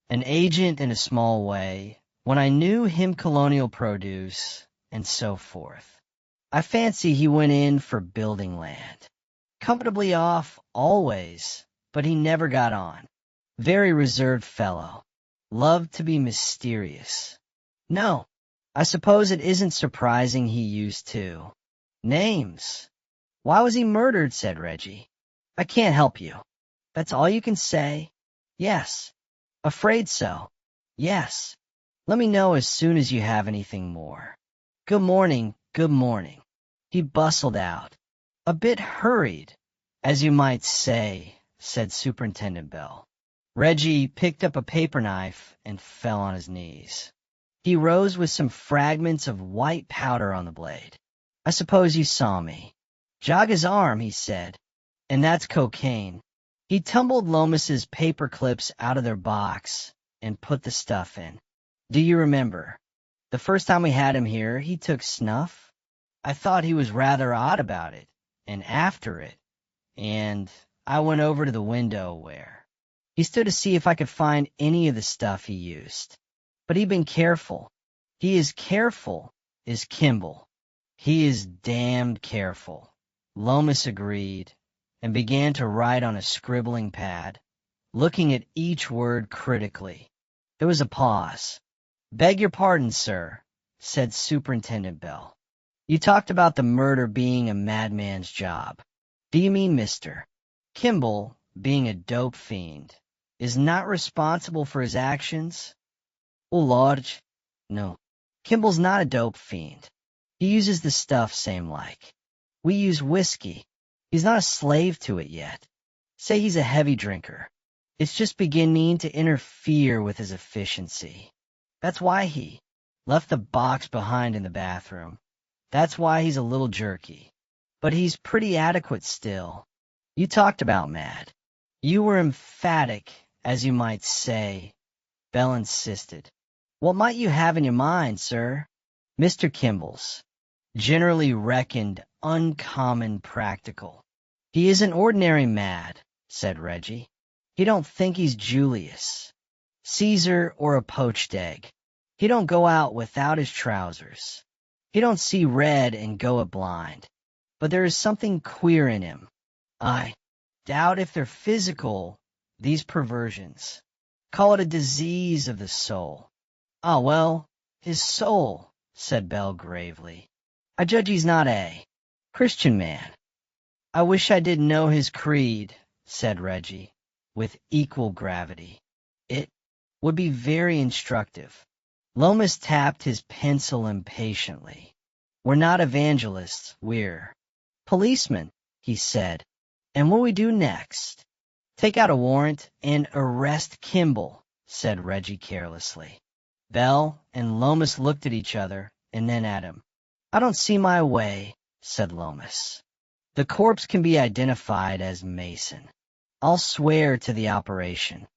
An agent in a small way, when I knew him colonial produce, and so forth. I fancy he went in for building land. Comfortably off, always, but he never got on. Very reserved fellow. Loved to be mysterious. No, I suppose it isn't surprising he used to. Names. Why was he murdered, said Reggie. I can't help you. That's all you can say? Yes. Afraid so. Yes. Let me know as soon as you have anything more. Good morning, good morning. He bustled out. A bit hurried, as you might say, said Superintendent Bell. Reggie picked up a paper knife and fell on his knees. He rose with some fragments of white powder on the blade. I suppose you saw me. Jog his arm, he said. And that's cocaine. He tumbled Lomas's paper clips out of their box and put the stuff in. Do you remember? The first time we had him here, he took snuff. I thought he was rather odd about it, and after it, and I went over to the window where he stood to see if I could find any of the stuff he used. But he'd been careful. He is careful, is Kimball. He is damned careful. Lomas agreed, and began to write on a scribbling pad, looking at each word critically. There was a pause. Beg your pardon, sir, said Superintendent Bell. You talked about the murder being a madman's job. Do you mean Mr. Kimball, being a dope fiend, is not responsible for his actions? Oh, Lord, no. Kimball's not a dope fiend. He uses the stuff same like. We use whiskey. He's not a slave to it yet. Say he's a heavy drinker. It's just beginning to interfere with his efficiency. That's why he left the box behind in the bathroom. That's why he's a little jerky. But he's pretty adequate still. You talked about mad. You were emphatic, as you might say. Bell insisted. What might you have in your mind, sir? Mr. Kimball's generally reckoned uncommon practical. He isn't ordinary mad, said Reggie. He don't think he's Julius Caesar or a poached egg. He don't go out without his trousers. He don't see red and go it blind. But there is something queer in him. I doubt if they're physical, these perversions. Call it a disease of the soul. Ah, well, his soul, said Bell gravely. I judge he's not a Christian man. I wish I didn't know his creed, said Reggie, with equal gravity. It would be very instructive. Lomas tapped his pencil impatiently. We're not evangelists, we're policemen, he said. And what we do next? Take out a warrant and arrest Kimball, said Reggie carelessly. Bell and Lomas looked at each other and then at him. I don't see my way, said Lomas. The corpse can be identified as Mason. I'll swear to the operation.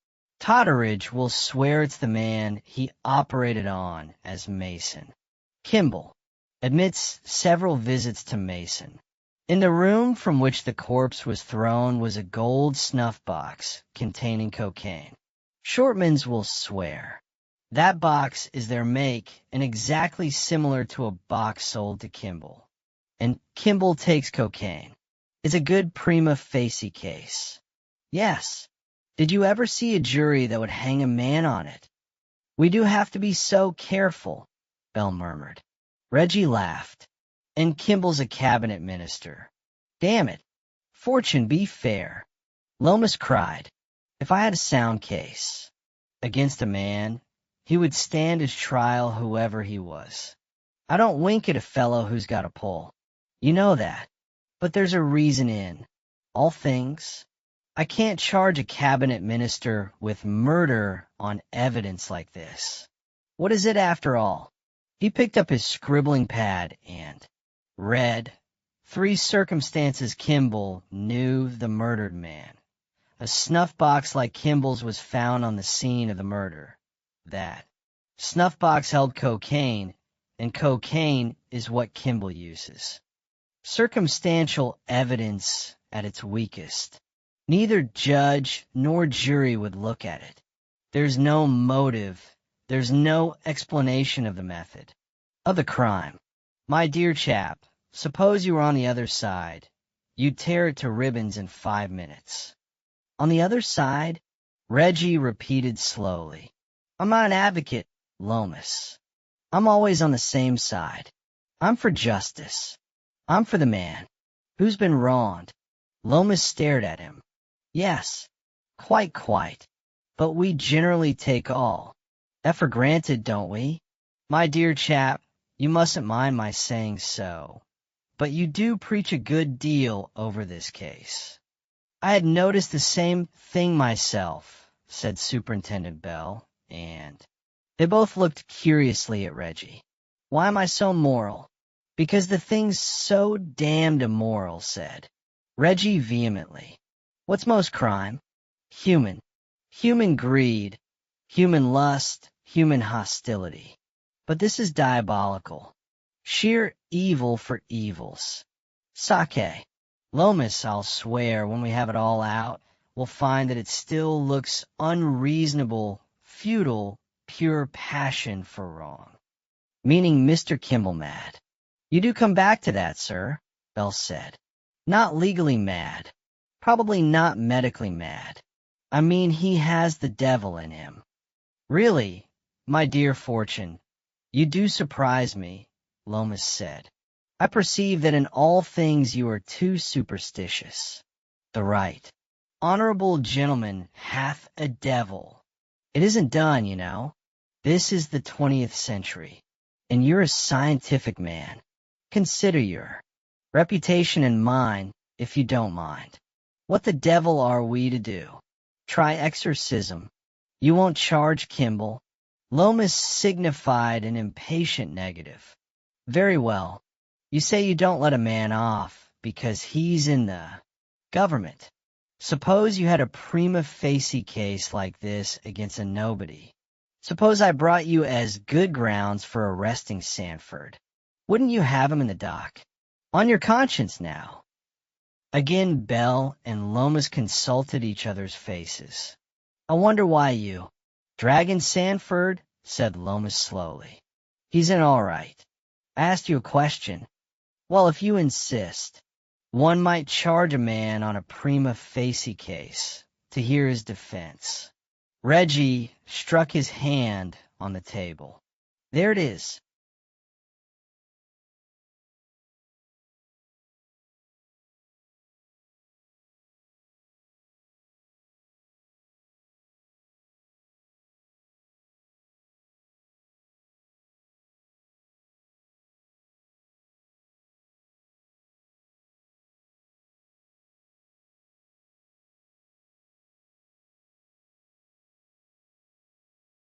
Totteridge will swear it's the man he operated on as Mason. Kimball admits several visits to Mason. In the room from which the corpse was thrown was a gold snuff box containing cocaine. Shortmans will swear. That box is their make and exactly similar to a box sold to Kimball. And Kimball takes cocaine. It's a good prima facie case. Yes. Did you ever see a jury that would hang a man on it? We do have to be so careful, Bell murmured. Reggie laughed. And Kimball's a cabinet minister. Damn it. Fortune be fair. Lomas cried. If I had a sound case. against a man, he would stand his trial whoever he was. I don't wink at a fellow who's got a pull. You know that. But there's a reason in all things. I can't charge a cabinet minister with murder on evidence like this. What is it after all? He picked up his scribbling pad and read 3 circumstances Kimball knew the murdered man. A snuff box like Kimball's was found on the scene of the murder. That snuff box held cocaine, and cocaine is what Kimball uses. Circumstantial evidence at its weakest. Neither judge nor jury would look at it. There's no motive. There's no explanation of the method, of the crime. My dear chap, suppose you were on the other side. You'd tear it to ribbons in 5 minutes. On the other side? Reggie repeated slowly. I'm not an advocate, Lomas. I'm always on the same side. I'm for justice. I'm for the man who's been wronged. Lomas stared at him. Yes, quite. But we generally take all that for granted, don't we? My dear chap, you mustn't mind my saying so, but you do preach a good deal over this case. I had noticed the same thing myself, said Superintendent Bell, and they both looked curiously at Reggie. Why am I so moral? Because the thing's so damned immoral, said Reggie vehemently. What's most crime? Human. Human greed, human lust, human hostility. But this is diabolical. Sheer evil for evils. Sake. Lomas, I'll swear, when we have it all out, will find that it still looks unreasonable, futile, pure passion for wrong. Meaning Mr. Kimball mad. You do come back to that, sir, Bell said. Not legally mad. Probably not medically mad. I mean, he has the devil in him. Really, my dear Fortune, you do surprise me, Lomas said. I perceive that in all things you are too superstitious. The right honorable gentleman hath a devil. It isn't done, you know. This is the 20th century, and you're a scientific man. Consider your reputation and mine, if you don't mind. What the devil are we to do? Try exorcism. You won't charge Kimball. Lomas signified an impatient negative. Very well. You say you don't let a man off because he's in the government. Suppose you had a prima facie case like this against a nobody. Suppose I brought you as good grounds for arresting Sanford. Wouldn't you have him in the dock? On your conscience now. Again Bell and Lomas consulted each other's faces. I wonder why you. Dragon Sanford, said Lomas slowly. He's in all right. I asked you a question. Well, if you insist, one might charge a man on a prima facie case to hear his defense. Reggie struck his hand on the table. There it is.